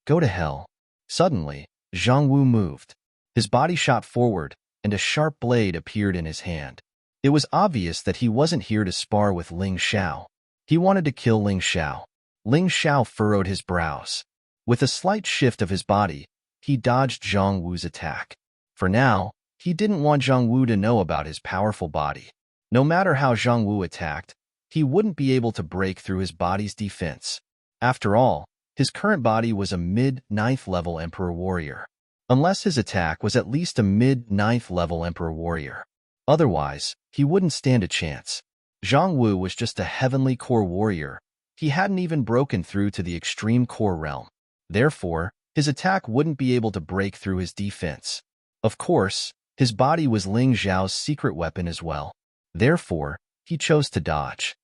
Go to hell. Suddenly, Zhang Wu moved. His body shot forward, and a sharp blade appeared in his hand. It was obvious that he wasn't here to spar with Ling Xiao. He wanted to kill Ling Xiao. Ling Xiao furrowed his brows. With a slight shift of his body, he dodged Zhang Wu's attack. For now, he didn't want Zhang Wu to know about his powerful body. No matter how Zhang Wu attacked, he wouldn't be able to break through his body's defense. After all, his current body was a mid-9th level Emperor Warrior. Unless his attack was at least a mid-9th level Emperor Warrior. Otherwise, he wouldn't stand a chance. Zhang Wu was just a heavenly core warrior. He hadn't even broken through to the extreme core realm. Therefore, his attack wouldn't be able to break through his defense. Of course, his body was Ling Xiao's secret weapon as well. Therefore, he chose to dodge.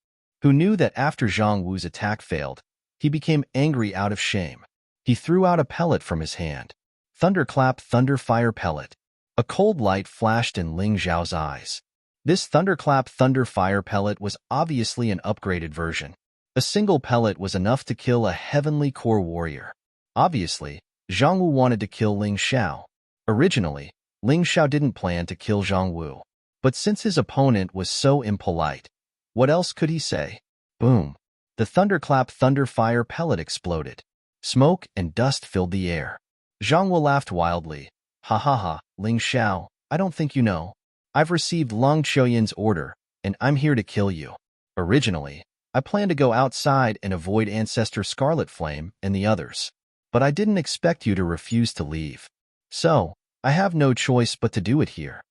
Who knew that after Zhang Wu's attack failed, he became angry out of shame. He threw out a pellet from his hand. Thunderclap Thunder Fire Pellet. A cold light flashed in Ling Xiao's eyes. This Thunderclap Thunder Fire Pellet was obviously an upgraded version. A single pellet was enough to kill a heavenly core warrior. Obviously, Zhang Wu wanted to kill Ling Xiao. Originally, Ling Xiao didn't plan to kill Zhang Wu. But since his opponent was so impolite, what else could he say? Boom. The thunderclap thunder fire pellet exploded. Smoke and dust filled the air. Zhang Wu laughed wildly. Ha ha ha, Ling Xiao, I don't think you know. I've received Long Qiuyan's order, and I'm here to kill you. Originally, I planned to go outside and avoid Ancestor Scarlet Flame and the others, but I didn't expect you to refuse to leave. So, I have no choice but to do it here.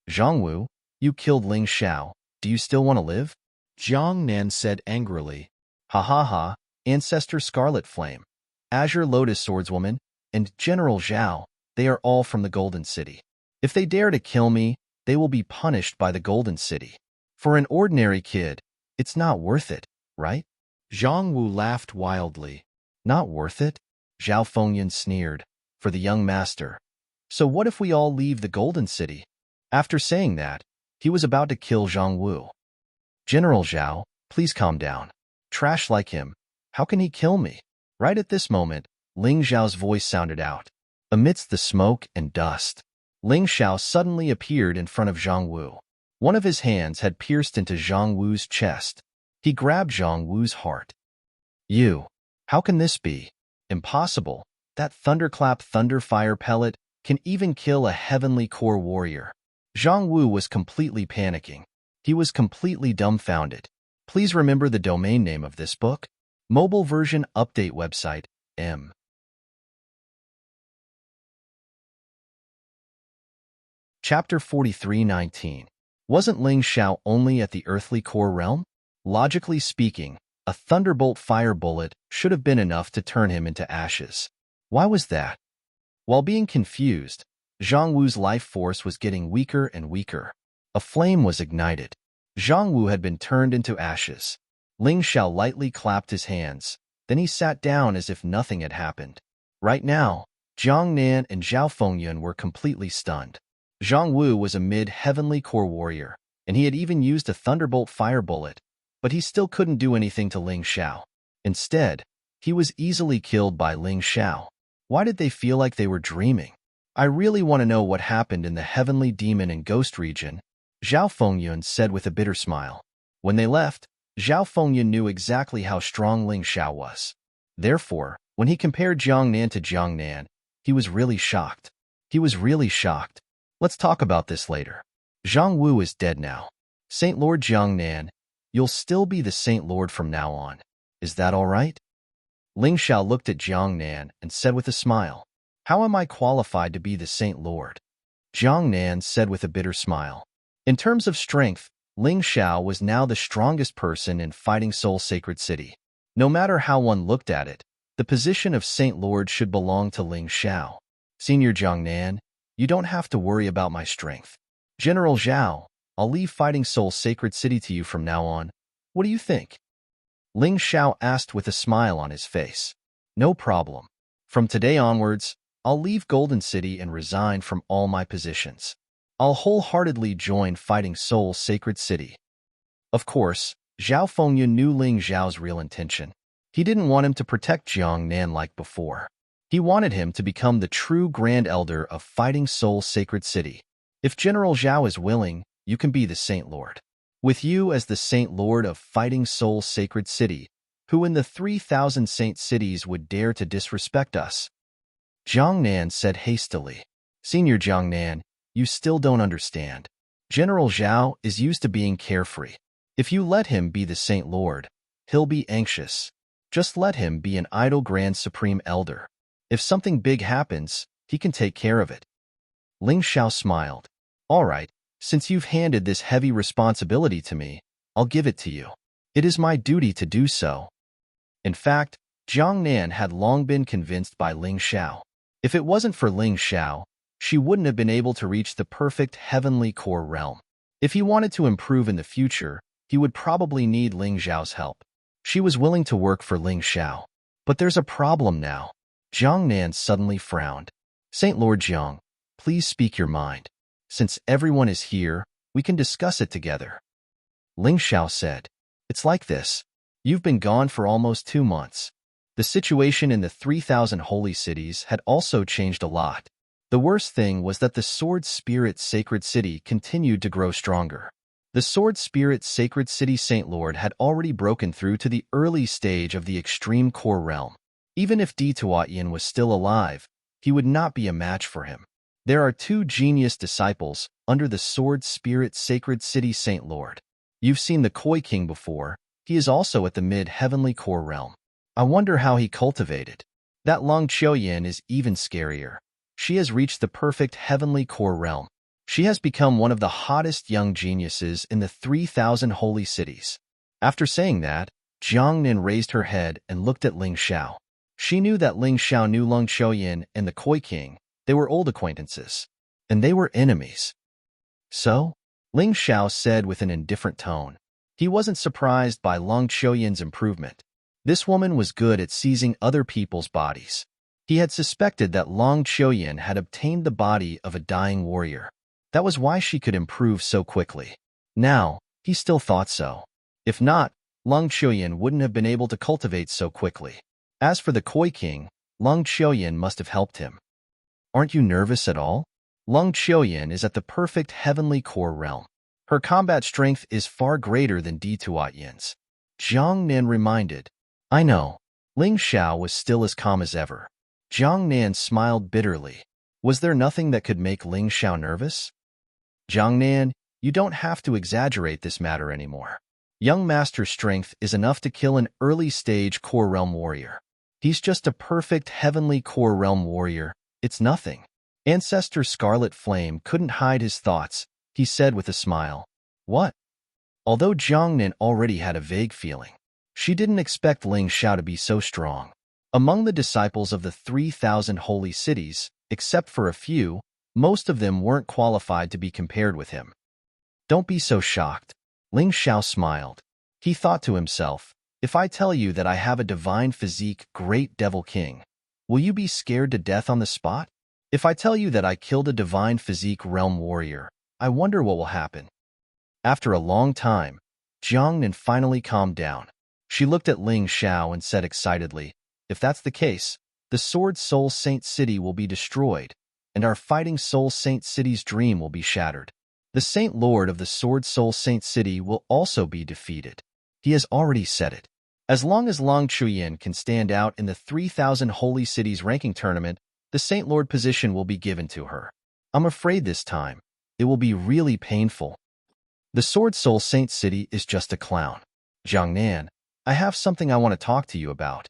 Zhang Wu, you killed Ling Xiao. Do you still want to live? Jiang Nan said angrily. Ha ha ha, Ancestor Scarlet Flame, Azure Lotus Swordswoman, and General Zhao, they are all from the Golden City. If they dare to kill me, they will be punished by the Golden City. For an ordinary kid, it's not worth it, right? Zhang Wu laughed wildly. Not worth it? Zhao Fengyan sneered. For the young master. So what if we all leave the Golden City? After saying that, he was about to kill Zhang Wu. General Zhao, please calm down. Trash like him. How can he kill me? Right at this moment, Ling Xiao's voice sounded out. Amidst the smoke and dust, Ling Xiao suddenly appeared in front of Zhang Wu. One of his hands had pierced into Zhang Wu's chest. He grabbed Zhang Wu's heart. You. How can this be? Impossible. That thunderclap thunder fire pellet can even kill a heavenly core warrior. Zhang Wu was completely panicking. He was completely dumbfounded. Please remember the domain name of this book. Mobile version update website, M. Chapter 43:19. Wasn't Ling Xiao only at the earthly core realm? Logically speaking, a thunderbolt fire bullet should have been enough to turn him into ashes. Why was that? While being confused, Zhang Wu's life force was getting weaker and weaker. A flame was ignited. Zhang Wu had been turned into ashes. Ling Xiao lightly clapped his hands. Then he sat down as if nothing had happened. Right now, Jiang Nan and Zhao Fengyan were completely stunned. Zhang Wu was a mid-heavenly core warrior, and he had even used a thunderbolt fire bullet, but he still couldn't do anything to Ling Xiao. Instead, he was easily killed by Ling Xiao. Why did they feel like they were dreaming? I really want to know what happened in the heavenly demon and ghost region, Zhao Fengyan said with a bitter smile. When they left, Zhao Fengyan knew exactly how strong Ling Xiao was. Therefore, when he compared Jiang Nan to Jiang Nan, he was really shocked. He was really shocked. Let's talk about this later. Zhang Wu is dead now. Saint Lord Jiang Nan, you'll still be the Saint Lord from now on. Is that all right? Ling Xiao looked at Jiang Nan and said with a smile, How am I qualified to be the Saint Lord? Jiang Nan said with a bitter smile. In terms of strength, Ling Xiao was now the strongest person in Fighting Soul Sacred City. No matter how one looked at it, the position of Saint Lord should belong to Ling Xiao. Senior Jiang Nan, you don't have to worry about my strength. General Zhao, I'll leave Fighting Soul Sacred City to you from now on. What do you think? Ling Xiao asked with a smile on his face. No problem. From today onwards, I'll leave Golden City and resign from all my positions. I'll wholeheartedly join Fighting Soul Sacred City. Of course, Zhao Fengyan knew Ling Xiao's real intention. He didn't want him to protect Jiang Nan like before. He wanted him to become the true Grand Elder of Fighting Soul Sacred City. If General Zhao is willing, you can be the Saint Lord. With you as the Saint Lord of Fighting Soul Sacred City, who in the 3,000 saint cities would dare to disrespect us? Jiang Nan said hastily. Senior Jiang Nan, you still don't understand. General Zhao is used to being carefree. If you let him be the Saint Lord, he'll be anxious. Just let him be an idle Grand Supreme Elder. If something big happens, he can take care of it. Ling Xiao smiled. All right, since you've handed this heavy responsibility to me, I'll give it to you. It is my duty to do so. In fact, Jiang Nan had long been convinced by Ling Xiao. If it wasn't for Ling Xiao, she wouldn't have been able to reach the perfect heavenly core realm. If he wanted to improve in the future, he would probably need Ling Xiao's help. She was willing to work for Ling Xiao. But there's a problem now. Jiang Nan suddenly frowned. Saint Lord Jiang, please speak your mind. Since everyone is here, we can discuss it together. Ling Xiao said, It's like this. You've been gone for almost 2 months. The situation in the 3,000 holy cities had also changed a lot. The worst thing was that the Sword Spirit Sacred City continued to grow stronger. The Sword Spirit Sacred City Saint Lord had already broken through to the early stage of the extreme core realm. Even if Dituatyin was still alive, he would not be a match for him. There are two genius disciples under the Sword Spirit Sacred City Saint Lord. You've seen the Koi King before. He is also at the mid-heavenly core realm. I wonder how he cultivated. That Long Choyin is even scarier. She has reached the perfect heavenly core realm. She has become one of the hottest young geniuses in the 3,000 holy cities. After saying that, Jiang Nin raised her head and looked at Ling Xiao. She knew that Ling Xiao knew Long Choyin and the Koi King. They were old acquaintances, and they were enemies. So? Ling Xiao said with an indifferent tone. He wasn't surprised by Long Choyin's improvement. This woman was good at seizing other people's bodies. He had suspected that Long Choyin had obtained the body of a dying warrior. That was why she could improve so quickly. Now, he still thought so. If not, Long Choyin wouldn't have been able to cultivate so quickly. As for the Koi King, Long Choyin must have helped him. Aren't you nervous at all? Long Choyin is at the perfect heavenly core realm. Her combat strength is far greater than Dituatyin's. Jiang Nan reminded. I know. Ling Xiao was still as calm as ever. Jiang Nan smiled bitterly. Was there nothing that could make Ling Xiao nervous? Jiang Nan, you don't have to exaggerate this matter anymore. Young Master's strength is enough to kill an early-stage core realm warrior. He's just a perfect heavenly core realm warrior. It's nothing. Ancestor Scarlet Flame couldn't hide his thoughts. He said with a smile. What? Although Jiang Nan already had a vague feeling, she didn't expect Ling Xiao to be so strong. Among the disciples of the 3,000 holy cities, except for a few, most of them weren't qualified to be compared with him. Don't be so shocked. Ling Xiao smiled. He thought to himself, if I tell you that I have a divine physique, great devil king, will you be scared to death on the spot? If I tell you that I killed a divine physique realm warrior, I wonder what will happen. After a long time, Jiang Nan finally calmed down. She looked at Ling Xiao and said excitedly, if that's the case, the Sword Soul Saint City will be destroyed, and our Fighting Soul Saint City's dream will be shattered. The Saint Lord of the Sword Soul Saint City will also be defeated. He has already said it. As long as Long Chuyin can stand out in the 3,000 Holy Cities ranking tournament, the Saint Lord position will be given to her. I'm afraid this time, it will be really painful. The Sword Soul Saint City is just a clown. Jiang Nan, I have something I want to talk to you about.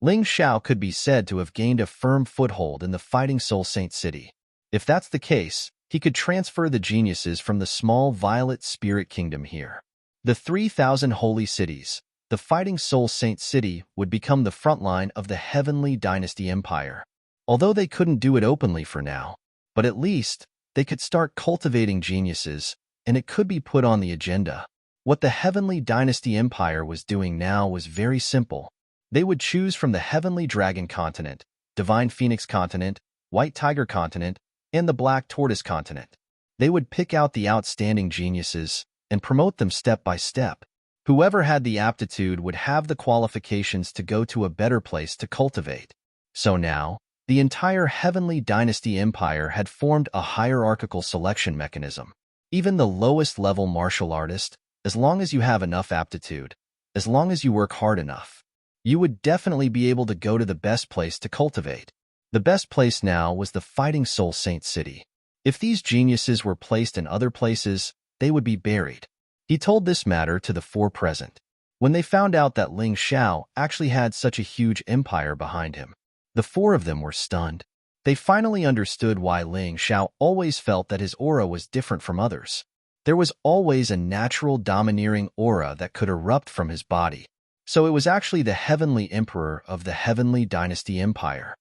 Ling Xiao could be said to have gained a firm foothold in the Fighting Soul Saint City. If that's the case, he could transfer the geniuses from the small Violet Spirit Kingdom here. The 3,000 Holy Cities, the Fighting Soul Saint City, would become the front line of the Heavenly Dynasty Empire. Although they couldn't do it openly for now, but at least they could start cultivating geniuses, and it could be put on the agenda. What the Heavenly Dynasty Empire was doing now was very simple. They would choose from the Heavenly Dragon Continent, Divine Phoenix Continent, White Tiger Continent, and the Black Tortoise Continent. They would pick out the outstanding geniuses and promote them step by step. Whoever had the aptitude would have the qualifications to go to a better place to cultivate. So now, the entire Heavenly Dynasty Empire had formed a hierarchical selection mechanism. Even the lowest level martial artist, as long as you have enough aptitude, as long as you work hard enough, you would definitely be able to go to the best place to cultivate. The best place now was the Fighting Soul Saint City. If these geniuses were placed in other places, they would be buried. He told this matter to the four present. When they found out that Ling Xiao actually had such a huge empire behind him, the four of them were stunned. They finally understood why Ling Xiao always felt that his aura was different from others. There was always a natural domineering aura that could erupt from his body. So it was actually the Heavenly Emperor of the Heavenly Dynasty Empire.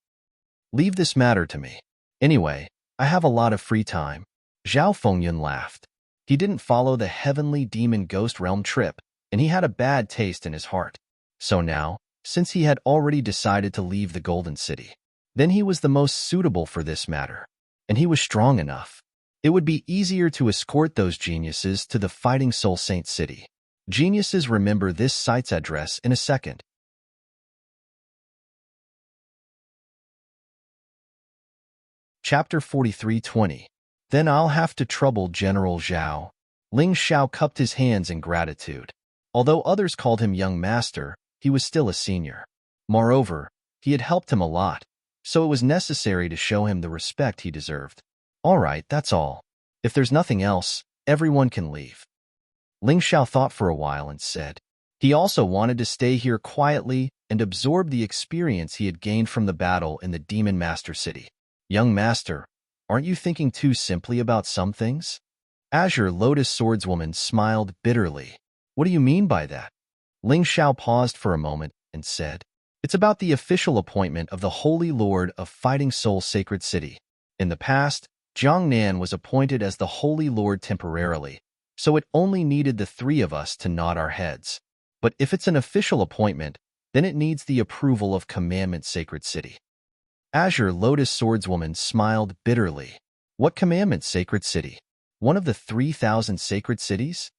Leave this matter to me. Anyway, I have a lot of free time. Zhao Fengyun laughed. He didn't follow the Heavenly Demon Ghost Realm trip, and he had a bad taste in his heart. So now, since he had already decided to leave the Golden City, then he was the most suitable for this matter, and he was strong enough. It would be easier to escort those geniuses to the Fighting Soul Saint City. Geniuses remember this site's address in a second. Chapter 43:20. Then I'll have to trouble General Zhao. Ling Xiao cupped his hands in gratitude. Although others called him young master, he was still a senior. Moreover, he had helped him a lot, so it was necessary to show him the respect he deserved. All right, that's all. If there's nothing else, everyone can leave. Ling Xiao thought for a while and said, he also wanted to stay here quietly and absorb the experience he had gained from the battle in the Demon Master City. Young Master, aren't you thinking too simply about some things? Azure Lotus Swordswoman smiled bitterly. What do you mean by that? Ling Xiao paused for a moment and said, it's about the official appointment of the Holy Lord of Fighting Soul Sacred City. In the past, Jiang Nan was appointed as the Holy Lord temporarily, so it only needed the three of us to nod our heads. But if it's an official appointment, then it needs the approval of Commandment Sacred City. Azure Lotus Swordswoman smiled bitterly. What Commandment Sacred City? One of the 3,000 sacred cities?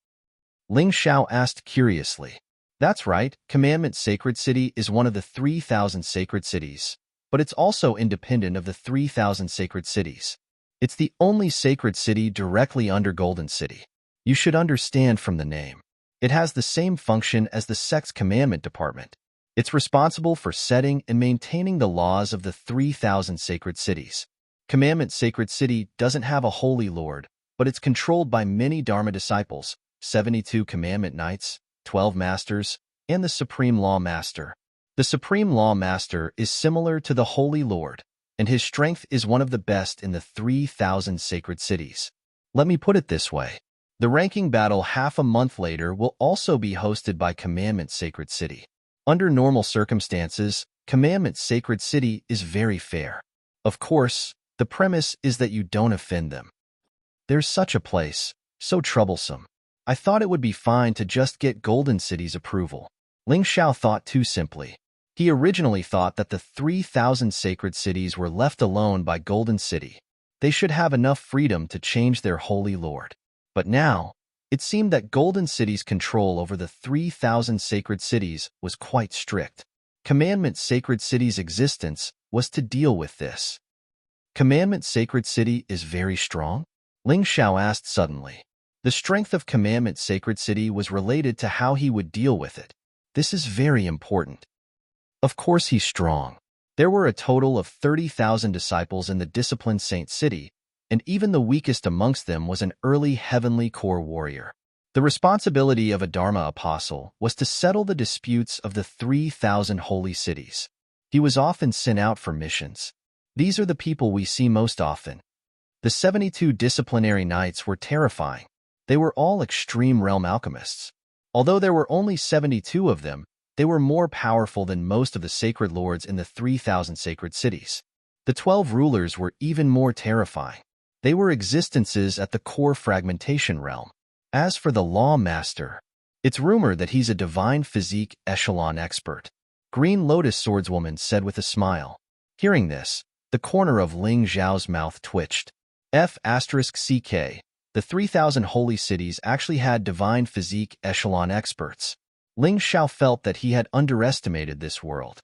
Ling Xiao asked curiously. That's right, Commandment Sacred City is one of the 3,000 sacred cities, but it's also independent of the 3,000 sacred cities. It's the only sacred city directly under Golden City. You should understand from the name. It has the same function as the Sect's Commandment Department. It's responsible for setting and maintaining the laws of the 3,000 sacred cities. Commandment Sacred City doesn't have a Holy Lord, but it's controlled by many Dharma disciples, 72 Commandment Knights, 12 Masters, and the Supreme Law Master. The Supreme Law Master is similar to the Holy Lord, and his strength is one of the best in the 3,000 sacred cities. Let me put it this way. The ranking battle half a month later will also be hosted by Commandment Sacred City. Under normal circumstances, Commandment Sacred City is very fair. Of course, the premise is that you don't offend them. There's such a place, so troublesome. I thought it would be fine to just get Golden City's approval. Ling Xiao thought too simply. He originally thought that the 3,000 sacred cities were left alone by Golden City. They should have enough freedom to change their Holy Lord. But now, it seemed that Golden City's control over the 3,000 sacred cities was quite strict. Commandment Sacred City's existence was to deal with this. Commandment Sacred City is very strong? Ling Xiao asked suddenly. The strength of Commandment Sacred City was related to how he would deal with it. This is very important. Of course he's strong. There were a total of 30,000 disciples in the disciplined Saint City, and even the weakest amongst them was an early heavenly core warrior. The responsibility of a Dharma apostle was to settle the disputes of the 3,000 holy cities. He was often sent out for missions. These are the people we see most often. The 72 disciplinary knights were terrifying. They were all extreme realm alchemists. Although there were only 72 of them, they were more powerful than most of the sacred lords in the 3,000 sacred cities. The 12 rulers were even more terrifying. They were existences at the core fragmentation realm. As for the Law Master, it's rumored that he's a divine physique echelon expert. Green Lotus Swordswoman said with a smile. Hearing this, the corner of Ling Xiao's mouth twitched. F***CK, the 3,000 holy cities actually had divine physique echelon experts. Ling Xiao felt that he had underestimated this world.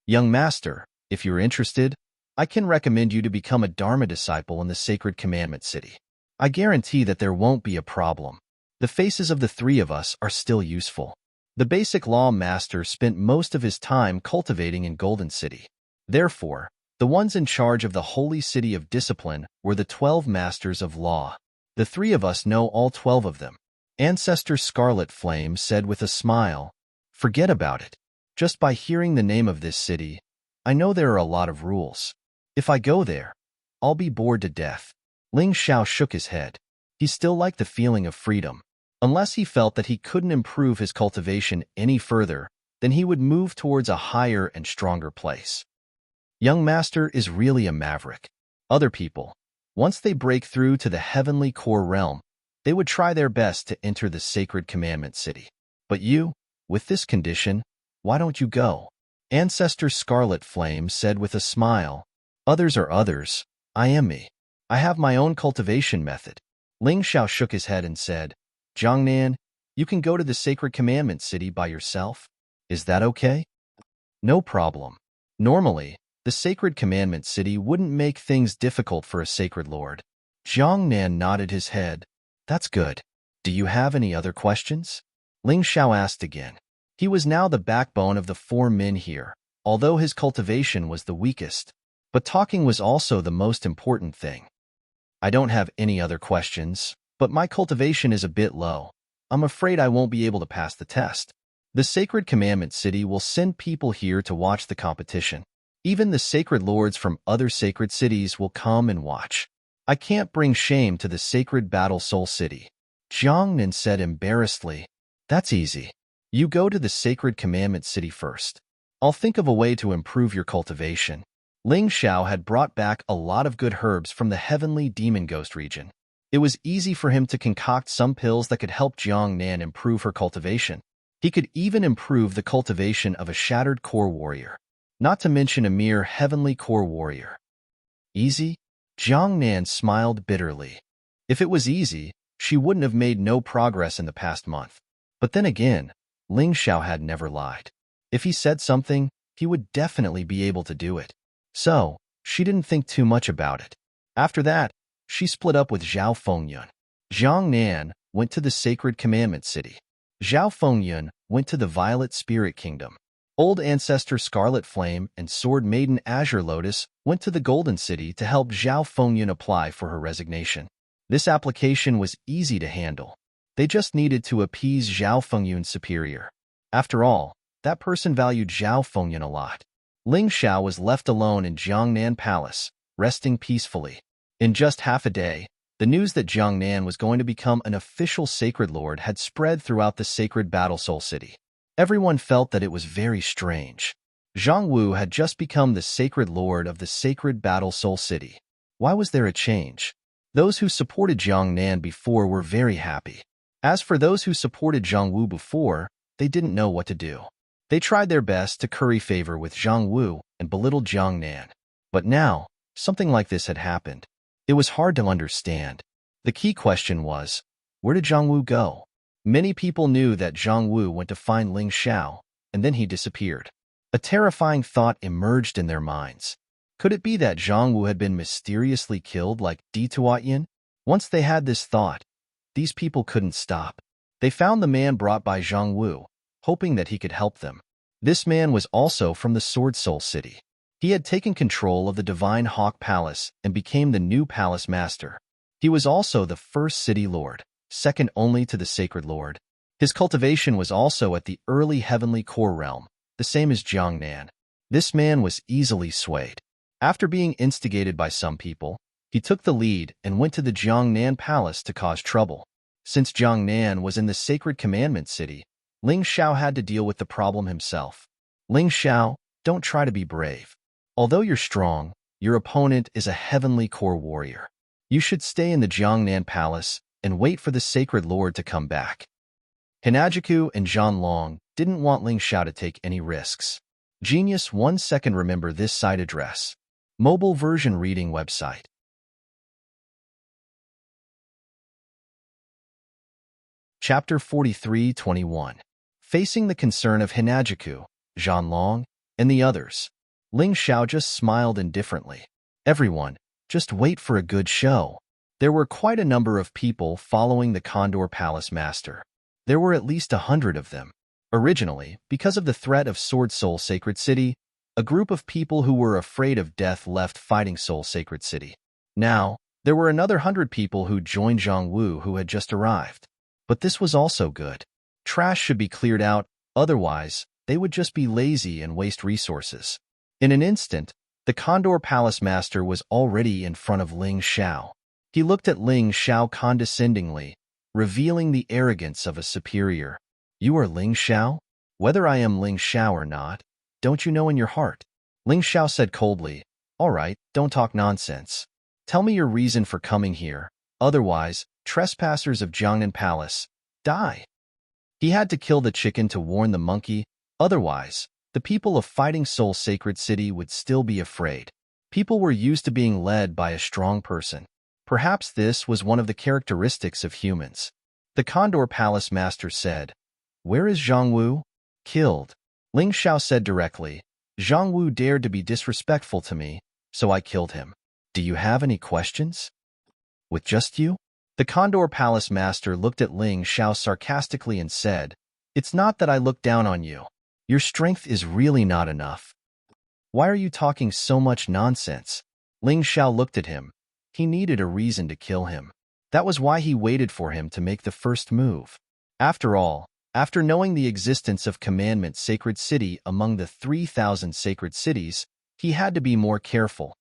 Young Master, if you're interested, I can recommend you to become a Dharma disciple in the Sacred Commandment City. I guarantee that there won't be a problem. The faces of the three of us are still useful. The basic Law Master spent most of his time cultivating in Golden City. Therefore, the ones in charge of the Holy City of Discipline were the 12 Masters of Law. The three of us know all 12 of them. Ancestor Scarlet Flame said with a smile, forget about it. Just by hearing the name of this city, I know there are a lot of rules. If I go there, I'll be bored to death. Ling Xiao shook his head. He still liked the feeling of freedom. Unless he felt that he couldn't improve his cultivation any further, then he would move towards a higher and stronger place. Young Master is really a maverick. Other people, once they break through to the heavenly core realm, they would try their best to enter the Sacred Commandment City. But you, with this condition, why don't you go? Ancestor Scarlet Flame said with a smile. Others are others. I am me. I have my own cultivation method. Ling Xiao shook his head and said, Jiangnan, you can go to the Sacred Commandment City by yourself. Is that okay? No problem. Normally, the Sacred Commandment City wouldn't make things difficult for a sacred lord. Jiangnan nodded his head. That's good. Do you have any other questions? Ling Xiao asked again. He was now the backbone of the 4 men here, although his cultivation was the weakest. But talking was also the most important thing. I don't have any other questions, but my cultivation is a bit low. I'm afraid I won't be able to pass the test. The Sacred Commandment City will send people here to watch the competition. Even the sacred lords from other sacred cities will come and watch. I can't bring shame to the sacred Battle Soul City. Jiang Nan said embarrassedly. That's easy. You go to the Sacred Commandment City first. I'll think of a way to improve your cultivation. Ling Xiao had brought back a lot of good herbs from the heavenly demon ghost region. It was easy for him to concoct some pills that could help Jiang Nan improve her cultivation. He could even improve the cultivation of a shattered core warrior, not to mention a mere heavenly core warrior. Easy? Jiang Nan smiled bitterly. If it was easy, she wouldn't have made no progress in the past month. But then again, Ling Xiao had never lied. If he said something, he would definitely be able to do it. So, she didn't think too much about it. After that, she split up with Zhao Fengyun. Jiang Nan went to the Sacred Commandment City. Zhao Fengyun went to the Violet Spirit Kingdom. Old Ancestor Scarlet Flame and Sword Maiden Azure Lotus went to the Golden City to help Zhao Fengyun apply for her resignation. This application was easy to handle. They just needed to appease Zhao Fengyun's superior. After all, that person valued Zhao Fengyun a lot. Ling Xiao was left alone in Jiangnan Palace, resting peacefully. In just half a day, the news that Jiangnan was going to become an official Sacred Lord had spread throughout the sacred Battle Soul City. Everyone felt that it was very strange. Zhang Wu had just become the Sacred Lord of the sacred Battle Soul City. Why was there a change? Those who supported Jiangnan before were very happy. As for those who supported Zhang Wu before, they didn't know what to do. They tried their best to curry favor with Zhang Wu and belittle Jiangnan. But now, something like this had happened. It was hard to understand. The key question was, where did Zhang Wu go? Many people knew that Zhang Wu went to find Ling Xiao, and then he disappeared. A terrifying thought emerged in their minds. Could it be that Zhang Wu had been mysteriously killed like Di Tuatyin? Once they had this thought, these people couldn't stop. They found the man brought by Zhang Wu, hoping that he could help them. This man was also from the Sword Soul City. He had taken control of the Divine Hawk Palace and became the new palace master. He was also the first city lord, second only to the Sacred Lord. His cultivation was also at the early heavenly core realm, the same as Jiangnan. This man was easily swayed. After being instigated by some people, he took the lead and went to the Jiangnan Palace to cause trouble. Since Jiangnan was in the Sacred Commandment City, Ling Xiao had to deal with the problem himself. Ling Xiao, don't try to be brave. Although you're strong, your opponent is a heavenly core warrior. You should stay in the Jiangnan Palace and wait for the Sacred Lord to come back. Hinajiku and Zhanlong didn't want Ling Xiao to take any risks. Genius 1 second remember this site address. Mobile version reading website. Chapter 43-21. Facing the concern of Hinajiku, Zhanlong, and the others, Ling Xiao just smiled indifferently. Everyone, just wait for a good show. There were quite a number of people following the Condor Palace Master. There were at least 100 of them. Originally, because of the threat of Sword Soul Sacred City, a group of people who were afraid of death left Fighting Soul Sacred City. Now, there were another 100 people who joined Zhang Wu who had just arrived. But this was also good. Trash should be cleared out, otherwise, they would just be lazy and waste resources. In an instant, the Condor Palace Master was already in front of Ling Xiao. He looked at Ling Xiao condescendingly, revealing the arrogance of a superior. You are Ling Xiao? Whether I am Ling Xiao or not, don't you know in your heart? Ling Xiao said coldly, all right, don't talk nonsense. Tell me your reason for coming here, otherwise, trespassers of Jiangnan Palace, die. He had to kill the chicken to warn the monkey, otherwise, the people of Fighting Soul Sacred City would still be afraid. People were used to being led by a strong person. Perhaps this was one of the characteristics of humans. The Condor Palace Master said, where is Zhang Wu? Killed. Ling Xiao said directly, Zhang Wu dared to be disrespectful to me, so I killed him. Do you have any questions? With just you? The Condor Palace Master looked at Ling Xiao sarcastically and said, "It's not that I look down on you. Your strength is really not enough. Why are you talking so much nonsense?" Ling Xiao looked at him. He needed a reason to kill him. That was why he waited for him to make the first move. After all, after knowing the existence of Commandment Sacred City among the 3,000 sacred cities, he had to be more careful.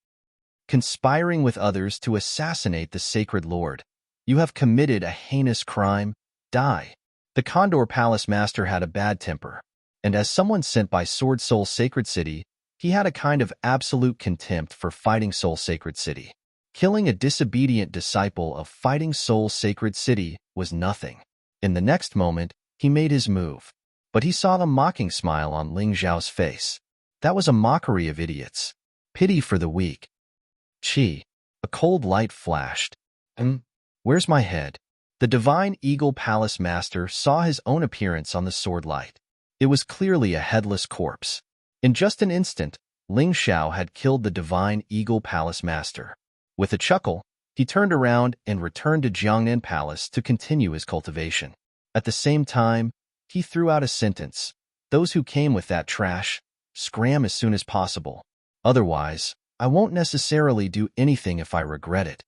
Conspiring with others to assassinate the Sacred Lord. You have committed a heinous crime. Die. The Condor Palace Master had a bad temper, and as someone sent by Sword Soul Sacred City, he had a kind of absolute contempt for Fighting Soul Sacred City. Killing a disobedient disciple of Fighting Soul Sacred City was nothing. In the next moment, he made his move, but he saw the mocking smile on Ling Xiao's face. That was a mockery of idiots. Pity for the weak. Chi. A cold light flashed. Where's my head? The Divine Eagle Palace Master saw his own appearance on the sword light. It was clearly a headless corpse. In just an instant, Ling Xiao had killed the Divine Eagle Palace Master. With a chuckle, he turned around and returned to Jiangnan Palace to continue his cultivation. At the same time, he threw out a sentence. Those who came with that trash, scram as soon as possible. Otherwise, I won't necessarily do anything if I regret it.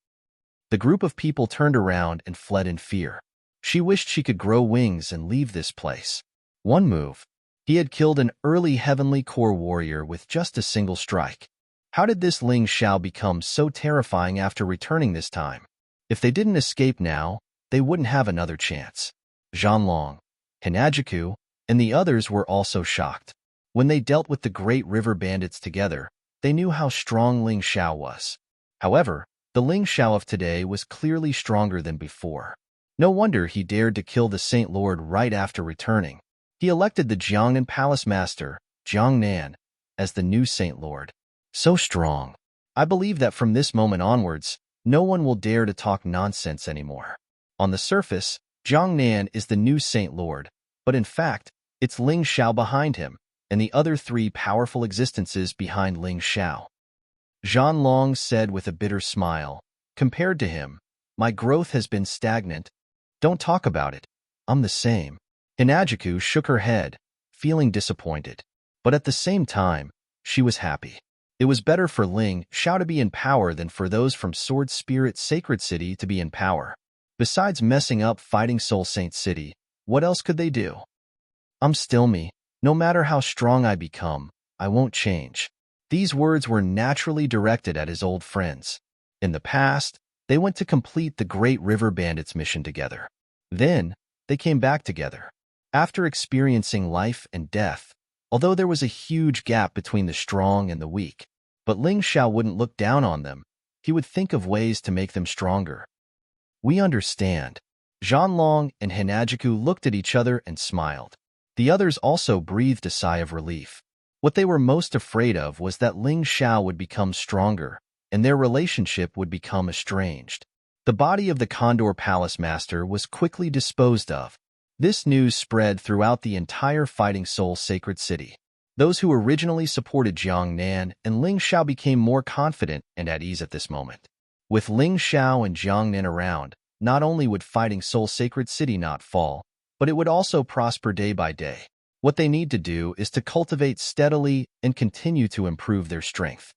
The group of people turned around and fled in fear. She wished she could grow wings and leave this place. One move. He had killed an early Heavenly Core warrior with just a single strike. How did this Ling Xiao become so terrifying after returning this time? If they didn't escape now, they wouldn't have another chance. Zhanlong, Hinajiku, and the others were also shocked. When they dealt with the Great River Bandits together, they knew how strong Ling Xiao was. However, the Ling Xiao of today was clearly stronger than before. No wonder he dared to kill the Saint Lord right after returning. He elected the Jiangnan Palace Master, Jiangnan, as the new Saint Lord. So strong. I believe that from this moment onwards, no one will dare to talk nonsense anymore. On the surface, Jiangnan is the new Saint Lord, but in fact, it's Ling Xiao behind him, and the other three powerful existences behind Ling Xiao. Zhanlong said with a bitter smile, "Compared to him, my growth has been stagnant. Don't talk about it. I'm the same." Hinajiku shook her head, feeling disappointed. But at the same time, she was happy. It was better for Ling Xiao to be in power than for those from Sword Spirit Sacred City to be in power. Besides messing up Fighting Soul Saint City, what else could they do? I'm still me. No matter how strong I become, I won't change. These words were naturally directed at his old friends. In the past, they went to complete the Great River Bandits mission together. Then, they came back together. After experiencing life and death, although there was a huge gap between the strong and the weak, but Ling Xiao wouldn't look down on them. He would think of ways to make them stronger. We understand. Zhanlong and Hinajiku looked at each other and smiled. The others also breathed a sigh of relief. What they were most afraid of was that Ling Xiao would become stronger, and their relationship would become estranged. The body of the Condor Palace Master was quickly disposed of. This news spread throughout the entire Fighting Soul Sacred City. Those who originally supported Jiangnan and Ling Xiao became more confident and at ease at this moment. With Ling Xiao and Jiangnan around, not only would Fighting Soul Sacred City not fall, but it would also prosper day by day. What they need to do is to cultivate steadily and continue to improve their strength.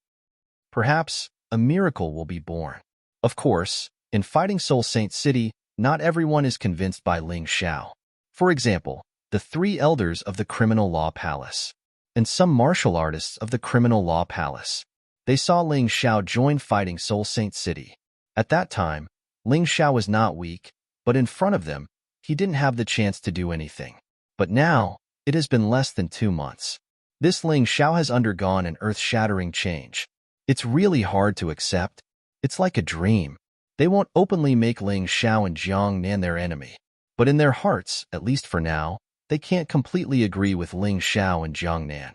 Perhaps a miracle will be born. Of course, in Fighting Soul Saint City, not everyone is convinced by Ling Xiao. For example, the 3 elders of the Criminal Law Palace, and some martial artists of the Criminal Law Palace. They saw Ling Xiao join Fighting Soul Saint City. At that time, Ling Xiao was not weak, but in front of them, he didn't have the chance to do anything. But now, it has been less than 2 months. This Ling Xiao has undergone an earth-shattering change. It's really hard to accept. It's like a dream. They won't openly make Ling Xiao and Jiangnan their enemy. But in their hearts, at least for now, they can't completely agree with Ling Xiao and Jiangnan.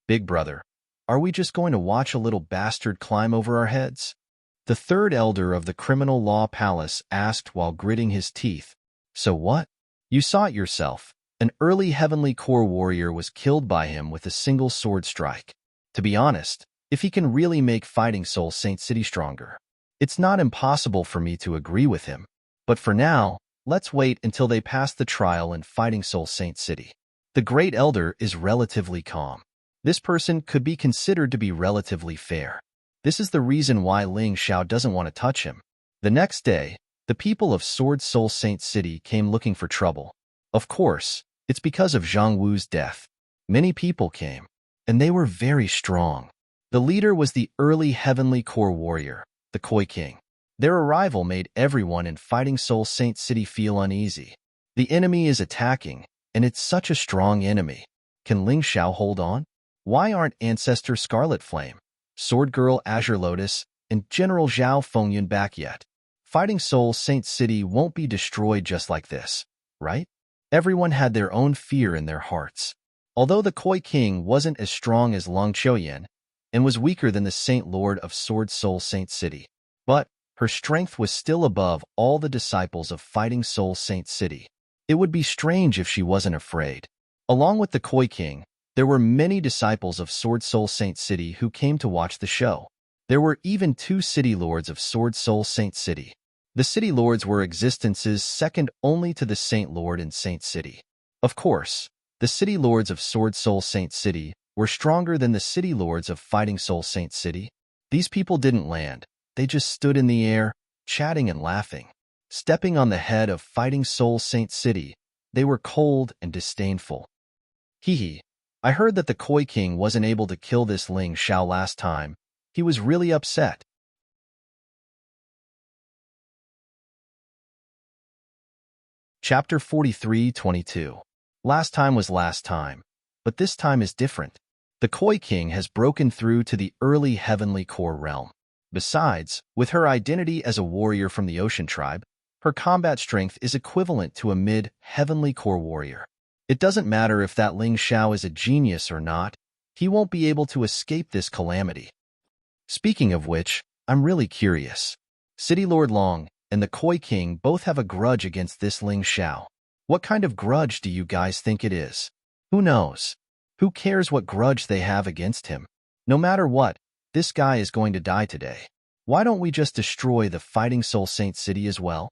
Big brother, are we just going to watch a little bastard climb over our heads? The 3rd elder of the Criminal Law Palace asked while gritting his teeth. So what? You saw it yourself. An early Heavenly Core warrior was killed by him with a single sword strike. To be honest, if he can really make Fighting Soul Saint City stronger, it's not impossible for me to agree with him. But for now, let's wait until they pass the trial in Fighting Soul Saint City. The Great Elder is relatively calm. This person could be considered to be relatively fair. This is the reason why Ling Xiao doesn't want to touch him. The next day, the people of Sword Soul Saint City came looking for trouble. Of course, it's because of Zhang Wu's death. Many people came, and they were very strong. The leader was the early Heavenly Core warrior, the Koi King. Their arrival made everyone in Fighting Soul Saint City feel uneasy. The enemy is attacking, and it's such a strong enemy. Can Ling Xiao hold on? Why aren't Ancestor Scarlet Flame, Sword Girl Azure Lotus, and General Zhao Fengyun back yet? Fighting Soul Saint City won't be destroyed just like this, right? Everyone had their own fear in their hearts. Although the Koi King wasn't as strong as Long Qiuyan and was weaker than the Saint Lord of Sword Soul Saint City, but her strength was still above all the disciples of Fighting Soul Saint City. It would be strange if she wasn't afraid. Along with the Koi King, there were many disciples of Sword Soul Saint City who came to watch the show. There were even 2 city lords of Sword Soul Saint City. The city lords were existences second only to the Saint Lord in Saint City. Of course, the city lords of Sword Soul Saint City were stronger than the city lords of Fighting Soul Saint City. These people didn't land. They just stood in the air, chatting and laughing. Stepping on the head of Fighting Soul Saint City, they were cold and disdainful. Hee. I heard that the Koi King wasn't able to kill this Ling Xiao last time. He was really upset. Chapter 43:22. Last time was last time, but this time is different. The Koi King has broken through to the early Heavenly Core realm. Besides, with her identity as a warrior from the Ocean Tribe, her combat strength is equivalent to a mid-Heavenly Core warrior. It doesn't matter if that Ling Xiao is a genius or not, he won't be able to escape this calamity. Speaking of which, I'm really curious. City Lord Long and the Koi King both have a grudge against this Ling Xiao. What kind of grudge do you guys think it is? Who knows? Who cares what grudge they have against him? No matter what, this guy is going to die today. Why don't we just destroy the Fighting Soul Saint City as well?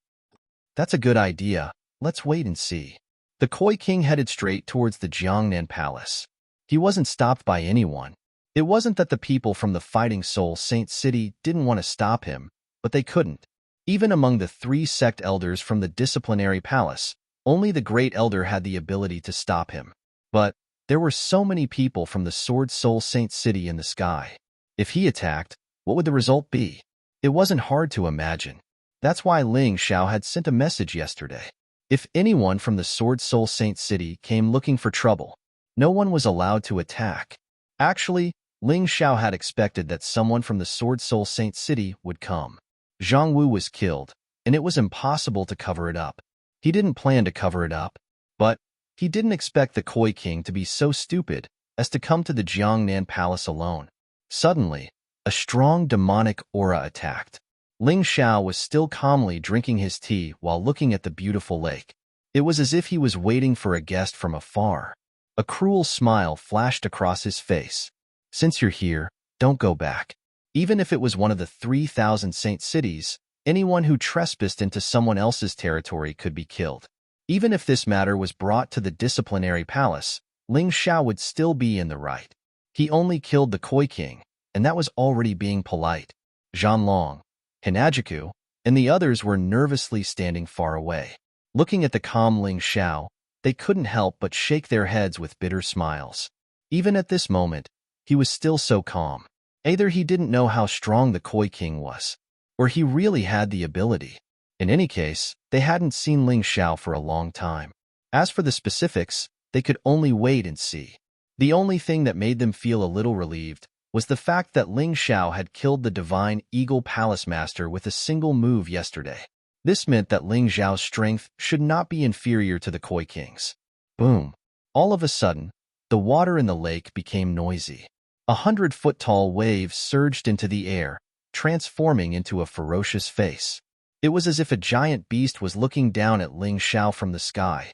That's a good idea. Let's wait and see. The Koi King headed straight towards the Jiangnan Palace. He wasn't stopped by anyone. It wasn't that the people from the Fighting Soul Saint City didn't want to stop him, but they couldn't. Even among the 3 sect elders from the Disciplinary Palace, only the Great Elder had the ability to stop him. But there were so many people from the Sword Soul Saint City in the sky. If he attacked, what would the result be? It wasn't hard to imagine. That's why Ling Xiao had sent a message yesterday. If anyone from the Sword Soul Saint City came looking for trouble, no one was allowed to attack. Actually, Ling Xiao had expected that someone from the Sword Soul Saint City would come. Zhang Wu was killed, and it was impossible to cover it up. He didn't plan to cover it up, but he didn't expect the Koi King to be so stupid as to come to the Jiangnan Palace alone. Suddenly, a strong demonic aura attacked. Ling Xiao was still calmly drinking his tea while looking at the beautiful lake. It was as if he was waiting for a guest from afar. A cruel smile flashed across his face. Since you're here, don't go back. Even if it was one of the 3,000 saint cities, anyone who trespassed into someone else's territory could be killed. Even if this matter was brought to the Disciplinary Palace, Ling Xiao would still be in the right. He only killed the Koi King, and that was already being polite. Zhanlong, Hinajiku, and the others were nervously standing far away. Looking at the calm Ling Xiao, they couldn't help but shake their heads with bitter smiles. Even at this moment, he was still so calm. Either he didn't know how strong the Koi King was, or he really had the ability. In any case, they hadn't seen Ling Xiao for a long time. As for the specifics, they could only wait and see. The only thing that made them feel a little relieved was the fact that Ling Xiao had killed the Divine Eagle Palace Master with a single move yesterday. This meant that Ling Xiao's strength should not be inferior to the Koi King's. Boom! All of a sudden, the water in the lake became noisy. 100-foot-tall waves surged into the air, transforming into a ferocious face. It was as if a giant beast was looking down at Ling Xiao from the sky.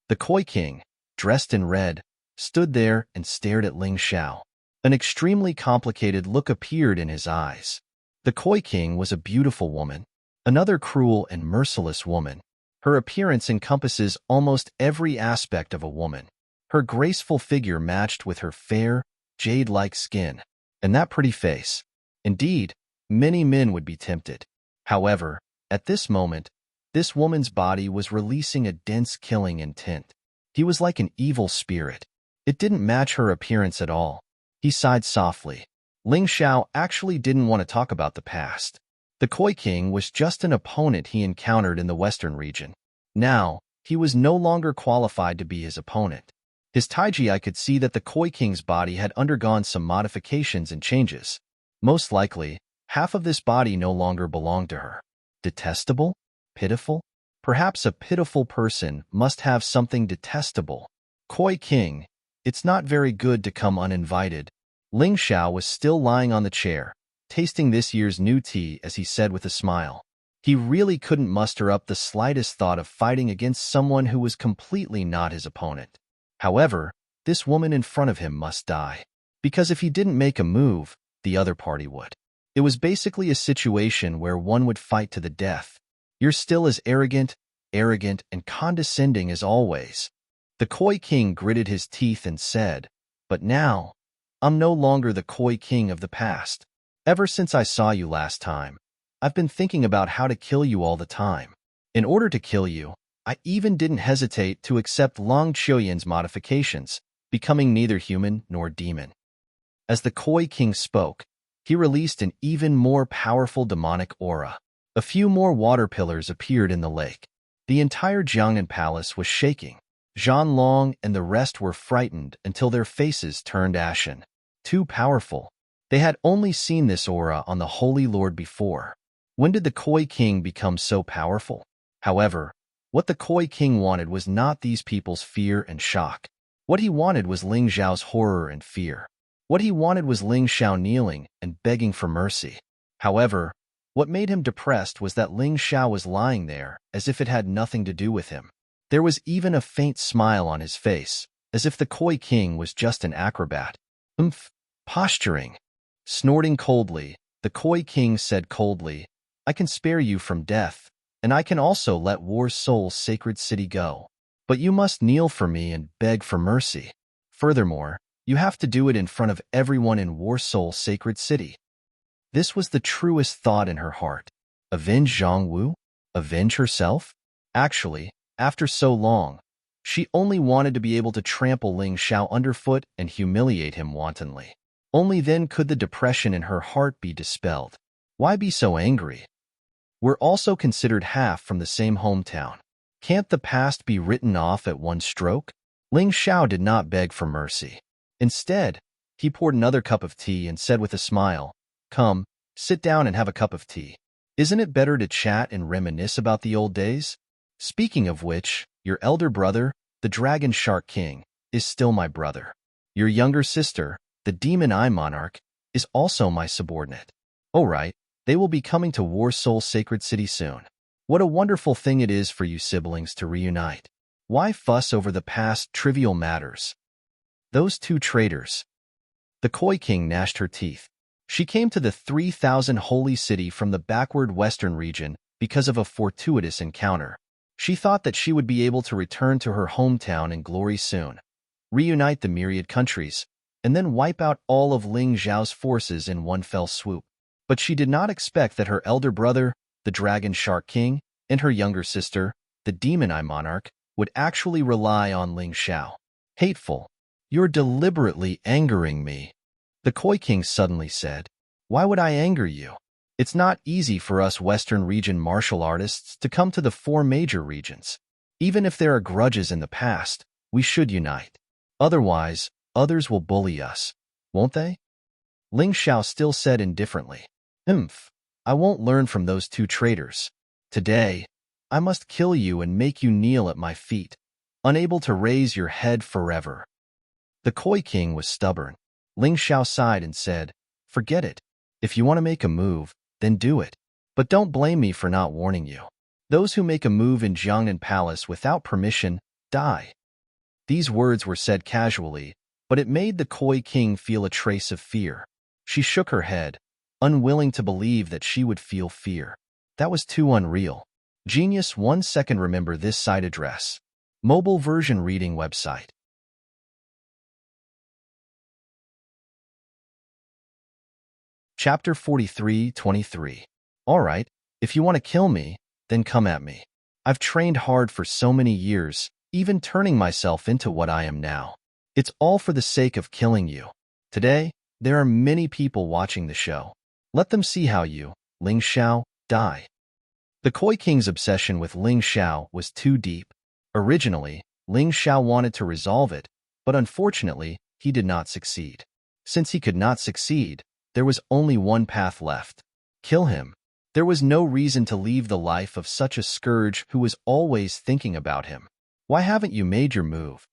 The Koi King, dressed in red, stood there and stared at Ling Xiao. An extremely complicated look appeared in his eyes. The Koi King was a beautiful woman. Another cruel and merciless woman. Her appearance encompasses almost every aspect of a woman. Her graceful figure matched with her fair, jade-like skin, and that pretty face. Indeed, many men would be tempted. However, at this moment, this woman's body was releasing a dense killing intent. He was like an evil spirit. It didn't match her appearance at all. He sighed softly. Ling Xiao actually didn't want to talk about the past. The Koi King was just an opponent he encountered in the western region. Now, he was no longer qualified to be his opponent. His Taiji could see that the Koi King's body had undergone some modifications and changes. Most likely, half of this body no longer belonged to her. Detestable? Pitiful? Perhaps a pitiful person must have something detestable. Koi King, it's not very good to come uninvited. Ling Xiao was still lying on the chair, tasting this year's new tea as he said with a smile. He really couldn't muster up the slightest thought of fighting against someone who was completely not his opponent. However, this woman in front of him must die. Because if he didn't make a move, the other party would. It was basically a situation where one would fight to the death. You're still as arrogant, and condescending as always. The Koi King gritted his teeth and said, "But now, I'm no longer the Koi King of the past. Ever since I saw you last time, I've been thinking about how to kill you all the time. In order to kill you, I even didn't hesitate to accept Long Qiuyan's modifications, becoming neither human nor demon." As the Koi King spoke, he released an even more powerful demonic aura. A few more water pillars appeared in the lake. The entire Jiangnan Palace was shaking. Zhan Long and the rest were frightened until their faces turned ashen. Too powerful. They had only seen this aura on the Holy Lord before. When did the Koi King become so powerful? However, what the Koi King wanted was not these people's fear and shock. What he wanted was Ling Xiao's horror and fear. What he wanted was Ling Xiao kneeling and begging for mercy. However, what made him depressed was that Ling Xiao was lying there as if it had nothing to do with him. There was even a faint smile on his face, as if the Koi King was just an acrobat. Posturing. Snorting coldly, the Koi King said coldly, "I can spare you from death, and I can also let War's Soul's sacred city go. But you must kneel for me and beg for mercy. Furthermore, you have to do it in front of everyone in War's Soul's sacred city." This was the truest thought in her heart. Avenge Zhang Wu? Avenge herself? Actually, after so long, she only wanted to be able to trample Ling Xiao underfoot and humiliate him wantonly. Only then could the depression in her heart be dispelled. Why be so angry? We're also considered half from the same hometown. Can't the past be written off at one stroke? Ling Xiao did not beg for mercy. Instead, he poured another cup of tea and said with a smile, "Come, sit down and have a cup of tea. Isn't it better to chat and reminisce about the old days? Speaking of which, your elder brother, the Dragon Shark King, is still my brother. Your younger sister, the Demon Eye Monarch, is also my subordinate. Oh right, they will be coming to War Soul Sacred City soon. What a wonderful thing it is for you siblings to reunite. Why fuss over the past trivial matters? Those two traitors." The Koi King gnashed her teeth. She came to the 3,000 holy city from the backward western region because of a fortuitous encounter. She thought that she would be able to return to her hometown in glory soon, reunite the myriad countries, and then wipe out all of Ling Xiao's forces in one fell swoop. But she did not expect that her elder brother, the Dragon Shark King, and her younger sister, the Demon Eye Monarch, would actually rely on Ling Xiao. Hateful. You're deliberately angering me, the Koi King suddenly said. Why would I anger you? It's not easy for us Western region martial artists to come to the 4 major regions. Even if there are grudges in the past, we should unite. Otherwise, others will bully us, won't they? Ling Xiao still said indifferently. I won't learn from those two traitors. Today, I must kill you and make you kneel at my feet, unable to raise your head forever. The Koi King was stubborn. Ling Xiao sighed and said, "Forget it. If you want to make a move, then do it. But don't blame me for not warning you. Those who make a move in Jiangnan Palace without permission die." These words were said casually, but it made the Koi King feel a trace of fear. She shook her head, unwilling to believe that she would feel fear. That was too unreal. Genius 1 second. Remember this site address. Mobile version reading website. Chapter 43:23. All right, if you want to kill me, then come at me. I've trained hard for so many years, even turning myself into what I am now. It's all for the sake of killing you. Today, there are many people watching the show. Let them see how you, Ling Xiao, die. The Koi King's obsession with Ling Xiao was too deep. Originally, Ling Xiao wanted to resolve it, but unfortunately, he did not succeed. Since he could not succeed, there was only one path left. Kill him. There was no reason to leave the life of such a scourge who was always thinking about him. Why haven't you made your move?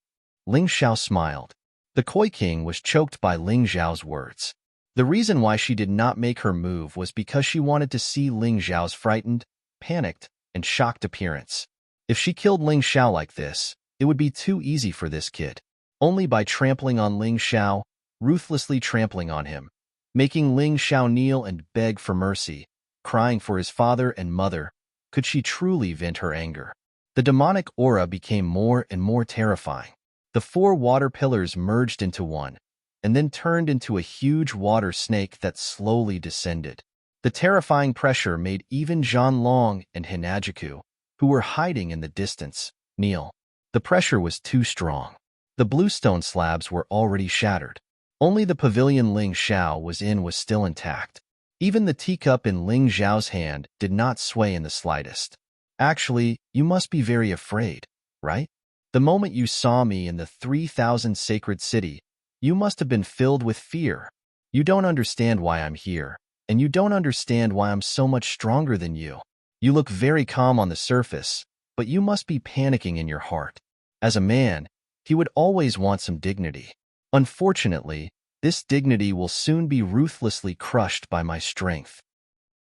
Ling Xiao smiled. The Koi King was choked by Ling Xiao's words. The reason why she did not make her move was because she wanted to see Ling Xiao's frightened, panicked, and shocked appearance. If she killed Ling Xiao like this, it would be too easy for this kid. Only by trampling on Ling Xiao, ruthlessly trampling on him, making Ling Xiao kneel and beg for mercy, crying for his father and mother, could she truly vent her anger. The demonic aura became more and more terrifying. The 4 water pillars merged into one, and then turned into a huge water snake that slowly descended. The terrifying pressure made even Zhanlong and Hinajiku, who were hiding in the distance, kneel. The pressure was too strong. The bluestone slabs were already shattered. Only the pavilion Ling Xiao was in was still intact. Even the teacup in Ling Xiao's hand did not sway in the slightest. Actually, you must be very afraid, right? The moment you saw me in the 3,000 sacred city, you must have been filled with fear. You don't understand why I'm here, and you don't understand why I'm so much stronger than you. You look very calm on the surface, but you must be panicking in your heart. As a man, he would always want some dignity. Unfortunately, this dignity will soon be ruthlessly crushed by my strength.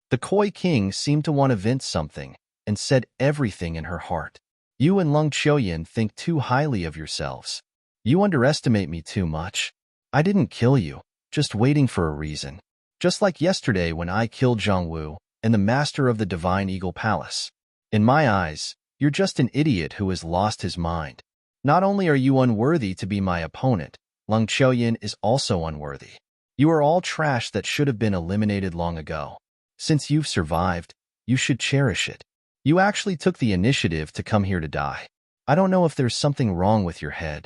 The Koi King seemed to want to vent something, and said everything in her heart. You and Lung Qiuyan think too highly of yourselves. You underestimate me too much. I didn't kill you, just waiting for a reason. Just like yesterday when I killed Zhongwu and the master of the Divine Eagle Palace. In my eyes, you're just an idiot who has lost his mind. Not only are you unworthy to be my opponent, Lung Qiuyan is also unworthy. You are all trash that should have been eliminated long ago. Since you've survived, you should cherish it. You actually took the initiative to come here to die. I don't know if there's something wrong with your head.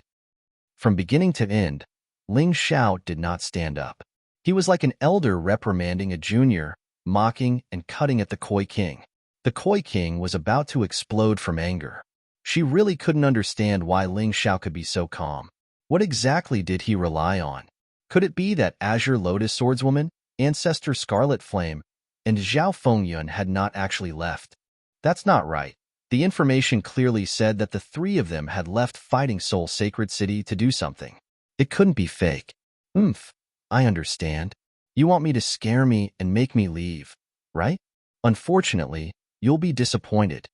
From beginning to end, Ling Xiao did not stand up. He was like an elder reprimanding a junior, mocking and cutting at the Koi King. The Koi King was about to explode from anger. She really couldn't understand why Ling Xiao could be so calm. What exactly did he rely on? Could it be that Azure Lotus Swordswoman, Ancestor Scarlet Flame, and Zhao Fengyun had not actually left? That's not right. The information clearly said that the 3 of them had left Fighting Soul Sacred City to do something. It couldn't be fake. I understand. You want me to scare me and make me leave, right? Unfortunately, you'll be disappointed.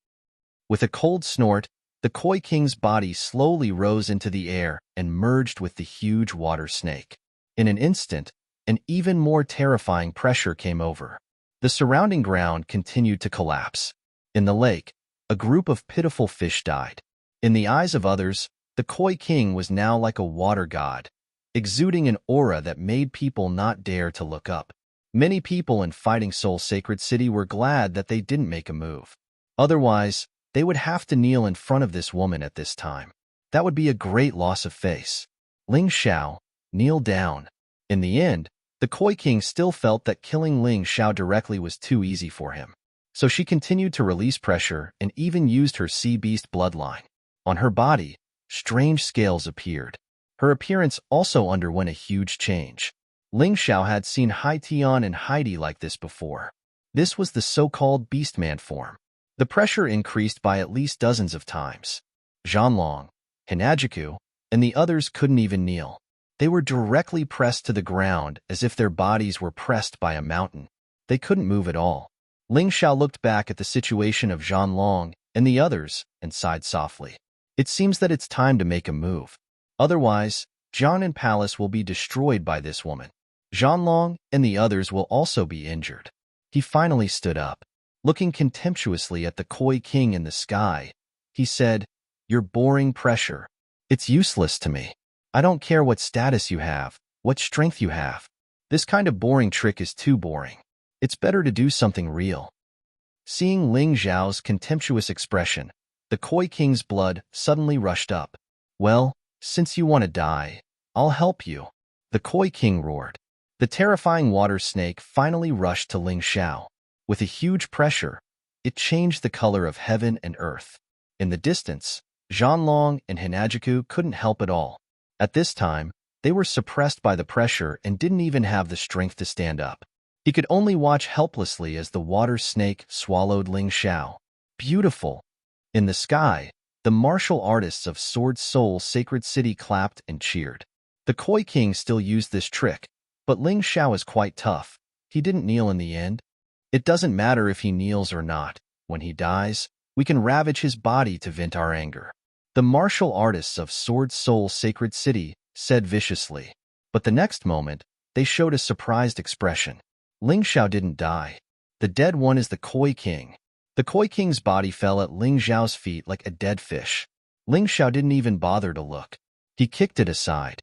With a cold snort, the Koi King's body slowly rose into the air and merged with the huge water snake. In an instant, an even more terrifying pressure came over. The surrounding ground continued to collapse. In the lake, a group of pitiful fish died. In the eyes of others, the Koi King was now like a water god, exuding an aura that made people not dare to look up. Many people in Fighting Soul Sacred City were glad that they didn't make a move. Otherwise, they would have to kneel in front of this woman at this time. That would be a great loss of face. Ling Xiao, kneel down. In the end, the Koi King still felt that killing Ling Xiao directly was too easy for him. So she continued to release pressure and even used her sea beast bloodline. On her body, strange scales appeared. Her appearance also underwent a huge change. Ling Xiao had seen Hai Tian and Heidi like this before. This was the so-called Beastman form. The pressure increased by at least dozens of times. Zhanlong, Hinajiku, and the others couldn't even kneel. They were directly pressed to the ground as if their bodies were pressed by a mountain. They couldn't move at all. Ling Xiao looked back at the situation of Zhanlong and the others and sighed softly. It seems that it's time to make a move. Otherwise, Zhan and Palace will be destroyed by this woman. Zhanlong and the others will also be injured. He finally stood up. Looking contemptuously at the koi king in the sky, he said, "You're boring pressure. It's useless to me. I don't care what status you have, what strength you have. This kind of boring trick is too boring. It's better to do something real." Seeing Ling Xiao's contemptuous expression, the koi king's blood suddenly rushed up. "Well, since you want to die, I'll help you," the koi king roared. The terrifying water snake finally rushed to Ling Xiao. With a huge pressure, it changed the color of heaven and earth. In the distance, Zhanlong and Hinajiku couldn't help at all. At this time, they were suppressed by the pressure and didn't even have the strength to stand up. He could only watch helplessly as the water snake swallowed Ling Xiao. Beautiful! In the sky, the martial artists of Sword Soul Sacred City clapped and cheered. The koi king still used this trick, but Ling Xiao is quite tough. He didn't kneel in the end. It doesn't matter if he kneels or not. When he dies, we can ravage his body to vent our anger. The martial artists of Sword Soul Sacred City said viciously. But the next moment, they showed a surprised expression. Ling Xiao didn't die. The dead one is the koi king. The koi king's body fell at Ling Xiao's feet like a dead fish. Ling Xiao didn't even bother to look. He kicked it aside.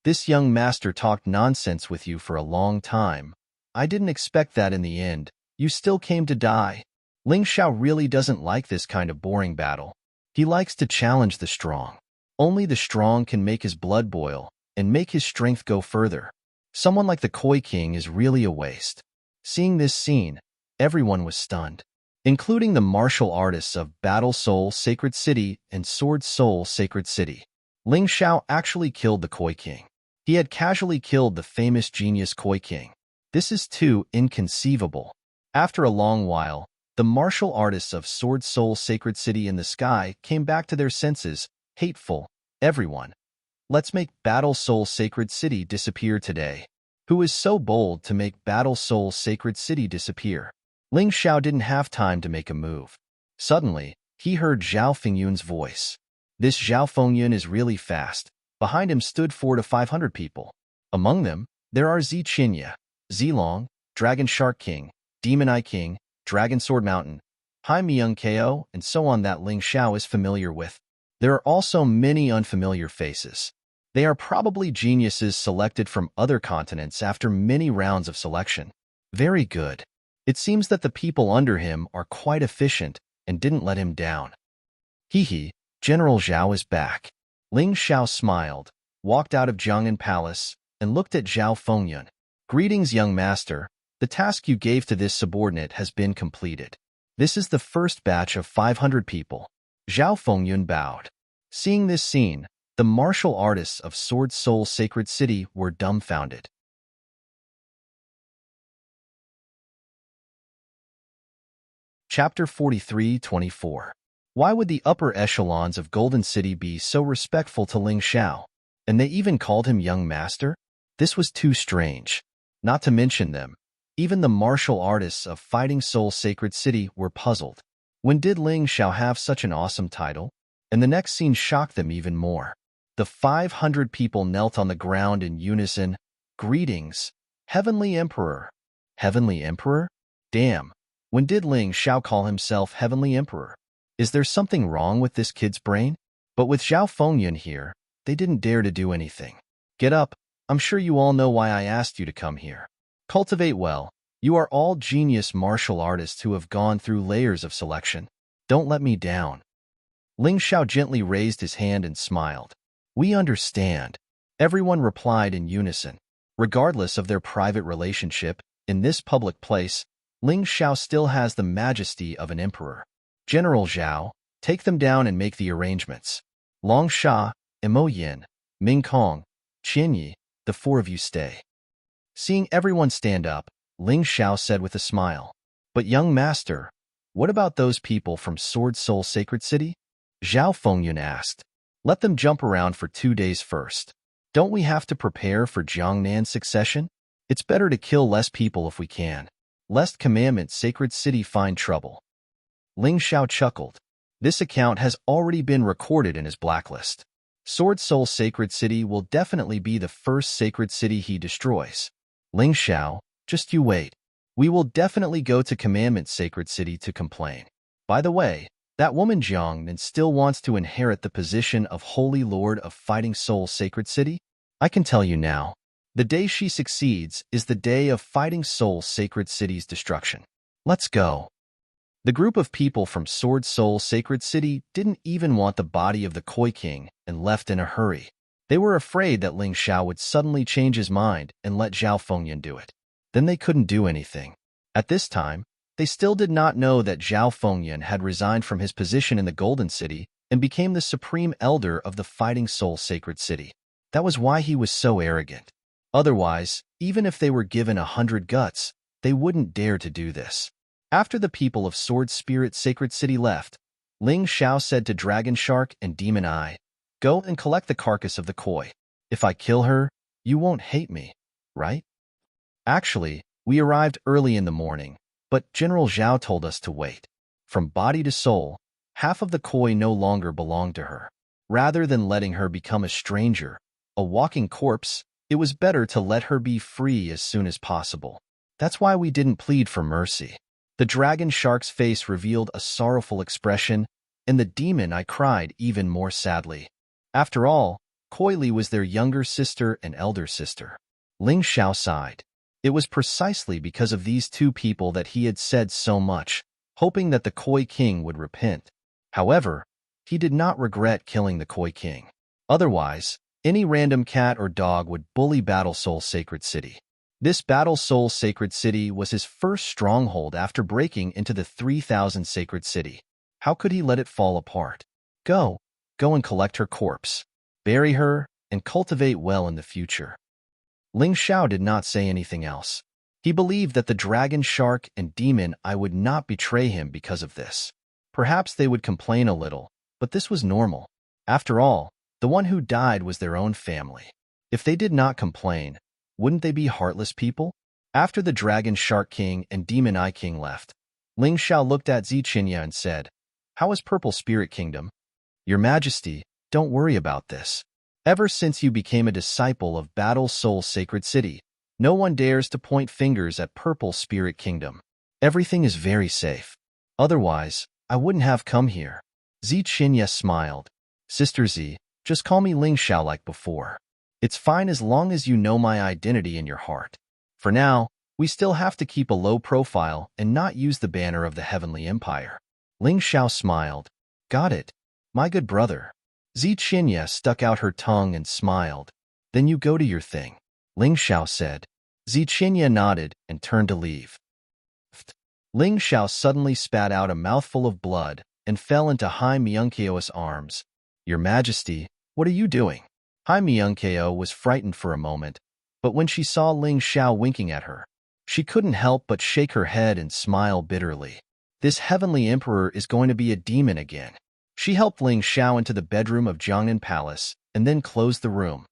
"This young master talked nonsense with you for a long time. I didn't expect that in the end. You still came to die." Ling Xiao really doesn't like this kind of boring battle. He likes to challenge the strong. Only the strong can make his blood boil and make his strength go further. Someone like the koi king is really a waste. Seeing this scene, everyone was stunned, including the martial artists of Battle Soul Sacred City and Sword Soul Sacred City. Ling Xiao actually killed the koi king. He had casually killed the famous genius koi king. This is too inconceivable. After a long while, the martial artists of Sword Soul Sacred City in the sky came back to their senses. "Hateful, everyone. Let's make Battle Soul Sacred City disappear today." Who is so bold to make Battle Soul Sacred City disappear? Ling Xiao didn't have time to make a move. Suddenly, he heard Zhao Fengyun's voice. This Zhao Fengyun is really fast. Behind him stood 400 to 500 people. Among them, there are Zi Qinya, Zilong, Dragon Shark King, Demon Eye King, Dragon Sword Mountain, Hai Myung Ko, and so on that Ling Xiao is familiar with. There are also many unfamiliar faces. They are probably geniuses selected from other continents after many rounds of selection. Very good. It seems that the people under him are quite efficient and didn't let him down. Hee, General Zhao is back. Ling Xiao smiled, walked out of Jiangnan Palace, and looked at Zhao Fengyun. "Greetings, young master. The task you gave to this subordinate has been completed. This is the first batch of 500 people." Zhao Fengyun bowed. Seeing this scene, the martial artists of Sword Soul Sacred City were dumbfounded. Chapter 43-24. Why would the upper echelons of Golden City be so respectful to Ling Xiao? And they even called him young master? This was too strange. Not to mention them, even the martial artists of Fighting Soul Sacred City were puzzled. When did Ling Xiao have such an awesome title? And the next scene shocked them even more. The 500 people knelt on the ground in unison. "Greetings, Heavenly Emperor." Heavenly Emperor? Damn. When did Ling Xiao call himself Heavenly Emperor? Is there something wrong with this kid's brain? But with Zhao Fengyun here, they didn't dare to do anything. "Get up. I'm sure you all know why I asked you to come here. Cultivate well. You are all genius martial artists who have gone through layers of selection. Don't let me down." Ling Xiao gently raised his hand and smiled. "We understand." Everyone replied in unison. Regardless of their private relationship, in this public place, Ling Xiao still has the majesty of an emperor. "General Zhao, take them down and make the arrangements. Long Sha, Mo Yin, Ming Kong, Qian Yi, the four of you stay." Seeing everyone stand up, Ling Xiao said with a smile, "But young master, what about those people from Sword Soul Sacred City?" Zhao Fengyun asked. "Let them jump around for 2 days first. Don't we have to prepare for Jiangnan's succession? It's better to kill less people if we can, lest Commandment Sacred City find trouble." Ling Xiao chuckled. This account has already been recorded in his blacklist. Sword Soul Sacred City will definitely be the first sacred city he destroys. "Ling Xiao, just you wait. We will definitely go to Commandment Sacred City to complain. By the way, that woman Jiangnan still wants to inherit the position of Holy Lord of Fighting Soul Sacred City? I can tell you now, the day she succeeds is the day of Fighting Soul Sacred City's destruction. Let's go. The group of people from Sword Soul Sacred City didn't even want the body of the Koi King and left in a hurry. They were afraid that Ling Xiao would suddenly change his mind and let Zhao Fengyan do it. Then they couldn't do anything. At this time, they still did not know that Zhao Fengyan had resigned from his position in the Golden City and became the Supreme Elder of the Fighting Soul Sacred City. That was why he was so arrogant. Otherwise, even if they were given 100 guts, they wouldn't dare to do this. After the people of Sword Spirit Sacred City left, Ling Xiao said to Dragon Shark and Demon Eye, "Go and collect the carcass of the koi. If I kill her, you won't hate me, right?" Actually, we arrived early in the morning, but General Zhao told us to wait. From body to soul, half of the koi no longer belonged to her. Rather than letting her become a stranger, a walking corpse, it was better to let her be free as soon as possible. That's why we didn't plead for mercy. The dragon shark's face revealed a sorrowful expression, and the demon Eye cried even more sadly. After all, Koi Li was their younger sister and elder sister. Ling Xiao sighed. It was precisely because of these two people that he had said so much, hoping that the Koi King would repent. However, he did not regret killing the Koi King. Otherwise, any random cat or dog would bully Battle Soul Sacred City. This Battle Soul Sacred City was his first stronghold after breaking into the 3000 Sacred City. How could he let it fall apart? Go and collect her corpse. Bury her and cultivate well in the future. Ling Xiao did not say anything else. He believed that the dragon shark and demon Eye would not betray him because of this. Perhaps they would complain a little, but this was normal. After all, the one who died was their own family. If they did not complain, wouldn't they be heartless people? After the Dragon Shark King and Demon Eye King left, Ling Xiao looked at Ziqinya and said, "How is Purple Spirit Kingdom?" "Your Majesty, don't worry about this. Ever since you became a disciple of Battle Soul Sacred City, no one dares to point fingers at Purple Spirit Kingdom. Everything is very safe. Otherwise, I wouldn't have come here." Ziqinya smiled. "Sister Z, just call me Ling Xiao like before. It's fine as long as you know my identity in your heart. For now, we still have to keep a low profile and not use the banner of the Heavenly Empire." Ling Xiao smiled. "Got it, my good brother." Ziqinya stuck out her tongue and smiled. "Then you go to your thing," Ling Xiao said. Ziqinya nodded and turned to leave. Ling Xiao suddenly spat out a mouthful of blood and fell into Hai Myungkeo's arms. "Your Majesty, what are you doing?" Hai Myungkeo was frightened for a moment, but when she saw Ling Xiao winking at her, she couldn't help but shake her head and smile bitterly. This Heavenly Emperor is going to be a demon again. She helped Ling Xiao into the bedroom of Jiangnan Palace and then closed the room.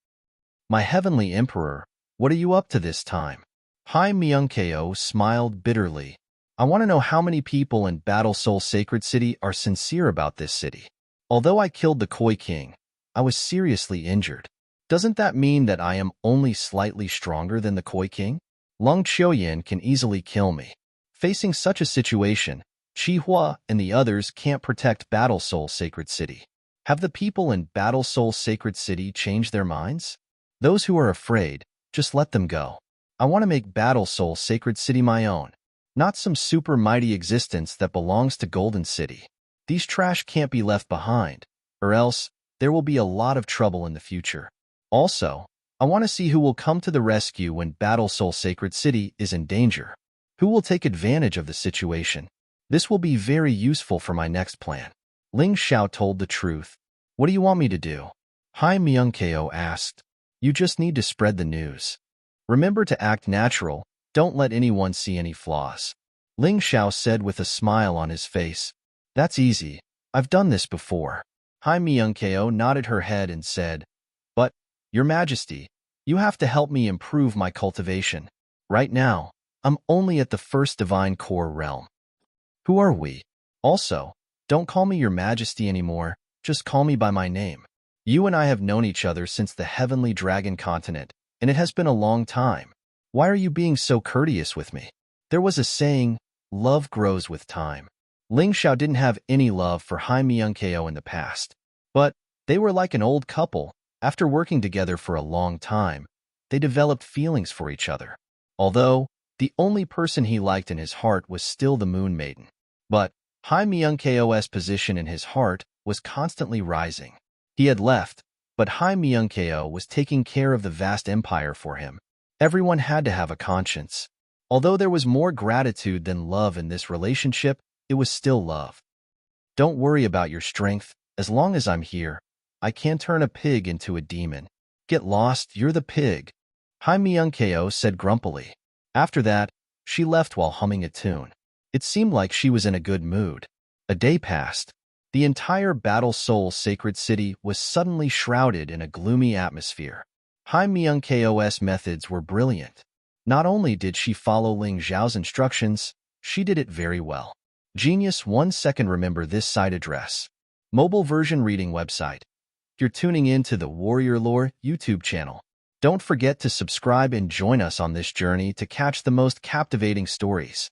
"My Heavenly Emperor, what are you up to this time?" Hai Myungkeo smiled bitterly. "I want to know how many people in Battle Soul Sacred City are sincere about this city. Although I killed the Koi King, I was seriously injured. Doesn't that mean that I am only slightly stronger than the Koi King? Lung Qiuyan can easily kill me. Facing such a situation, Qi Hua and the others can't protect Battle Soul Sacred City. Have the people in Battle Soul Sacred City changed their minds? Those who are afraid, just let them go. I want to make Battle Soul Sacred City my own, not some super mighty existence that belongs to Golden City. These trash can't be left behind, or else there will be a lot of trouble in the future. Also, I want to see who will come to the rescue when Battle Soul Sacred City is in danger. Who will take advantage of the situation? This will be very useful for my next plan." Ling Xiao told the truth. "What do you want me to do?" Hai Myungkeo asked. "You just need to spread the news. Remember to act natural, don't let anyone see any flaws." Ling Xiao said with a smile on his face. "That's easy. I've done this before." Hai Myungkeo nodded her head and said, "But, Your Majesty, you have to help me improve my cultivation. Right now, I'm only at the first divine core realm." "Who are we?" "Also, don't call me Your Majesty anymore, just call me by my name. You and I have known each other since the Heavenly Dragon Continent, and it has been a long time. Why are you being so courteous with me?" There was a saying, love grows with time. Ling Xiao didn't have any love for Hai Myung-ko in the past, but they were like an old couple. After working together for a long time, they developed feelings for each other. Although, the only person he liked in his heart was still the Moon Maiden. But Hai Myung-ko's position in his heart was constantly rising. He had left, but Hai Myung-ko was taking care of the vast empire for him. Everyone had to have a conscience. Although there was more gratitude than love in this relationship, it was still love. Don't worry about your strength. As long as I'm here, I can turn a pig into a demon. Get lost, you're the pig, Hai Myung-ko said grumpily. After that, she left while humming a tune. It seemed like she was in a good mood. A day passed. The entire Battle Soul sacred city was suddenly shrouded in a gloomy atmosphere. Hai Myung-ko's methods were brilliant. Not only did she follow Ling Xiao's instructions, she did it very well. Genius 1 second. Remember this site address. Mobile version reading website. You're tuning in to the Warrior Lore YouTube channel. Don't forget to subscribe and join us on this journey to catch the most captivating stories.